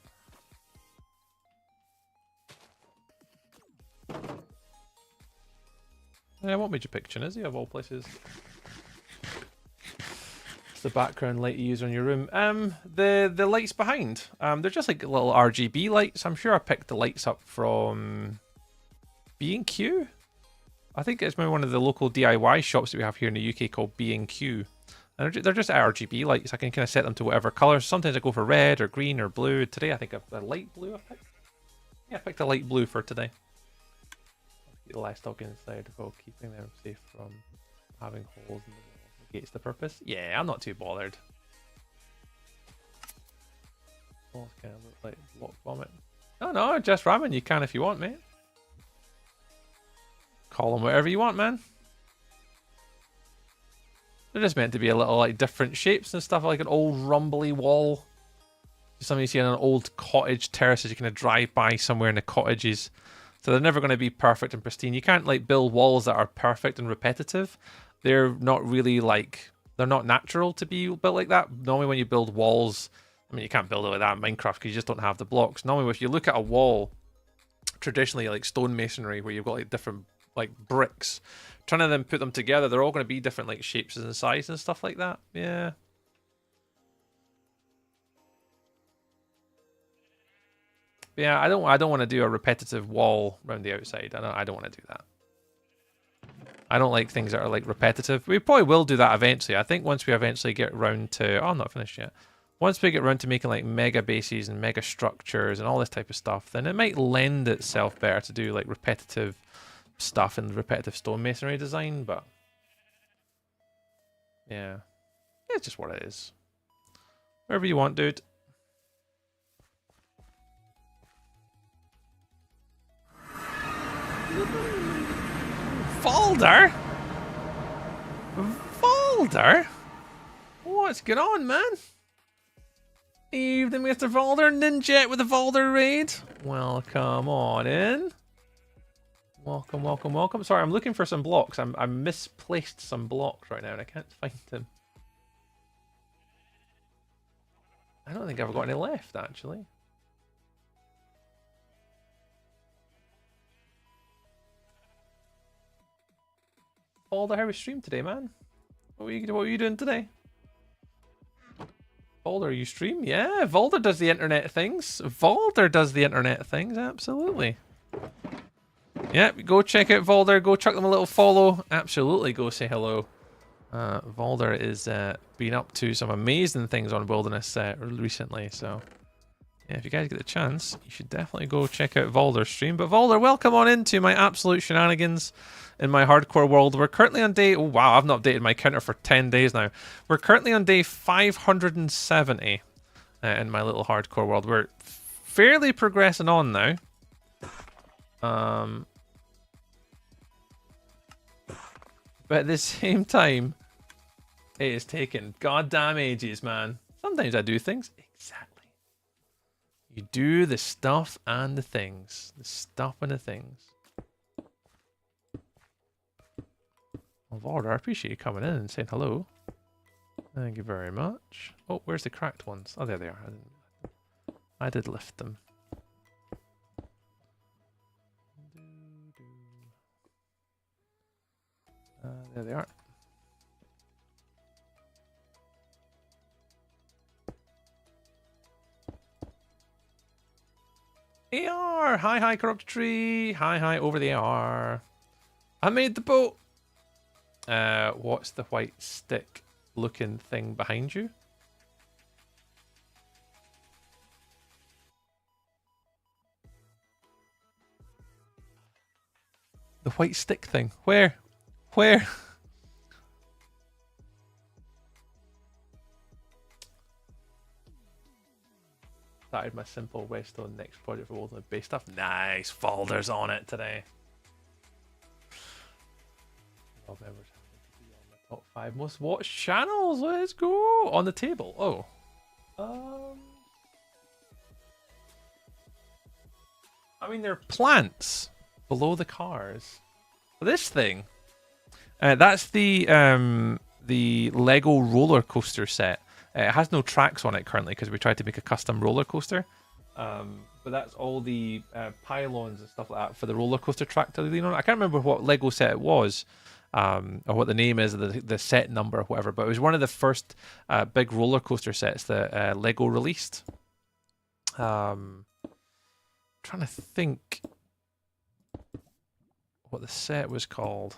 Yeah, what made you pick Tunisia of all places? The background light you use on your room. The lights behind. They're just like little RGB lights. I'm sure I picked the lights up from B&Q. I think it's maybe one of the local DIY shops that we have here in the UK called B&Q. And they're just RGB lights. I can kind of set them to whatever color. Sometimes I go for red or green or blue. Today I think a light blue I picked. Yeah, I picked a light blue for today. Get the livestock inside while keeping them safe from having holes in the wall. Negates the purpose. Yeah, I'm not too bothered. Walls kind of look like block vomit. No, just ramen. You can if you want, mate. Call them whatever you want, man. They're just meant to be a little like different shapes and stuff, like an old rumbly wall. Something you see on an old cottage terraces you kind of drive by somewhere in the cottages. So they're never going to be perfect and pristine. You can't like build walls that are perfect and repetitive. They're not really like, they're not natural to be built like that. Normally when you build walls, I mean, you can't build it like that in Minecraft because you just don't have the blocks. Normally if you look at a wall, traditionally like stonemasonry where you've got like different like bricks. Trying to then put them together, they're all going to be different like shapes and sizes and stuff like that. Yeah. Yeah, I don't want to do a repetitive wall around the outside. I don't want to do that. I don't like things that are like repetitive. We probably will do that eventually. I think once we eventually get around to... Oh, I'm not finished yet. Once we get around to making like mega bases and mega structures and all this type of stuff, then it might lend itself better to do like repetitive stuff and repetitive stonemasonry design, but... Yeah. It's just what it is. Whatever you want, dude. Valder? Valder? What's going on, man? Evening, Mr. Valder. Ninja with the Valder raid. Welcome on in. Welcome, welcome, welcome. Sorry, I'm looking for some blocks. I'm misplaced some blocks right now and I can't find them. I don't think I've got any left, actually. Valder, how was stream today, man? What were you doing today? Valder, you stream? Yeah, Valder does the internet things. Valder does the internet things, absolutely. Yeah, go check out Valder. Go chuck them a little follow. Absolutely, go say hello. Valder is been up to some amazing things on Wilderness recently, so yeah, if you guys get the chance, you should definitely go check out Valder's stream. But Valder, welcome on into my absolute shenanigans in my hardcore world. We're currently on day... Oh, wow, I've not updated my counter for 10 days now. We're currently on day 570 in my little hardcore world. We're fairly progressing on now. But at the same time, it is taking goddamn ages, man. Sometimes I do things. Exactly. You do the stuff and the things. The stuff and the things. Well, Valder, I appreciate you coming in and saying hello. Thank you very much. Oh, where's the cracked ones? Oh, there they are. I did lift them. There they are. AR! Hi, hi, corrupt tree. Hi, hi, over the AR. I made the boat. What's the white stick looking thing behind you? The white stick thing. Where? Where? Started my simple Westone next project for Wilderness based stuff. Nice, Valder's on it today. Love members having to be on the top 5 most watched channels. Let's go on the table. Oh, I mean they're plants below the cars. This thing, that's the Lego roller coaster set. It has no tracks on it currently because we tried to make a custom roller coaster. But that's all the pylons and stuff like that for the roller coaster track to lean on. I can't remember what Lego set it was, or what the name is, the set number or whatever. But it was one of the first big roller coaster sets that Lego released. Trying to think what the set was called.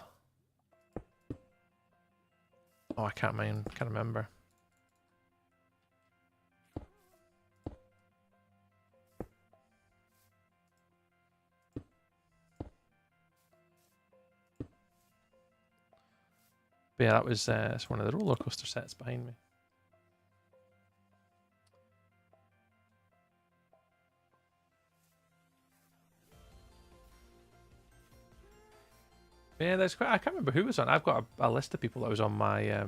Oh, I can't remember. But yeah, that was it's one of the roller coaster sets behind me. Yeah, there's quite. I can't remember who was on. I've got a list of people that was on my.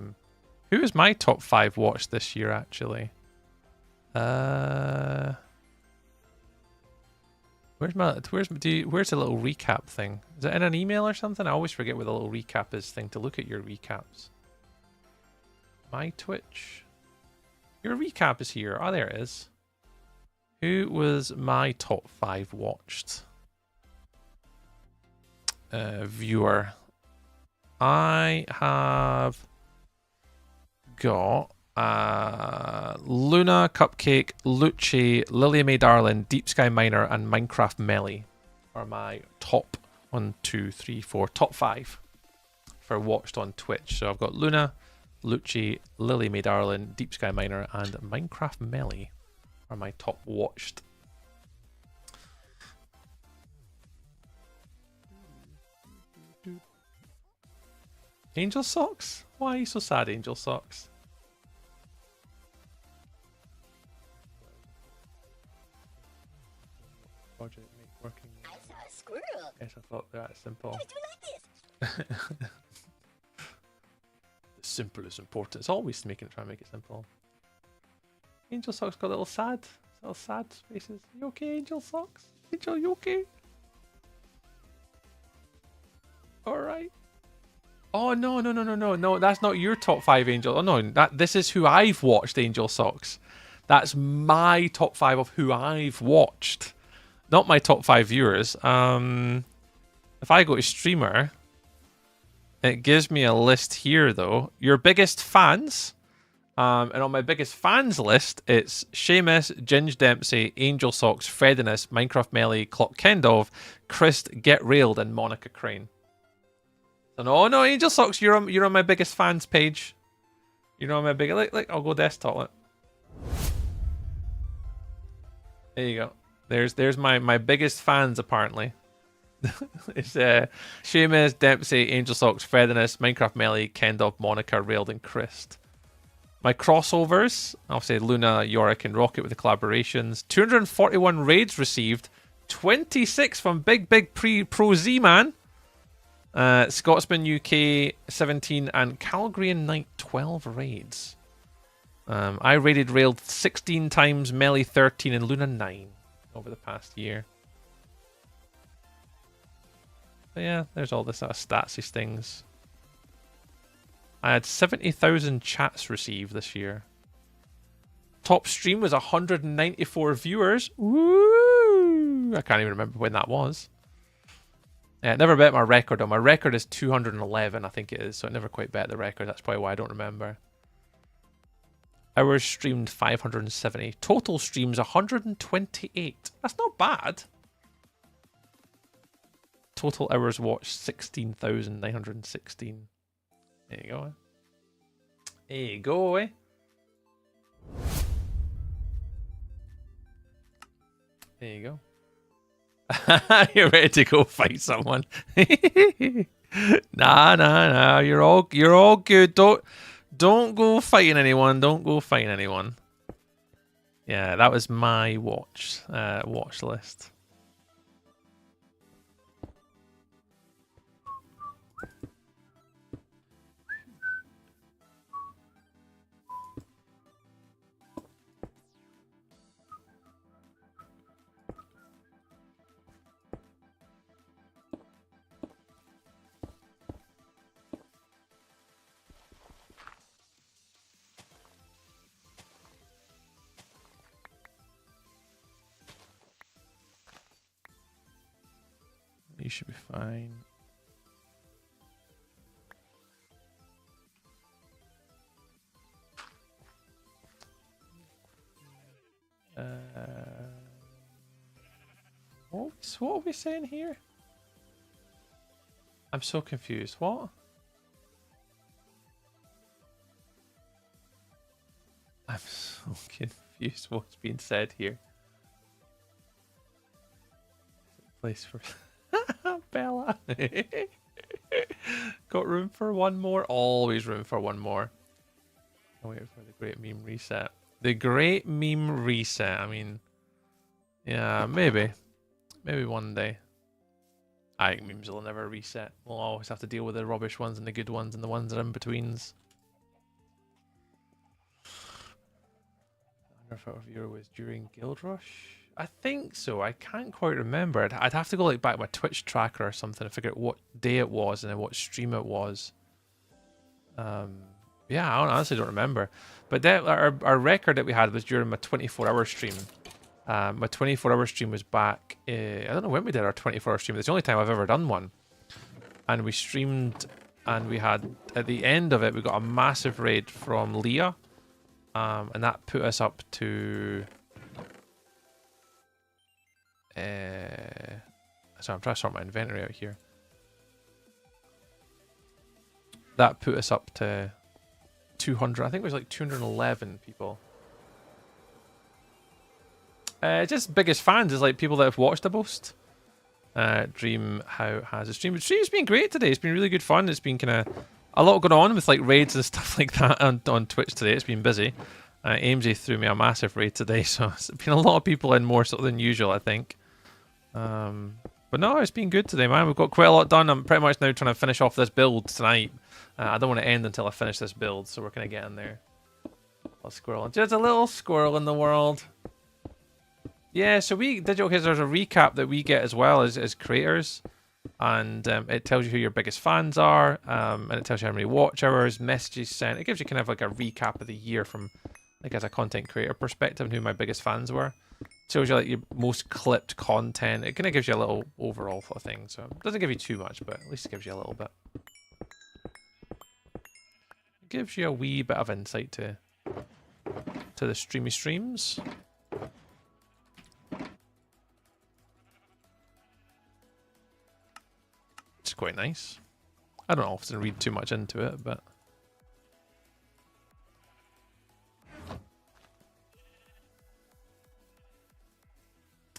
Who was my top 5 watched this year actually? Where's the little recap thing? Is it in an email or something? I always forget where the little recap is thing to look at your recaps. My Twitch. Your recap is here. Oh, there it is. Who was my top 5 watched? viewer. I have got Luna, Cupcake, Lucci, Lily Mae Darlin, Deep Sky Miner, and Minecraft Melly are my top 5 for watched on Twitch. So I've got Luna, Lucci, Lily Mae Darlin, Deep Sky Miner, and Minecraft Melly are my top watched. Angel Socks? Why are you so sad, Angel Socks? Project make working. I saw a squirrel. Yes, I thought that simple. I do like this. Simple is important. It's always try and make it simple. Angel Socks got little sad spaces. You okay, Angel Socks? Angel, you okay? Alright. Oh no, that's not your top 5, Angel. Oh no, this is who I've watched, Angel Socks. That's my top 5 of who I've watched. Not my top 5 viewers. If I go to streamer, it gives me a list here though. Your biggest fans. And on my biggest fans list, it's Seamus, Ginge Dempsey, Angel Socks, Fredinus, Minecraft Melly, Clock Kendov, Christ, Get Railed, and Monica Crane. So no, Angel Socks, you're on my biggest fans page. You're on my biggest. Like, I'll go desktop. Look. There you go. There's my biggest fans apparently. It's Seamus, Dempsey, Angel Socks, Fredinus, Minecraft Melly, Kendov, Monica, Railed, and Christ. My crossovers, I'll say Luna, Yorick, and Rocket with the collaborations. 241 raids received. 26 from Big Pro Z-Man. Scotsman UK 17 and Calgarian Knight 12 raids. I railed 16 times, Melly 13, and Luna 9 over the past year. But yeah, there's all this sort of statsy things. I had 70,000 chats received this year. Top stream was 194 viewers. Woo! I can't even remember when that was. Never bet my record on. My record is 211, I think it is. So I never quite bet the record. That's probably why I don't remember. Hours streamed 570. Total streams 128. That's not bad. Total hours watched 16,916. There you go. There you go, eh? There you go. You're ready to go fight someone. Nah. You're all good. Don't go fighting anyone. Don't go fighting anyone. Yeah, that was my watch list. You should be fine. What are we saying here? I'm so confused. What? I'm so confused what's being said here. Place for Bella. Got room for one more? Always room for one more. I'll wait for the great meme reset. The great meme reset. I mean, yeah, maybe. Maybe one day. I think memes will never reset. We'll always have to deal with the rubbish ones and the good ones and the ones that are in betweens. I wonder if our viewer was during Guild Rush. I think so. I can't quite remember. I'd have to go like back to my Twitch tracker or something to figure out what day it was and then what stream it was. Yeah, I honestly don't remember. But that our record that we had was during my 24-hour stream. My 24-hour stream was back. I don't know when we did our 24-hour stream. It's the only time I've ever done one. and we streamed, and we had, at the end of it, we got a massive raid from Leah, and that put us up to... so I'm trying to sort my inventory out here. That put us up to 200, I think it was like 211 people. Just biggest fans is like people that have watched the most. Dream, how has the stream? The stream's been great today. It's been really good fun. It's been kind of a lot going on with like raids and stuff like that on Twitch today. It's been busy. Amesy threw me a massive raid today, so it's been a lot of people in, more so than usual, I think. But no, it's been good today, man. We've got quite a lot done. I'm pretty much now trying to finish off this build tonight. I don't want to end until I finish this build, so we're going to get in there. A squirrel. Just a little squirrel in the world. Yeah, so Digital Kids, there's a recap that we get as well as creators. And it tells you who your biggest fans are. And it tells you how many watch hours, messages sent. It gives you kind of like a recap of the year from, like, as a content creator perspective and who my biggest fans were. Shows you like your most clipped content. It kind of gives you a little overall thing. So it doesn't give you too much, but at least it gives you a little bit. It gives you a wee bit of insight to the streamy streams. It's quite nice. I don't often read too much into it, but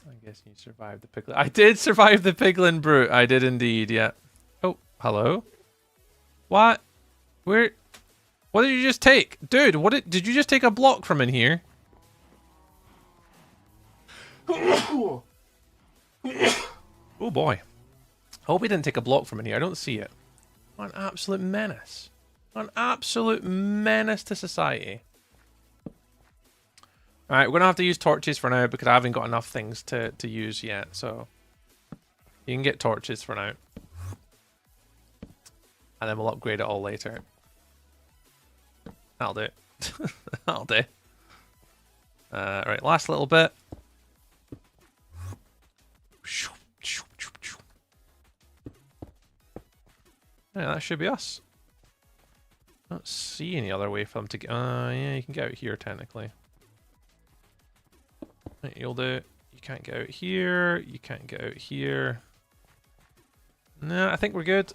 I guess you survived the piglin. I did survive the piglin brute. I did indeed, yeah. Oh, hello. What? Where? What did you just take? Dude, did you just take a block from in here? Oh boy. I hope we didn't take a block from in here. I don't see it. What an absolute menace. What an absolute menace to society. Alright, we're going to have to use torches for now because I haven't got enough things to use yet. So you can get torches for now. And then we'll upgrade it all later. That'll do. That'll do. Right, last little bit. Yeah, that should be us. I don't see any other way for them to get... yeah, you can get out here, technically. Right, you'll do... You can't get out here. You can't get out here. No, I think we're good.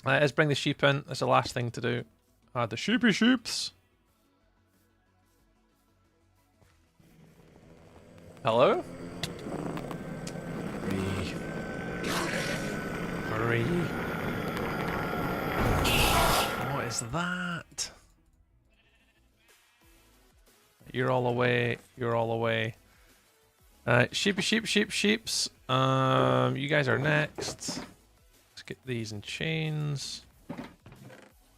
Let's bring the sheep in. That's the last thing to do. The sheepy sheeps. Hello? Hurry. What is that? You're all away. You're all away. Sheepy sheeps. You guys are next. Let's get these in chains.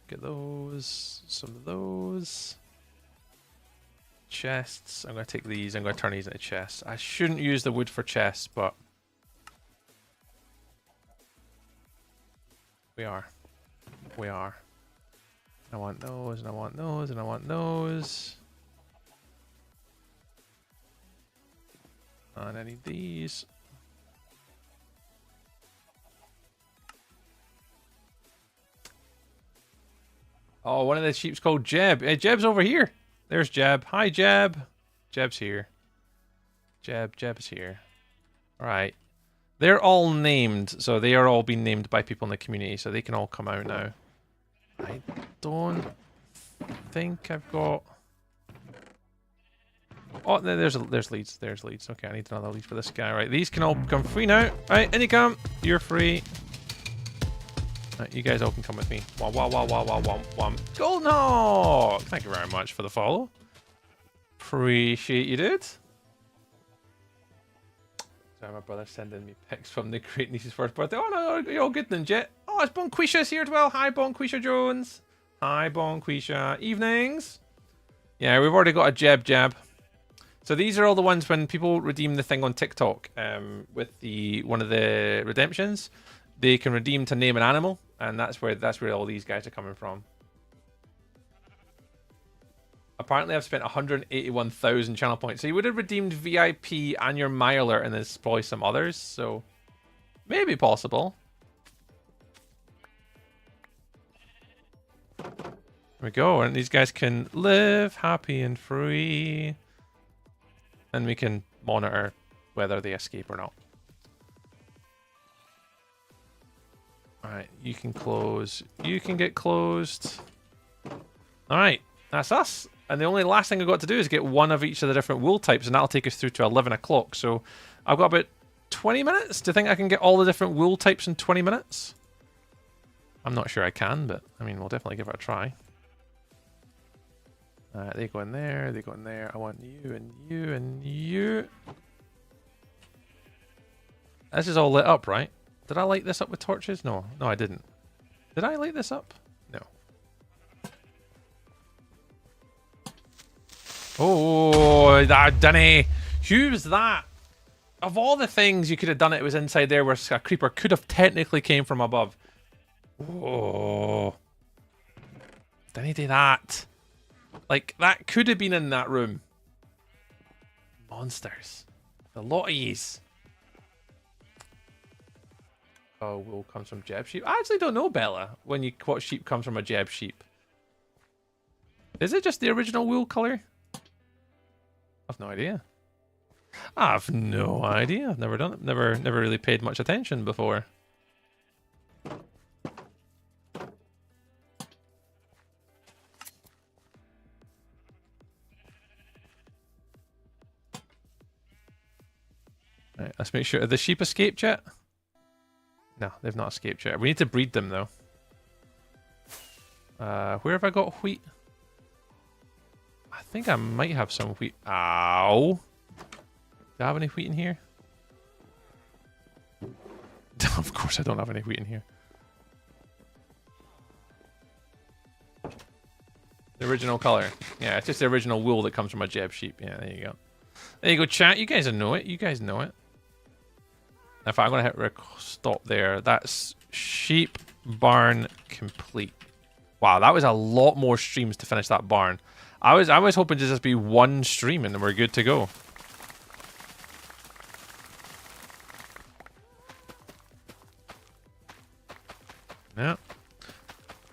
Get those. Some of those. Chests. I'm going to take these. I'm going to turn these into chests. I shouldn't use the wood for chests, but we are. We are. I want those, and I want those, and I want those. And I need these. Oh, one of the sheep's called Jeb. Hey, Jeb's over here. There's Jeb. Hi, Jeb. Jeb's here. Jeb's here. All right. They're all named, so they are all being named by people in the community, so they can all come out now. I don't think I've got... Oh, there's leads. There's leads. Okay, I need another lead for this guy. Right, these can all come free now. Right, in you come. You're free. Right, you guys all can come with me. Wah, wah, wah, wah, wah, wah, wah. Golden Hawk! Thank you very much for the follow. Appreciate you, dude. Sorry, my brother's sending me pics from the great niece's first birthday. Oh, no, you're all good then, Jet. Oh, it's Bonquisha's here as well. Hi, Bonquisha Jones. Hi, Bonquisha. Evenings. Yeah, we've already got a Jeb. So these are all the ones when people redeem the thing on TikTok with one of the redemptions. They can redeem to name an animal, and that's where all these guys are coming from. Apparently, I've spent 181,000 channel points. So you would have redeemed VIP and your Myler, and there's probably some others. So maybe possible. There we go. And these guys can live happy and free. And we can monitor whether they escape or not. Alright, you can close. You can get closed. Alright, that's us. And the only last thing I've got to do is get one of each of the different wool types, and that'll take us through to 11 o'clock. So I've got about 20 minutes. Do you think I can get all the different wool types in 20 minutes? I'm not sure I can, but I mean, we'll definitely give it a try. They go in there, they go in there. I want you and you and you. This is all lit up, right? Did I light this up with torches? No, no, I didn't. Did I light this up? No. Oh, that dunny. Who's that? Of all the things you could have done, it was inside there where a creeper could have technically came from above. Oh. Didn't he do that? Like, that could have been in that room. Monsters. A lot of yous. Oh, wool comes from Jeb sheep. I actually don't know, Bella, what sheep comes from a Jeb sheep. Is it just the original wool colour? I've no idea. I've no idea. I've never done it. Never really paid much attention before. Right, let's make sure. Have the sheep escaped yet? No, they've not escaped yet. We need to breed them though. Where have I got wheat? I think I might have some wheat. Ow! Do I have any wheat in here? Of course I don't have any wheat in here. The original color. Yeah, it's just the original wool that comes from a Jeb sheep. Yeah, there you go. There you go, chat. You guys know it. You guys know it. In fact, I'm going to hit stop there. That's sheep barn complete. Wow, that was a lot more streams to finish that barn. I was hoping to just be one stream and then we're good to go. Yeah.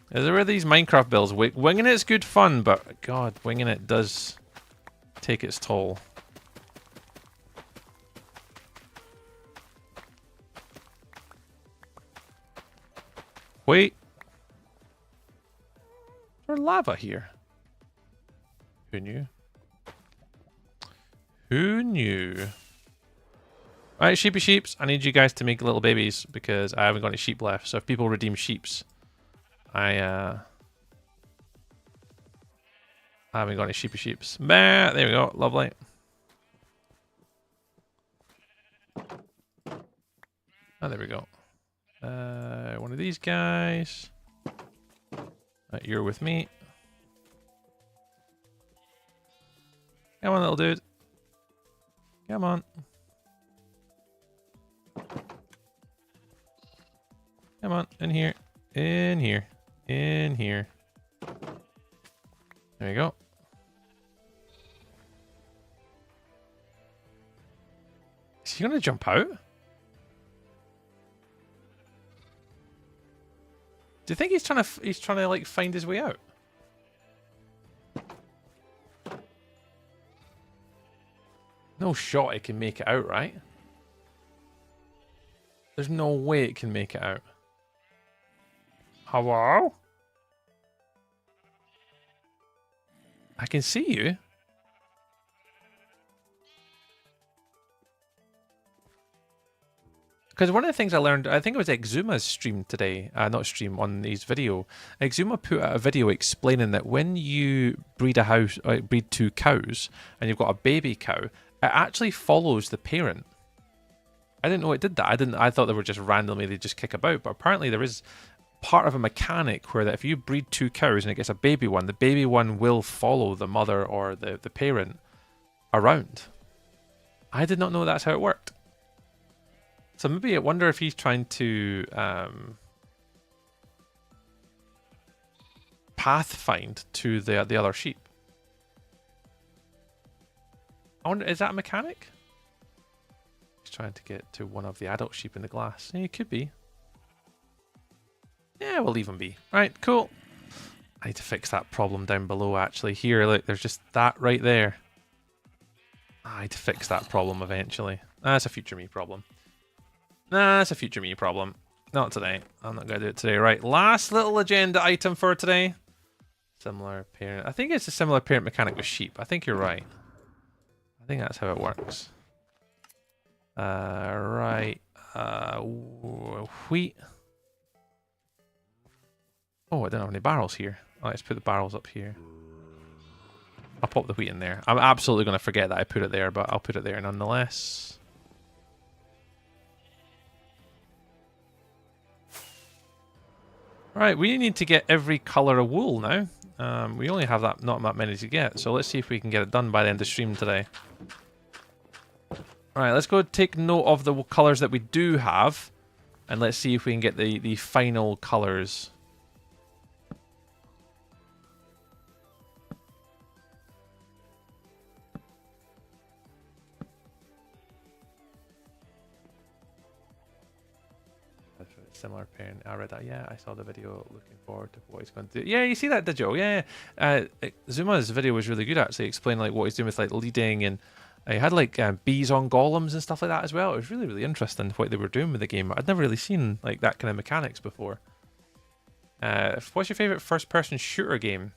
There are these Minecraft builds. Winging it's good fun, but God, winging it does take its toll. Wait. Is there lava here? Who knew? Who knew? Alright, sheepy sheeps, I need you guys to make little babies because I haven't got any sheep left. So if people redeem sheeps, I haven't got any sheepy sheeps. Bah, there we go, lovely. Oh, there we go. One of these guys. Right, you're with me. Come on, little dude. Come on. Come on, in here. In here. In here. There you go. Is he gonna jump out? Do you think he's trying to like find his way out? No shot it can make it out, right? There's no way it can make it out. Hello? I can see you. Because one of the things I learned, I think it was Exuma's stream today, not stream, on his video. Exuma put out a video explaining that when you breed breed two cows, and you've got a baby cow, it actually follows the parent. I didn't know it did that. I thought they were just randomly, they just kick about, but apparently there is part of a mechanic where that if you breed two cows and it gets a baby one, the baby one will follow the mother or the parent around. I did not know that's how it worked. So maybe I wonder if he's trying to pathfind to the other sheep. I wonder, is that a mechanic? He's trying to get to one of the adult sheep in the glass. Yeah, it could be. Yeah, we'll leave him be. Right, cool. I need to fix that problem down below, actually. Here, look, there's just that right there. I need to fix that problem eventually. That's a future me problem. Nah, that's a future me problem. Not today. I'm not going to do it today. Right, last little agenda item for today. Similar parent. I think it's a similar parent mechanic with sheep. I think you're right. I think that's how it works. Right. Wheat. Oh, I don't have any barrels here. Oh, let's put the barrels up here. I'll pop the wheat in there. I'm absolutely going to forget that I put it there, but I'll put it there nonetheless. Right, we need to get every colour of wool now. We only have not that many to get, so let's see if we can get it done by the end of stream today. Alright, let's go take note of the colours that we do have, and let's see if we can get the final colours. Similar parent. I read that. Yeah, I saw the video. Looking forward to what he's going to do. Yeah, you see that, did you? Yeah. Zuma's video was really good, actually, explaining like what he's doing with like leading, and he had like bees on golems and stuff like that as well. It was really, really interesting what they were doing with the game. I'd never really seen like that kind of mechanics before. What's your favorite first-person shooter game?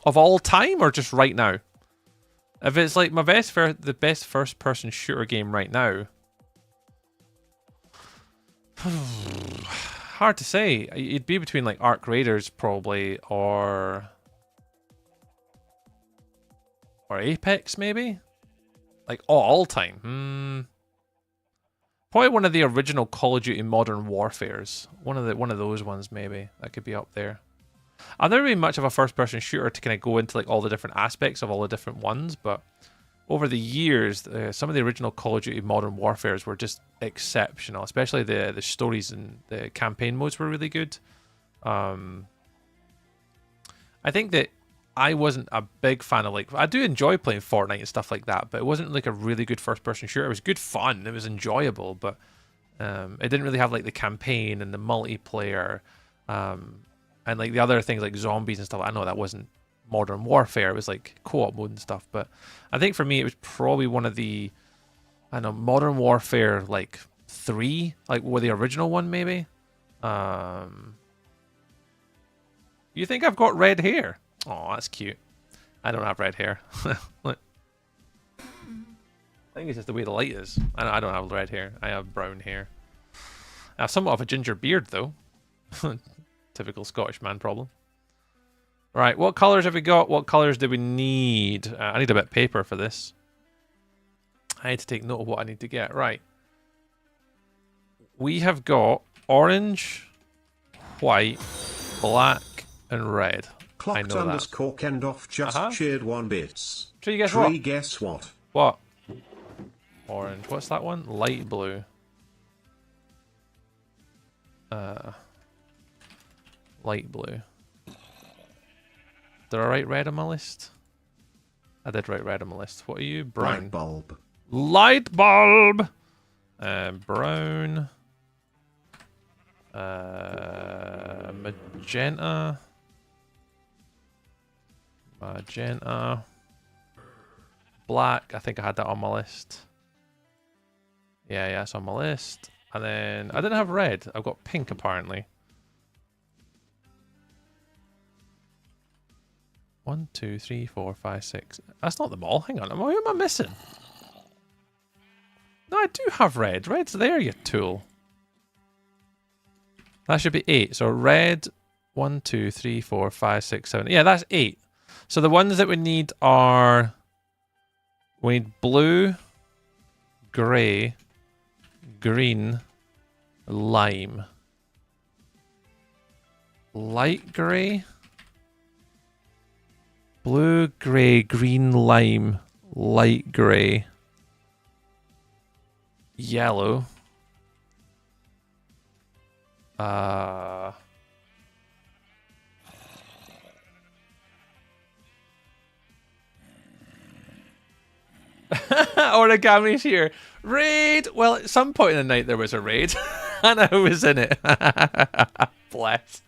Of all time, or just right now? If it's like the best first-person shooter game right now, hard to say. It'd be between like Arc Raiders probably, or Apex maybe. Like all time. Probably one of the original Call of Duty Modern Warfares. One of those ones maybe that could be up there. I've never been much of a first-person shooter to kind of go into like all the different aspects of all the different ones, but over the years, some of the original Call of Duty Modern Warfares were just exceptional. Especially the stories and the campaign modes were really good. I think that I wasn't a big fan of like I do enjoy playing Fortnite and stuff like that, but it wasn't like a really good first-person shooter. It was good fun. It was enjoyable, but it didn't really have like the campaign and the multiplayer. And like the other things like zombies and stuff, I know that wasn't Modern Warfare. It was like co-op mode and stuff. But I think for me, it was probably one of the, I don't know, Modern Warfare like 3, like were the original one maybe. You think I've got red hair? Oh, that's cute. I don't have red hair. Look. I think it's just the way the light is. I don't have red hair. I have brown hair. I have somewhat of a ginger beard though. Typical Scottish man problem. Right, what colours have we got? What colours do we need? I need a bit of paper for this. I need to take note of what I need to get. Right. We have got orange, white, black, and red. Clocked underscore Kendoff just cheered 1 bits. Tree, guess what? Tree, guess what? What? Orange. What's that one? Light blue. Light blue. Did I write red on my list? I did write red on my list. What are you? Brown. Light bulb. Light bulb! Brown. Magenta. Magenta. Black. I think I had that on my list. Yeah, it's on my list. And then I didn't have red. I've got pink apparently. 1, 2, 3, 4, 5, 6. That's not them all. Hang on. Who am I missing? No, I do have red. Red's there, you tool. That should be 8. So red, 1, 2, 3, 4, 5, 6, 7. Yeah, that's 8. So the ones that we need are... We need blue, grey, green, lime. Light grey? Blue, grey, green, lime, light grey, yellow. Origami's here. Raid! Well, at some point in the night there was a raid. And I was in it. Bless.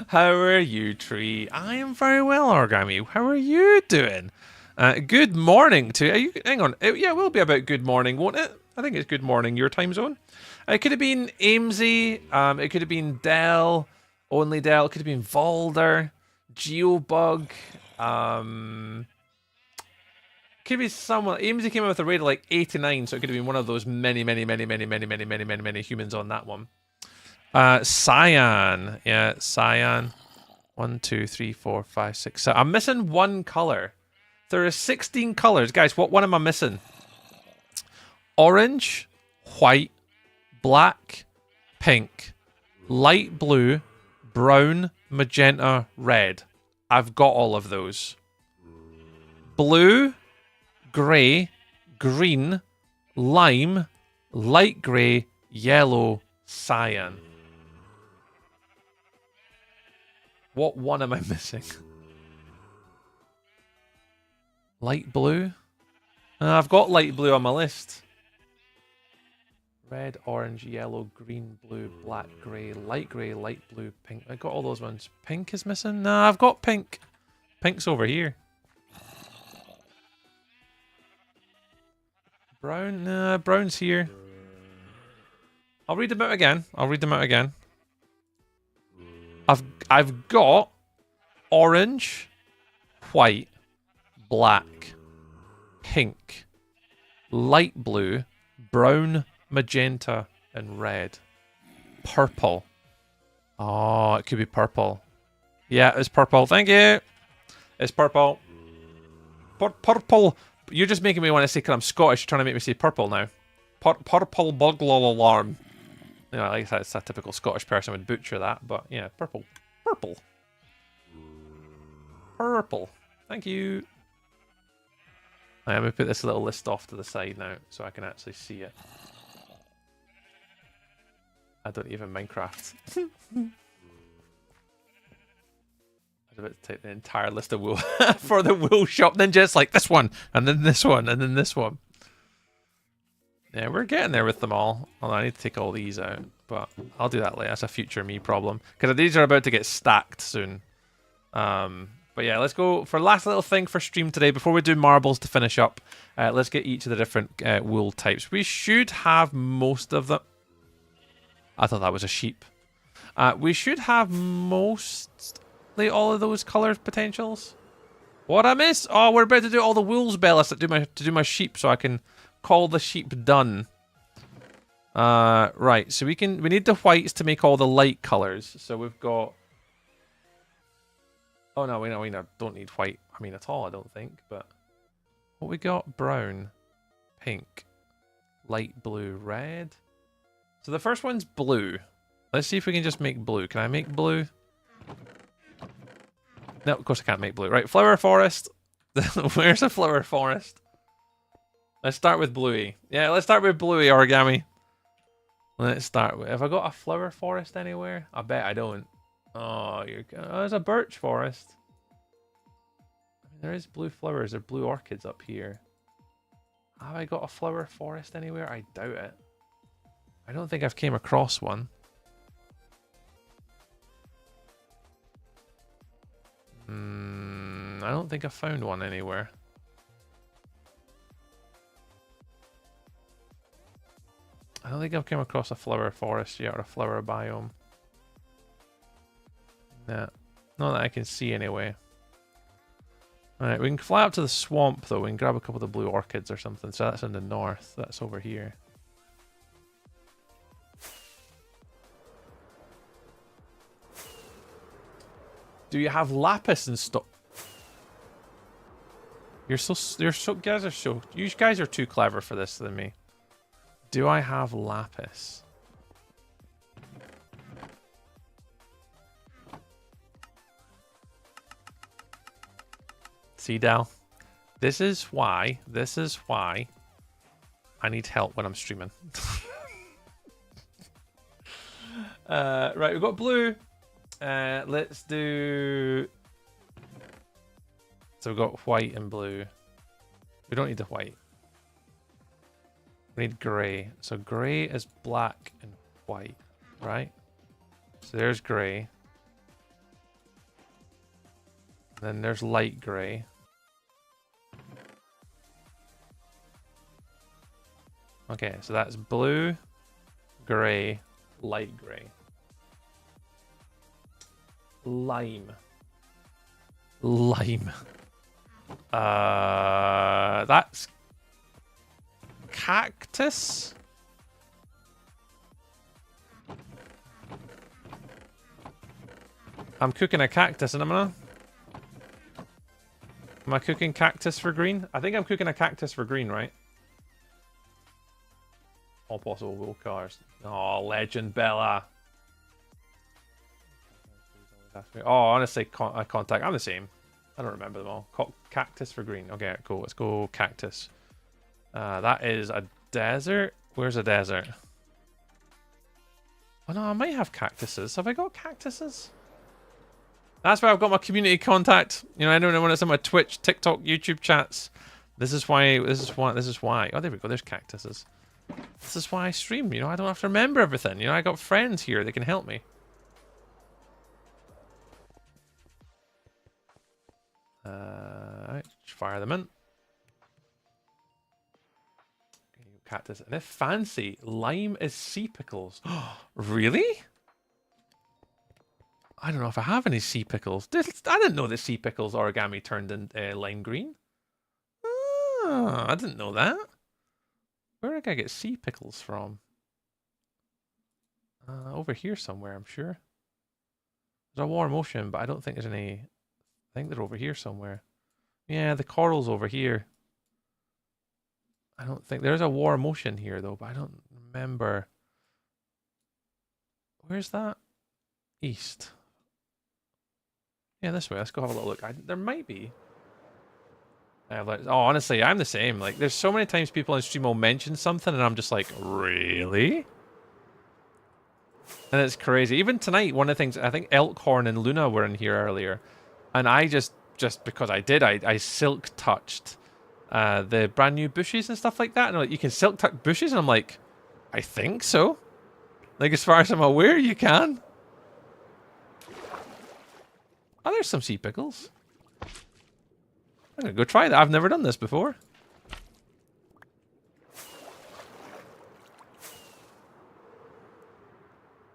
How are you, Tree? I am very well, Origami. How are you doing? Good morning to you. Hang on. Yeah, it will be about good morning, won't it? I think it's good morning, your time zone. It could have been Amesy. It could have been Dell. Only Dell. It could have been Valder. Geobug. Could be someone. Amesy came out with a raid of like 89, so it could have been one of those many humans on that one. Cyan. Yeah, Cyan. 1, 2, 3, 4, 5, 6, 7. I'm missing one color. There are 16 colors. Guys, what one am I missing? Orange, white, black, pink, light blue, brown, magenta, red. I've got all of those. Blue, grey, green, lime, light grey, yellow, cyan. What one am I missing? Light blue? I've got light blue on my list. Red, orange, yellow, green, blue, black, grey, light blue, pink. I got all those ones. Pink is missing? No, I've got pink. Pink's over here. Brown? Nah, brown's here. I'll read them out again. I've got orange, white, black, pink, light blue, brown, magenta, and red. Purple. Oh, it could be purple. Yeah, it's purple. Thank you. It's purple. Purple. You're just making me want to say, because I'm Scottish, you're trying to make me say purple now. Purple burglar alarm. You know, like that's a typical Scottish person would butcher that, but yeah, purple. Purple. Purple. Thank you. Right, I'm going to put this little list off to the side now so I can actually see it. I don't even Minecraft. I was about to type the entire list of wool for the wool shop, then just like this one, and then this one, and then this one. Yeah, we're getting there with them all. Although I need to take all these out, but I'll do that later. That's a future me problem. Because these are about to get stacked soon. But yeah, let's go for last little thing for stream today. Before we do marbles to finish up, let's get each of the different wool types. We should have most of them. I thought that was a sheep. We should have mostly all of those color potentials. What I miss? Oh, we're about to do all the wools, Bellis, to do my sheep, so I can call the sheep done. Right, so we need the whites to make all the light colors. So we've got. Oh no, we don't need white. I mean, at all, I don't think. But what we got? Brown, pink, light blue, red. So the first one's blue. Let's see if we can just make blue. Can I make blue? No, of course I can't make blue. Right, flower forest. Where's the flower forest? Let's start with Bluey. Yeah, let's start with Bluey, Origami. Let's start with... Have I got a flower forest anywhere? I bet I don't. Oh, there's a birch forest. I mean, there is blue flowers. There are blue orchids up here. Have I got a flower forest anywhere? I doubt it. I don't think I've came across one. I don't think I found one anywhere. I don't think I've come across a flower forest yet, or a flower biome. Nah, not that I can see anyway. Alright, we can fly up to the swamp though. We can grab a couple of the blue orchids or something. So that's in the north. That's over here. Do you have lapis in stock? You guys are too clever for this than me. Do I have lapis? See, Dal? This is why I need help when I'm streaming. Right, we've got blue. Let's do... So we've got white and blue. We don't need the white. We need grey. So grey is black and white, right? So there's grey. Then there's light grey. Okay, so that's blue, grey, light grey. Lime. Lime. That's cactus? I'm cooking a cactus in a minute. Am I cooking cactus for green? I think I'm cooking a cactus for green, right? All possible wool cars. Oh, legend Bella. Oh, honestly, contact. I'm the same. I don't remember them all. Cactus for green. Okay, cool. Let's go cactus. That is a desert. Where's a desert? Oh no, I might have cactuses. Have I got cactuses? That's why I've got my community contact. You know, I don't know when it's in my Twitch, TikTok, YouTube chats. This is why. This is why. Oh, there we go. There's cactuses. This is why I stream. You know, I don't have to remember everything. You know, I got friends here that can help me. Alright, fire them in. Cactus. And if fancy, lime is sea pickles. Really? I don't know if I have any sea pickles. I didn't know that sea pickles origami turned in lime green. Oh, I didn't know that. Where did I get sea pickles from? Over here somewhere, I'm sure. There's a warm ocean, but I don't think there's any. I think they're over here somewhere. Yeah, the coral's over here. I don't think there's a warm ocean here though, but I don't remember. Where's that? East. Yeah, this way. Let's go have a little look. There might be. Oh, honestly, I'm the same. Like, there's so many times people on stream will mention something, and I'm just like, really? And it's crazy. Even tonight, one of the things, I think Elkhorn and Luna were in here earlier, and I just because I did, I silk touched the brand new bushes and stuff like that. And like, you can silk touch bushes, and I'm like, I think so. Like, as far as I'm aware, you can. Oh, there's some sea pickles. I'm gonna go try that. I've never done this before.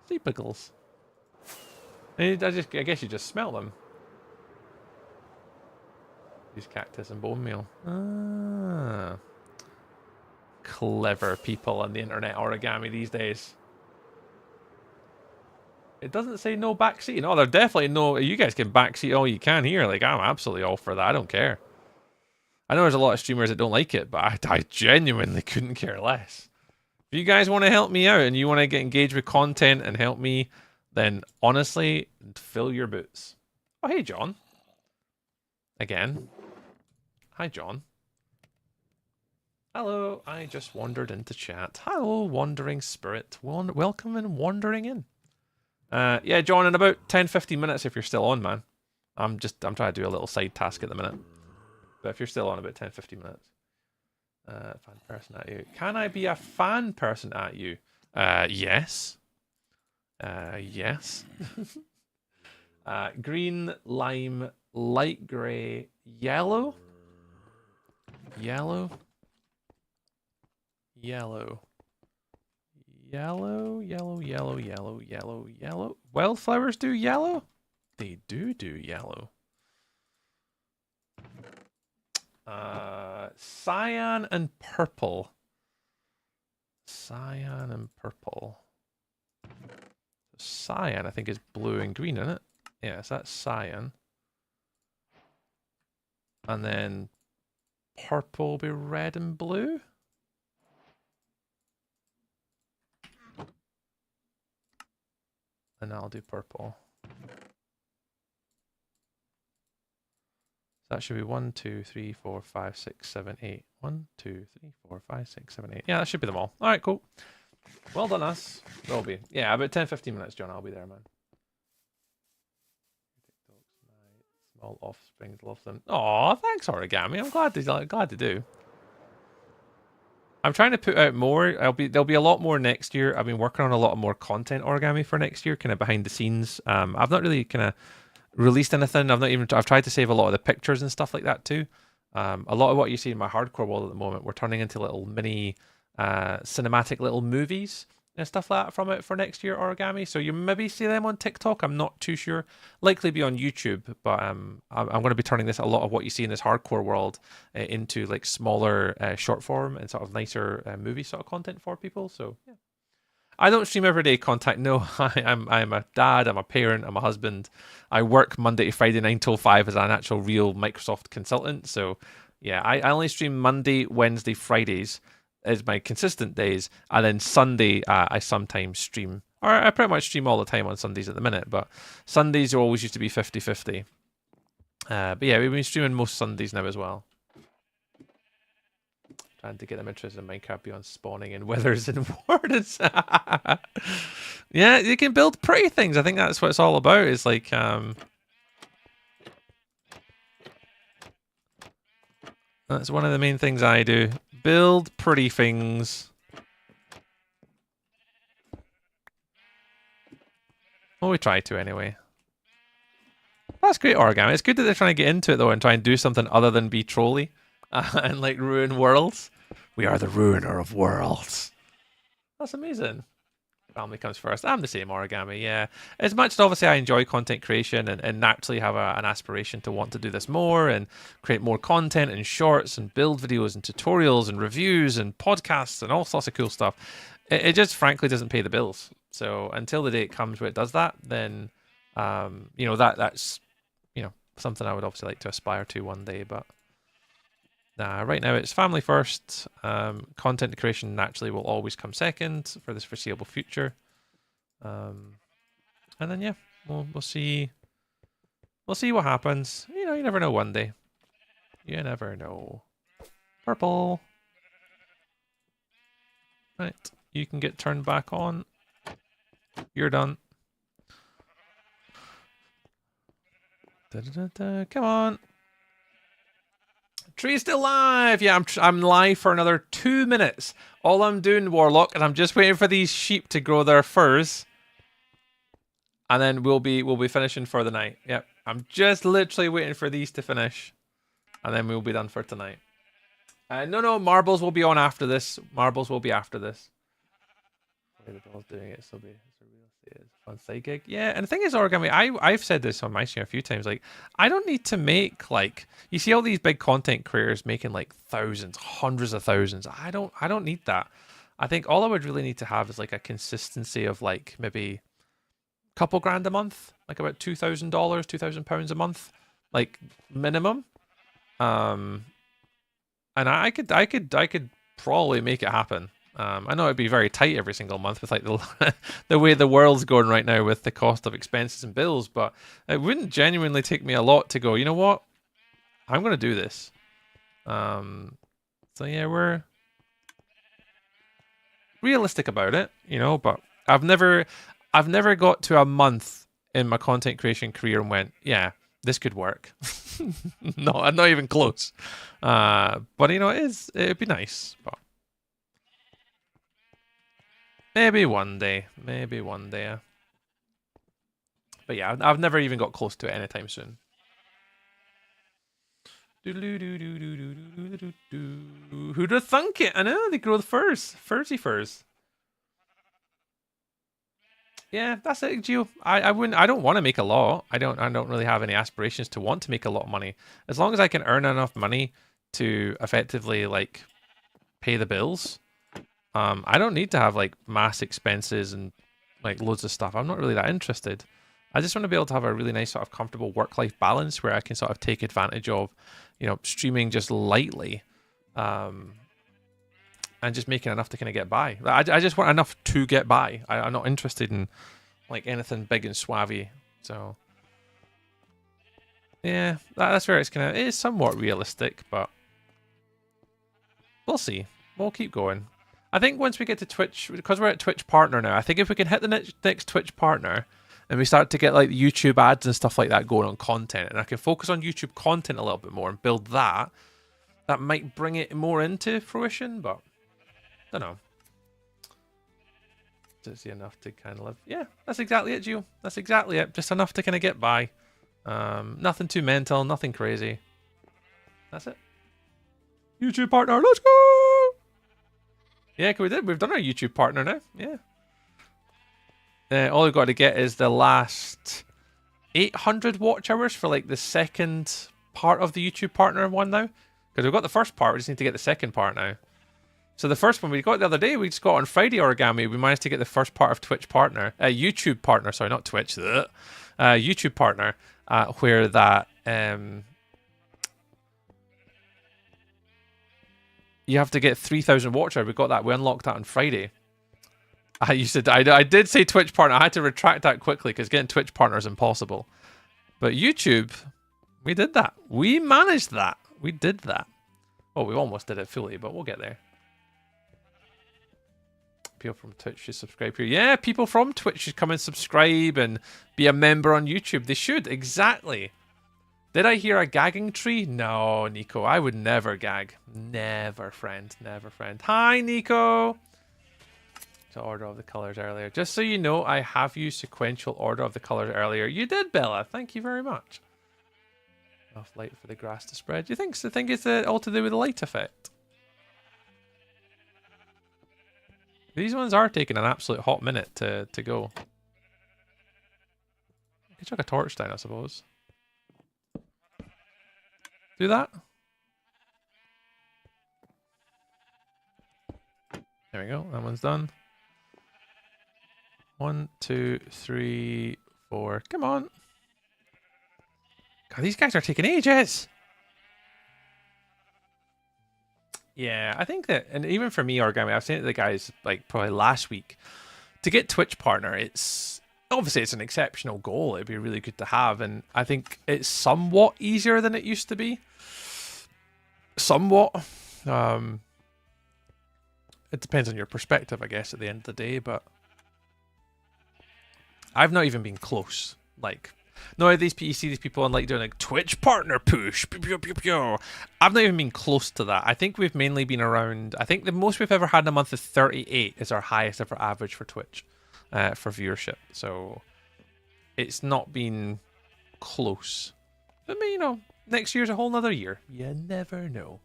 Sea pickles. I guess you just smell them. These cactus and bone meal. Ah. Clever people on the internet origami these days. It doesn't say no backseat. No, there's definitely no. You guys can backseat all you can here. Like, I'm absolutely all for that. I don't care. I know there's a lot of streamers that don't like it, but I genuinely couldn't care less. If you guys want to help me out and you want to get engaged with content and help me, then honestly, fill your boots. Oh, hey, John. Again. Hi, John. Hello. I just wandered into chat. Hello, wandering spirit. Welcome and wandering in. Yeah, John, in about 10-15 minutes if you're still on, man. I'm trying to do a little side task at the minute. But if you're still on, about 10-15 minutes. Fan person at you. Can I be a fan person at you? Yes. Yes. Green, lime, light grey, yellow. Yellow. Yellow. Yellow, yellow, yellow, yellow, yellow, yellow. Wildflowers do yellow? They do yellow. Cyan and purple. Cyan and purple. Cyan, I think, is blue and green, isn't it? Yes, that's cyan. And then purple will be red and blue. And I'll do purple. That should be 1, 2, 3, 4, 5, 6, 7, 8. 1, 2, 3, 4, 5, 6, 7, 8. Yeah, that should be them all. All right, cool. Well done, us. Will be. Yeah, about 10-15 minutes, John. I'll be there, man. Small offsprings, love them. Aw, thanks, Origami. I'm glad to do. I'm trying to put out more. There'll be a lot more next year. I've been working on a lot more content origami for next year, kind of behind the scenes. I've not really kind of released anything. I've tried to save a lot of the pictures and stuff like that too. A lot of what you see in my hardcore world at the moment, we're turning into little mini cinematic little movies and stuff like that from it for next year origami. So you maybe see them on TikTok. I'm not too sure. Likely be on YouTube, but I'm going to be turning a lot of what you see in this hardcore world into like smaller short form and sort of nicer movie sort of content for people. So yeah. I don't stream every day content. No, I'm a dad, I'm a parent, I'm a husband. I work Monday to Friday 9 till 5 as an actual real Microsoft consultant. So yeah, I only stream Monday, Wednesday, Fridays is my consistent days, and then Sunday I sometimes stream, or I pretty much stream all the time on Sundays at the minute, but Sundays always used to be 50-50. But yeah, we've been streaming most Sundays now as well. Trying to get them interested in Minecraft beyond spawning and withers and wardens. Yeah, you can build pretty things. I think that's what it's all about. It's like that's one of the main things I do. Build pretty things. Well, we try to anyway. That's great origami. It's good that they're trying to get into it though and try and do something other than be trolly and like ruin worlds. We are the ruiner of worlds. That's amazing. Family comes first. I'm the same origami, yeah. As much as obviously I enjoy content creation and naturally have an aspiration to want to do this more and create more content and shorts and build videos and tutorials and reviews and podcasts and all sorts of cool stuff, it just frankly doesn't pay the bills. So until the day it comes where it does that, then that's something I would obviously like to aspire to one day. But nah, right now it's family first. Content creation naturally will always come second for this foreseeable future. And then yeah, we'll see. We'll see what happens. You never know one day. You never know. Purple. Right, you can get turned back on. You're done. Come on. Tree's still live. Yeah, I'm live for another 2 minutes. All I'm doing, Warlock, and I'm just waiting for these sheep to grow their furs, and then we'll be finishing for the night. Yep, I'm just literally waiting for these to finish, and then we'll be done for tonight. No, marbles will be on after this. Marbles will be after this. The doll's doing it, so it's a real estate, it's a fun side gig. Yeah, and the thing is, origami, I've said this on my stream a few times. Like, I don't need to make like you see all these big content creators making like thousands, hundreds of thousands. I don't need that. I think all I would really need to have is like a consistency of like maybe a couple grand a month, like about $2,000, £2,000 a month, like minimum. And I could probably make it happen. I know it'd be very tight every single month with like the way the world's going right now with the cost of expenses and bills, but it wouldn't genuinely take me a lot to go, you know what? I'm going to do this. So yeah, we're realistic about it, but I've never got to a month in my content creation career and went, yeah, this could work. No, I'm not even close. But it'd be nice, but maybe one day. But yeah, I've never even got close to it anytime soon. Who'd have thunk it? I know, they grow the furs. Fursy furs. Yeah, that's it, Gio. I don't want to make a lot. I don't really have any aspirations to want to make a lot of money. As long as I can earn enough money to effectively like pay the bills. I don't need to have like mass expenses and like loads of stuff. I'm not really that interested. I just want to be able to have a really nice sort of comfortable work-life balance where I can sort of take advantage of, streaming just lightly, and just making enough to kind of get by. I just want enough to get by. I'm not interested in like anything big and suavey. So yeah, that's where it is somewhat realistic, but we'll see. We'll keep going. I think once we get to Twitch, because we're at Twitch Partner now, I think if we can hit the next Twitch Partner and we start to get like YouTube ads and stuff like that going on content, and I can focus on YouTube content a little bit more and build that might bring it more into fruition, but Don't know. Is he enough to kind of live? Yeah, that's exactly it, Gio. That's exactly it. Just enough to kind of get by. Nothing too mental, nothing crazy. That's it. YouTube partner, let's go! Yeah, we did. We've done our YouTube partner now. Yeah. All we've got to get is the last 800 watch hours for like the second part of the YouTube partner one now. Because we've got the first part, we just need to get the second part now. So the first one we got the other day, we just got on Friday Origami. We managed to get the first part of Twitch partner, YouTube partner. Sorry, not Twitch. YouTube partner, where that you have to get 3,000 watch hours. We got that. We unlocked that on Friday. I did say Twitch partner. I had to retract that quickly because getting Twitch partner is impossible. But YouTube, we did that. We managed that. We did that. Well, we almost did it fully, but we'll get there. People from Twitch should subscribe here. Yeah, people from Twitch should come and subscribe and be a member on YouTube. They should, exactly. Did I hear a gagging tree? No, Nico, I would never gag. Never, friend. Never, friend. Hi, Nico. To order of the colors earlier. Just so you know, I have used sequential order of the colors earlier. You did, Bella. Thank you very much. Enough light for the grass to spread. Do you think it's all to do with the light effect? These ones are taking an absolute hot minute to go. I could chuck a torch down, I suppose. Do that. There we go. That one's done. 1, 2, 3, 4. Come on. God, these guys are taking ages. Yeah, I think that, and even for me, Origami, I've seen it to the guys like probably last week. To get Twitch partner, it's obviously it's an exceptional goal. It'd be really good to have, and I think it's somewhat easier than it used to be. Somewhat. It depends on your perspective, I guess, at the end of the day, but I've not even been close. Like, no, you see these people on like doing like Twitch partner push. Pew, pew, pew, pew. I've not even been close to that. I think we've mainly been around. I think the most we've ever had in a month is 38 is our highest ever average for Twitch, for viewership. So it's not been close. But you know, next year's a whole nother year. You never know.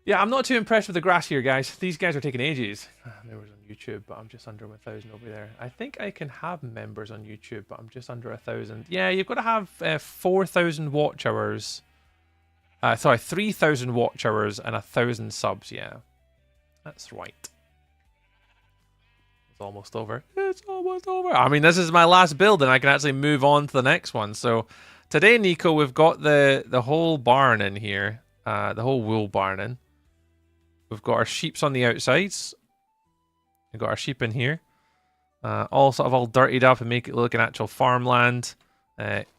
Yeah, I'm not too impressed with the grass here, guys. These guys are taking ages. Members on YouTube, but I'm just under 1,000 over there. I think I can have members on YouTube, but I'm just under 1,000. Yeah, you've got to have 4,000 watch hours. Sorry, 3,000 watch hours and 1,000 subs. Yeah, that's right. It's almost over. It's almost over. I mean, this is my last build, and I can actually move on to the next one. So today, Nico, we've got the whole barn in here, the whole wool barn in. We've got our sheeps on the outsides. We've got our sheep in here. All sort of all dirtied up and make it look like an actual farmland.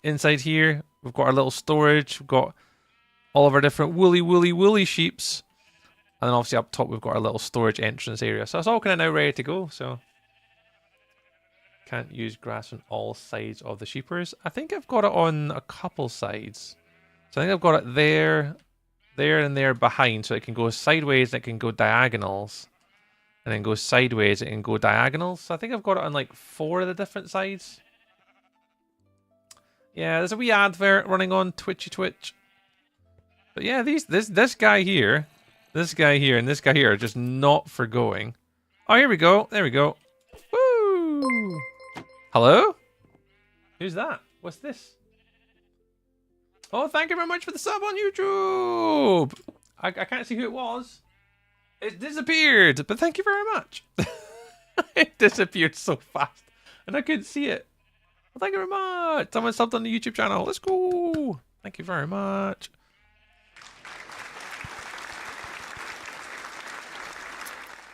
Inside here, we've got our little storage. We've got all of our different woolly sheeps. And then obviously up top, we've got our little storage entrance area. So it's all kind of now ready to go. So can't use grass on all sides of the sheepers. I think I've got it on a couple sides. So I think I've got it there, and there behind, so it can go sideways and it can go diagonals, and then go sideways and it can go diagonals. So I think I've got it on like 4 of the different sides. Yeah, there's a wee advert running on Twitch. But yeah, this guy here, and this guy here are just not for going. Oh, here we go. There we go. Woo! Hello? Who's that? What's this? Oh, thank you very much for the sub on YouTube. I can't see who it was. It disappeared, but thank you very much. It disappeared so fast, and I couldn't see it. Well, thank you very much. Someone subbed on the YouTube channel. Let's go. Thank you very much.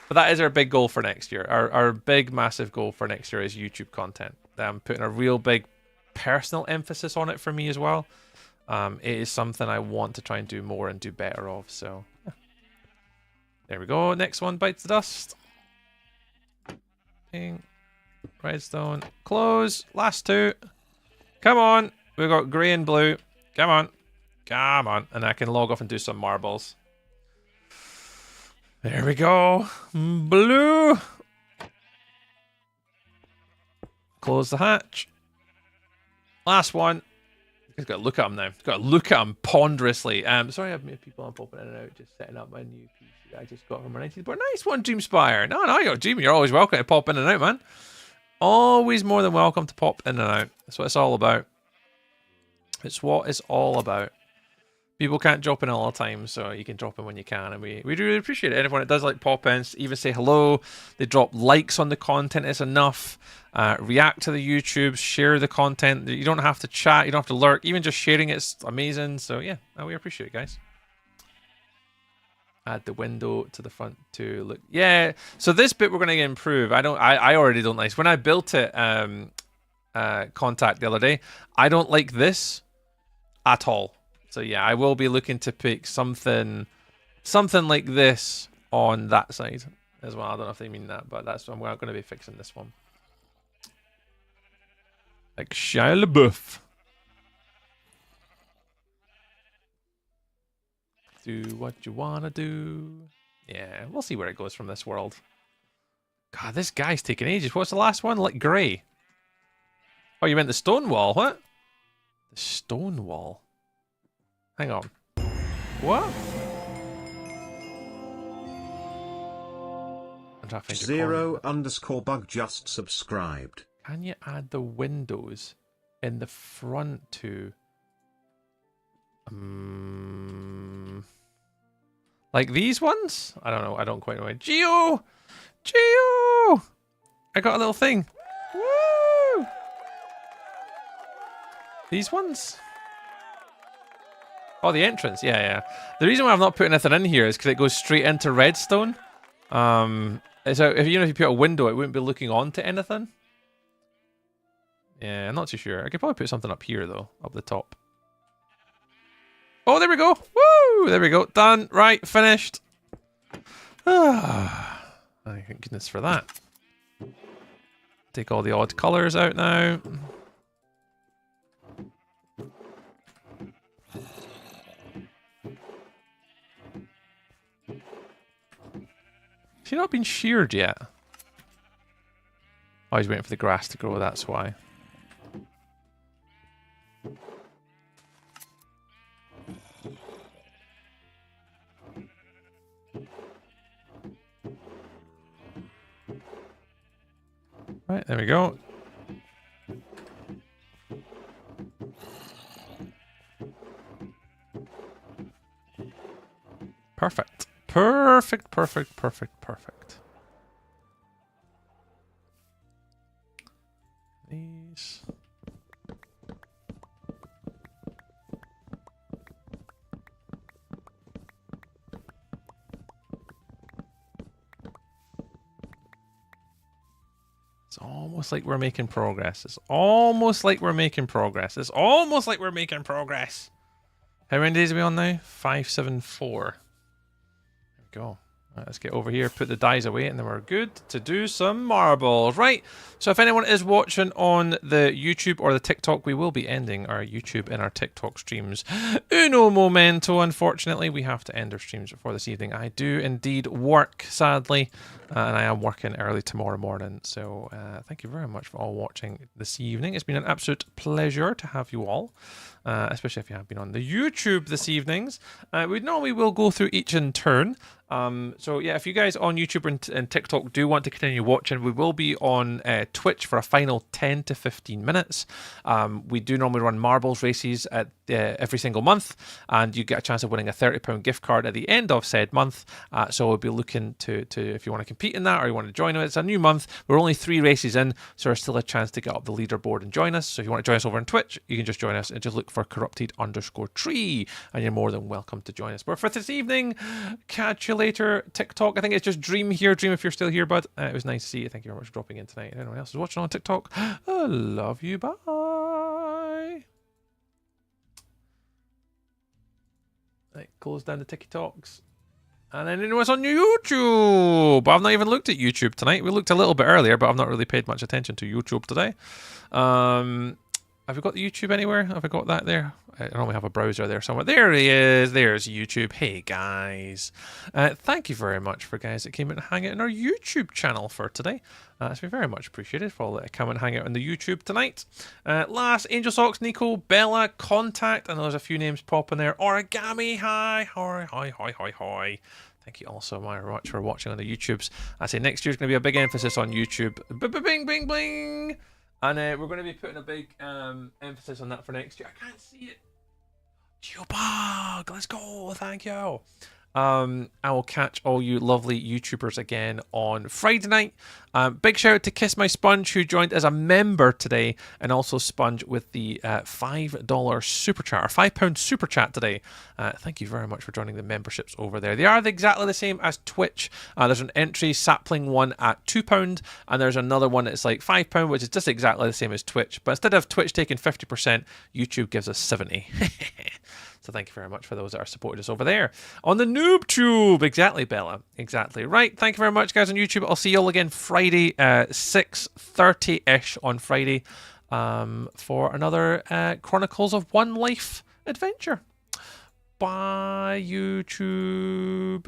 But that is our big goal for next year. Our big, massive goal for next year is YouTube content. I'm putting a real big personal emphasis on it for me as well. It is something I want to try and do more and do better of. So, yeah. There we go. Next one bites the dust. Ping. Redstone. Close. Last 2. Come on. We've got grey and blue. Come on. Come on. And I can log off and do some marbles. There we go. Blue. Close the hatch. Last one. He's got to look at him now. He's got to look at him ponderously. Sorry, I've made people. I'm popping in and out, just setting up my new PC that I just got from my 90s. But nice one, Dreamspire. No, you're Dream. You're always welcome to pop in and out, man. Always more than welcome to pop in and out. That's what it's all about. It's what it's all about. People can't drop in all the time, so you can drop in when you can, and we really appreciate it. Anyone that does like pop in, even say hello, they drop likes on the content, it's enough. React to the YouTube, share the content. You don't have to chat, you don't have to lurk. Even just sharing it's amazing. So yeah, we appreciate it, guys. Add the window to the front to look. Yeah, so this bit we're going to improve. I already don't like. When I built it, Contact the other day, I don't like this at all. So yeah, I will be looking to pick something like this on that side as well. I don't know if they mean that, but that's what I'm going to be fixing this one. Like Shia LaBeouf. Do what you want to do. Yeah, we'll see where it goes from this world. God, this guy's taking ages. What's the last one? Like grey. Oh, you meant the stone wall? What? The stone wall. Hang on. What? I'm trying to find Zero_bug just subscribed. Can you add the windows in the front too? Like these ones? I don't know. I don't quite know. Geo! I got a little thing. Woo! These ones? Oh, the entrance. Yeah. The reason why I'm not putting anything in here is because it goes straight into redstone. So if you put a window, it wouldn't be looking onto anything. Yeah, I'm not too sure. I could probably put something up here though, up the top. Oh, there we go. Woo! There we go. Done. Right, finished. Thank goodness for that. Take all the odd colours out now. Has he not been sheared yet? Oh, he's waiting for the grass to grow, that's why. Right, there we go. Perfect. Perfect. These. It's almost like we're making progress. How many days are we on now? 574. Go. Right, let's get over here, put the dies away, and then we're good to do some marbles. Right, so if anyone is watching on the YouTube or the TikTok, we will be ending our YouTube and our TikTok streams. Uno momento, unfortunately, we have to end our streams for this evening. I do indeed work, sadly, and I am working early tomorrow morning. So thank you very much for all watching this evening. It's been an absolute pleasure to have you all. Especially if you have been on the YouTube this evenings. We normally will go through each in turn. So yeah, if you guys on YouTube and TikTok do want to continue watching, we will be on Twitch for a final 10 to 15 minutes. We do normally run marbles races at every single month, and you get a chance of winning a £30 gift card at the end of said month. So we'll be looking to if you want to compete in that or you want to join us. It's a new month. We're only 3 races in, so there's still a chance to get up the leaderboard and join us. So if you want to join us over on Twitch, you can just join us and just look for corrupted_tree, and you're more than welcome to join us. But for this evening, catch you later. TikTok, I think it's just Dream here. Dream, if you're still here, bud. It was nice to see you. Thank you very much for dropping in tonight. And anyone else is watching on TikTok, I love you. Bye. Right, close down the TikToks. And then anyone on YouTube. I've not even looked at YouTube tonight. We looked a little bit earlier, but I've not really paid much attention to YouTube today. Have we got the YouTube anywhere? Have I got that there? I normally have a browser there somewhere. There he is. There's YouTube. Hey, guys. Thank you very much for guys that came in and hang out in our YouTube channel for today. It's been very much appreciated for all that come and hang out on the YouTube tonight. Last, Angel Socks, Nico, Bella, Contact, and there's a few names popping there. Origami, hi. Thank you all so very much for watching on the YouTubes. I say next year's going to be a big emphasis on YouTube. Bing, bing, bing. And we're going to be putting a big emphasis on that for next year. I can't see it. Geobug, let's go. Thank you. I will catch all you lovely YouTubers again on Friday night. Big shout out to Kiss My Sponge, who joined as a member today, and also Sponge with the $5 super chat, or £5 super chat today. Thank you very much for joining the memberships over there. They are exactly the same as Twitch. There's an entry sapling one at £2, and there's another one that's like £5, which is just exactly the same as Twitch. But instead of Twitch taking 50%, YouTube gives us 70%. So thank you very much for those that are supporting us over there on the Noob Tube. Exactly, Bella. Exactly. Right. Thank you very much, guys, on YouTube. I'll see you all again Friday, 6:30-ish on Friday, for another Chronicles of One Life adventure. Bye, YouTube.